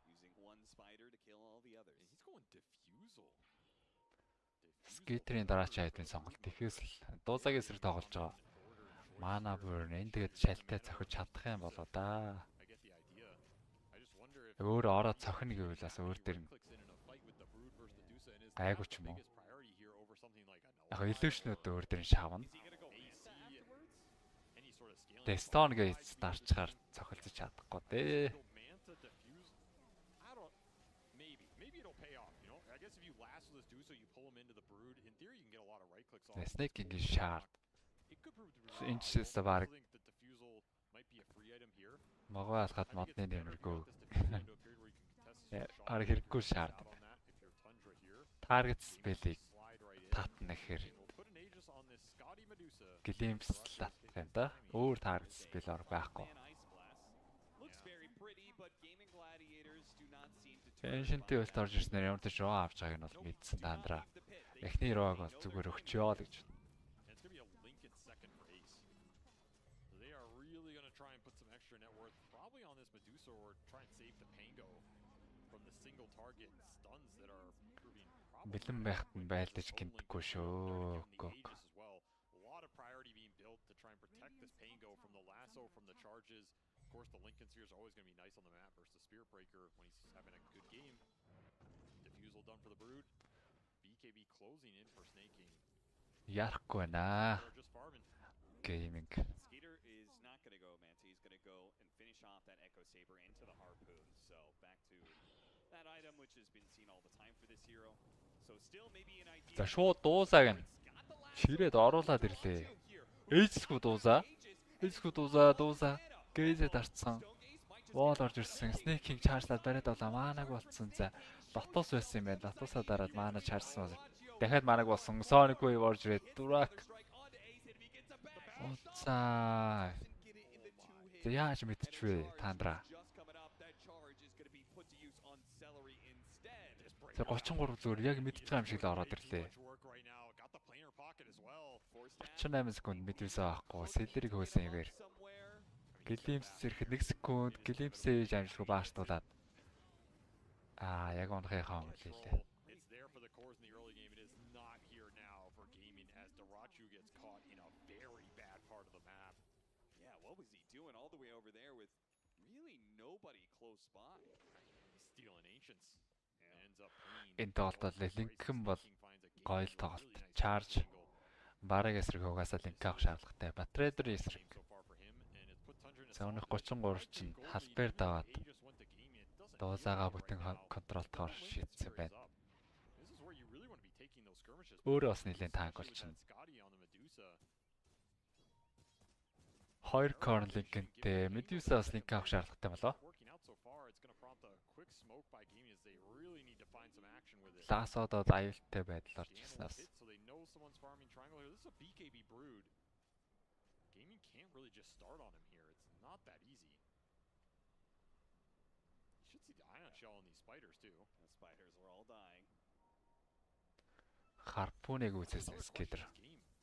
Using one spider to kill all the others. He's going defusal. Skater-ийн дараачийн айдын сонголт defusal. Дуузагийн эсрэг тоглож байгаа. Mana burn энэ тэгээд шалтай цохиж чадах юм болоо да. Өөр ороод цохино гэвэл бас өөр дээр нь гайгүй ч юм уу. Яг illusion-ууд өөр дээр нь шавна. Deston гэж дарчгаар цохилж чадахгүй дээ. Snake-ийн шаард. Энэ ч савар магаас хат модны нэмэргүй. Ара хэрэггүй шаард. Target spell-ийг татна гэхээр glimpse-лат юм да. Өөр target spell-ор байхгүй. Ancient-ийн үлт орж ирснээр ямар ч роо авч байгааг нь бол мэдсэн Тандра. Эхний роог бол зүгээр өгчөө л гэж. Бэлэн байхад нь байлдаж гинтгүй шүү. Of course, the Lincoln Sphere is always going to be nice on the map versus the Spirit Breaker when he's having a good game. Diffusal done for the Brood. BKB closing in for snaking. Ярахгүй наа. Gaming. Skater is not going to go, Manta. He's going to go and finish off that Echo Saber into the Harpoon. So back to that item which has been seen all the time for this hero. So still maybe an idea. За шууд дуусааг нь ширээд оруулаад ирлээ. Эйсгүй дуусаа. Дуусаа. Гейзэ дарцсан. Wall орж ирсэн. Snaking charge-лаад бариад болоо. Маанаг болцсон. За Lotus байсан юм байна. Lotus-аа дараад маана чарсан. Дахиад маанаг болсон. Sonic Wave орж ирээд дурак. Уцаа. Яаж мэдчихвэ Тандра. За 33 зүгээр яг мэдчих юм шиг л ороод ирлээ. 38 секунд мэдвэсээ авахгүй. Селлерийг хөөсөн юмээр. Glimpse ирэхэд 1 секунд glimpse хийж амжиргүй бааштуулаад яг унахынхаа юм лээ. Yeah, what was he doing all the way over there with really nobody close by? Stealing ancients. Ends up энэ тоглолтод Lincoln бол гоё л тоглолт. Charge бараг эсрэг угаасаа линк авах шаардлагатай. Батрейдер эсрэг. За өнөх 33 чинь халбаар даваад дуусаагаа бүтэн контролтоор шийдсэн байна. Өөрөө бас нэлээд танк болчихно. 2 корн линкэнтэй Medusa бас линк авах шаардлагатай болоо. Ласодод аюултай байдал орж ирснээс. Gaming can't really just start on him here. It's not that easy. You should see the ion shell on these spiders too. The spiders were all dying. Harpoon-ыг үзсэн Skater.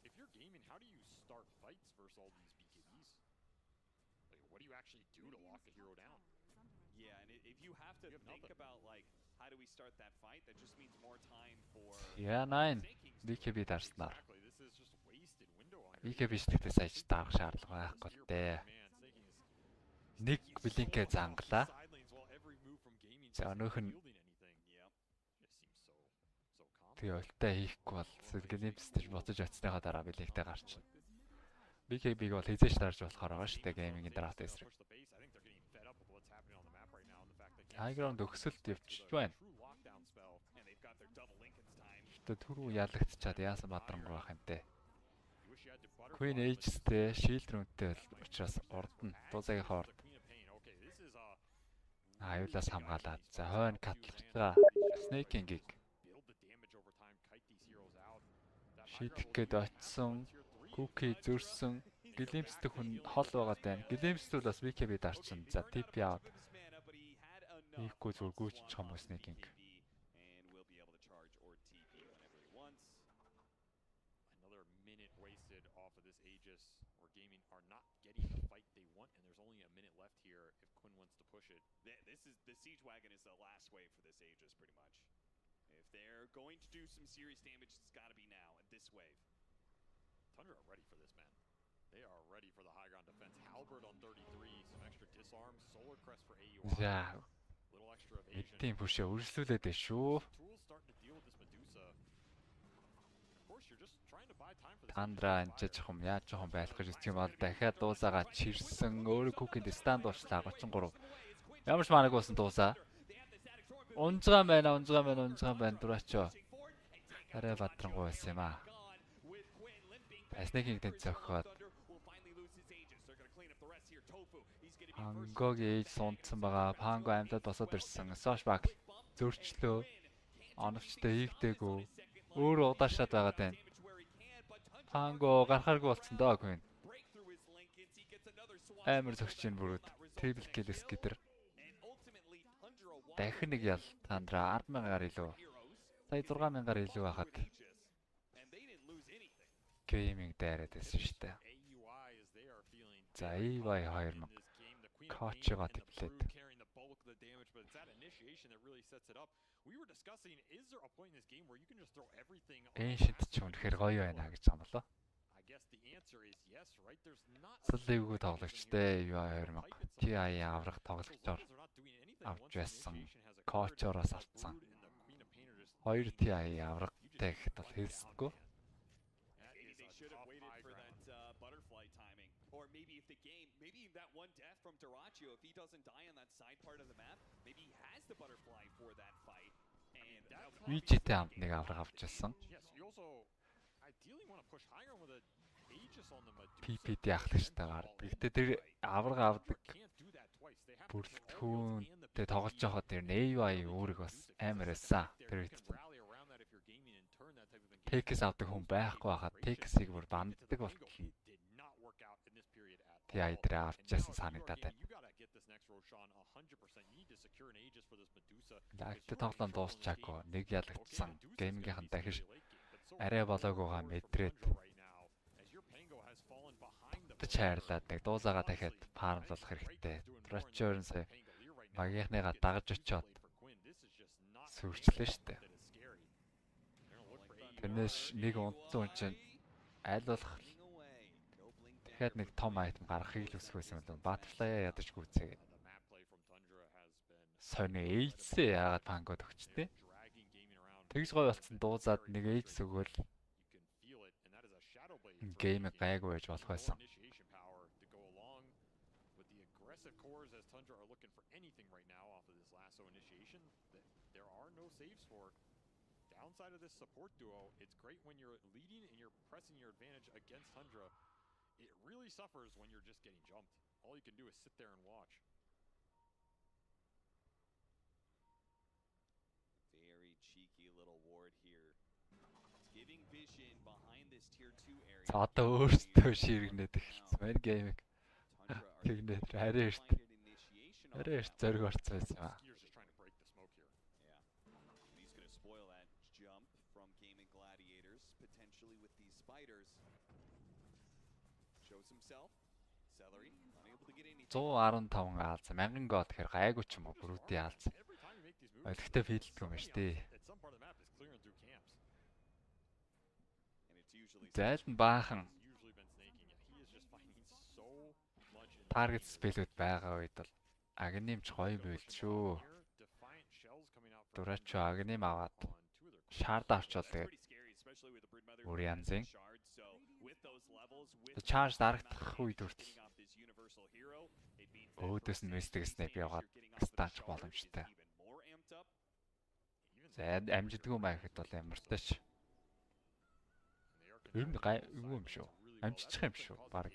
If you're gaming, how do you start fights versus all these BKBs? Like, what do you actually do to lock a hero down? Yeah, and if you have to think about like how do we start that fight, that just means more time for. Yeah, 9. BKB дарснаар. BKB шигтэй саяж даах шаардлага байхгүй л дээ. Нэг блинкээ занглаа. За өнөөх нь тэгээ өлтөө хийхгүй бол glimpse-тэй ботож очсныхаа дараа блинктэй гарчихна. BKB-г бол хизээш дарж болохоор байгаа шүү дээ геймингийн драфт эсрэг. High ground өгсөлт явчих байна. Тэ түрүү ялагдчихад яасан бадрангуй байх юм те. Queen Age-тэй shield rune-тэй учраас урд нь дуусаагийнхаа урд. Аюулаас хамгаалаад за хойно катлахтаа snaking-ийг шийдэх гээд очсон. Cookie зөрсөн. Glimpse-тэй хүн хол байгаад байна. Glimpse-тэй бас BKB дарчин. За TP out. Ийхгүй зүгээр гүйчих юм уу snaking. Another minute wasted off of this Aegis, where Gaming are not getting the fight they want, and there's only a minute left here if Quinn wants to push it. This is the siege wagon is the last wave for this Aegis, pretty much. If they're going to do some serious damage, it's got to be now at this wave. Tundra are ready for this, man. They are ready for the high ground defense. Halberd on 33, some extra disarm, Solar Crest for AUI. За. Эдийн бүшээ үргэлжлүүлээд байна шүү. Тандра анчиж хум яаж жоохон байлгах гэж үзэх юм бол дахиад дуусаагаа чирсэн өөрөө Cookie-д stand болчлаа 33. Ямар ч манаг болсон дуусаа. Унжгаа байна дураачаа. Арай бадрангуй байсан юм аа. Snaking тэнцөхөд Пангог ээж сунцсан байгаа. Панго амьтад босоод ирсэн. Soshback зөрчлөө. оновчтой хийгдээгүй. Өөрөө удаашаад байгаа тань. Панго гарахааргүй болсон доо Queen. Амар зөгч ин бүрүүд трипл киллс гэдэр. Дахин нэг ял Тандра 10,000-аар илүү. Сая 6,000-аар илүү байхад гейминг дайраад байсан шүү дээ. За EY 2000 коучгаа тэглээд. Эншинт ч үнэхээр гоё байна гэж юм болоо. Сэлээгүү тоглогчтой EY 2000 TI аврах тоглогчоор авч байсан. Коучороос авцсан. 2 TI аврагтай гэхэд бол хэлсэхгүй. Or maybe if the game, maybe that one death from Dyrachio, if he doesn't die on that side part of the map, maybe he has the butterfly for that fight. And VGT амт нэг авраг авчихсан. PPT ахлагчтайгаар. Гэхдээ тэр авраг авдаг бүрэлдэхүүнтэй тоглож байхад тэр AY өөрийг бас амар эссэн. Тэр үед Tekis авдаг хүн байхгүй хахад Tekis-ийг бүр банддаг болтол. TI дээр авчихсан санагдаад байна. Лагт тоглоом дуусчаагүй нэг ялагдсан. Геймингийн дахиж арай болоогүйгаа мэдрээд чайрлаад нэг дуузаагаа дахиад фармлуулах хэрэгтэй. Трачорн сая магийнхныгаа дагаж очиод сүрчлээ штэ. Тэрнээс нэг унтсан хүн чинь аль болох дахиад нэг том айтем гаргахыг л хүссэн юм бол Butterfly ядаж гүцээ. Сони эйцээ яагаад пангод өгчтэй. Тэгж гой болцсон дуузаад нэг эйц өгөөл гейм гайгүй байж болох байсан. Downside of this support duo, it's great when you're leading and you're pressing your advantage against Tundra. It really suffers when you're just getting jumped. All you can do is sit there and watch. Very cheeky little ward here. It's giving vision behind this tier 2 area. За одоо өөртөө ширгэнээд эхэлсэн байна гейминг. Тэгнээд арай эрт зориг орцсон байсан юм аа. Зоо 15 аалцсан. 1000 гол гэхээр гайгүй ч юм уу бүрүүдийн аалцсан. Гэхдээ фийлддэг юм шүү дээ. Зайл нь баахан таргет спелүүд байгаа үед бол агнимч гоё байлд шүү. Дурачо агним аваад шаард авчвал тэгээд өөр янзын чарж дарагдах үед хүртэл өөдөөс нь Mystic Snap яваад стач боломжтой. За амжилтгүй байхад бол ямартайч. Ер нь гайгүй юм шүү. Амжичих юм шүү. Бараг.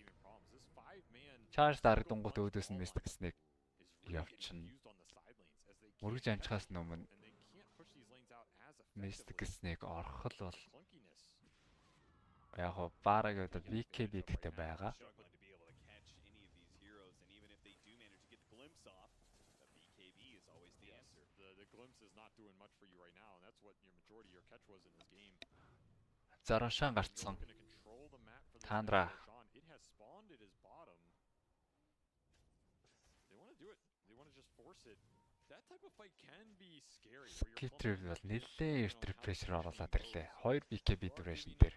Чарж дарагдангууд өөдөөс нь Mystic Snap явчихна. Мөргөж амжихаас өмнө Mystic Snap орхол бол яг хоо бараг өдөр VKB гэдэгтэй байгаа. Зарошан гарцсан. Тандра. Скитрив бол нэлээд эрт прessure оруулаад ирлээ. 2 BKB duration дээр.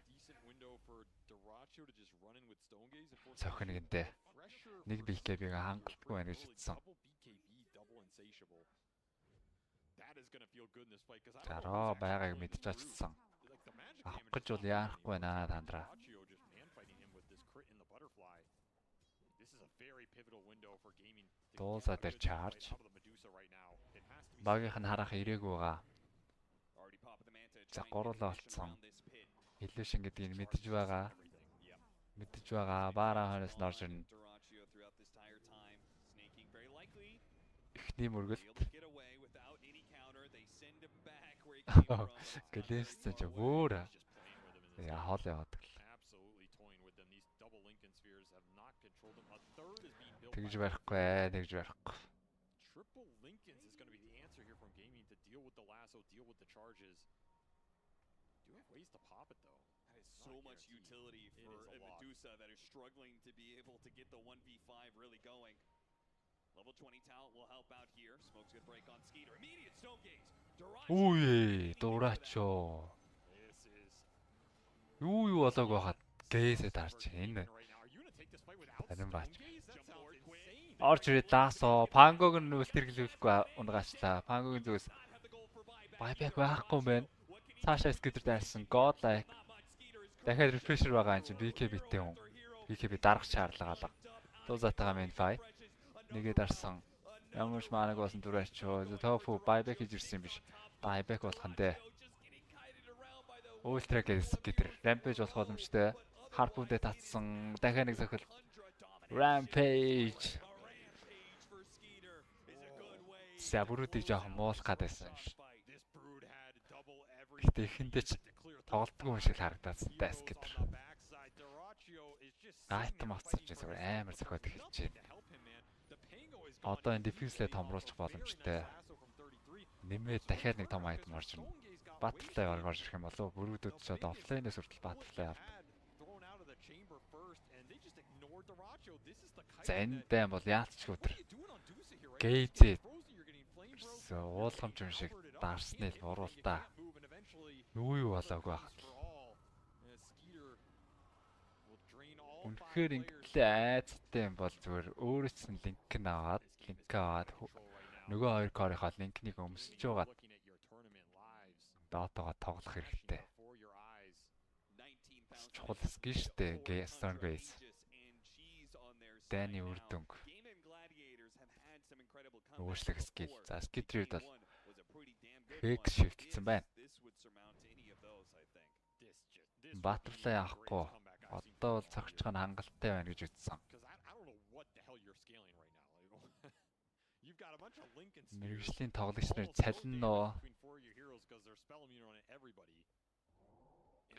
Цохин нэгэнтэй. Нэг BKB-г хангалтгүй байна гэж хэлсэн. Зароо байгааг мэдчихсэн. Авах гэж бол яарахгүй байна Тандра. Дуулсаа дээр чарж. Багийнх нь харах ирээгүй байгаа. За гурлаа олцсон. Illusion гэдгийг мэдж байгаа. Баараа хойноос норж ирнэ. Эхний мөргөлт. Гэлээвсэн ч өөр яа хоол яваад гэл. Тэгж барихгүй тэгж барихгүй. Triple Lincolns is going to be the answer here from gaming to deal with the lasso, deal with the charges. Do have ways to pop it though. That is so much utility for a Medusa that is struggling to be able to get the 1v5 really going. Level 20 talent will help out here. Smoke's gonna break on Skeeter. Immediate stone gaze. Үе дураачоо. Юу болоог байхад гээсээ тарч энэ. Танин баач. Орж ирээд даасоо. Пангог нь үлтэргэлүүлэхгүй унгаачлаа. Пангогийн зүгээс байбек байхгүй мэн. Цаашаа Skeeter дайрсан. Godlike. Дахиад refresher байгаа юм чи BKB-тэй хүн. BKB дарах шаардлага алга. Дузатагаа main fight. Нэгээ дарсан. Ямар ч маанаг болсон дүрээчөө. Тофу байбек хийж ирсэн биш. Байбек болох нь дээ. Ультра гэс Skeeter. Rampage болох боломжтой. Harpoon-тэй татсан. Дахиад нэг зохил. Rampage. Сабруудыг жоохон муулах гадайсан юм шиг. Гэтэ ихэндээ ч тоглолтгүй юм шиг харагдаад та Skeeter. Айтем авцсан ч зүгээр амар зохиод эхэлж байна. Одоо энэ diffuse-лээ томруулах боломжтой. Нэмээд дахиад нэг том айтем орж ирнэ. Bat-UlziiAK орж ирэх юм болов бүрүүдүүд ч одоо офлайнээс хүртэл Bat-UlziiAK авт. За энэ дэм бол яалтчгүй тэр. Гейзээ уулгамж юм шиг дарсны л буруу л та. Юу болоогүй байх. Үнэхээр ингээдлээ айцтай юм бол зүгээр өөрөөс нь линк аваад нөгөө хоёр корийнхоо линкнийг өмсөж байгаа датагаа тоглох хэрэгтэй. Чухал skill штэ Stone Gaze. Дайны үр дүнг. Өөрчлөх skill. За Skeeter-д бол fake shiftсэн байна. Bat-UlziiAK авахгүй. Одоо бол цогцох нь хангалттай байна гэж үзсэн. Мэргэжлийн тоглогч нар цалин нөө.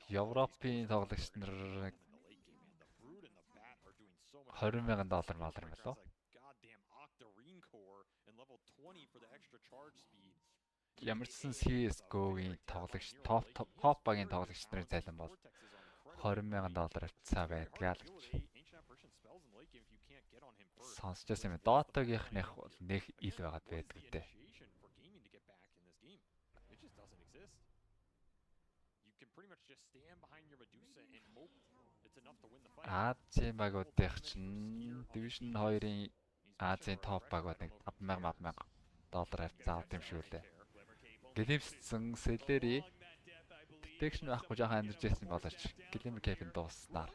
Европын тоглогч нар $20,000 малар юм болов. Ямар ч сан CS:GO-гийн тоглогч топ багийн тоглогч нарын цалин бол $20,000 авцаа байдгаа л гэж. Сонсчоос юм Dota-гийнхных бол нэг ил байгаад байдаг дээ. Азийн багуудынх чинь Division 2-ын Азийн топ багууд нэг $50,000 авцаа авд юм шүү лээ. Гэлэмссэн Celery detection байхгүй жоохон амьдарч байсан болооч Glimmer Cape-ийн дууснаар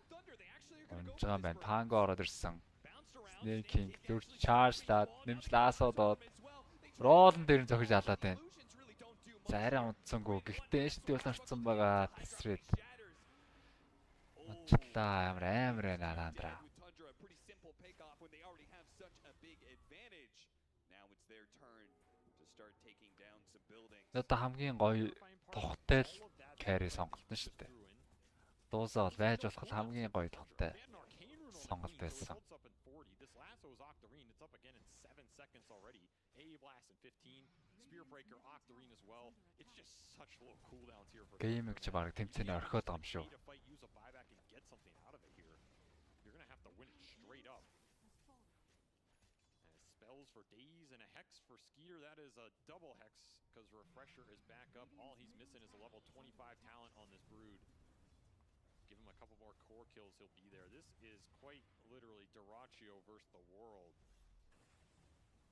унж байгаа юм байна. Pango ороод ирсэн. Snaking 4 charge-лаад нэмжлаасуудод Roll-н дээр нь зохиж алаад байна. За арай унтсангүй. Гэхдээ HD бол орцсон байгаа. Тесрээд. Унчлаа амар наандра. Одоо хамгийн гоё тухтай л carry сонголт нь шүү дээ. Дуусаа бол байж болох хамгийн гоё тухтай сонголт байсан. Гейминг ч баг тэмцээний орхиод байгаа юм шүү. For days and a hex for Skeeter. That is a double hex because Refresher is back up. All he's missing is a level 25 talent on this Brood. Give him a couple more core kills, he'll be there. This is quite literally Dyrachyo versus the world.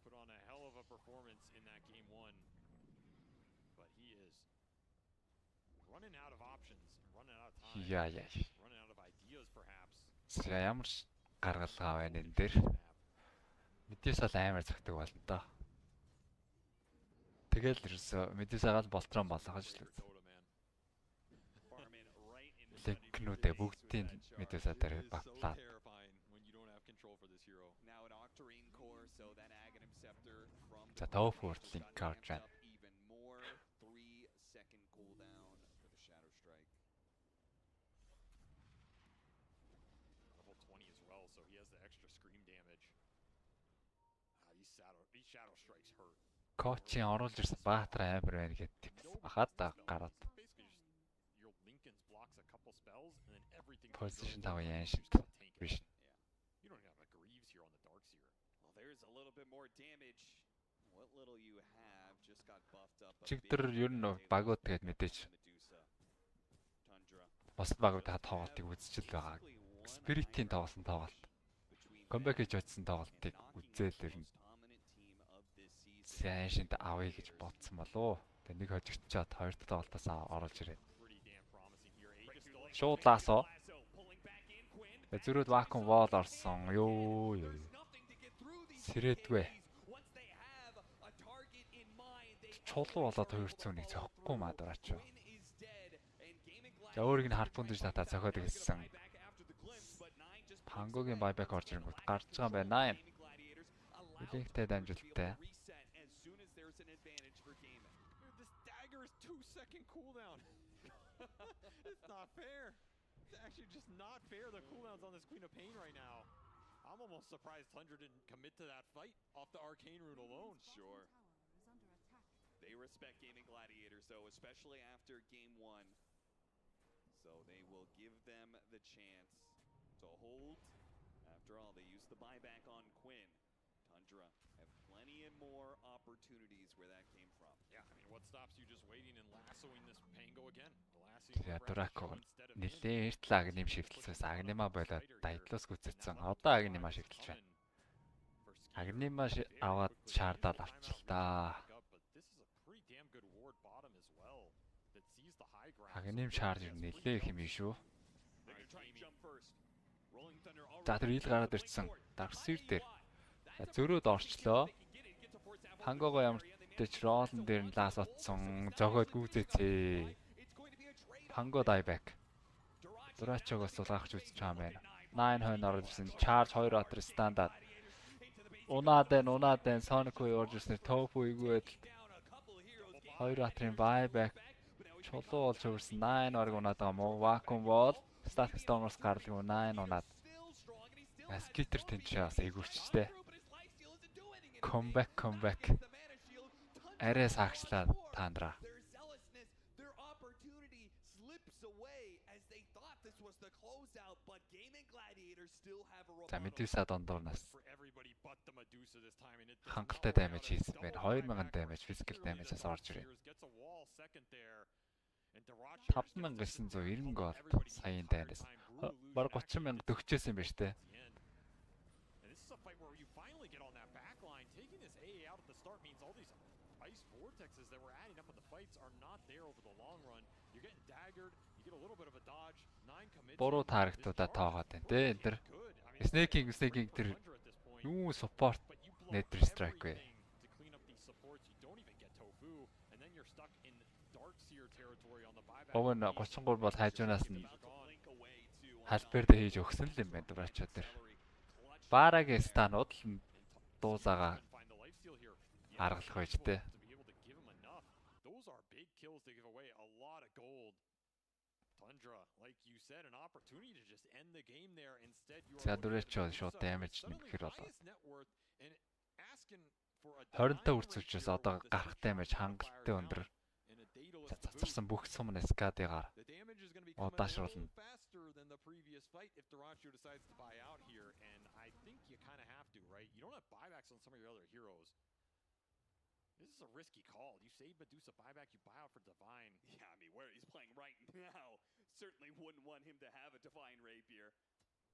Put on a hell of a performance in that game one. But he is running out of options, running out of time. Running out of ideas perhaps. Ямар гаргалгаа байна энэ дээр. Medusa л амар цагтаг болно доо. Тэгэл ерөөсөө Medusa-гаал болтрон болгож л үз. Линкнүүдээ бүгдийн Medusa дээр батлаад. За тоф хүртэл линк авч байна. so he has the extra scream damage. These shadow strikes hurt. Коучийн оруулж ирсэн баатар амар байна гэдэг хаад гараад. Your Lincoln's blocks a couple spells and then everything Position таваа яан шít. Биш. You don't have a Greaves here on the Darkseer. Well, there's a little bit more damage. What little you have just got buffed up. Чигтэр ер нь багууд тэгээд мэдээж бос багуудаа тоглолтыг үзчихэл байгаа. Spirit-ийн тоглосон тоглолт. Comeback хийж очсон тоглолтыг үзээл ирнэ. Сайн шинт авъя гэж бодсон болов. Тэгээ нэг хожигдчаад хоёр дахь тоглолтоос оруулж ирээ. Шууд лаасоо. Зүрүүд vacuum wall орсон. Ёо. Сэрээдгүй. Чулуу болоод 200-ыг зөхгүй мадвараач. За өөрийг нь харпунд гэж татаа зохиод гэлсэн. Пангогийн байбек орж ирэнгүүт гарч байгаа юм байна. Билэгтэй дамжуулттай. It's not fair. It's actually just not fair. The cooldowns on this Queen of Pain right now. I'm almost surprised Tundra didn't commit to that fight off the Arcane Rune alone. Sure. They respect Gaming Gladiators, though, especially after Game 1. So they will give them the chance to hold. After all, they used the buyback on Quinn. Tundra have plenty and more opportunities where that came from. Yeah, I mean, what stops you just waiting and lassoing this Pango again? За Драко нэлээд эртэл агним шивтэлсээс агнима болоод дайдлаас гүцэтсэн. Одоо агнима шивтэлж байна. Агнима аваад шаардаад авчлаа. Агним шаард нэлээд их юм шүү. За тэр ил гараад ирсэн. Дарсир дээр. Зөрөөд орчлоо. Пангого ямар ч ролн дээр нь лаас отсон. Зогоод гүзээцээ. Pango dieback. Дурачогоос сулгахч үзэж байгаа юм байна. 9 хойно орж ирсэн. Charge 2 отер стандарт. Унаадэн Sonic-ой орж ирсэн. Tofu игвэд 2 отрын buyback. Чулуу болж өрсөн 9 орг унаад байгаа мó. Vacuum wall. Static Stormers гарлаггүй 9 унаад. Askiter тэнчээс эйгүүрчтэй. Comeback. Арай саагчлаа Тандра. За Medusa дондорнаас хангалттай damage хийсэн байна. 2000 damage physical damage-аас орж ирээ. 5990 гол саяын дайнаас баг 30,000 төгчөөсөн юм байна штэ. Буруу таргатуудаа тоогоод байна те энэ төр. Snake-ing тэр юу support nether strike вэ? Овн 33 бол хайжуунаас нь халбердэ хийж өгсөн л юм байна дурачаа тэр. Баарагийн станууд л дуузаага аргалах байж тээ. За дурачаа шууд damage нэмэхэр болоо. 20-та үрцүүлчээс одоо гарах damage хангалттай өндөр. Цацарсан бүх сум SKD-гаар удаашруулна. This is a risky call. You save Medusa buyback, you buy out for Divine. Yeah, I mean, where he's playing right now, certainly wouldn't want him to have a Divine Rapier.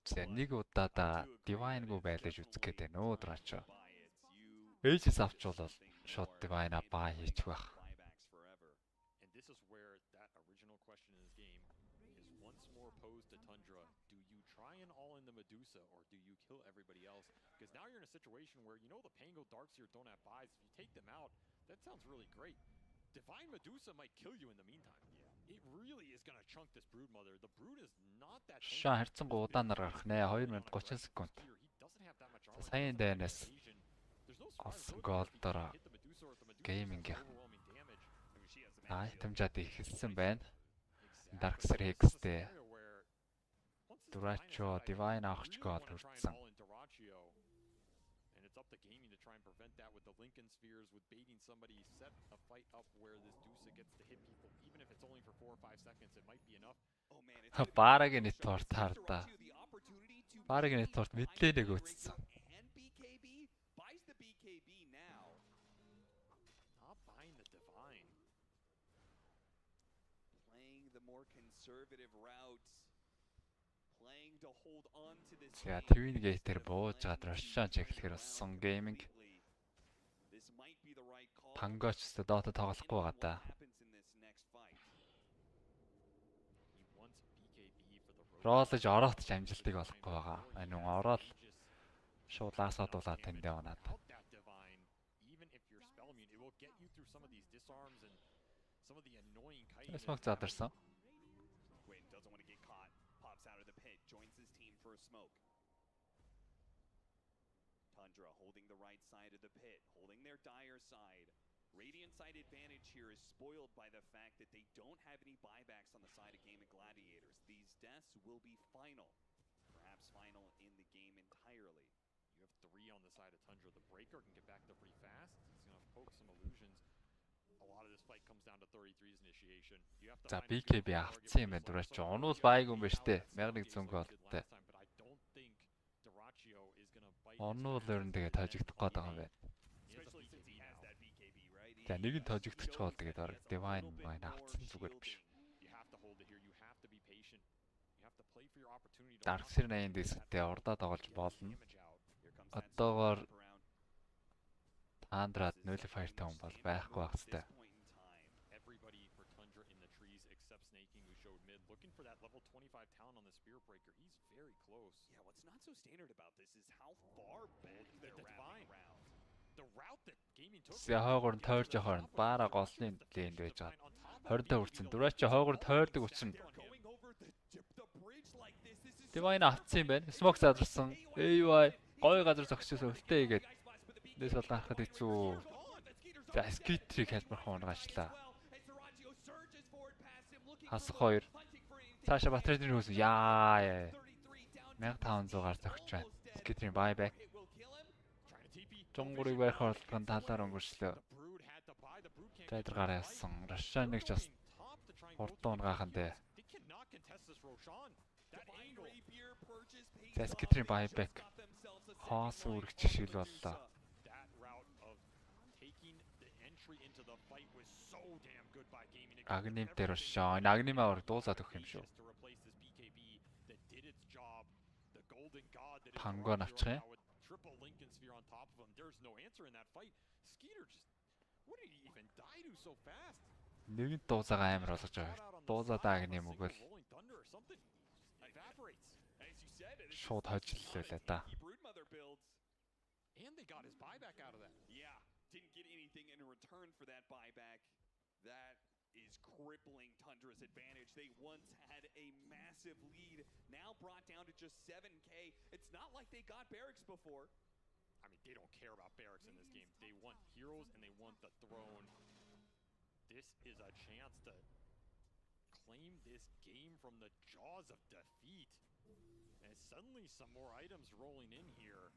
Нэг удаадаа Divine-гүй байлаж үзэх гээд байна өө драчаа. Ээжээс авчвал шот Divine-а баа хийчих байх. And this is where that original question in this game is once more posed to Tundra. Do you try and all in the Medusa or do you kill everybody else? Because now you're in a situation where you know the Pango Darkseer don't have buys. If you take them out, that sounds really great. Divine Medusa might kill you in the meantime. It really is going to chunk this Broodmother. The Brood is not that Шаа харьцангуй удаанаар гарах нэ 2 минут 30 секунд. Сайн дайнаас олсон голдороо гейминг айтемжаад ихэлсэн байна. Darkseer X-тэй Duracho Divine авах ч гол хүртсэн. And it's up to gaming to try and prevent that with the Lincoln spheres, with baiting somebody, set a fight up where this Dusa gets to hit people, even if it's only for 4 or 5 seconds, it might be enough. Oh man, Барагийн нэг торт хардаа. Барагийн нэг торт мэдлээ нэг үтцсэн. And BKB buys the BKB now. Not buying the Divine. Playing the more conservative route. Playing to hold on to this. За Twin Gate-ээр бууж гад Russian чеклэхэр болсон гейминг. Пангоч ч Dota тоглохгүй байгаа да. Роолж ороод ч амжилтыг олохгүй байгаа. Энэ ороод шууд лаасаад дуулаад тэндээ унаад. Смог задарсан. Tundra holding the right side of the pit, holding their dire side. Radiant side advantage here is spoiled by the fact that they don't have any buybacks on the side of Gaming Gladiators. These deaths will be final, perhaps final in the game entirely. You have 3 on the side of Tundra. The Breaker can get back there pretty fast. He's going to poke some illusions. A lot of this fight comes down to 33's initiation. You have to За BKB авцсан юм байна Duracho. Унуул байг юм ба штэ. 1100 голтой. Унуул ер нь тэгээ тожигдох гээд байгаа юм байна. За нэг нь тожигдчих гол тэгээд орог Divine майн авцсан зүгээр биш. Dark Seer 80-д урдаа тоглож болно. Одоогоор Tandraд Nullifier таун бол байхгүй байх хэвээр. Everybody for Tundra in the trees except Snaking, who showed mid, looking for that level 25 talent on the Spear Breaker. He's very close. Yeah, what's not so standard about this is how far back they're wrapping around. The route that gaming took. За хойгоор нь тойрж явахаар баара голны лэнд байж байгаа. 20-д хүрсэн. Duracho хойгоор тойрдог учраас Divine авцсан юм байна. Smoke задарсан. AY гой газар зогсчихсон өлтөө игээд дэс бол харахад хэцүү. За скитрийг хэлбэрхэн унгаачлаа. Хасах 2. Цаашаа батарейны хөөс яа. 1500-аар зогсож байна. Скитрийн buyback. Жонгорыг байх оролдохын талаар өнгөрчлөө. Трейдер гараа явсан. Russian нэг ч бас хурдан унгаахан дээ. Скитрийн buyback. Хоос үргэж шиг л боллоо. Agnim дээр Russian. Agnim аваар дуусаад өгөх юм шүү. Пангон авчих юм. Triple Lincoln sphere on top of him. There's no answer in that fight. Skeeter just, what did he even die to so fast? Нэг нь дуусаагаа амар болгож байгаа. Дуусаад Agnim өгөөл. Шууд хожиллээ л да. And they got his buyback out of that. Yeah, didn't get anything in return for that buyback. That is crippling Tundra's advantage. They once had a massive lead, now brought down to just 7K. It's not like they got barracks before. I mean, they don't care about barracks in this game. They want heroes and they want the throne. This is a chance to claim this game from the jaws of defeat. And suddenly some more items rolling in here.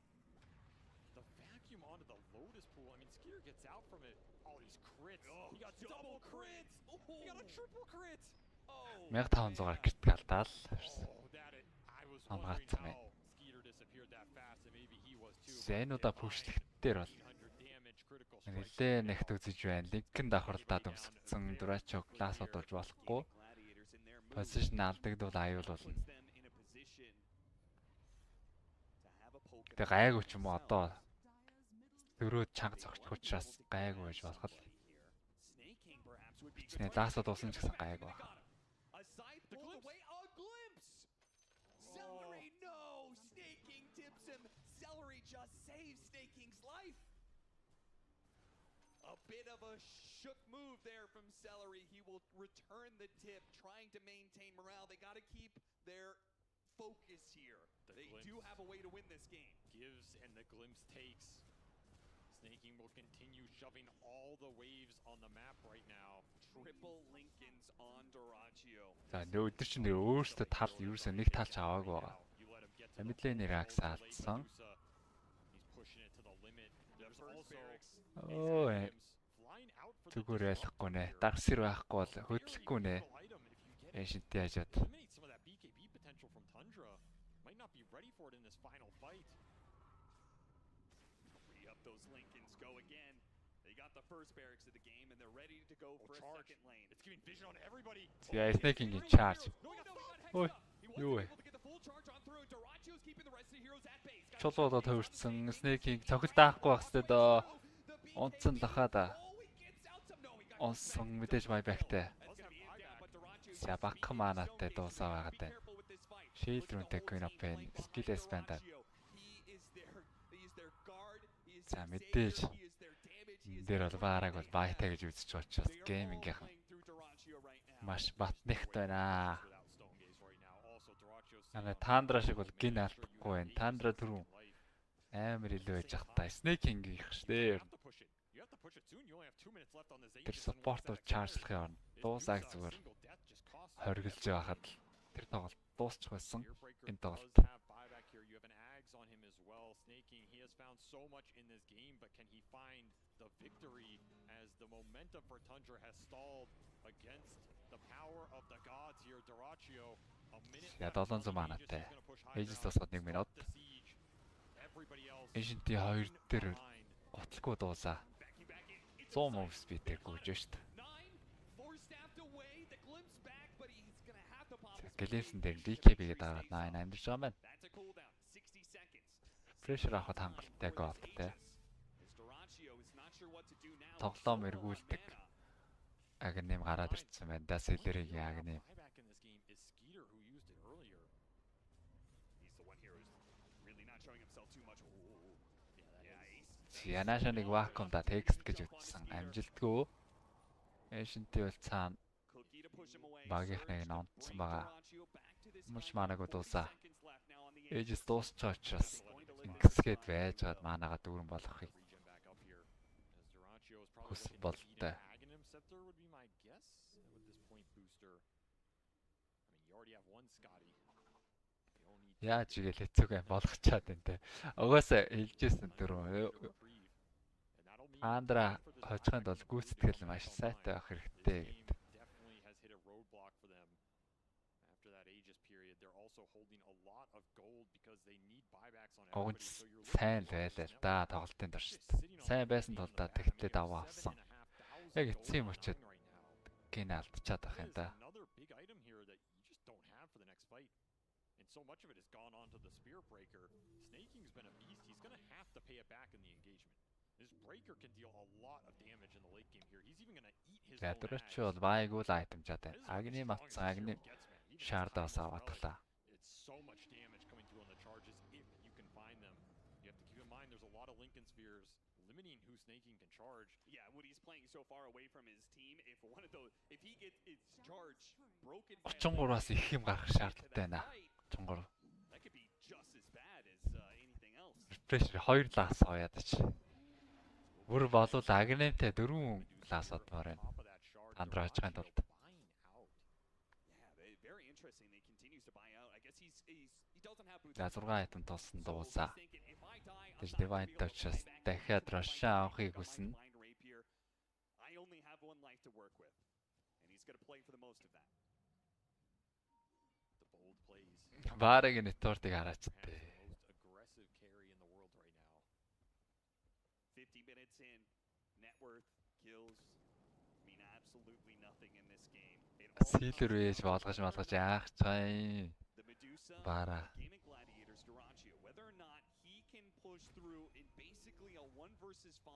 The vacuum onto the Lotus pool. I mean, Skeeter gets out from it. Oh, these crits. Oh, he got double crits. Oh. He got a triple crit. Oh, 1500-аар крит галдаал. Oh, that it. I was wondering how Skeeter disappeared that fast, and maybe he was too. Зэнуда пүшлэхтэр бол нэлээ нэгт үзэж байна. Линкэн давхарлаад өмсгдсэн Duracho класс одолж болохгүй. Position алдагдвал аюул болно. Тэг гайгүй ч юм уу одоо дөрөв чанга зогсчих учраас гайгүй байж болох л. Бичнэ лаасаа дуусна ч гэсэн гайгүй байна. Celery, no! Snaking tips him. Celery just saves Snaking's life. A bit of a shook move there from Celery. He will return the tip, trying to maintain morale. They got to keep their focus here. They do have a way to win this game. Gives and the glimpse takes. Snaking will continue shoving all the waves on the map right now, triple Lincolns on Doraccio. За өдөр чинь өөрөөсөө тал ерөөсөө нэг талч аваагүй байгаа. Мэдлэний ракс алдсан. Ой. Зүгээр ялахгүй нэ. Дарсэр байхгүй бол хөдлөхгүй нэ. Эшинтэй хажууд. Those Lincolns go again. They got the first barracks of the game and they're ready to go for a second lane. It's giving vision on everybody. Yeah, snaking in charge. Ой. Юу вэ? Чулуудад хөрцсөн snaking цохилт даахгүй байх хэвээр доо. Онцсон лахада. Онсон мэдээж май бахтай. За бакх манатай дуусаа байгаад байна. Shield рүүнтэй Queen of Pain, skill expand. За мэдээж дээр бол баараг бол байтаа гэж үзэж очиж геймингийнхан маш батнихт байна. Ана Тандра шиг бол гин алдахгүй байна. Тандра түрүү амар илүү байж ахтай. Snaking их штэ. Тэр support чаржлахын орно. Дуусааг зүгээр хоригдж байхад тэр тоглолт дуусчих байсан. Энэ тоглолт. So much in this game, but can he find the victory as the momentum for Tundra has stalled against the power of the gods here? Doraccio, a minute left. 700 манаатай. Ejis тосгод 1 минут. Эшинти 2 дээр готлгүй дуусаа. 100 move speed-ээр гүйж штт. Гэлэнсэн дээр BKB-гээ дараад 9 амьдж байгаа юм байна. Pressure авахд хангалттай голдтэй. Тоглоом эргүүлдэг. Агним гараад ирсэн байна. Даселерийн агним. Янашаныг вакуумда текст гэж ütсэн. Амжилтгүй. Эшинтэй бол цаана багийнхныг онцсон байгаа. Муш манаг дуусаа. Ejis дуусчих учраас ингэсгээд байжгаад манаага дүүрэн болохыг хүсэл болтой. Яаж игээл хэцүүг болгочаад байна те. Угаасаа хэлжсэн дөрөв. Андра хожихынд бол гүйцэтгэл маш сайтай байх хэрэгтэй гэдэг. Огт сайн байлаа л да тоглолтын доршид. Сайн байсан тул да тэгтлээ даваа авсан. Яг эцсийн мөчөд гин алдчихад байх юм да. So much of it has gone on to the spear breaker. Snaking's been a beast. He's going to have to pay it back in the engagement. This breaker can deal a lot of damage in the late game here. He's even going to eat his own Ядрачул байгуул айтем жаад байна. Агни матсан агни шаардаас аваатлаа. It's so much damage coming through on the charges if you can find them. You have to keep in mind there's a lot of Lincoln spheres limiting who Snaking can charge. Yeah, when he's playing so far away from his team, if one of those, if he gets his charge broken, 33-аас их юм гарах шаардлагатай байна. 33. That could be just as bad as anything else. Pressure 2 лаас ояадч. Бүр болвол агнемтэй 4 лаас одмоор байна. Андра хожихын тулд. Yeah, very interesting. They continues to buy out. I guess he doesn't have boots. За 6 айтем тоосон дуусаа. Тэс Divine Touch-аас дахиад Russian авахыг хүснэ. I only have one life to work with. And he's going to play for the most of that. The bold plays. Баарыг нэтвордыг хараачтай. Aggressive carry in the world right now. 50 minutes in, net worth, kills mean absolutely nothing in this game. Силэр вэж болгож яах чай. Бара. Gaming Gladiators Doraccio, whether or not he can push through in basically a 1 versus 5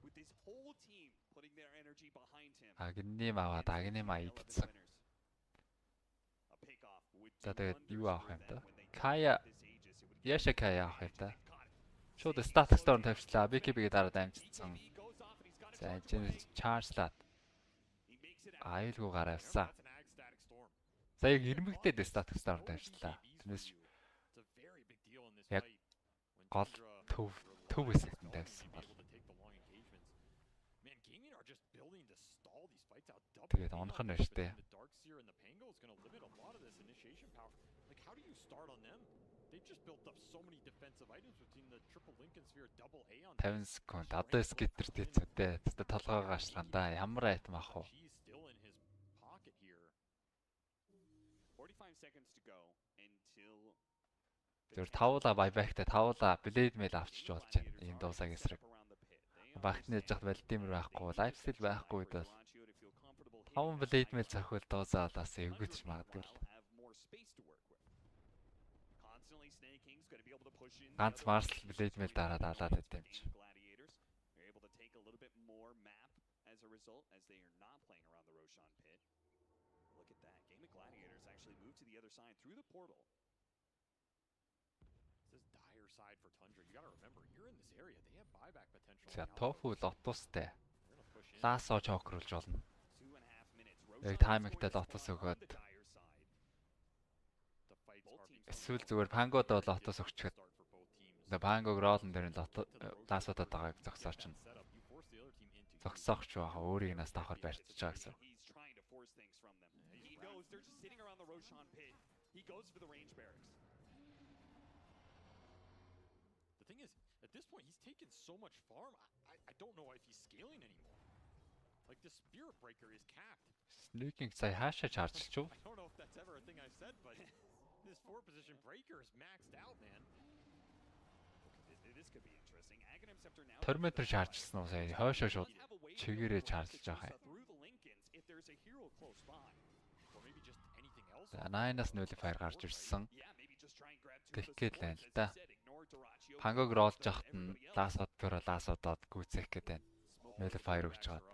with his whole team putting their energy behind him. Агним аваад агним аидцсан. За тэгээд юу авах юм да? Кая Яша Кая авах юм да. Шууд статик стор тавьчлаа. BKB-гээ дараад амжицсан. За энэ чаржлаад. Аюулгүй гараавсан. За яг ирмэгтэй статик стор тавьчлаа. Тэрнээс яг гол төв хэсэгт тавьсан бол. Тэгээд онох нь шүү дээ. They've just built up so many defensive items between the triple Lincoln Sphere, double A on 50 секунд. Одоо скитер тийцүүдээ. Тэстэ толгойгоо гашлгандаа ямар айтм ах вэ? He's still in his pocket here. 45 seconds to go until Зөв тавла байбахтай тавла блэд мэл авчиж болж байна. Ийм дуусаг эсрэг. Багтны жахт Владимир байхгүй, лайфстайл байхгүй үед бол 5 блэд мэл зохиол дуусаалаас эвгүйч магадгүй. Ганц Марсл блэд мэл дараад алаад байт юм чи. As a result, as they are not playing around the Roshan pit. Look at that. Game of Gladiators actually moved to the other side through the portal. This is dire side for Tundra. You gotta remember, you're in this area. They have buyback potential. За тофу лотустай. Лаасоо чокруулж болно. Яг таймингтай лотус өгөөд. Эсвэл зүгээр пангодоо лотус өгчөд. The пангог ролн дээр нь лаасуудад байгааг зогсоочно. Зогсоохч байгаа өөрийг нас давхар барьцаж байгаа гэсэн. He knows they're just sitting around the Roshan pit. He goes for the range barracks. The thing is, at this point, he's taken so much farm. I don't know if he's scaling anymore. Like the Spirit Breaker is capped. Sneaking сая хаашаа чаржилч юу? I don't know if that's ever a thing I've said, but this 4-position breaker is maxed out, man. This could be interesting. Aghanim Scepter now. Термитр чаржилсан уу сая хойшоо шууд чигээрээ чарлж байгаа юм. Through the Lincolns if there's a hero close by. Or maybe just anything else. За 9-аас 0-5 гарч ирсэн. Тэгэхэд л байна л да. Пангог ролж яхад нь лаасад төрө лаасадад гүйцэх гээд байна. 0-5 өгч байгаа.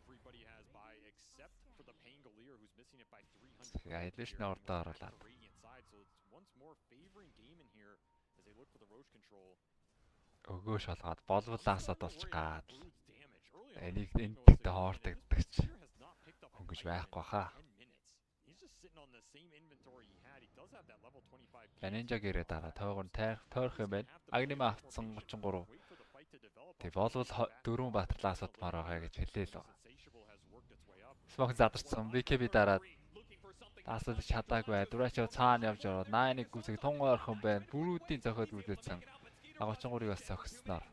Everybody has buy except for the Pangolier who's missing it by 300. Элвишний ордоо оруулаад. So it's once more favoring game in here as they look for the Roche control. Өгөө шалгаад болвол лаасад болч гаад. Энийг энэтэй хоортагдагч. Хөнгөж байхгүй хаа. Банинжа гэрээ дараа тойгон тойрох юм байна. Агнима автсан 33. Тэг болвол 4 батлаасад мараа гэж хэлээ л. Смог задарсан BKB дараад таасад чадаагүй. Дурачаа цаана явж ороод 9-ыг гүсэг тун ойрхон байна. Бүрүүдийн зохиод гүзээсэн. 33-ыг бас зогсноор.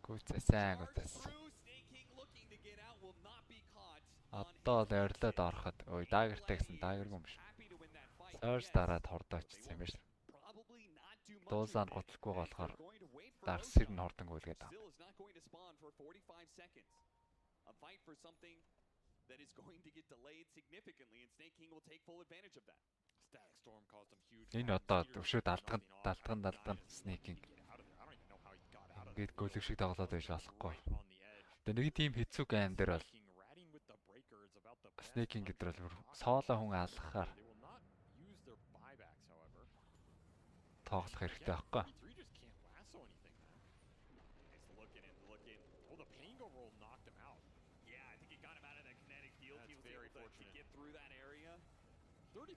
Гүцээсэн гүцээсэн. Одоо л ойрлоод ороход ой дагертай гэсэн дагергүй юм шиг. Сойрс дараад хордоо очсон юм биш. Дуулаанд готлохгүй болохоор дарсэр нь хордон гүйлгээд байгаа. A fight for something that is going to get delayed significantly and Snake King will take full advantage of that. Static Storm caused him huge. Энэ одоо төвшөө далдган Snake-ing. Ингээд гөлөг шиг тоглоод байж болохгүй. Тэгээ нэг тийм хэцүү гейм дээр бол Snake-ing гэдэг бол сооло хүн алгахаар тоглох хэрэгтэй байхгүй.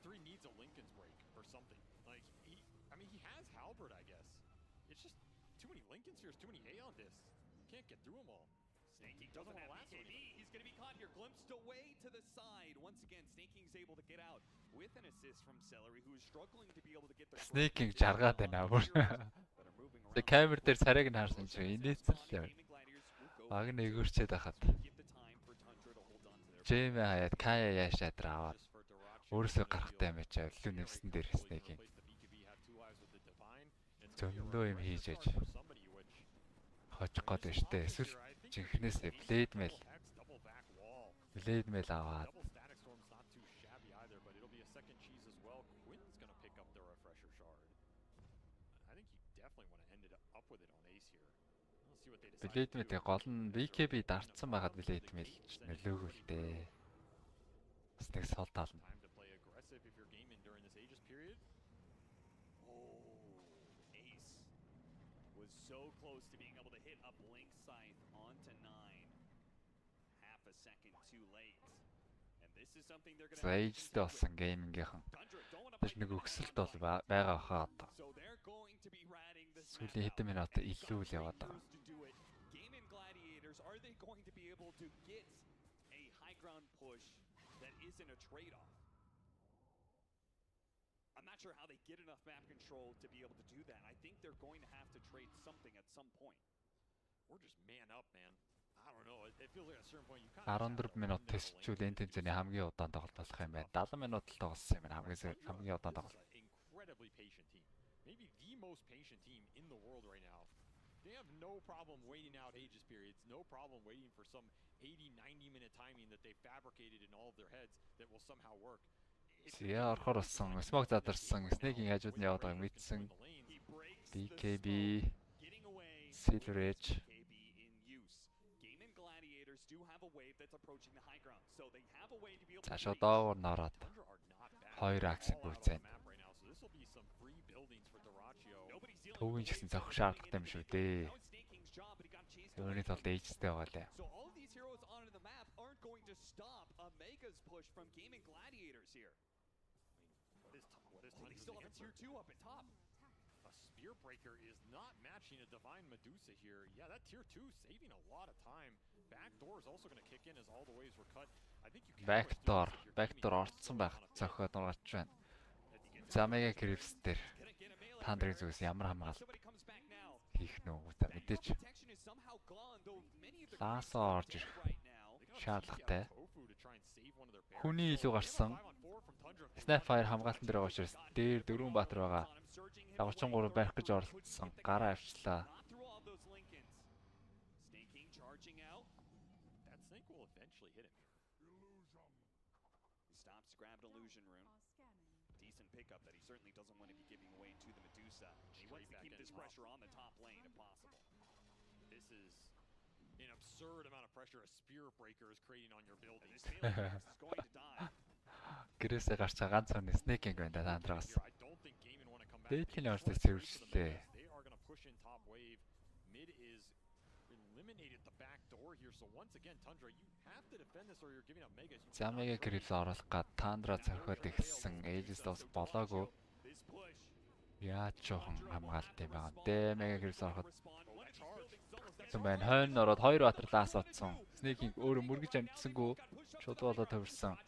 Needs a Lincoln's break or something. Like he has Halberd, I guess. It's just too many Lincoln spheres, too many Aeon discs. Can't get through them all. Snake King doesn't have BKB. He's going to be caught here. Glimpsed away to the side. Once again, Snake King's able to get out with an assist from Celery, who is struggling to be able to get the Snake-ing жаргаад байна бүр. Тэг камер дээр царайг нь харсан чинь инээцэл л. Баг нэгөрчээд байхад. Джейм хаяад Кая яашаад аваад өөрөөсөө гарахтай юм ачаа лүү нэвсэн дээр Snake-ing. Зөндөө юм хийж ээж. Хочих гээд байна штэ. Эсвэл жинхнээсээ Blade Mail аваад. Blade Mail гол нь BKB дартсан байгаад Blade Mail нөлөөгөө л дээ. Snake сол таална. So close to being able to hit up Link Scythe onto 9. Half a second too late. And this is something they're going to Age-тэй болсон геймингийнхан. Тэс нэг өксөлт бол байгаа хаа одоо. Сүүлийн хэдэн минут илүү л яваад байгаа. Game in Gladiators, are they going to be able to get ground push that isn't a trade-off. I'm not sure how they get enough map control to be able to do that. I think they're going to have to trade something at some point. Or just man up, man. I don't know. It feels like at a certain point you kind of 14 минут тестчүүд энэ тэмцээний хамгийн удаан тоглолт болох юм байна. 70 минут л тоглосон юм байна. Хамгийн удаан тоглолт. Incredibly patient team. Maybe the most patient team in the world right now. They have no problem waiting out ages periods, no problem waiting for some 80-90 minute timing that they fabricated in all of their heads that will somehow work. Сия орохоор болсон. Смог задарсан. Снэгийн хажууд нь яваад байгааг мэдсэн. BKB Silver Edge цаашаа доогоор нороод 2 аксент гүйцэн. Төвийн ч гэсэн зохих шаардлагатай юм шүү дээ. Өөрийн тулд ээжтэй байгаа лээ. They still have a tier 2 up at top. A spear breaker is not matching a divine Medusa here. Yeah, that tier 2 saving a lot of time. Backdoor is also going to kick in as all the ways were cut. I think you can backdoor орцсон байх. Зохиод нугаач байна. Замега Крипс дээр та нарын зүгээс ямар хамгаалалт хийх нөө та мэдээч. Лаасаа орж ирэх шаардлагатай. Хүний илүү гарсан. Snapfire хамгаалтан дээр байгаа учраас дээр 4 баатар байгаа. 33 барих гэж оролцсон. Гараа авчлаа. Pickup that he certainly doesn't want to be giving away to the Medusa. He wants to keep this pressure on the top lane if possible. This is an absurd amount of pressure a spear breaker is creating on your building. This Melee is going to die. Гэрээсээ гарч байгаа ганц хүн снэкинг байна да таандраас. Дээдлийн орсыг цэвэрчлээ. They are going to push in top wave. Mid is eliminated the back door here. So once again Tundra, you have to defend this or you're giving up megas. Замега Крипс оруулах гад Тандра цохиод ихсэн. Aegis бас болоогүй. Яаж жоохон хамгаалт юм байгаа. Мега Крипс ороход байна. Хойно ороод 2 баатар лаас отсон. Снэкинг өөрөө мөргөж амжсангүй. Шууд болоод төвөрсөн.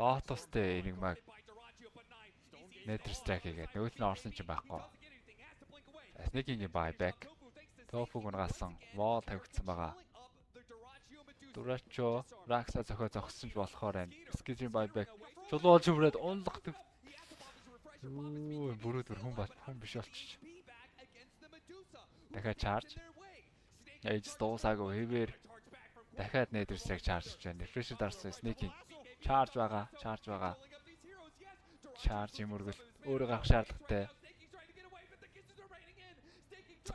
Лотостэй энигмаг Nether Strike хийгээд нөгөөт нь орсон ч байхгүй. Снэкингийн buyback. Тофуг унгасан. Wall тавигдсан байгаа. Дурачо Raxa зохисон ч болохоор байна. Skizzy buyback. Чулуулж хүрээд унлах. Бүрөөдөр хүн биш болчих. Дахиад charge. Ээж дуусаагүй хэвээр дахиад Nether Strike charge хийж байна. Refresh дарсан Sneaking charge байгаа. Charge мөргөл өөрөө гарах шаардлагатай.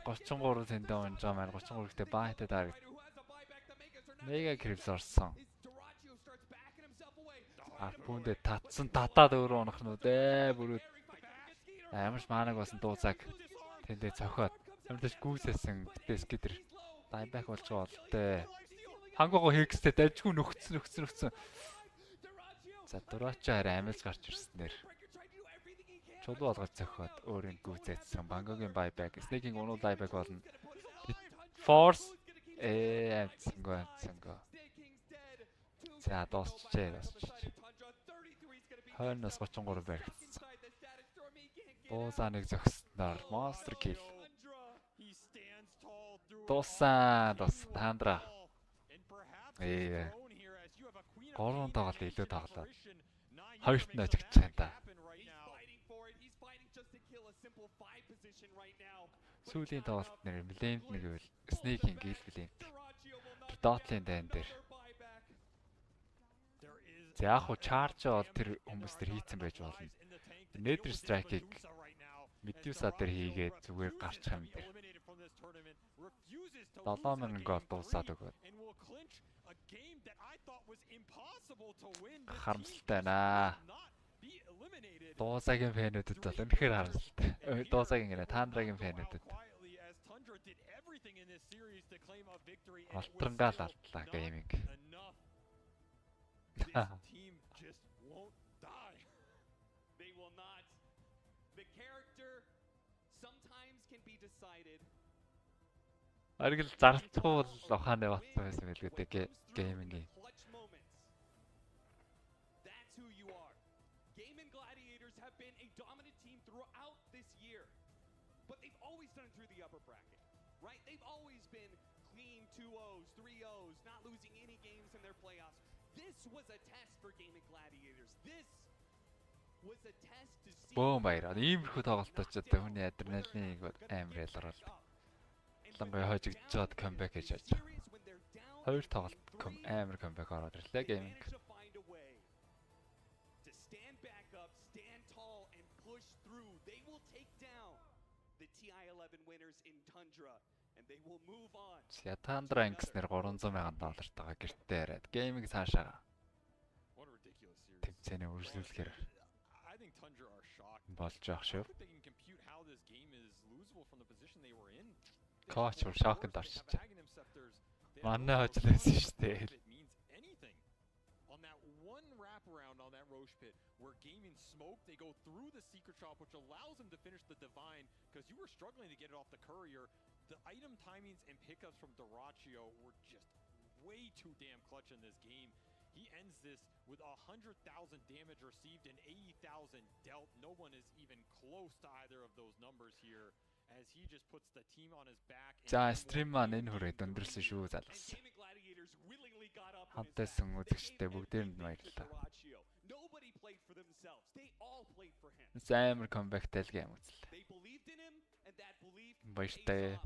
33 тэндээ унж байгаа маань 33-тэй баахтай дараг. Mega Crips орсон. Арпундэ татсан татаад өөрөө унах нь үү бүрүүд. Амарч маанаг басан дуусаг. Тэндээ цохиод. Амарч гүйсэсэн битээс гэдэр. Дайбак болж байгаа болтой. Хангого хекстэй дажгүй нөхцөн. За Дурачо хараа амилж гарч ирснээр. Чулуу болгож цохиод өөрийн гүйцээдсэн. Бангогийн buyback, Snaking унуу buyback болно. Force амцсангүй. За дуусчээ. Хойноос 33 баригдсан. Буусаныг зогсноор monster kill. Дууссан Тандра. Гурван тоглолт илүү тоглоод. Хоёрт нь ажигч байна та. Сүүлийн тоглолт нэр Blend нэг үйл Snaking гэл Blend. Dot-ийн дайн дээр. За яг хуу charge бол тэр хүмүүс тэр хийцэн байж болно. Nether Strike-ийг Medusa дээр хийгээд зүгээр гарчих юм дээр. 7000 гол дуусаад өгөөд. Харамсалтай наа. Дуусагийн фэнүүдэд бол үнэхээр харамсалтай. Дуусагийн гэнэ Тандрагийн фэнүүдэд. Алтрангаал алтлаа гейминг. They will not. The character sometimes can be decided Ариг л зарлцгүй бол ухааны батсан байсан байлгүй дээ гейминг. That's who you are. Gaming Gladiators have been a dominant team throughout this year. But they've always done it through the upper bracket, right? They've always been clean 2-0s, 3-0s, not losing any games in their playoffs. This was a test for Gaming Gladiators. This was a test to see. Бөө баяраа. Иймэрхүү тоглолточ одоо хүний адреналиныг амар ялгаруул. Лангой хожигдж чад камбэк хийж яаж. Хоёр тоглолт амар камбэк ороод ирлээ гейминг. To stand back up, stand tall and push through. They will take down the TI11 winners in Tundra and they will move on. Тандра ангиснэр $300,000 гэртээ яриад гейминг цаашаа. What a ridiculous series. Тэмцээний үргэлжлүүлэхээр I think Tundra are shocked. болж явах шүү. They can compute how this game is losable from the position they were in. Коуч шокнд орчихсон. Манай хожлээсэн шүү дээ. On that one wraparound on that Roche pit where gaming smoke, they go through the secret shop, which allows them to finish the divine because you were struggling to get it off the courier. The item timings and pickups from Doraccio were just way too damn clutch in this game. He ends this with 100,000 damage received and 80,000 dealt. No one is even close to either of those numbers here as he just puts the team on his back. За стрим маань энэ хүрээд өндөрлсөн шүү залгас. Хамтайсан үзэгчтэй бүгдээрэнд баярлалаа. Амар камбэктэй л гейм үзлээ. Баяртай.